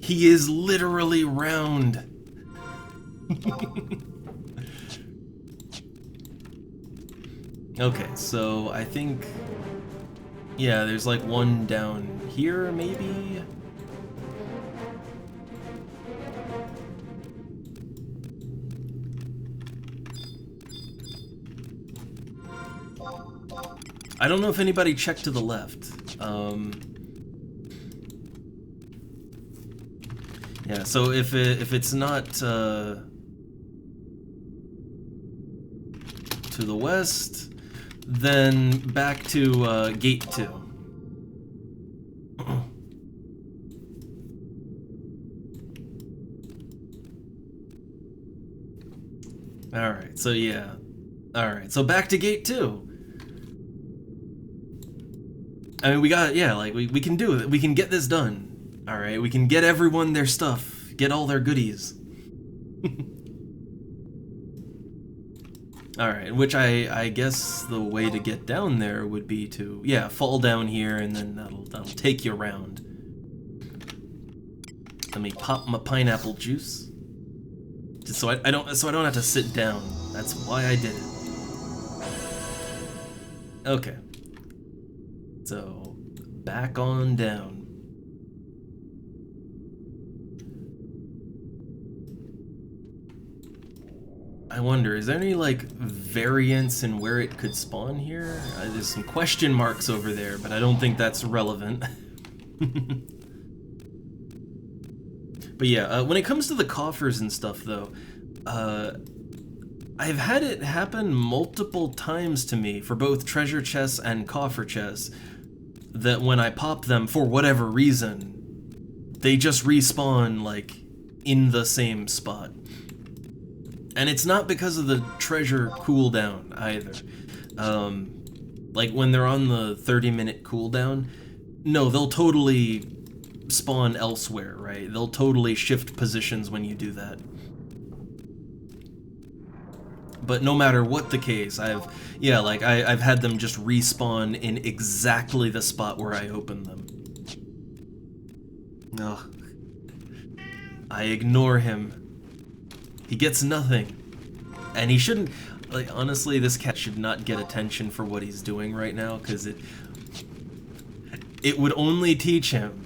he is literally round. Okay, so I think, yeah, there's like one down here, maybe? I don't know if anybody checked to the left. Yeah, so if it's not to the west, then back to gate 2. Alright, so yeah. Alright, so back to gate 2. I mean, we got, yeah, like, we can do it. We can get this done. Alright, we can get everyone their stuff. Get all their goodies. Alright, which I guess the way to get down there would be to, yeah, fall down here and then that'll take you around. Let me pop my pineapple juice. Just so I don't have to sit down. That's why I did it. Okay. So, back on down. I wonder, is there any, like, variance in where it could spawn here? There's some question marks over there, but I don't think that's relevant. But yeah, when it comes to the coffers and stuff, though, I've had it happen multiple times to me for both treasure chests and coffer chests, that when I pop them, for whatever reason, they just respawn, like, in the same spot. And it's not because of the treasure cooldown, either. Like, when they're on the 30-minute cooldown, no, they'll totally spawn elsewhere, right? They'll totally shift positions when you do that. But no matter what the case, I've had them just respawn in exactly the spot where I opened them. Ugh. I ignore him. He gets nothing. And he shouldn't, like, honestly, this cat should not get attention for what he's doing right now, because it would only teach him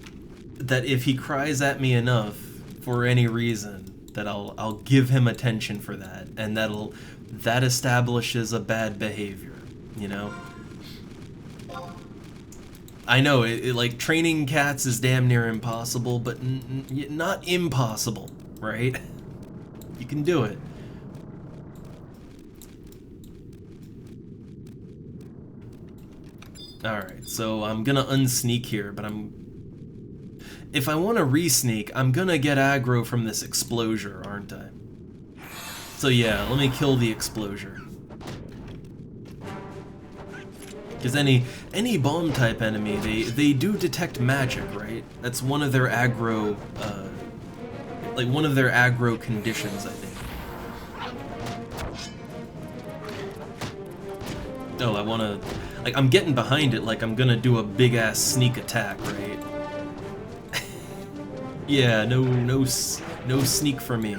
that if he cries at me enough for any reason, that I'll give him attention for that, and that establishes a bad behavior, you know? I know, like, training cats is damn near impossible, but not impossible, right? You can do it. Alright, so I'm gonna unsneak here, but if I want to re-sneak, I'm gonna get aggro from this explosion, aren't I? So yeah, let me kill the explosion. Because any bomb type enemy, they do detect magic, right? That's one of their aggro, like one of their aggro conditions, I think. Oh, like I'm getting behind it like I'm gonna do a big ass sneak attack, right? Yeah, no sneak for me.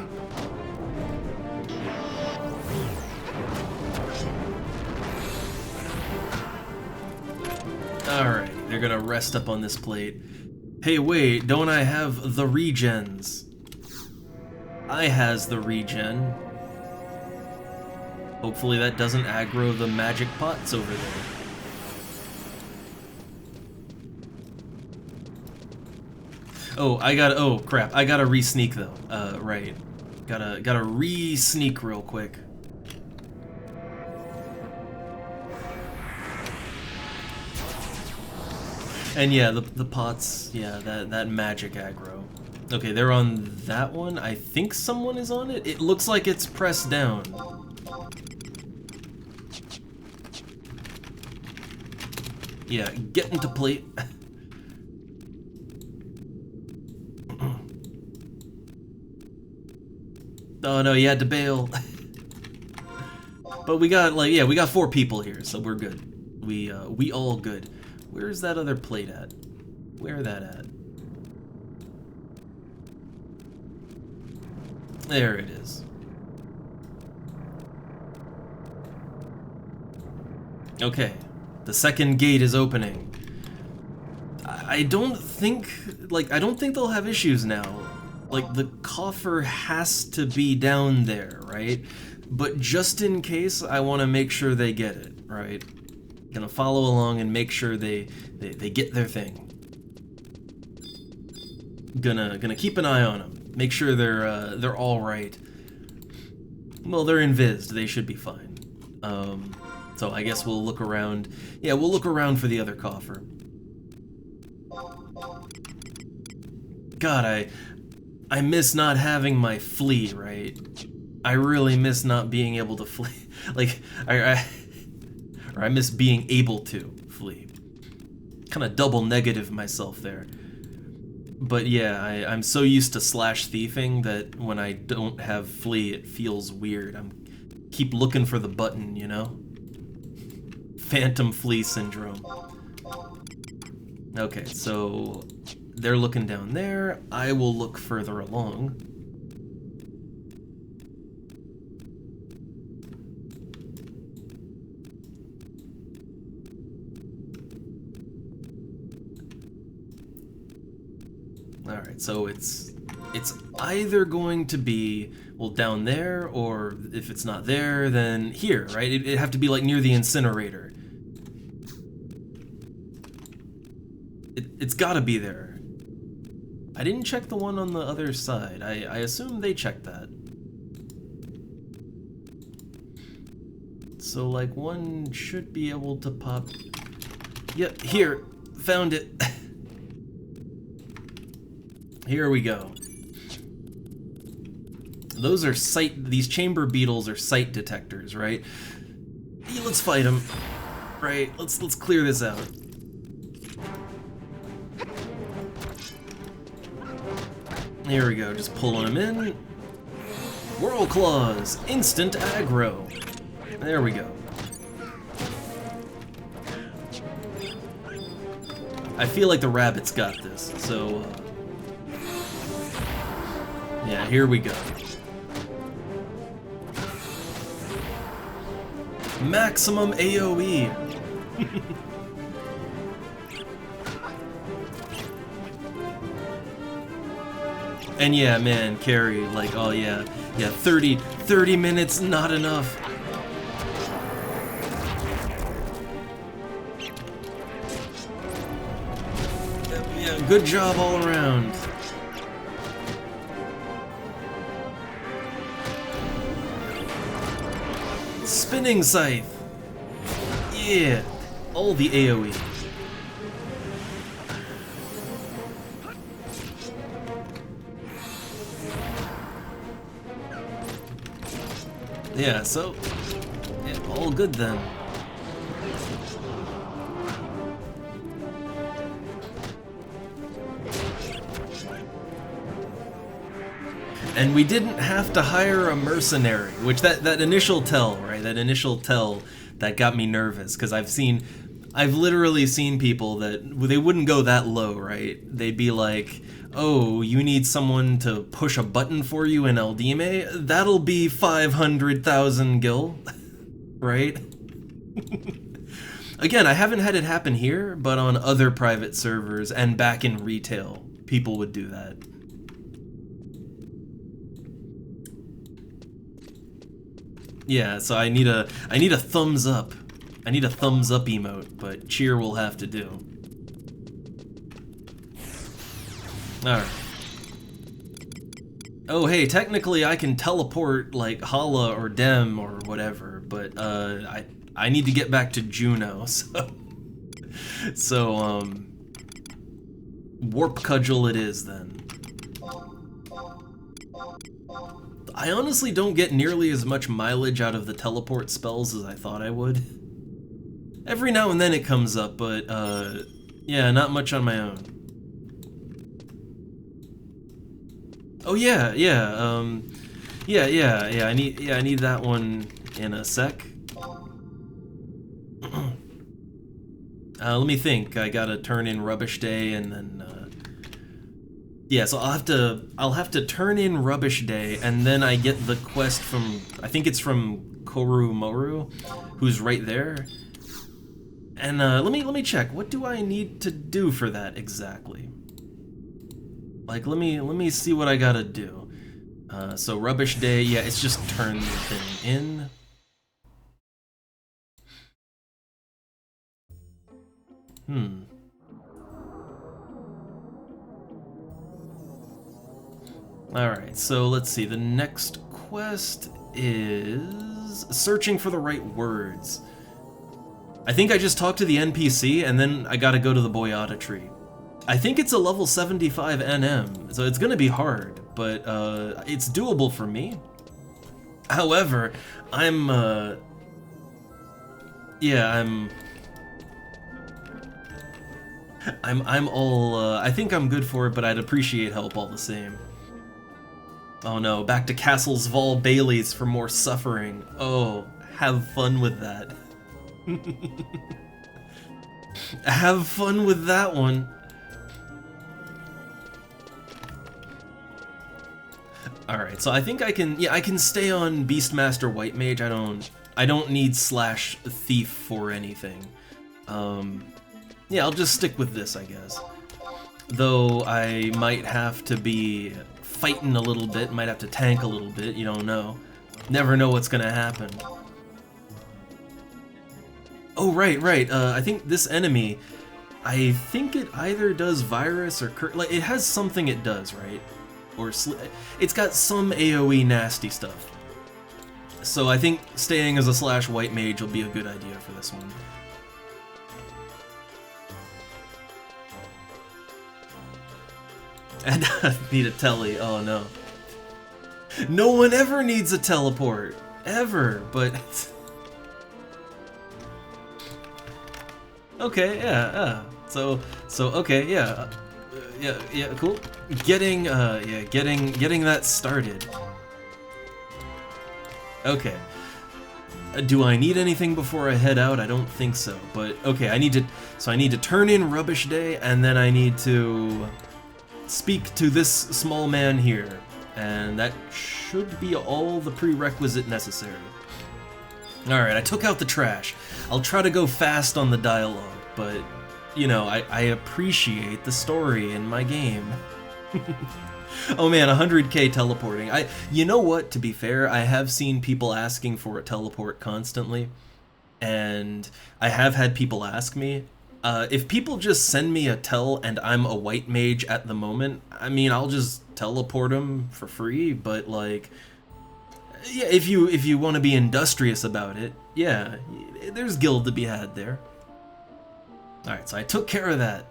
Alright, they're gonna rest up on this plate. Hey, wait, don't I have the regens? I has the regen. Hopefully that doesn't aggro the magic pots over there. Oh, oh crap, I gotta re-sneak though. Right. Gotta re-sneak real quick. And yeah, the pots, yeah, that magic aggro. Okay, they're on that one. I think someone is on it. It looks like it's pressed down. Yeah, get into plate. Oh no, you had to bail. But we got, like, yeah, we got 4 people here, so we're good. We all good. Where's that other plate at? Where that at? There it is. Okay, the second gate is opening. I don't think they'll have issues now. Like, the coffer has to be down there, right? But just in case, I want to make sure they get it, right? Gonna follow along and make sure they get their thing. Gonna keep an eye on them. Make sure they're all right. Well, they're invised. They should be fine. So I guess we'll look around. Yeah, we'll look around for the other coffer. God, I miss not having my flee, right? I really miss not being able to flee. Like, I miss being able to flee. Kind of double negative myself there. But yeah, I'm so used to slash thiefing that when I don't have flee, it feels weird. Keep looking for the button, you know? Phantom flee syndrome. Okay, so they're looking down there. I will look further along. Alright, so it's either going to be, well, down there, or if it's not there, then here, right? It'd have to be like near the incinerator. It's gotta be there. I didn't check the one on the other side. I assume they checked that. So, like, one should be able to pop... Yep, here! Found it! Here we go. Those are these chamber beetles are sight detectors, right? Hey, let's fight them. Right, let's clear this out. Here we go, just pulling them in. Whirl Claws, instant aggro. There we go. I feel like the rabbit's got this, so... yeah, here we go. Maximum AoE. And yeah, man, carry, like, oh yeah, 30 minutes, not enough. Yeah, good job all around. Spinning Scythe! Yeah! All the AoE. Yeah, so... yeah, all good then. And we didn't have to hire a mercenary, which that initial tell, right? That initial tell that got me nervous, because I've seen I've literally seen people that they wouldn't go that low, right? They'd be like, oh, you need someone to push a button for you in Eldime? That'll be 500,000 gil, right? Again, I haven't had it happen here, but on other private servers and back in retail, people would do that. Yeah, so I need a thumbs up. I need a thumbs up emote, but cheer will have to do. Alright. Oh hey, technically I can teleport like Hala or Dem or whatever, but I need to get back to Juno, so warp cudgel it is then. I honestly don't get nearly as much mileage out of the teleport spells as I thought I would. Every now and then it comes up, but yeah, not much on my own. Oh yeah, yeah, I need that one in a sec. Let me think. I gotta turn in Rubbish Day and then yeah, so I'll have to turn in Rubbish Day and then I get the quest from, I think it's from Korumoru, who's right there. And let me check. What do I need to do for that exactly? Like, let me see what I gotta do. So Rubbish Day, yeah, it's just turn the thing in. Alright, so let's see. The next quest is searching for the right words. I think I just talked to the NPC and then I gotta go to the Boyata tree. I think it's a level 75 NM, so it's gonna be hard, but it's doable for me. However, I'm all, I think I'm good for it, but I'd appreciate help all the same. Oh no, back to Castles Vol Baileys for more suffering. Oh, have fun with that. Have fun with that one. Alright, so I think I can, yeah, I can stay on Beastmaster White Mage. I don't need slash thief for anything. Yeah, I'll just stick with this, I guess. Though I might have to be fighting a little bit, might have to tank a little bit, you don't know. Never know what's gonna happen. Oh, right. I think this enemy, I think it either does virus or like it has something it does, right? Or it's got some AoE nasty stuff. So I think staying as a slash white mage will be a good idea for this one. And I need a telly. Oh no. No one ever needs a teleport. Ever, but okay, yeah. So okay, yeah. Yeah, cool. Getting that started. Okay. Do I need anything before I head out? I don't think so. But okay, I need to turn in Rubbish Day, and then I need to speak to this small man here, and that should be all the prerequisite necessary. Alright, I took out the trash. I'll try to go fast on the dialogue, but, you know, I appreciate the story in my game. Oh man, 100k teleporting. You know what, to be fair, I have seen people asking for a teleport constantly, and I have had people ask me, if people just send me a tel and I'm a white mage at the moment, I mean, I'll just teleport them for free, but like, yeah, if you want to be industrious about it, yeah, there's guild to be had there. Alright, so I took care of that.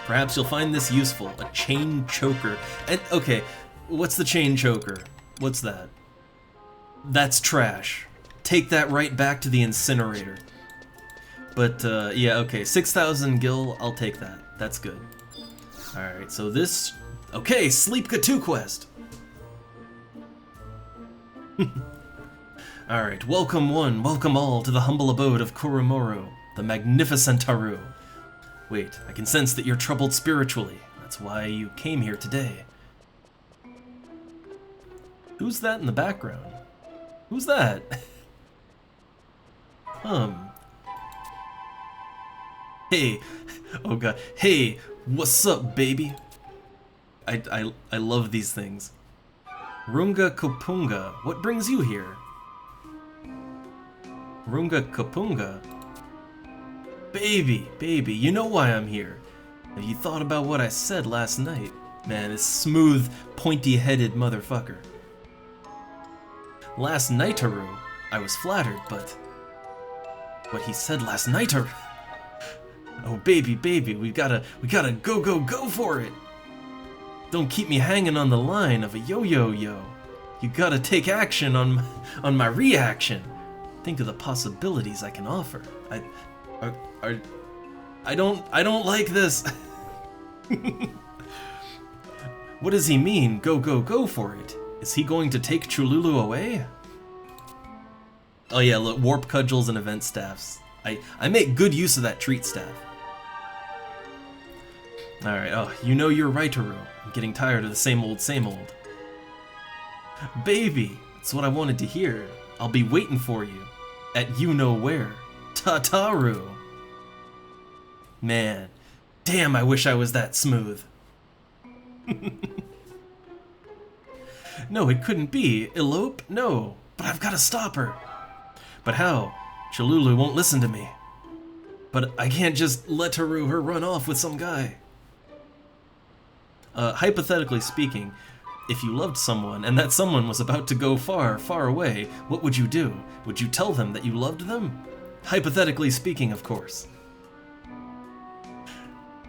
Perhaps you'll find this useful. A chain choker. And, okay, what's the chain choker? What's that? That's trash. Take that right back to the incinerator. But, yeah, okay, 6,000 gil, I'll take that. That's good. Alright, so this... Okay, Sleepka 2 quest! Alright, welcome one, welcome all to the humble abode of Kuromoru. the magnificent Taru. Wait, I can sense that you're troubled spiritually. That's why you came here today. Who's that in the background? Who's that? Hey, oh god. Hey, what's up, baby? I love these things. Runga Kopunga, what brings you here? Runga Kopunga? Baby, you know why I'm here. Have you thought about what I said last night? Man, this smooth, pointy-headed motherfucker. Last night, Taru, I was flattered, but what he said last night, Taru. Oh, baby, we gotta go for it. Don't keep me hanging on the line of a yo. You gotta take action on my reaction. Think of the possibilities I can offer. I don't like this. What does he mean? Go for it. Is he going to take Chululu away? Oh yeah, look, warp cudgels and event staffs. I make good use of that treat staff. Alright, oh, you know you're right, Haru. I'm getting tired of the same old. Baby, that's what I wanted to hear. I'll be waiting for you. At you-know-where. Tataru. Man, damn, I wish I was that smooth. No, it couldn't be. Elope? No. But I've got to stop her. But how? Chululu won't listen to me. But I can't just let her run off with some guy. Hypothetically speaking, if you loved someone and that someone was about to go far, far away, what would you do? Would you tell them that you loved them? Hypothetically speaking, of course.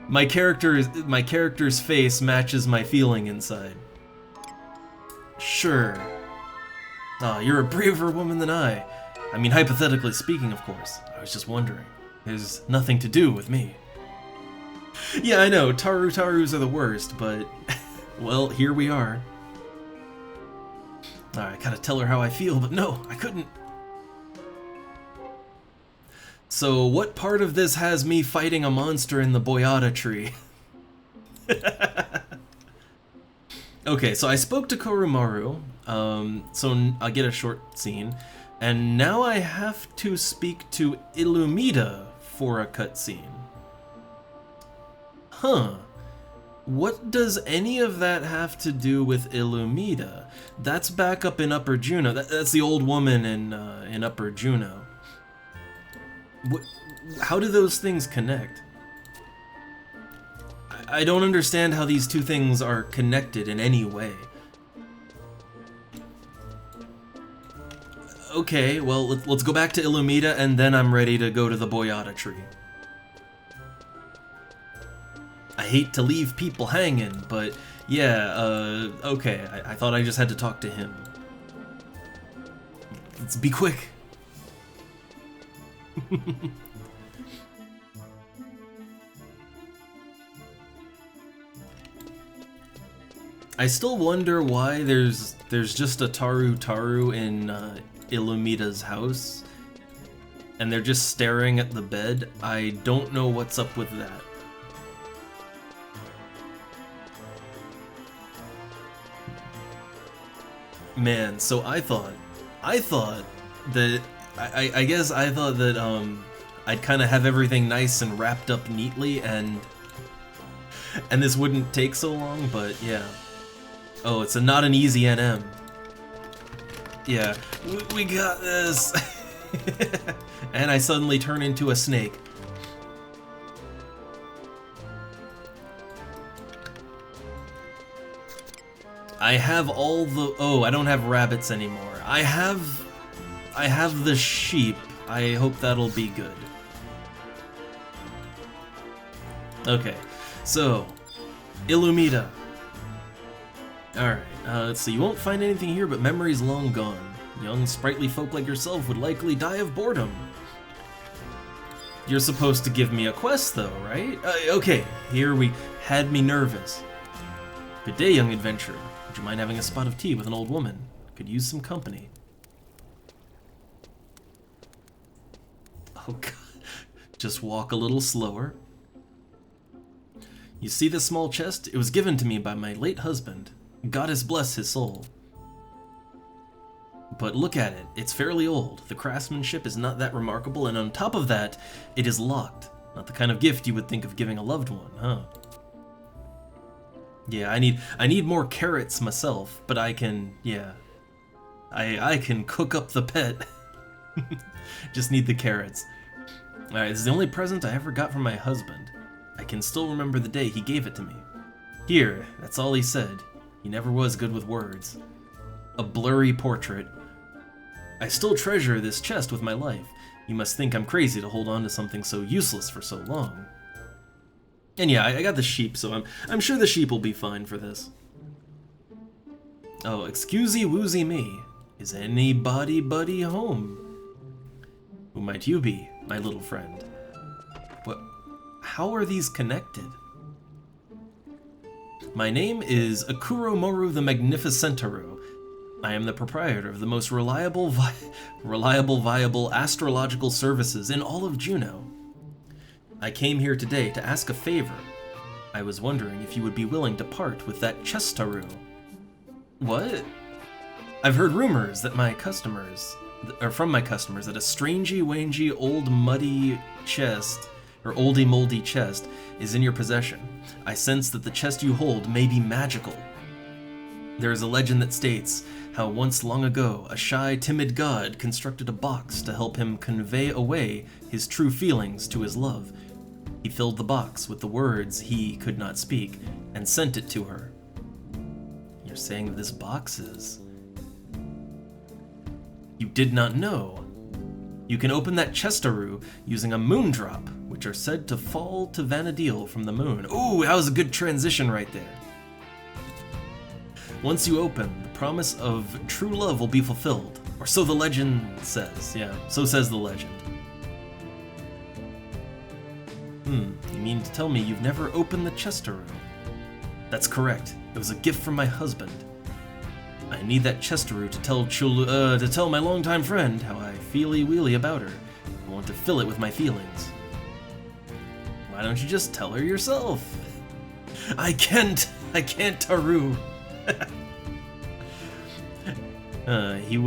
My character's face matches my feeling inside. Sure. Ah, you're a braver woman than I. I mean, hypothetically speaking, of course. I was just wondering. There's nothing to do with me. Yeah, I know, Tarus are the worst, but, well, here we are. I gotta tell her how I feel, but no, I couldn't. So, what part of this has me fighting a monster in the Boyata tree? Okay, so I spoke to Korumaru, so I get a short scene, and now I have to speak to Illumida for a cutscene. Huh. What does any of that have to do with Illumida? That's back up in Upper Juno. That's the old woman in Upper Juno. How do those things connect? I don't understand how these two things are connected in any way. Okay, well, let's go back to Illumida, and then I'm ready to go to the Boyata tree. I hate to leave people hanging, but yeah, okay, I thought I just had to talk to him. Let's be quick. I still wonder why there's just a Taru in Illumida's house, and they're just staring at the bed. I don't know what's up with that. Man, so I thought that I guess I thought that I'd kind of have everything nice and wrapped up neatly, and this wouldn't take so long, but yeah. Oh, it's not an easy NM. Yeah, we got this. And I suddenly turn into a snake. I have all the... Oh, I don't have rabbits anymore. I have the sheep. I hope that'll be good. Okay, so Illumida. Alright, let's see. You won't find anything here but memories long gone. Young, sprightly folk like yourself would likely die of boredom. You're supposed to give me a quest, though, right? Okay, here we had me nervous. Good day, young adventurer. Would you mind having a spot of tea with an old woman? Could use some company. Oh god. Just walk a little slower. You see this small chest? It was given to me by my late husband. Goddess bless his soul. But look at it, it's fairly old. The craftsmanship is not that remarkable, and on top of that, it is locked. Not the kind of gift you would think of giving a loved one, huh? Yeah, I need more carrots myself, but I can, yeah. I can cook up the pet. Just need the carrots. Alright, this is the only present I ever got from my husband. I can still remember the day he gave it to me. Here, that's all he said. He never was good with words. A blurry portrait. I still treasure this chest with my life. You must think I'm crazy to hold on to something so useless for so long. And yeah, I got the sheep, so I'm sure the sheep will be fine for this. Oh, excusey woozy me. Is anybody buddy home? Who might you be, my little friend? What? How are these connected? My name is Akuromoru the Magnificentaru. I am the proprietor of the most reliable, viable astrological services in all of Juneau. I came here today to ask a favor. I was wondering if you would be willing to part with that chestaru. What? I've heard rumors that from my customers, that a strangey-wangy old muddy chest, or oldie moldy chest, is in your possession. I sense that the chest you hold may be magical. There is a legend that states how once long ago, a shy, timid god constructed a box to help him convey away his true feelings to his love. He filled the box with the words he could not speak and sent it to her. You're saying that this box is... You did not know. You can open that chestaru using a moon drop, which are said to fall to Vanadil from the moon. Ooh, that was a good transition right there. Once you open, the promise of true love will be fulfilled. Or so the legend says. Yeah, so says the legend. You mean to tell me you've never opened the chestaru? That's correct. It was a gift from my husband. I need that chestaru to tell my longtime friend how I feely-weely about her. I want to fill it with my feelings. Why don't you just tell her yourself? I can't, Taru. He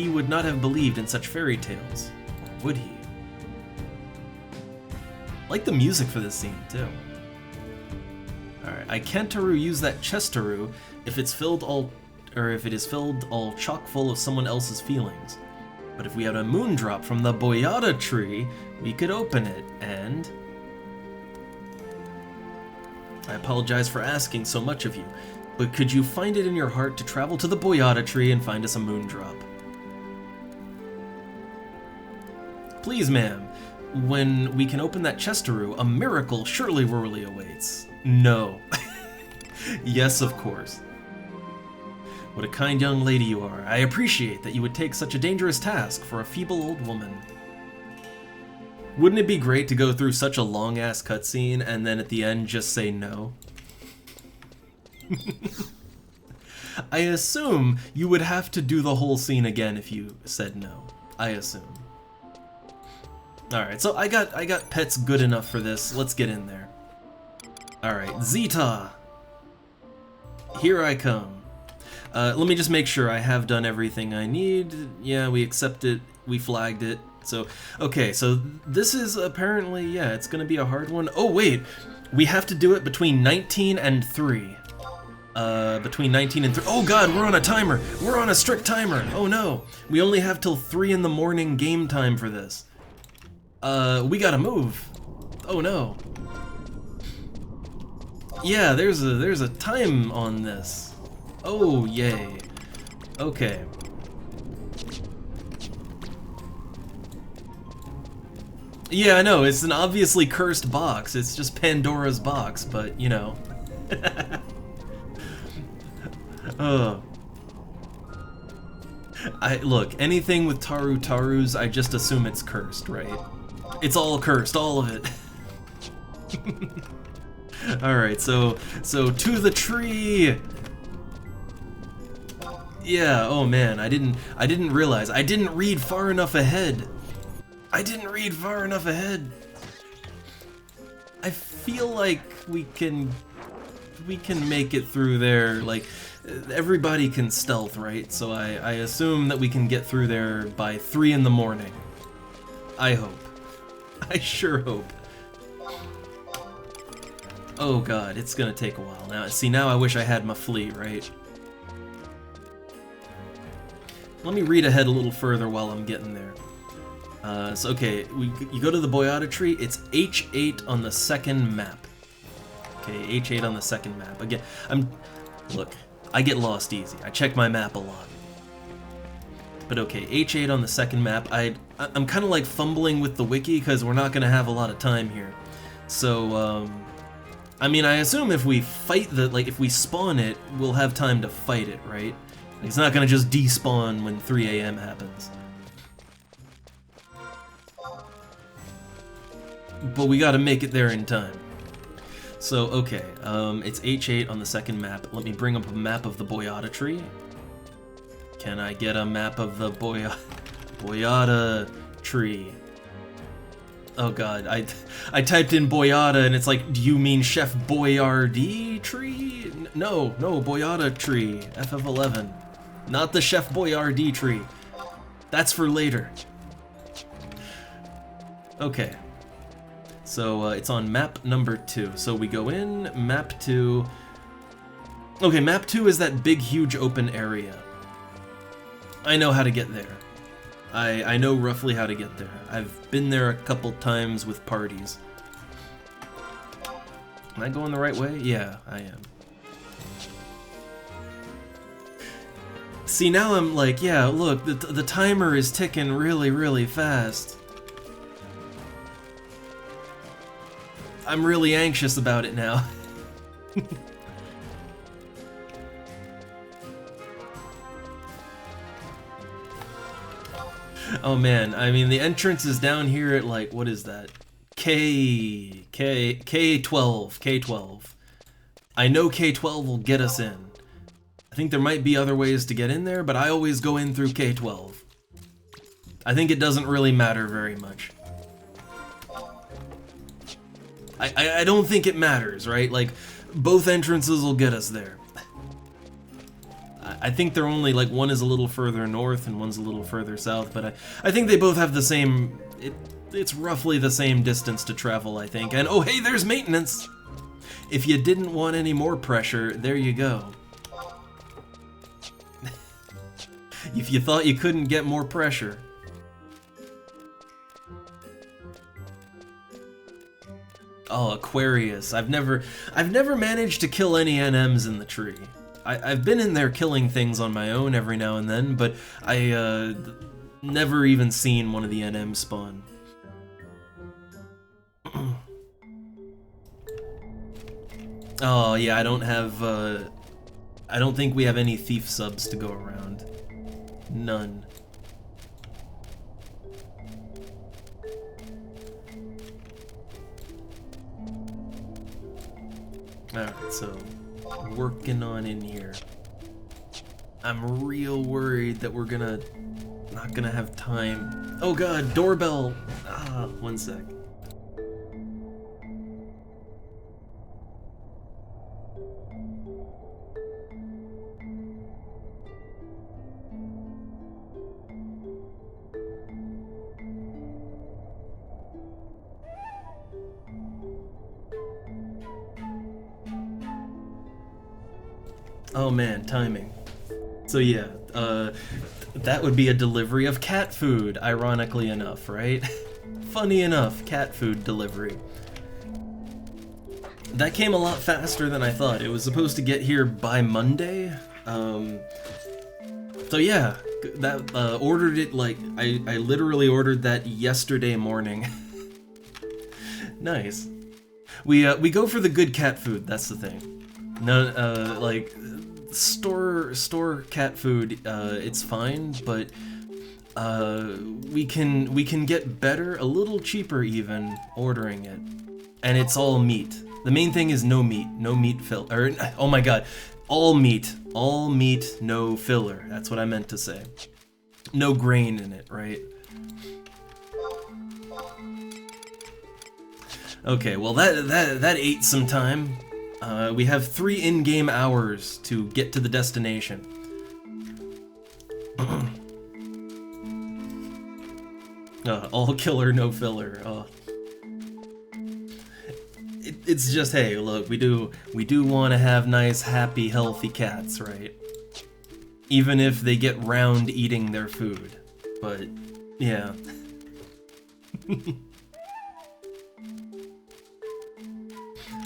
would not have believed in such fairy tales, or would he? I like the music for this scene too. Alright, I can't Taru use that chestaru if it is filled all chock full of someone else's feelings. But if we had a moon drop from the boyata tree, we could open it, and... I apologize for asking so much of you, but could you find it in your heart to travel to the boyata tree and find us a moon drop? Please, ma'am, when we can open that chestaru, a miracle surely awaits. No. Yes, of course. What a kind young lady you are. I appreciate that you would take such a dangerous task for a feeble old woman. Wouldn't it be great to go through such a long-ass cutscene and then at the end just say no? I assume you would have to do the whole scene again if you said no. I assume. Alright, so I got pets good enough for this. Let's get in there. Alright, Zeta! Here I come. Let me just make sure I have done everything I need. Yeah, we accept it. We flagged it. So, okay, so this is apparently, yeah, it's gonna be a hard one. Oh, wait! We have to do it between 19 and 3. Between 19 and 3. Oh god, we're on a timer! We're on a strict timer! Oh no! We only have till 3 in the morning game time for this. We gotta move. Oh no. Yeah, there's a time on this. Oh, yay. Okay. Yeah, I know, it's an obviously cursed box. It's just Pandora's box, but, you know. Look, anything with Tarus, I just assume it's cursed, right? It's all cursed, all of it. Alright, so to the tree! Yeah, oh man, I didn't realize. I didn't read far enough ahead. I didn't read far enough ahead. I feel like we can make it through there. Like, everybody can stealth, right? So I assume that we can get through there by 3 in the morning. I hope. I sure hope. Oh god, it's gonna take a while now. See, now I wish I had my fleet, right? Let me read ahead a little further while I'm getting there. So okay, you go to the Boyata tree, it's H8 on the second map. Okay, H8 on the second map. Again, look, I get lost easy. I check my map a lot. But okay, H8 on the second map. I'm kind of like fumbling with the wiki because we're not going to have a lot of time here. So, I mean, I assume if we fight if we spawn it, we'll have time to fight it, right? It's not going to just despawn when 3 AM happens. But we got to make it there in time. So, okay, it's H8 on the second map. Let me bring up a map of the Boyata tree. Can I get a map of the Boyata tree? Oh god, I typed in Boyata and it's like, do you mean Chef Boyardee tree? No, Boyata tree, FF11. Not the Chef Boyardee tree. That's for later. Okay. So it's on map number 2. So we go in, map 2. Okay, map 2 is that big, huge open area. I know how to get there. I know roughly how to get there. I've been there a couple times with parties. Am I going the right way? Yeah, I am. See, now I'm like, yeah, look, the timer is ticking really, really fast. I'm really anxious about it now. Oh man, I mean the entrance is down here at like, what is that? K12. I know K12 will get us in. I think there might be other ways to get in there, but I always go in through K12. I think it doesn't really matter very much. I don't think it matters, right? Like, both entrances will get us there. I think they're only, like, one is a little further north and one's a little further south, but I think they both have the same... It's roughly the same distance to travel, I think. And, oh, hey, there's maintenance! If you didn't want any more pressure, there you go. If you thought you couldn't get more pressure. Oh, Aquarius. I've never managed to kill any NMs in the tree. I've been in there killing things on my own every now and then, but I never even seen one of the NMs spawn. Oh yeah, I don't think we have any thief subs to go around. None. Alright, so working on in here. I'm real worried that we're not gonna have time. Oh god, doorbell! Ah, one sec. Oh man, timing. So yeah, that would be a delivery of cat food, ironically enough, right? Funny enough, cat food delivery. That came a lot faster than I thought. It was supposed to get here by Monday. So yeah, that ordered it like I literally ordered that yesterday morning. Nice. We go for the good cat food. That's the thing. No, like store cat food. It's fine, but we can get better, a little cheaper even, ordering it, and it's all meat. The main thing is no meat filler. Oh my god, all meat, no filler. That's what I meant to say. No grain in it, right? Okay, well that ate some time. We have 3 in-game hours to get to the destination. All killer, no filler. It's just, hey, look, we do want to have nice, happy, healthy cats, right? Even if they get round eating their food. But yeah.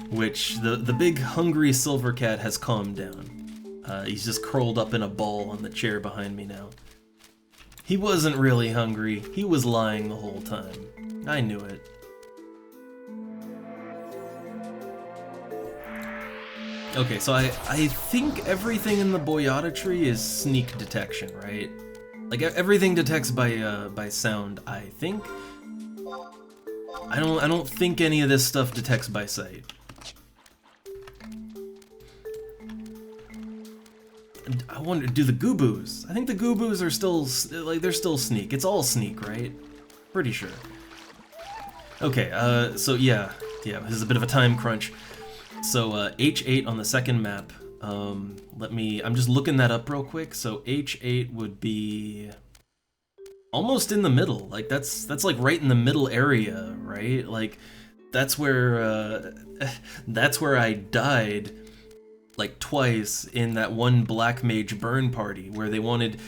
Which the big hungry silver cat has calmed down. He's just curled up in a ball on the chair behind me now. He wasn't really hungry, he was lying the whole time. I knew it. Okay, so I think everything in the boyata tree is sneak detection, right? Like everything detects by sound, I think. I don't think any of this stuff detects by sight. I wonder, do the gooboos? I think the gooboos are still, like, they're still sneak. It's all sneak, right? Pretty sure. Okay, so yeah, this is a bit of a time crunch. So, H8 on the second map, I'm just looking that up real quick. So H8 would be almost in the middle. Like, that's like right in the middle area, right? Like, that's where I died like twice in that one Black Mage burn party where they wanted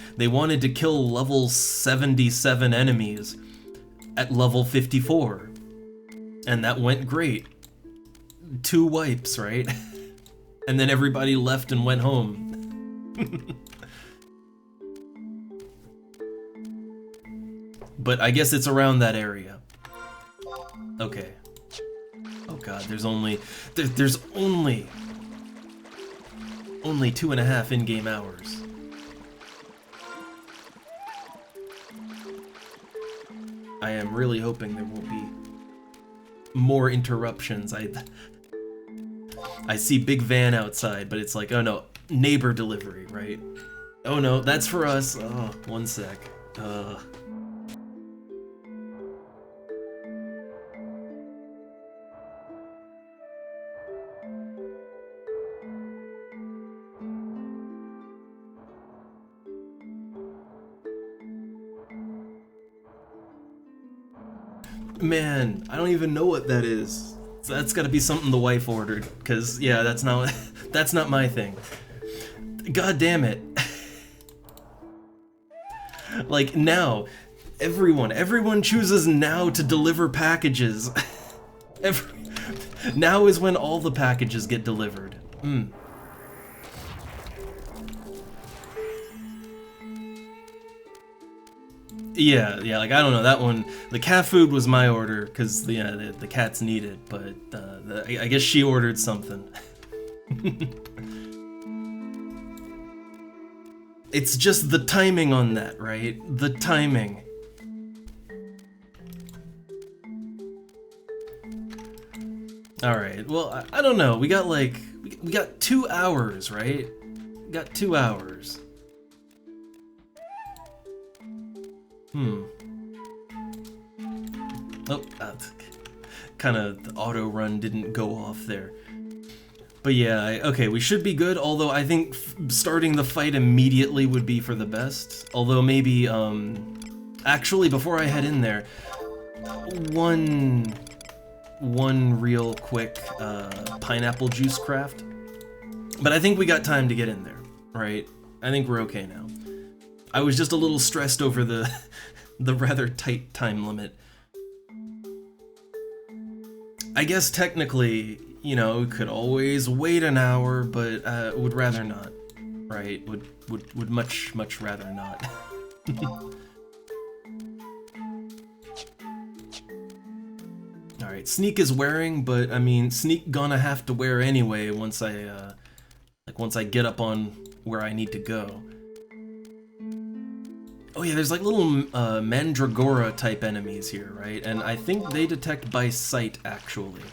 to kill level 77 enemies at level 54. And that went great. 2 wipes, right? And then everybody left and went home. But I guess it's around that area. Okay. Oh god, there's only 2.5 in-game hours. I am really hoping there won't be more interruptions. I see big van outside, but it's like, oh no, neighbor delivery, right? Oh no, that's for us. Oh, one sec. Man, I don't even know what that is. So that's gotta be something the wife ordered, cause yeah, that's not my thing. God damn it. Like now, everyone chooses now to deliver packages. Now is when all the packages get delivered. Yeah, like, I don't know, that one, the cat food was my order, because the cats need it, but I guess she ordered something. It's just the timing on that, right? The timing. Alright, well, I don't know, we got like, we got 2 hours, right? We got 2 hours. Oh, kind of the auto run didn't go off there. But yeah, okay, we should be good, although I think starting the fight immediately would be for the best. Although maybe, actually, before I head in there, one real quick pineapple juice craft. But I think we got time to get in there, right? I think we're okay now. I was just a little stressed over the rather tight time limit. I guess technically, you know, we could always wait an hour, but would rather not, right? Would much rather not. All right, Sneak is wearing, but I mean, Sneak gonna have to wear anyway once I get up on where I need to go. Oh yeah, there's like little Mandragora type enemies here, right? And I think they detect by sight, actually.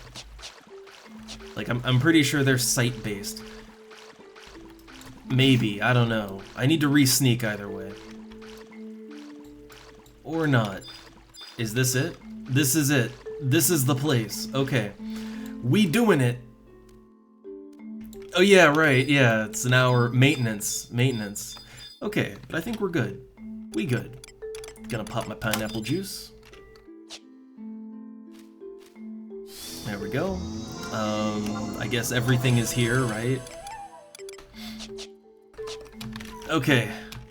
Like, I'm pretty sure they're sight based. Maybe, I don't know. I need to re-sneak either way. Or not. Is this it? This is it. This is the place. Okay. We doing it. Oh yeah, right. Yeah, it's an hour maintenance. Maintenance. Okay, but I think we're good. We good. Gonna pop my pineapple juice. There we go. I guess everything is here, right? Okay.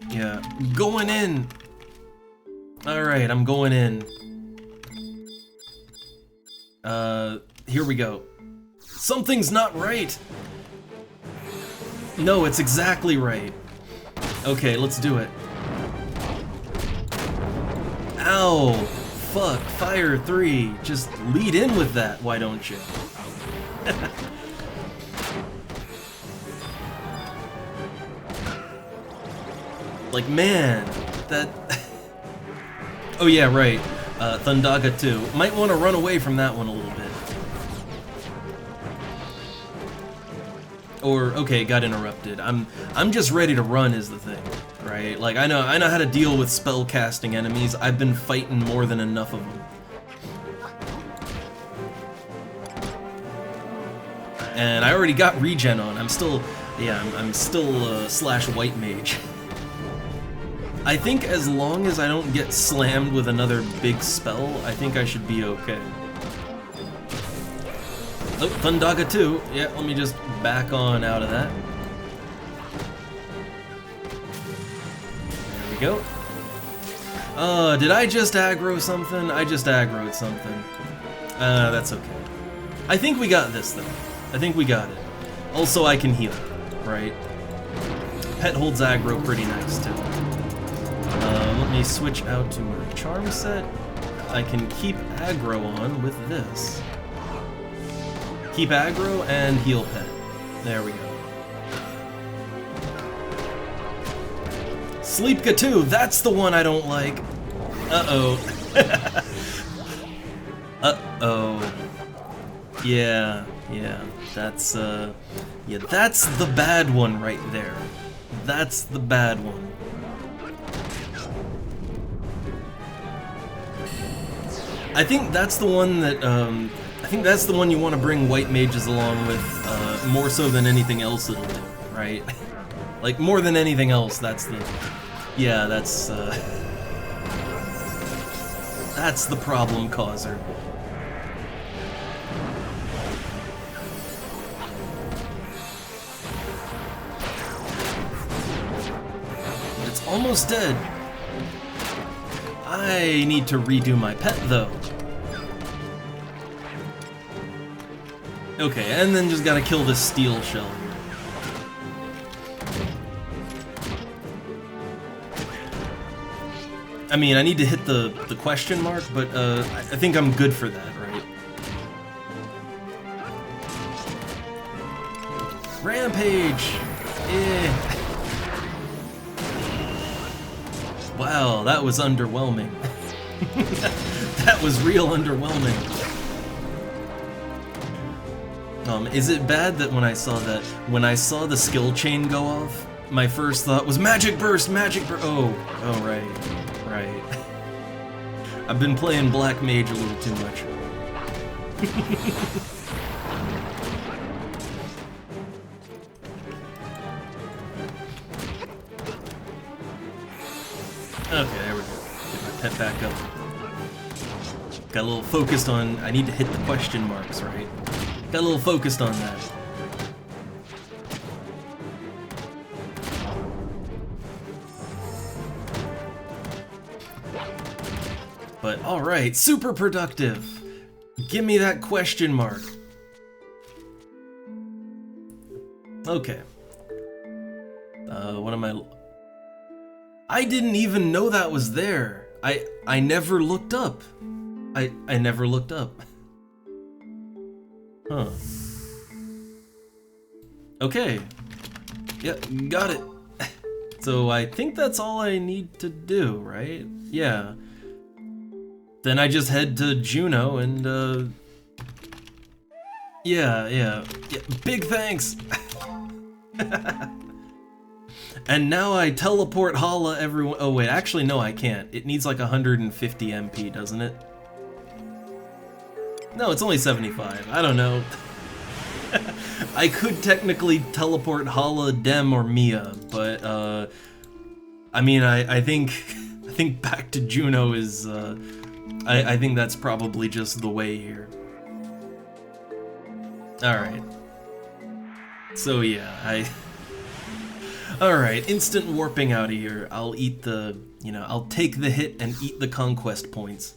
Yeah. Going in. Alright, I'm going in. Here we go. Something's not right! No, it's exactly right. Okay, let's do it. Ow! Fuck, fire 3. Just lead in with that, why don't you? Like, man, that... Oh yeah, right. Thundaga 2. Might want to run away from that one a little bit. Or, okay, got interrupted. I'm just ready to run is the thing, right? Like, I know how to deal with spell casting enemies. I've been fighting more than enough of them. And I already got regen on. I'm still, yeah, I'm still slash white mage. I think as long as I don't get slammed with another big spell, I think I should be okay. Oh, Thundaga 2. Yeah, let me just back on out of that. There we go. Did I just aggro something? I just aggroed something. That's okay. I think we got this, though. I think we got it. Also, I can heal, right? Pet holds aggro pretty nice, too. Let me switch out to my charm set. I can keep aggro on with this. Keep aggro and heal pet. There we go. Sleepka 2, that's the one I don't like. Uh-oh. Uh-oh. Yeah, that's the bad one right there. That's the bad one. I think that's the one that, I think that's the one you want to bring white mages along with, more so than anything else it'll do, right? Like, more than anything else, that's the... Yeah, that's the problem causer. It's almost dead. I need to redo my pet, though. Okay, and then just gotta kill this steel shell here. I mean, I need to hit the question mark, but I think I'm good for that, right? Rampage! Yeah. Wow, that was underwhelming. That was real underwhelming. Is it bad that when I saw the skill chain go off, my first thought was Magic Burst, Magic Burst. Oh, right. I've been playing Black Mage a little too much. Okay, there we go. Get my pet back up. Got a little focused on, I need to hit the question marks, right? Got a little focused on that. But alright, super productive! Give me that question mark. Okay. What am I didn't even know that was there. I never looked up. I never looked up. Huh. Okay. Yeah, got it. So I think that's all I need to do, right? Yeah. Then I just head to Juno and, yeah. Big thanks! And now I teleport Hala everyone. Oh wait, actually no I can't. It needs like 150 MP, doesn't it? No, it's only 75. I don't know. I could technically teleport Hala, Dem, or Mia, but I mean, I think I think back to Juno is I think that's probably just the way here. All right. So yeah, all right, instant warping out of here. I'll eat the, I'll take the hit and eat the conquest points.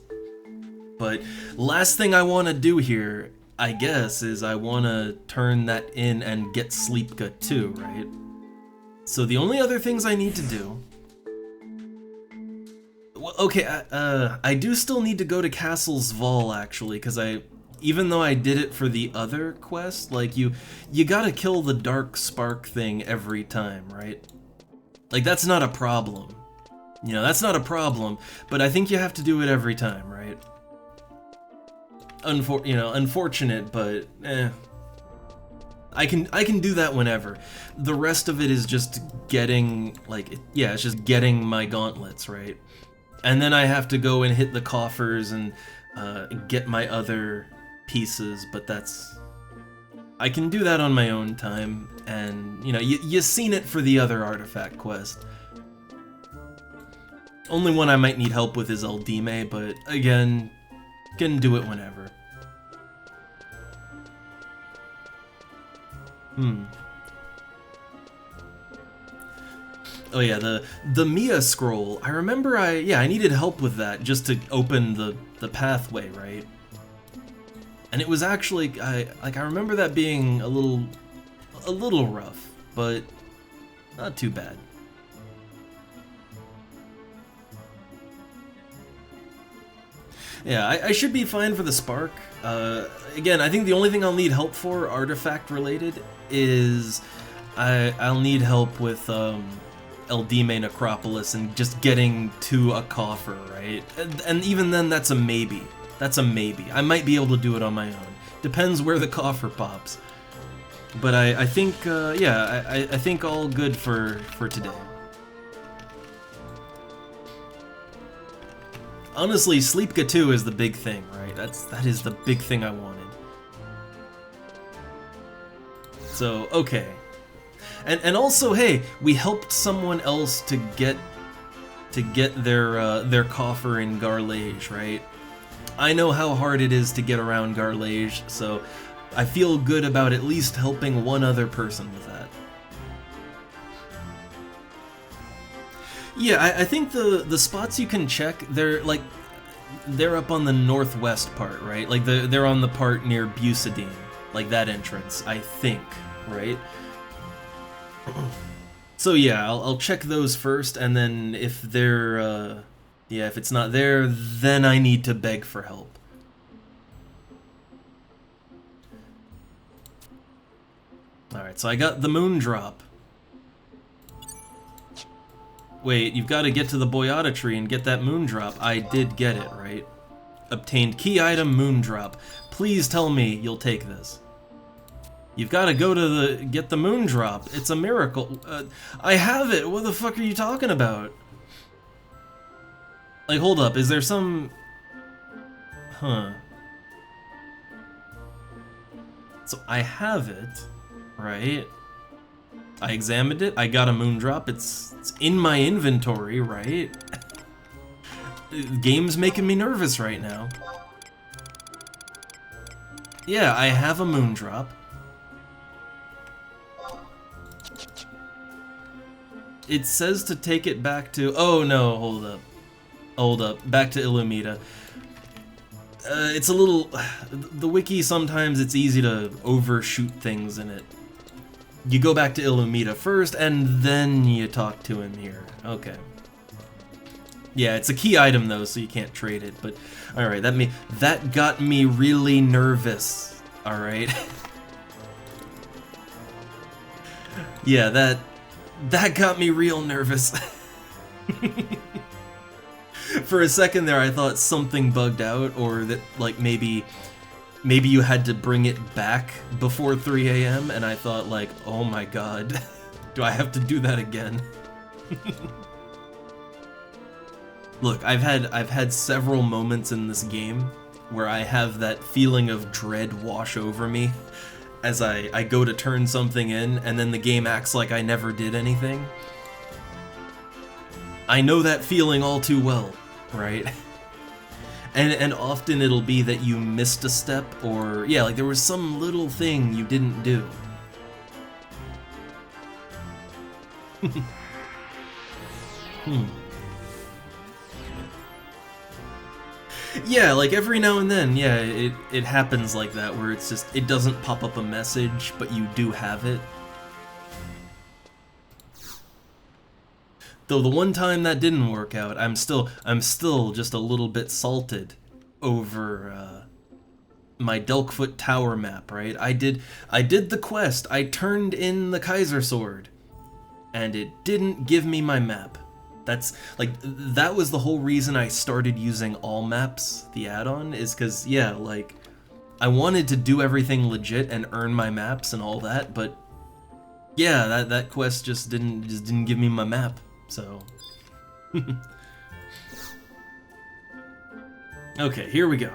But last thing I want to do here, I guess, is I want to turn that in and get Sleepka too, right? So the only other things I need to do... Well, okay, I do still need to go to Castle Zval, actually, because even though I did it for the other quest, like, you gotta kill the Dark Spark thing every time, right? Like, that's not a problem. That's not a problem, but I think you have to do it every time, right? Unfortunate, but I can do that whenever. The rest of it is just getting, it's just getting my gauntlets, right? And then I have to go and hit the coffers and get my other pieces, but I can do that on my own time, and, you've seen it for the other artifact quest. Only one I might need help with is Eldime, but again, can do it whenever. Oh yeah, the Mia scroll. I remember I needed help with that just to open the pathway, right? And it was actually I remember that being a little rough, but not too bad. Yeah, I should be fine for the spark. Again, I think the only thing I'll need help for, artifact related, is I'll need help with Eldime Necropolis and just getting to a coffer, right? And even then, that's a maybe. That's a maybe. I might be able to do it on my own. Depends where the coffer pops. But I think, I think all good for today. Honestly, Sleepka 2 is the big thing, right? That is the big thing I wanted. So, okay. And also, hey, we helped someone else to get their coffer in Garlage, right? I know how hard it is to get around Garlage, so I feel good about at least helping one other person with that. Yeah, I think the spots you can check, they're up on the northwest part, right? Like they're on the part near Busadine, like that entrance, I think, right? So yeah, I'll check those first, and then if they're if it's not there, then I need to beg for help. All right, so I got the moon drop. Wait, you've got to get to the Boyata tree and get that moon drop. I did get it, right? Obtained key item moon drop. Please tell me you'll take this. You've got to go to get the moon drop. It's a miracle. I have it. What the fuck are you talking about? Like, hold up. Is there some... Huh. So I have it, right? I examined it, I got a moon drop, it's in my inventory, right? The game's making me nervous right now. Yeah, I have a moon drop. It says to take it back to... Oh no, hold up. Hold up, back to Illumita. It's a little... The wiki, sometimes it's easy to overshoot things in it. You go back to Illumita first, and then you talk to him here. Okay. Yeah, it's a key item though, so you can't trade it. But all right, that got me really nervous. All right. Yeah, that got me real nervous. For a second there, I thought something bugged out, or that like maybe you had to bring it back before 3 AM, and I thought like, oh my god, do I have to do that again? Look, I've had several moments in this game where I have that feeling of dread wash over me as I go to turn something in, and then the game acts like I never did anything. I know that feeling all too well, right? And often it'll be that you missed a step, or yeah, like there was some little thing you didn't do. Yeah, like every now and then, yeah, it happens like that, where it's just, it doesn't pop up a message, but you do have it. Though the one time that didn't work out, I'm still just a little bit salted over my Delkfoot Tower map, right? I did the quest, I turned in the Kaiser Sword, and it didn't give me my map. That's, like, that was the whole reason I started using all maps, the add-on, is because, yeah, like, I wanted to do everything legit and earn my maps and all that, but yeah, that quest just didn't give me my map, so. Okay, here we go.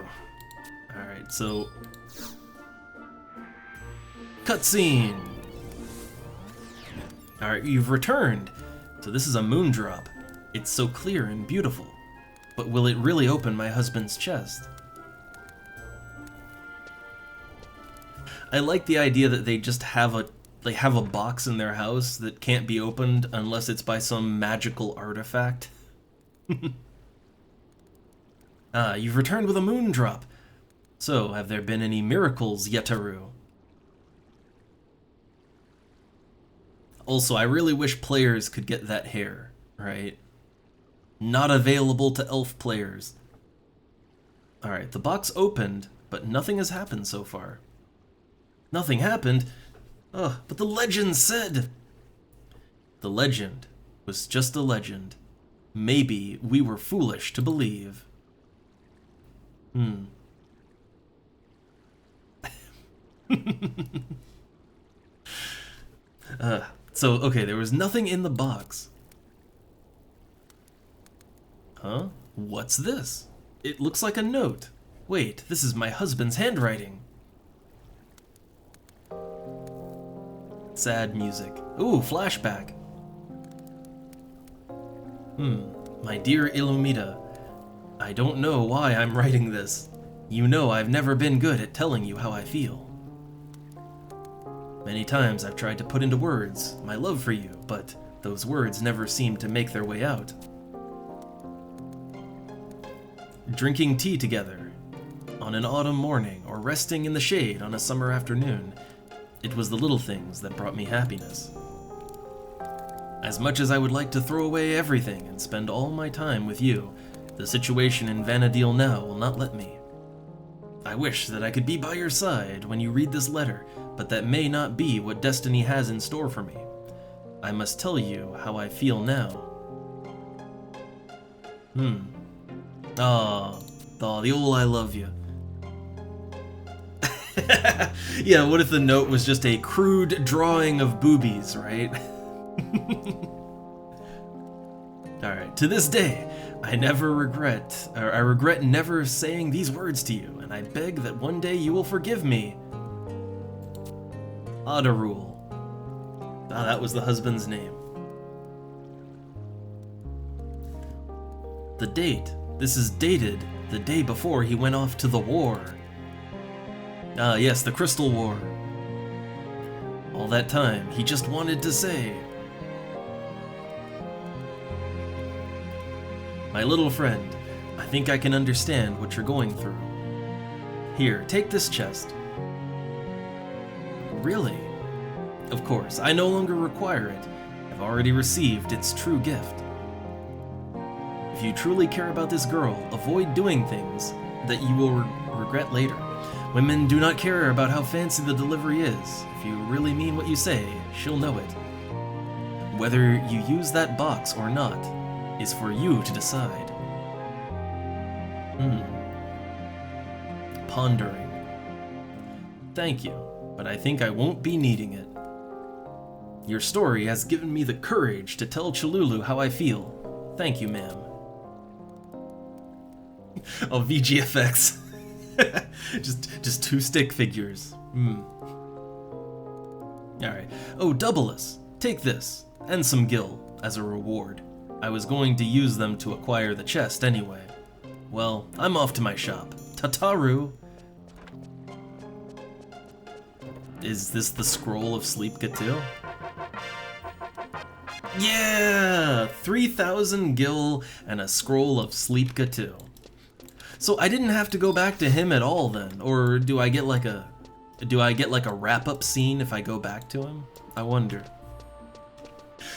Alright, so cutscene. Alright, you've returned. So this is a moon drop. It's so clear and beautiful. But will it really open my husband's chest? I like the idea that they just have a box in their house that can't be opened unless it's by some magical artifact. You've returned with a moon drop. So, have there been any miracles, Yetaru? Also, I really wish players could get that hair, right? Not available to elf players. Alright, the box opened, but nothing has happened so far. Nothing happened? Ugh, but the legend said... The legend was just a legend. Maybe we were foolish to believe. So, okay, there was nothing in the box. Huh? What's this? It looks like a note. Wait, this is my husband's handwriting. Sad music. Ooh, flashback. My dear Illumida, I don't know why I'm writing this. You know I've never been good at telling you how I feel. Many times I've tried to put into words my love for you, but those words never seem to make their way out. Drinking tea together on an autumn morning, or resting in the shade on a summer afternoon, it was the little things that brought me happiness. As much as I would like to throw away everything and spend all my time with you, the situation in Vanadil now will not let me. I wish that I could be by your side when you read this letter, but that may not be what destiny has in store for me. I must tell you how I feel now. The old I love you. Yeah, what if the note was just a crude drawing of boobies, right? Alright, to this day, I regret never saying these words to you, and I beg that one day you will forgive me. Adarul. Ah, that was the husband's name. The date. This is dated the day before he went off to the war. Ah, yes, the Crystal War. All that time, he just wanted to say, my little friend, I think I can understand what you're going through. Here, take this chest. Really? Of course, I no longer require it. I've already received its true gift. If you truly care about this girl, avoid doing things that you will regret later. Women do not care about how fancy the delivery is. If you really mean what you say, she'll know it. Whether you use that box or not is for you to decide. Pondering. Thank you, but I think I won't be needing it. Your story has given me the courage to tell Chilulu how I feel. Thank you, ma'am. Oh, VGFX. just two stick figures. Alright. Oh, Doubleless. Take this, and some gil, as a reward. I was going to use them to acquire the chest anyway. Well, I'm off to my shop. Tataru! Is this the scroll of Sleep Gatil? Yeah! 3,000 gil and a scroll of Sleep Gatil. So I didn't have to go back to him at all then, or do I get like a wrap-up scene if I go back to him? I wonder.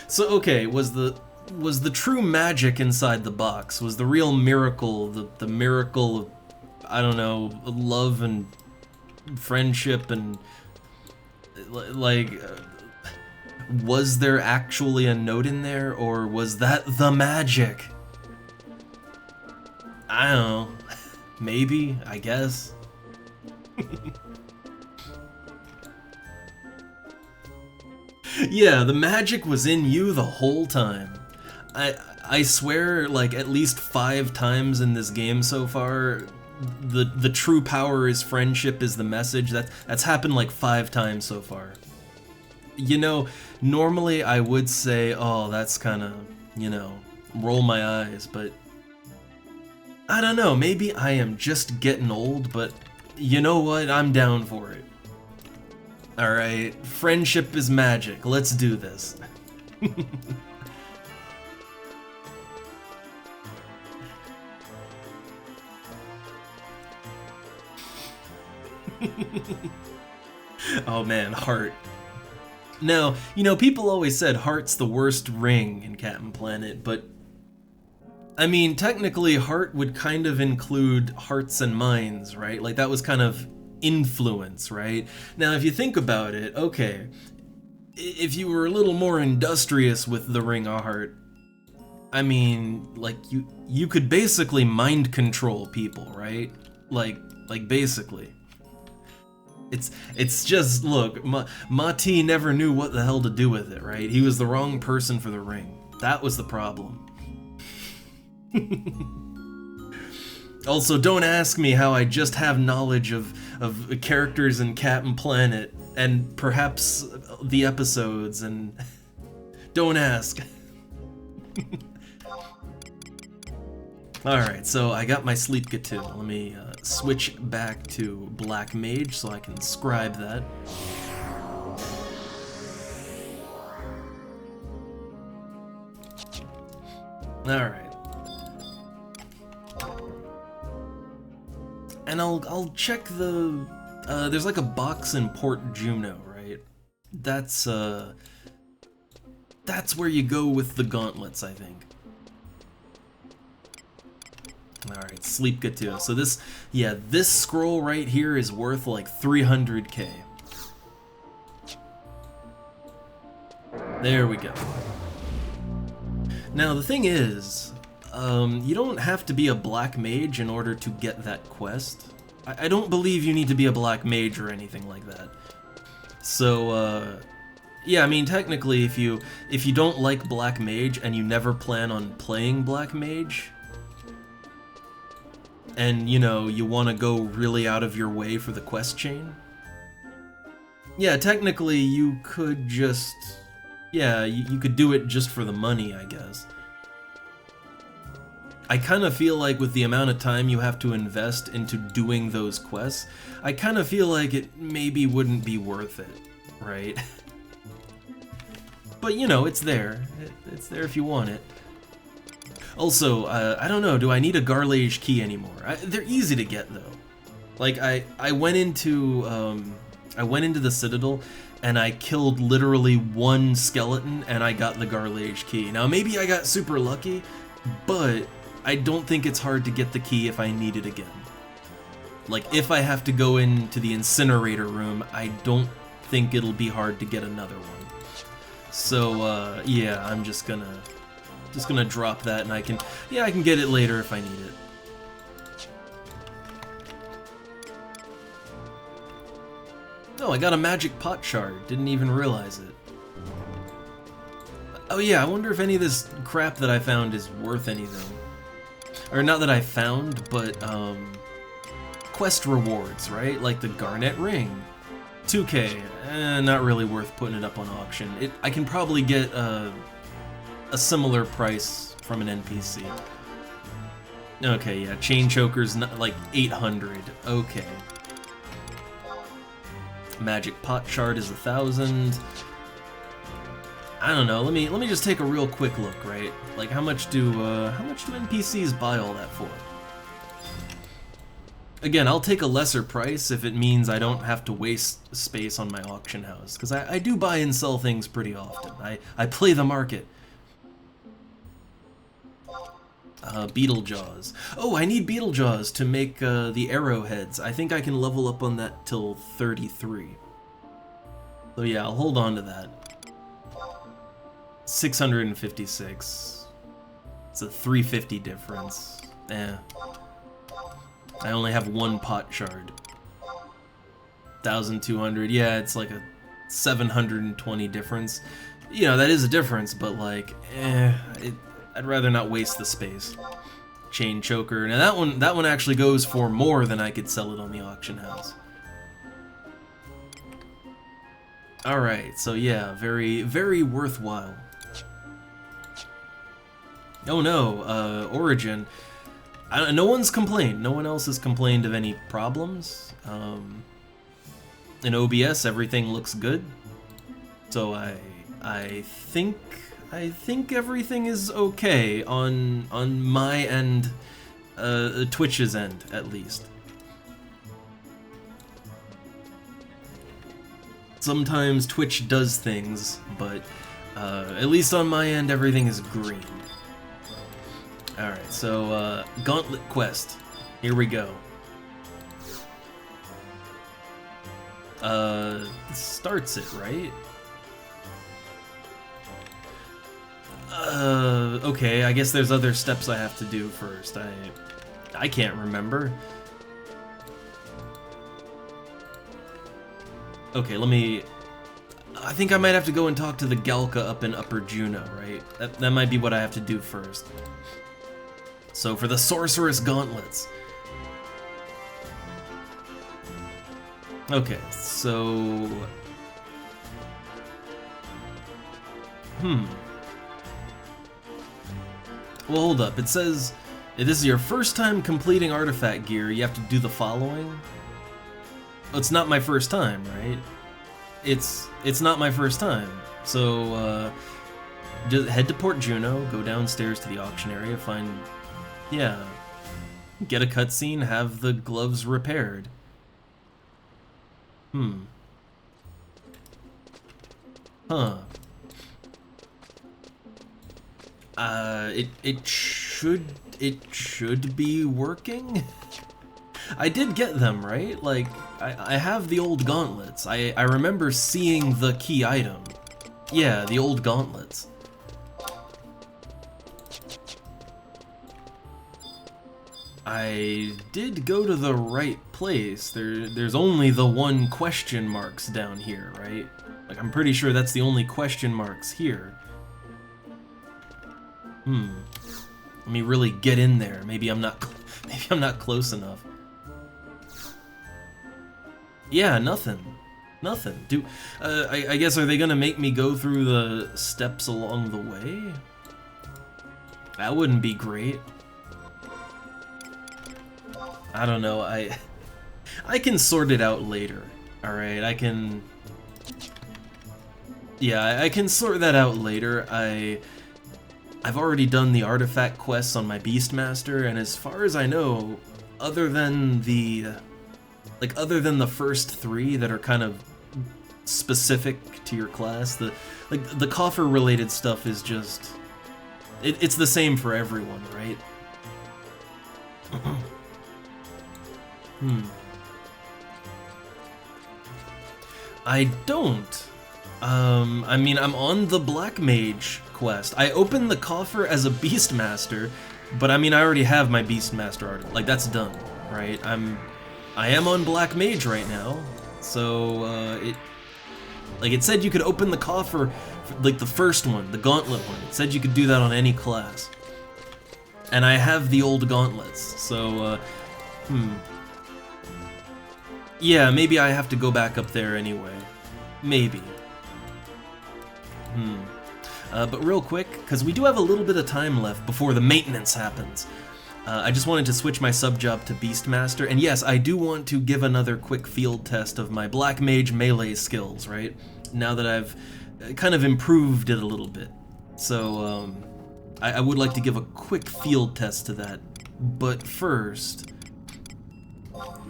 So okay, was the true magic inside the box, was the real miracle, the miracle of, I don't know, love and friendship and like, was there actually a note in there, or was that the magic? I don't know. Maybe, I guess. Yeah, the magic was in you the whole time. I swear, like, at least 5 times in this game so far, the true power is friendship is the message. That's happened like 5 times so far. You know, normally I would say, oh, that's kind of, you know, roll my eyes, but I don't know, maybe I am just getting old, but you know what, I'm down for it. Alright, friendship is magic, let's do this. Oh man, Heart. Now, you know, people always said Heart's the worst ring in Captain Planet, but I mean, technically Heart would kind of include hearts and minds, right? Like that was kind of influence, right? Now, if you think about it, okay, if you were a little more industrious with the Ring of Heart, I mean, like you could basically mind control people, right? Like basically. It's just, look, Mati never knew what the hell to do with it, right? He was the wrong person for the ring. That was the problem. Also, don't ask me how I just have knowledge of characters in Captain Planet and perhaps the episodes, and don't ask. Alright, so I got my Sleep Gatil. Let me switch back to Black Mage so I can scribe that. Alright. And I'll check the... there's like a box in Port Juno, right? That's where you go with the gauntlets, I think. Alright, Sleep Gatil. So this, yeah, this scroll right here is worth like 300k. There we go. Now the thing is, you don't have to be a black mage in order to get that quest. I don't believe you need to be a black mage or anything like that. So, yeah, I mean, technically, if you don't like black mage and you never plan on playing black mage, and, you know, you want to go really out of your way for the quest chain, yeah, technically you could just, yeah, you could do it just for the money, I guess. I kind of feel like with the amount of time you have to invest into doing those quests, I kind of feel like it maybe wouldn't be worth it, right? But, you know, it's there. It's there if you want it. Also, I don't know, do I need a Garlage key anymore? They're easy to get, though. Like, I went into the Citadel, and I killed literally one skeleton, and I got the Garlage key. Now, maybe I got super lucky, but I don't think it's hard to get the key if I need it again. Like, if I have to go into the incinerator room, I don't think it'll be hard to get another one. So, yeah, I'm just gonna drop that, and I can get it later if I need it. Oh, I got a magic pot shard. Didn't even realize it. Oh yeah, I wonder if any of this crap that I found is worth anything. Or not that I found, but quest rewards, right? Like the Garnet Ring. 2K, not really worth putting it up on auction. I can probably get a similar price from an NPC. Okay, yeah, Chain Choker's not, like 800. Okay. Magic Pot Shard is 1,000. I don't know. Let me just take a real quick look, right? Like how much do NPCs buy all that for? Again, I'll take a lesser price if it means I don't have to waste space on my auction house, because I do buy and sell things pretty often. I play the market. Beetle Jaws. Oh, I need Beetle Jaws to make the arrowheads. I think I can level up on that till 33. So yeah, I'll hold on to that. 656. It's a 350 difference. I only have one pot shard. 1,200. Yeah, it's like a 720 difference. You know, that is a difference, but like, I'd rather not waste the space. Chain Choker. Now that one actually goes for more than I could sell it on the auction house. All right, so yeah, very, very worthwhile. Oh no, Origin. No one's complained. No one else has complained of any problems. In OBS, everything looks good. So I think everything is okay on my end, Twitch's end at least. Sometimes Twitch does things, but at least on my end, everything is green. Alright, so, Gauntlet Quest. Here we go. This starts it, right? Okay, I guess there's other steps I have to do first. I can't remember. Okay, I think I might have to go and talk to the Galka up in Upper Juno, right? That might be what I have to do first. So for the Sorceress Gauntlets. Okay, so... Well, hold up. It says, if this is your first time completing artifact gear, you have to do the following. Oh, it's not my first time, right? It's not my first time. So, just head to Port Juno, go downstairs to the auction area, find... Yeah. Get a cutscene, have the gloves repaired. Huh. It should be working? I did get them, right? Like, I have the old gauntlets. I remember seeing the key item. Yeah, the old gauntlets. I did go to the right place. There's only the one question marks down here, right? Like, I'm pretty sure that's the only question marks here. Let me really get in there. Maybe I'm not close enough. Yeah, nothing. Nothing. I guess, are they gonna make me go through the steps along the way? That wouldn't be great. I don't know, I can sort it out later, alright? I can sort that out later. I've already done the artifact quests on my Beastmaster, and as far as I know, other than the first 3 that are kind of specific to your class, the coffer related stuff is just, it's the same for everyone, right? I don't. I mean, I'm on the Black Mage quest. I opened the coffer as a Beastmaster, but I mean, I already have my Beastmaster art. Like, that's done, right? I am on Black Mage right now, so, it said you could open the coffer, like the first one, the Gauntlet one. It said you could do that on any class. And I have the old gauntlets, so, Yeah, maybe I have to go back up there anyway. Maybe. But real quick, because we do have a little bit of time left before the maintenance happens, I just wanted to switch my sub-job to Beastmaster, and yes, I do want to give another quick field test of my Black Mage melee skills, right? Now that I've kind of improved it a little bit. So, I would like to give a quick field test to that. But first,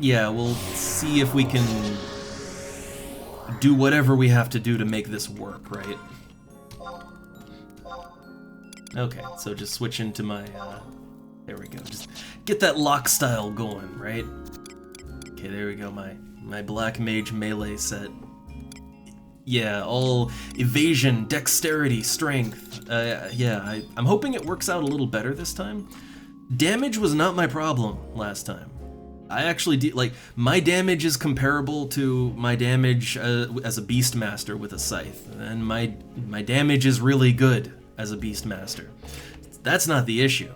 yeah, we'll see if we can do whatever we have to do to make this work, right? Okay, so just switch into my, there we go, just get that lock style going, right? Okay, there we go, my Black Mage melee set. Yeah, all evasion, dexterity, strength. Yeah, I'm hoping it works out a little better this time. Damage was not my problem last time. I actually like, my damage is comparable to my damage as a Beastmaster with a scythe, and my damage is really good as a Beastmaster. That's not the issue.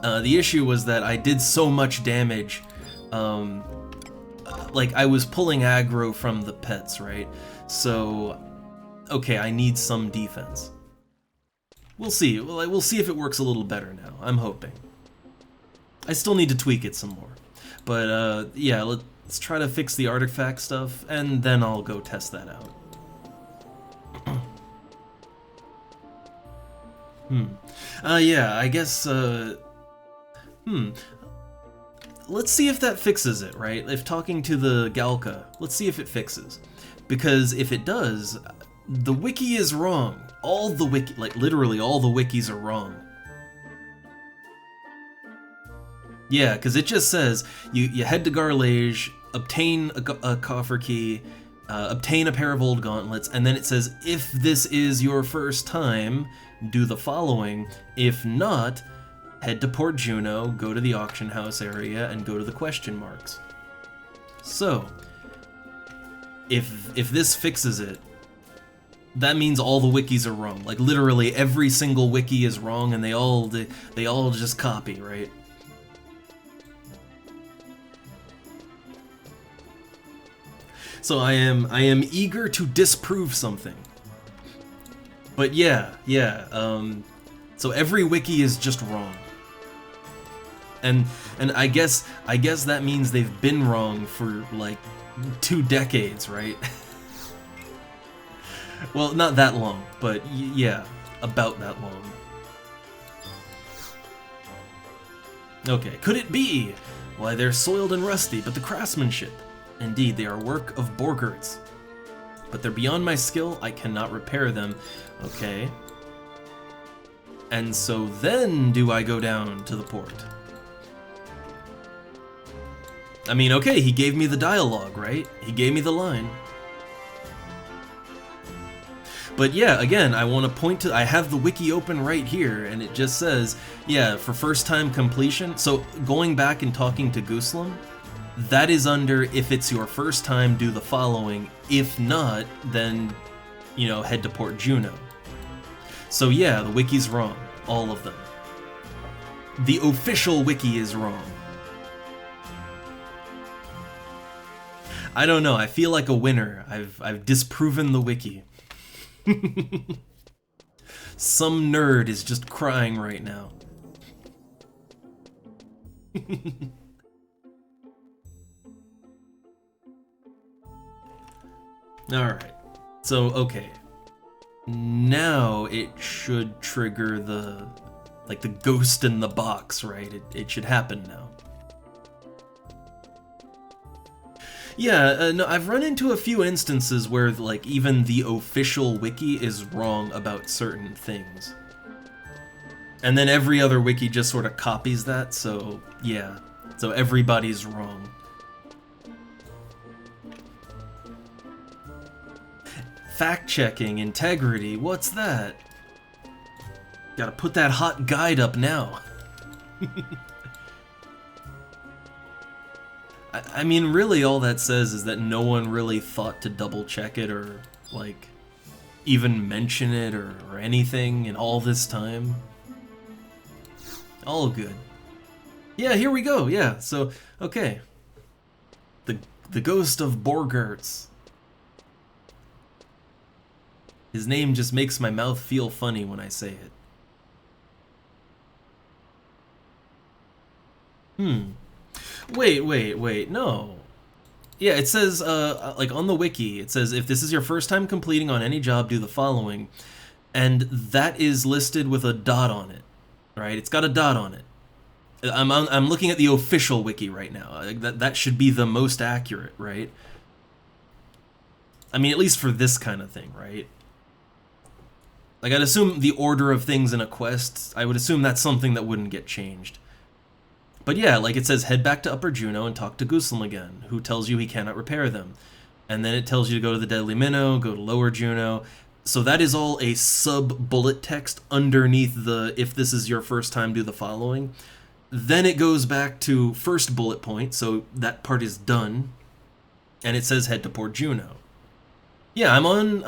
The issue was that I did so much damage, like I was pulling aggro from the pets, right? So, okay, I need some defense. We'll see. We'll see if it works a little better now. I'm hoping. I still need to tweak it some more. But, yeah, let's try to fix the artifact stuff, and then I'll go test that out. Yeah, I guess, let's see if that fixes it, right? If talking to the Galka, let's see if it fixes. Because if it does, the wiki is wrong. All the wiki, like literally all the wikis are wrong. Yeah, because it just says, you head to Garlage, obtain a coffer key, obtain a pair of old gauntlets, and then it says, if this is your first time, do the following. If not, head to Port Juno, go to the auction house area, and go to the question marks. So, if this fixes it, that means all the wikis are wrong. Like literally every single wiki is wrong, and they all just copy, right? So I am eager to disprove something. But yeah, so every wiki is just wrong. And I guess that means they've been wrong for like 2 decades, right? Well, not that long, but yeah, about that long. Okay, could it be? Why, they're soiled and rusty, but the craftsmanship. Indeed, they are work of Borgerts. But they're beyond my skill, I cannot repair them. Okay. And so then do I go down to the port? I mean, okay, he gave me the dialogue, right? He gave me the line. But yeah, again, I want to point to, I have the wiki open right here, and it just says, yeah, for first time completion. So going back and talking to Gooslem, that is under, if it's your first time, do the following. If not, then, you know, head to Port Juno. So yeah, the wiki's wrong. All of them. The official wiki is wrong. I don't know, I feel like a winner. I've disproven the wiki. Some nerd is just crying right now. Alright, so okay. Now it should trigger the, like the ghost in the box, right? It should happen now. Yeah, no, I've run into a few instances where, like, even the official wiki is wrong about certain things. And then every other wiki just sort of copies that, so, yeah. So everybody's wrong. Fact-checking, integrity, what's that? Gotta put that hot guide up now. I mean, really all that says is that no one really thought to double check it or, like, even mention it or anything in all this time. All good. Yeah, here we go, yeah, so, okay. The The ghost of Borgertz. His name just makes my mouth feel funny when I say it. Wait, no. Yeah, it says, like on the wiki, it says, if this is your first time completing on any job, do the following. And that is listed with a dot on it, right? It's got a dot on it. I'm looking at the official wiki right now. That should be the most accurate, right? I mean, at least for this kind of thing, right? Like, I'd assume the order of things in a quest, I would assume that's something that wouldn't get changed. But yeah, like it says, head back to Upper Juno and talk to Guslam again, who tells you he cannot repair them. And then it tells you to go to the Deadly Minnow, go to Lower Juno. So that is all a sub-bullet text underneath the, if this is your first time, do the following. Then it goes back to first bullet point, so that part is done. And it says head to Port Juno. Yeah, I'm on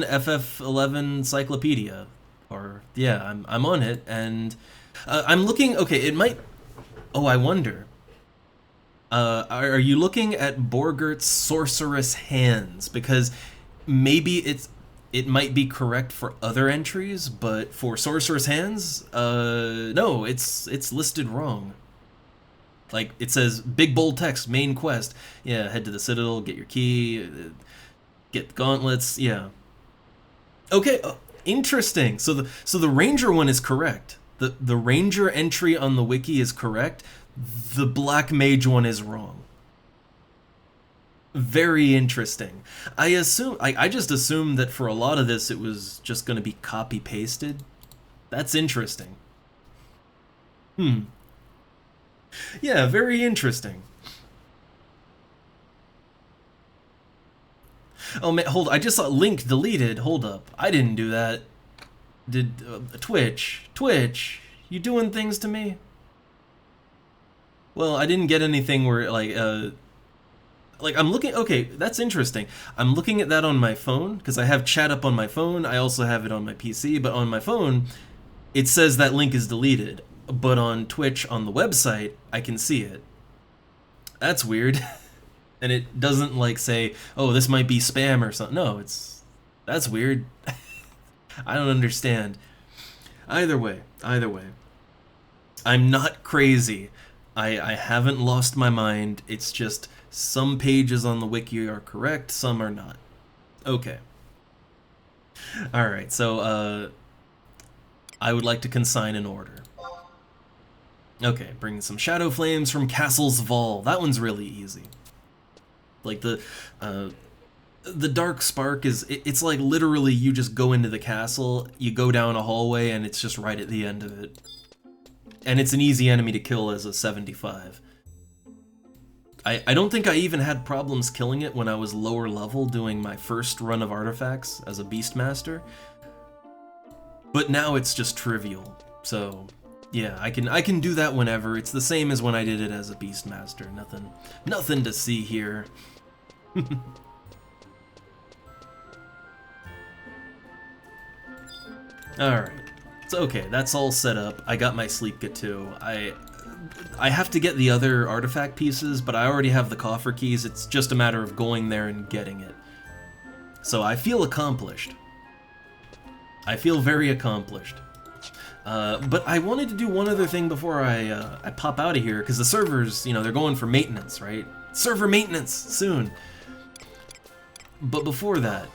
FF11 Cyclopedia. Or, yeah, I'm on it, and I'm looking, okay, it might... Oh, I wonder. Are you looking at Borgert's Sorceress Hands? Because maybe it might be correct for other entries, but for Sorceress Hands, no, it's listed wrong. Like, it says, big bold text, main quest. Yeah, head to the Citadel, get your key, get the gauntlets, yeah. Okay, interesting. So the Ranger one is correct. The Ranger entry on the wiki is correct. The Black Mage one is wrong. Very interesting. I just assumed that for a lot of this it was just going to be copy pasted. That's interesting. Yeah, very interesting. Oh man, hold. I just saw link deleted. Hold up. I didn't do that. Did Twitch, you doing things to me? Well, I didn't get anything where like I'm looking, okay, that's interesting. I'm looking at that on my phone because I have chat up on my phone. I also have it on my PC, but on my phone it says that link is deleted, but on Twitch on the website I can see it. That's weird. And it doesn't like say, oh, this might be spam or something. No, that's weird. I don't understand. Either way, I'm not crazy. I haven't lost my mind. It's just some pages on the wiki are correct, some are not. Okay. Alright, so I would like to consign an order. Okay, bring some Shadow Flames from Castle's Vol. That one's really easy. Like the Dark Spark it's like literally you just go into the castle, you go down a hallway, and it's just right at the end of it. And it's an easy enemy to kill as a 75. I don't think I even had problems killing it when I was lower level doing my first run of artifacts as a Beastmaster. But now it's just trivial. So yeah, I can do that whenever. It's the same as when I did it as a Beastmaster. Nothing to see here. Alright. So okay, that's all set up. I got my Sleep Kit too. I have to get the other artifact pieces, but I already have the coffer keys. It's just a matter of going there and getting it. So I feel accomplished. I feel very accomplished. But I wanted to do one other thing before I pop out of here, because the servers, you know, they're going for maintenance, right? Server maintenance soon. But before that,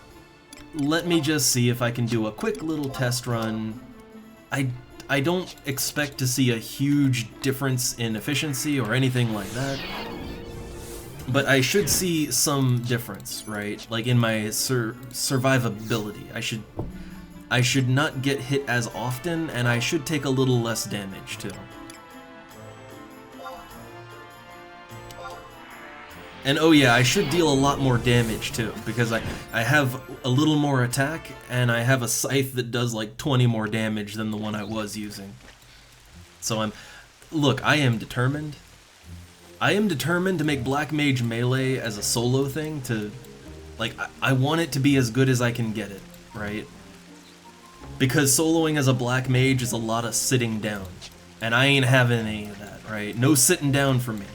let me just see if I can do a quick little test run. I don't expect to see a huge difference in efficiency or anything like that, but I should see some difference, right? Like in my survivability. I should not get hit as often, and I should take a little less damage too. And oh yeah, I should deal a lot more damage too, because I have a little more attack, and I have a scythe that does like 20 more damage than the one I was using. So look, I am determined. I am determined to make Black Mage Melee as a solo thing to, like, I want it to be as good as I can get it, right? Because soloing as a Black Mage is a lot of sitting down, and I ain't having any of that, right? No sitting down for me.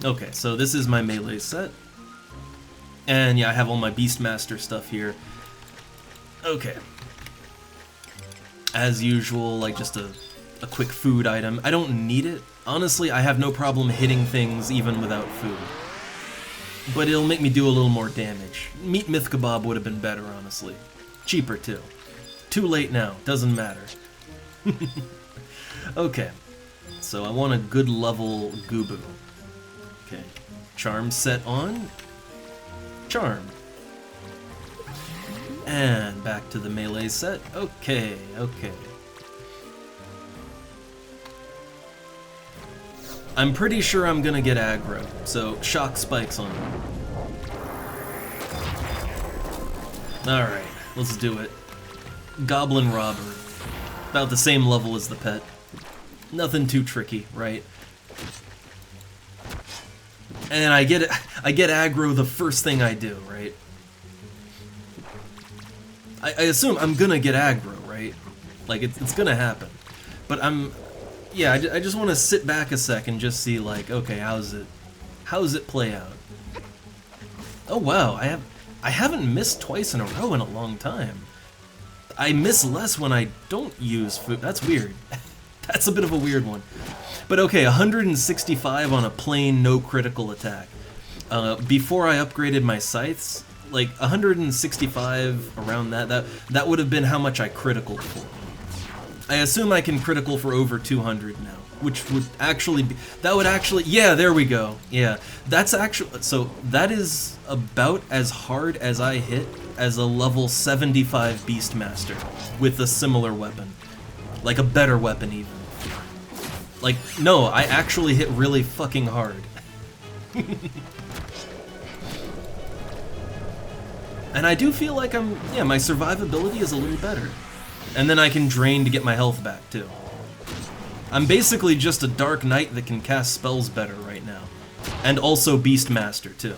Okay, so this is my melee set. And yeah, I have all my Beastmaster stuff here. Okay. As usual, like just a quick food item. I don't need it. Honestly, I have no problem hitting things even without food. But it'll make me do a little more damage. Meat Myth Kebab would have been better, honestly. Cheaper, too. Too late now. Doesn't matter. Okay. So I want a good level Gubu. Okay. Charm set on. Charm. And back to the melee set. Okay, okay. I'm pretty sure I'm gonna get aggro, so shock spikes on. Alright, let's do it. Goblin Robber. About the same level as the pet. Nothing too tricky, right? And I get aggro the first thing I do, right? I assume I'm gonna get aggro, right? Like, it's gonna happen. But yeah, I just want to sit back a sec and just see, like, okay, how does it play out? Oh wow, I haven't missed twice in a row in a long time. I miss less when I don't use food. That's weird. That's a bit of a weird one. But okay, 165 on a plain no critical attack. Before I upgraded my scythes, like 165 around that would have been how much I critical for. I assume I can critical for over 200 now, which would actually be, yeah, there we go. Yeah, that's actually, so that is about as hard as I hit as a level 75 Beastmaster with a similar weapon. Like a better weapon even. Like, no, I actually hit really fucking hard. And I do feel like yeah, my survivability is a little better. And then I can drain to get my health back, too. I'm basically just a Dark Knight that can cast spells better right now. And also Beastmaster, too.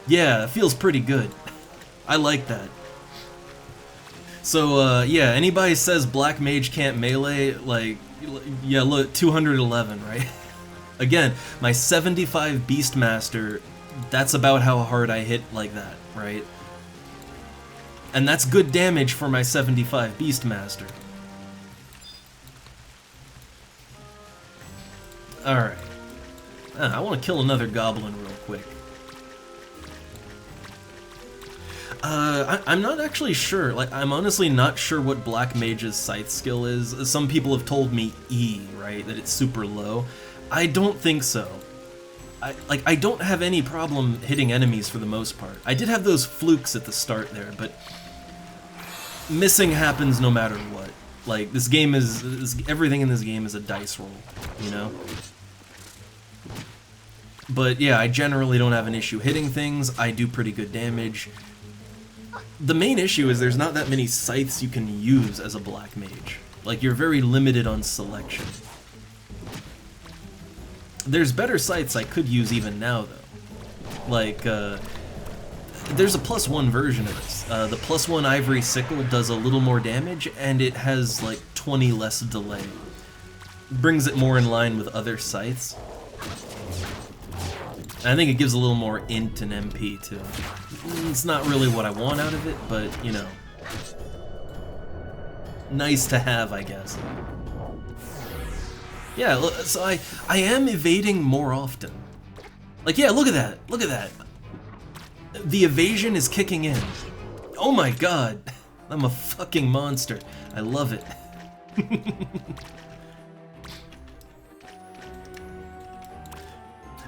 Yeah, it feels pretty good. I like that. So, yeah, anybody says Black Mage can't melee, like, yeah, look, 211, right? Again, my 75 Beastmaster, that's about how hard I hit like that, right? And that's good damage for my 75 Beastmaster. Alright. I want to kill another goblin real quick. I'm not actually sure. Like, I'm honestly not sure what Black Mage's scythe skill is. Some people have told me E, right? That it's super low. I don't think so. I don't have any problem hitting enemies for the most part. I did have those flukes at the start there, but missing happens no matter what. Like, this game everything in this game is a dice roll, you know? But yeah, I generally don't have an issue hitting things. I do pretty good damage. The main issue is there's not that many scythes you can use as a Black Mage. Like, you're very limited on selection. There's better scythes I could use even now, though. Like, there's a +1 version of this. The +1 Ivory Sickle does a little more damage, and it has, like, 20 less delay. Brings it more in line with other scythes. And I think it gives a little more int and MP, too. It's not really what I want out of it, but, you know. Nice to have, I guess. Yeah, so I am evading more often. Like, yeah, look at that, look at that. The evasion is kicking in. Oh my god, I'm a fucking monster. I love it.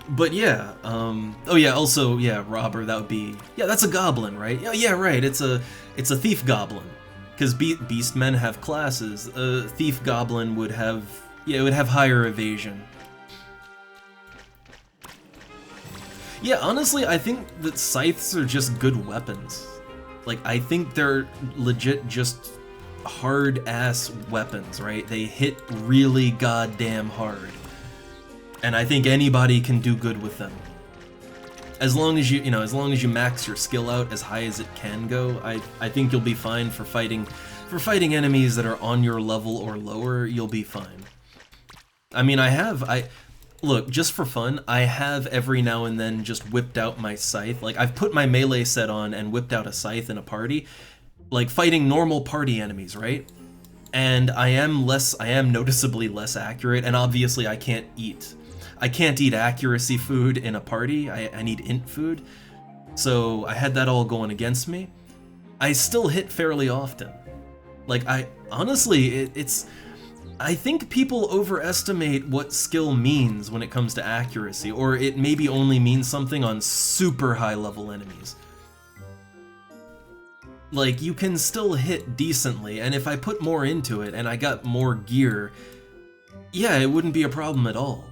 But yeah, oh yeah, also, yeah, robber, that would be, yeah, that's a goblin, right? Yeah, right, it's a thief goblin. Because beastmen have classes. A thief goblin would have, yeah, it would have higher evasion. Yeah, honestly, I think that scythes are just good weapons. Like, I think they're legit just hard-ass weapons, right? They hit really goddamn hard. And I think anybody can do good with them. As long as you know, as long as you max your skill out as high as it can go, I think you'll be fine for fighting enemies that are on your level or lower. You'll be fine. I mean, Look, just for fun, I have every now and then just whipped out my scythe. Like, I've put my melee set on and whipped out a scythe in a party, like fighting normal party enemies, right? And I am noticeably less accurate, and obviously I can't eat accuracy food in a party. I need int food. So I had that all going against me. I still hit fairly often. Like, honestly, I think people overestimate what skill means when it comes to accuracy, or it maybe only means something on super high level enemies. Like, you can still hit decently, and if I put more into it and I got more gear, yeah, it wouldn't be a problem at all.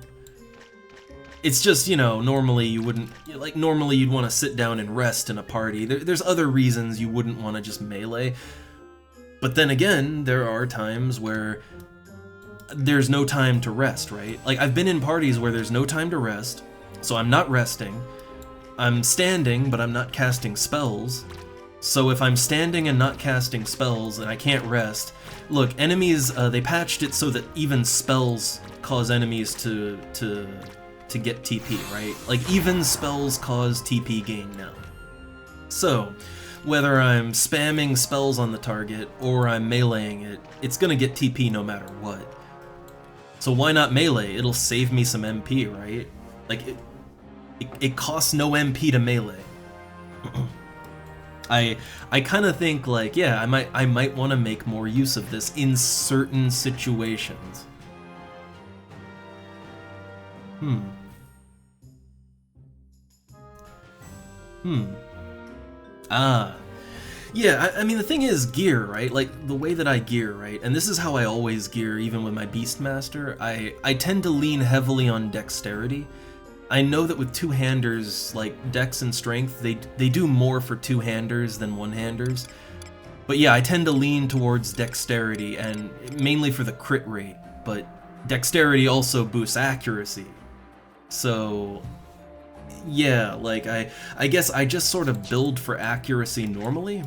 It's just, you know, normally you'd want to sit down and rest in a party. There's other reasons you wouldn't want to just melee. But then again, there are times where there's no time to rest, right? Like, I've been in parties where there's no time to rest, so I'm not resting. I'm standing, but I'm not casting spells. So if I'm standing and not casting spells and I can't rest, look, enemies, they patched it so that even spells cause enemies to get TP, right? Like, even spells cause TP gain now. So, whether I'm spamming spells on the target or I'm meleeing it, it's gonna get TP no matter what. So why not melee? It'll save me some MP, right? Like, it costs no MP to melee. I kind of think, like, yeah, I might want to make more use of this in certain situations. Yeah, I mean, the thing is gear, right? Like, the way that I gear, right? And this is how I always gear, even with my Beastmaster. I tend to lean heavily on dexterity. I know that with two-handers, like dex and strength, they do more for two-handers than one-handers. But yeah, I tend to lean towards dexterity, and mainly for the crit rate, but dexterity also boosts accuracy. So yeah, like, I guess I just sort of build for accuracy normally.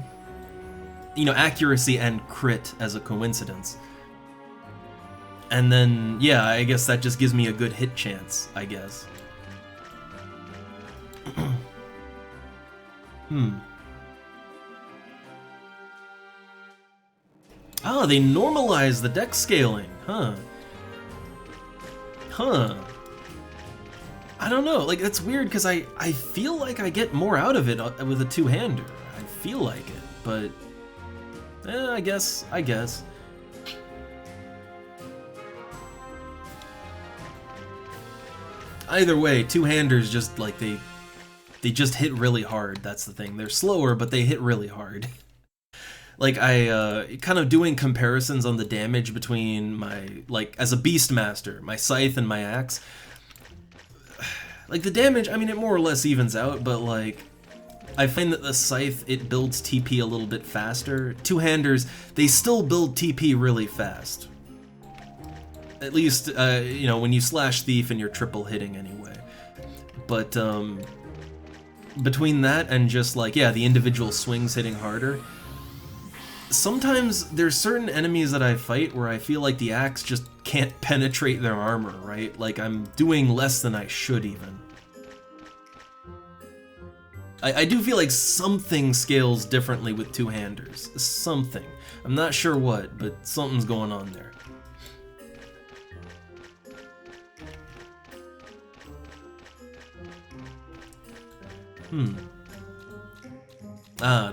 You know, accuracy and crit as a coincidence. And then, yeah, I guess that just gives me a good hit chance, I guess. Oh, they normalize the dex scaling, huh? I don't know, like, that's weird because I feel like I get more out of it with a two-hander. I feel like it, but I guess. Either way, two-handers just, like, they just hit really hard, that's the thing. They're slower, but they hit really hard. Like, I kind of doing comparisons on the damage between my, like, as a Beastmaster, my scythe and my axe. Like, the damage, I mean, it more or less evens out, but, like, I find that the scythe, it builds TP a little bit faster. Two-handers, they still build TP really fast. At least, you know, when you slash thief and you're triple hitting anyway. But, between that and just, like, yeah, the individual swings hitting harder, sometimes there's certain enemies that I fight where I feel like the axe just can't penetrate their armor, right? Like, I'm doing less than I should even. I do feel like something scales differently with two-handers. Something. I'm not sure what, but something's going on there.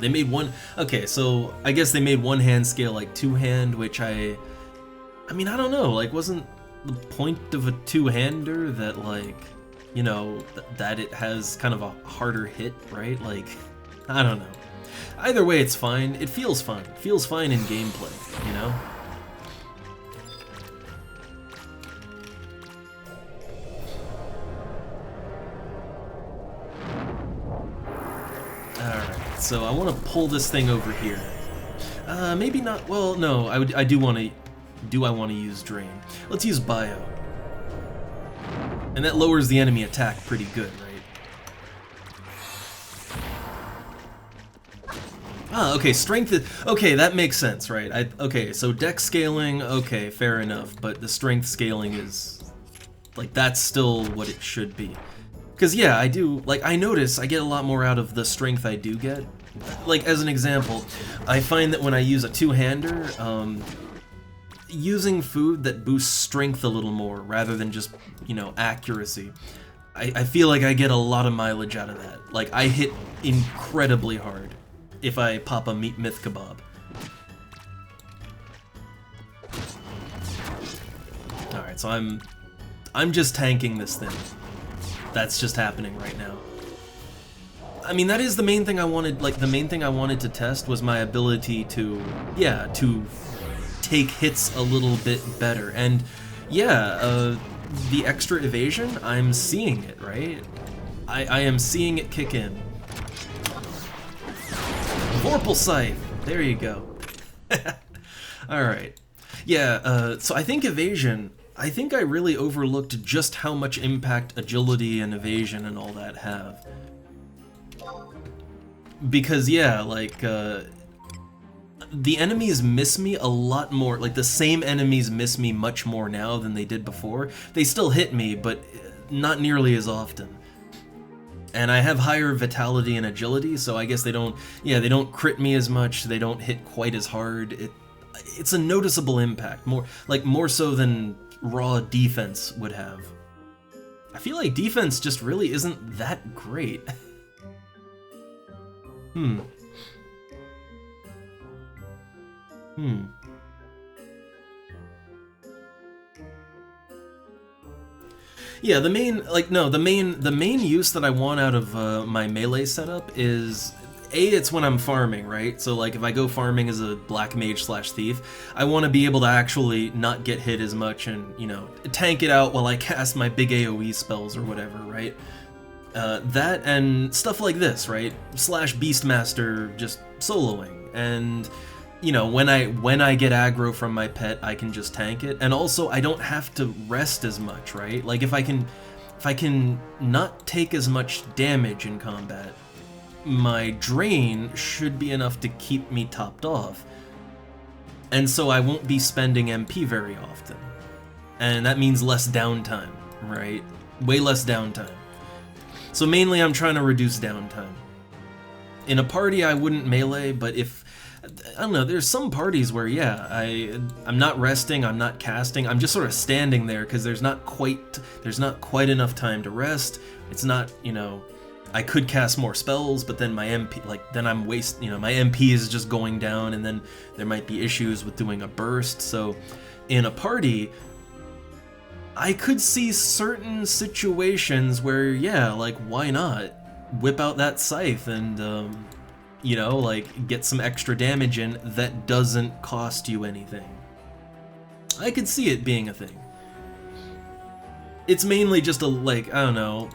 They made one... Okay, so I guess they made one-hand scale like two-hand, which I mean, I don't know, like, wasn't the point of a two-hander that, like, you know, that it has kind of a harder hit, right? Like, I don't know. Either way, it's fine. It feels fine. It feels fine in gameplay, you know? Alright, so I want to pull this thing over here. Maybe not, well, no, I do want to use Drain. Let's use Bio. And that lowers the enemy attack pretty good, right? Ah, okay, strength is... Okay, that makes sense, right? Okay, so dex scaling, okay, fair enough, but the strength scaling is... Like, that's still what it should be. Because, yeah, I do, like, I notice I get a lot more out of the strength I do get. Like, as an example, I find that when I use a two-hander, using food that boosts strength a little more rather than just, you know, accuracy, I feel like I get a lot of mileage out of that. Like, I hit incredibly hard if I pop a meat myth kebab. Alright, so I'm just tanking this thing. That's just happening right now. I mean, that is the main thing I wanted, like, the main thing I wanted to test was my ability to, yeah, to take hits a little bit better. And, yeah, the extra evasion, I'm seeing it, right? I am seeing it kick in. Vorpal Scythe! There you go. Alright. Yeah, so I think evasion, I think I really overlooked just how much impact agility and evasion and all that have. Because, yeah, like, the enemies miss me a lot more, like, the same enemies miss me much more now than they did before. They still hit me, but not nearly as often. And I have higher vitality and agility, so I guess they don't, yeah, they don't crit me as much, they don't hit quite as hard. It's a noticeable impact, more so than raw defense would have. I feel like defense just really isn't that great. Yeah, the main use that I want out of my melee setup is, it's when I'm farming, right? So, like, if I go farming as a black mage / thief, I want to be able to actually not get hit as much and, you know, tank it out while I cast my big AoE spells or whatever, right? That and stuff like this, right? / Beastmaster just soloing, and, you know, when I get aggro from my pet, I can just tank it, and also I don't have to rest as much, right? Like, if I can not take as much damage in combat, my drain should be enough to keep me topped off, and so I won't be spending MP very often, and that means less downtime, right? Way less downtime. So mainly I'm trying to reduce downtime. In a party I wouldn't melee, but if, I don't know, there's some parties where, yeah, I'm not resting, I'm not casting, I'm just sort of standing there because there's not quite enough time to rest. It's not, you know, I could cast more spells, but then my MP, like, then I'm you know, my MP is just going down, and then there might be issues with doing a burst. So in a party, I could see certain situations where, yeah, like, why not whip out that scythe and, you know, like, get some extra damage in that doesn't cost you anything. I could see it being a thing. It's mainly just a, like, I don't know,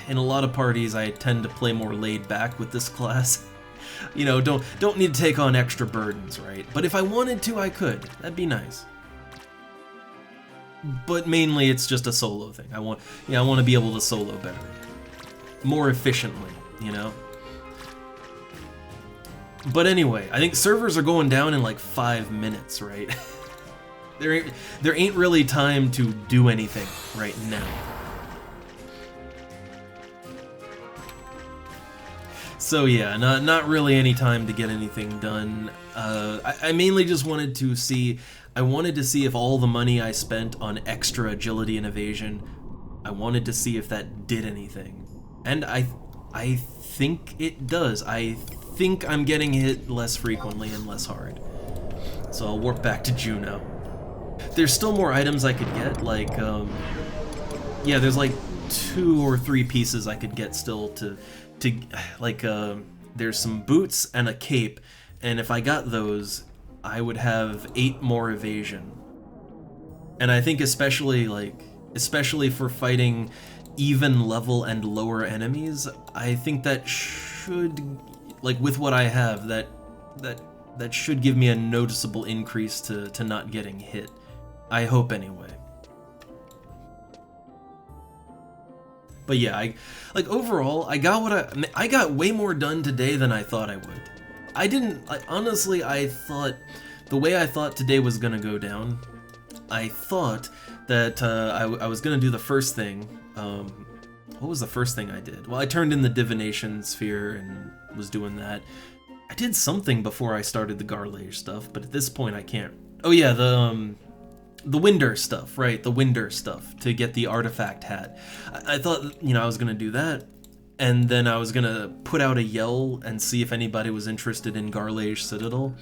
in a lot of parties I tend to play more laid back with this class. You know, don't need to take on extra burdens, right? But if I wanted to, I could. That'd be nice. But mainly it's just a solo thing. I want to be able to solo better. More efficiently, you know? But anyway, I think servers are going down in like 5 minutes, right? There ain't really time to do anything right now. So yeah, not really any time to get anything done. I mainly just wanted to see, if all the money I spent on extra agility and evasion, I wanted to see if that did anything. And I think it does. I think I'm getting hit less frequently and less hard. So I'll warp back to Juno. There's still more items I could get, like, yeah, there's like 2 or 3 pieces I could get still to like, there's some boots and a cape, and if I got those, I would have 8 more evasion. And I think especially for fighting even level and lower enemies, I think that should, like, with what I have, that should give me a noticeable increase to not getting hit. I hope anyway. But yeah, overall, I got way more done today than I thought I would. Honestly, I thought, the way I thought today was gonna go down, I thought that I was going to do the first thing. What was the first thing I did? Well, I turned in the divination sphere and was doing that. I did something before I started the Garlage stuff, but at this point I can't. Oh yeah, the Winder stuff, right? The Winder stuff to get the artifact hat. I thought, you know, I was gonna do that, and then I was gonna put out a yell and see if anybody was interested in Garlage Citadel.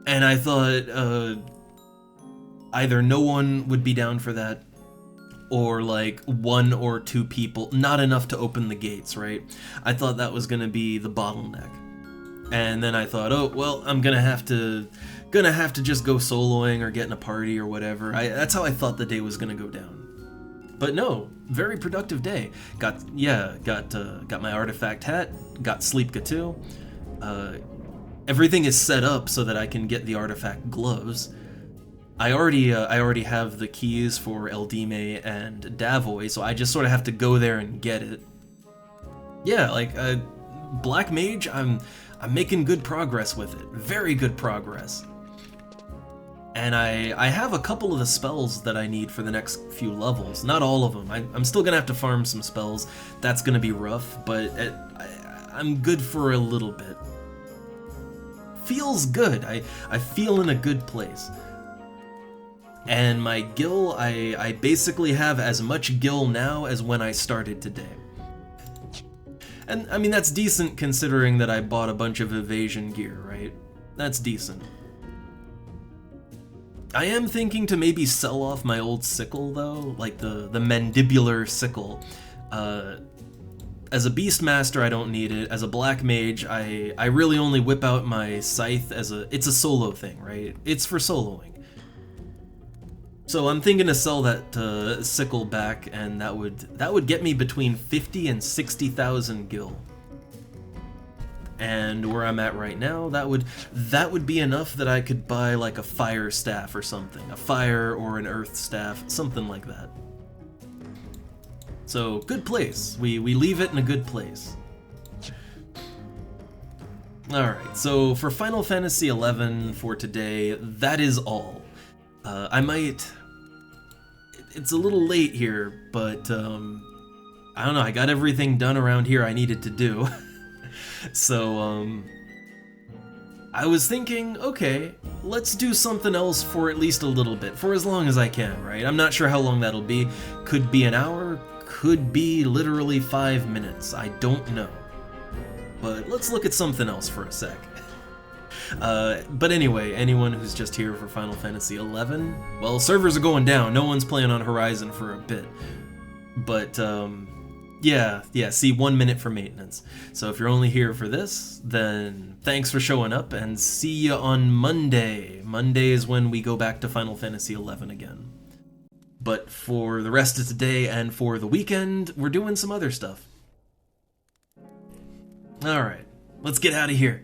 And I thought either no one would be down for that, or like 1 or 2 people, not enough to open the gates, right? I thought that was gonna be the bottleneck. And then I thought, oh, well, I'm gonna have to just go soloing or get in a party or whatever. That's how I thought the day was gonna go down. But no, very productive day. Got my artifact hat, got Sleepka too. Everything is set up so that I can get the artifact gloves. I already have the keys for Eldime and Davoy, so I just sort of have to go there and get it. Yeah, like Black Mage, I'm making good progress with it. Very good progress. And I have a couple of the spells that I need for the next few levels. Not all of them. I'm still gonna have to farm some spells. That's gonna be rough, but I'm good for a little bit. Feels good. I feel in a good place. And my gil, I basically have as much gil now as when I started today. And I mean, that's decent considering that I bought a bunch of evasion gear, right? That's decent. I am thinking to maybe sell off my old sickle though, like the mandibular sickle. As a Beastmaster, I don't need it. As a Black Mage, I really only whip out my scythe as it's a solo thing, right? It's for soloing. So I'm thinking to sell that sickle back, and that would get me between 50 and 60,000 gil. And where I'm at right now, that would be enough that I could buy like a fire staff or something, a fire or an earth staff, something like that. So good place. We leave it in a good place. All right. So for Final Fantasy XI for today, that is all. I might. It's a little late here, but I don't know. I got everything done around here I needed to do. So I was thinking, okay, let's do something else for at least a little bit, for as long as I can, right? I'm not sure how long that'll be. Could be an hour, could be literally 5 minutes. I don't know. But let's look at something else for a sec. But anyway, anyone who's just here for Final Fantasy XI, well, servers are going down. No one's playing on Horizon for a bit. But, yeah, see, 1 minute for maintenance. So if you're only here for this, then thanks for showing up, and see you on Monday. Monday is when we go back to Final Fantasy XI again. But for the rest of today and for the weekend, we're doing some other stuff. Alright, let's get out of here.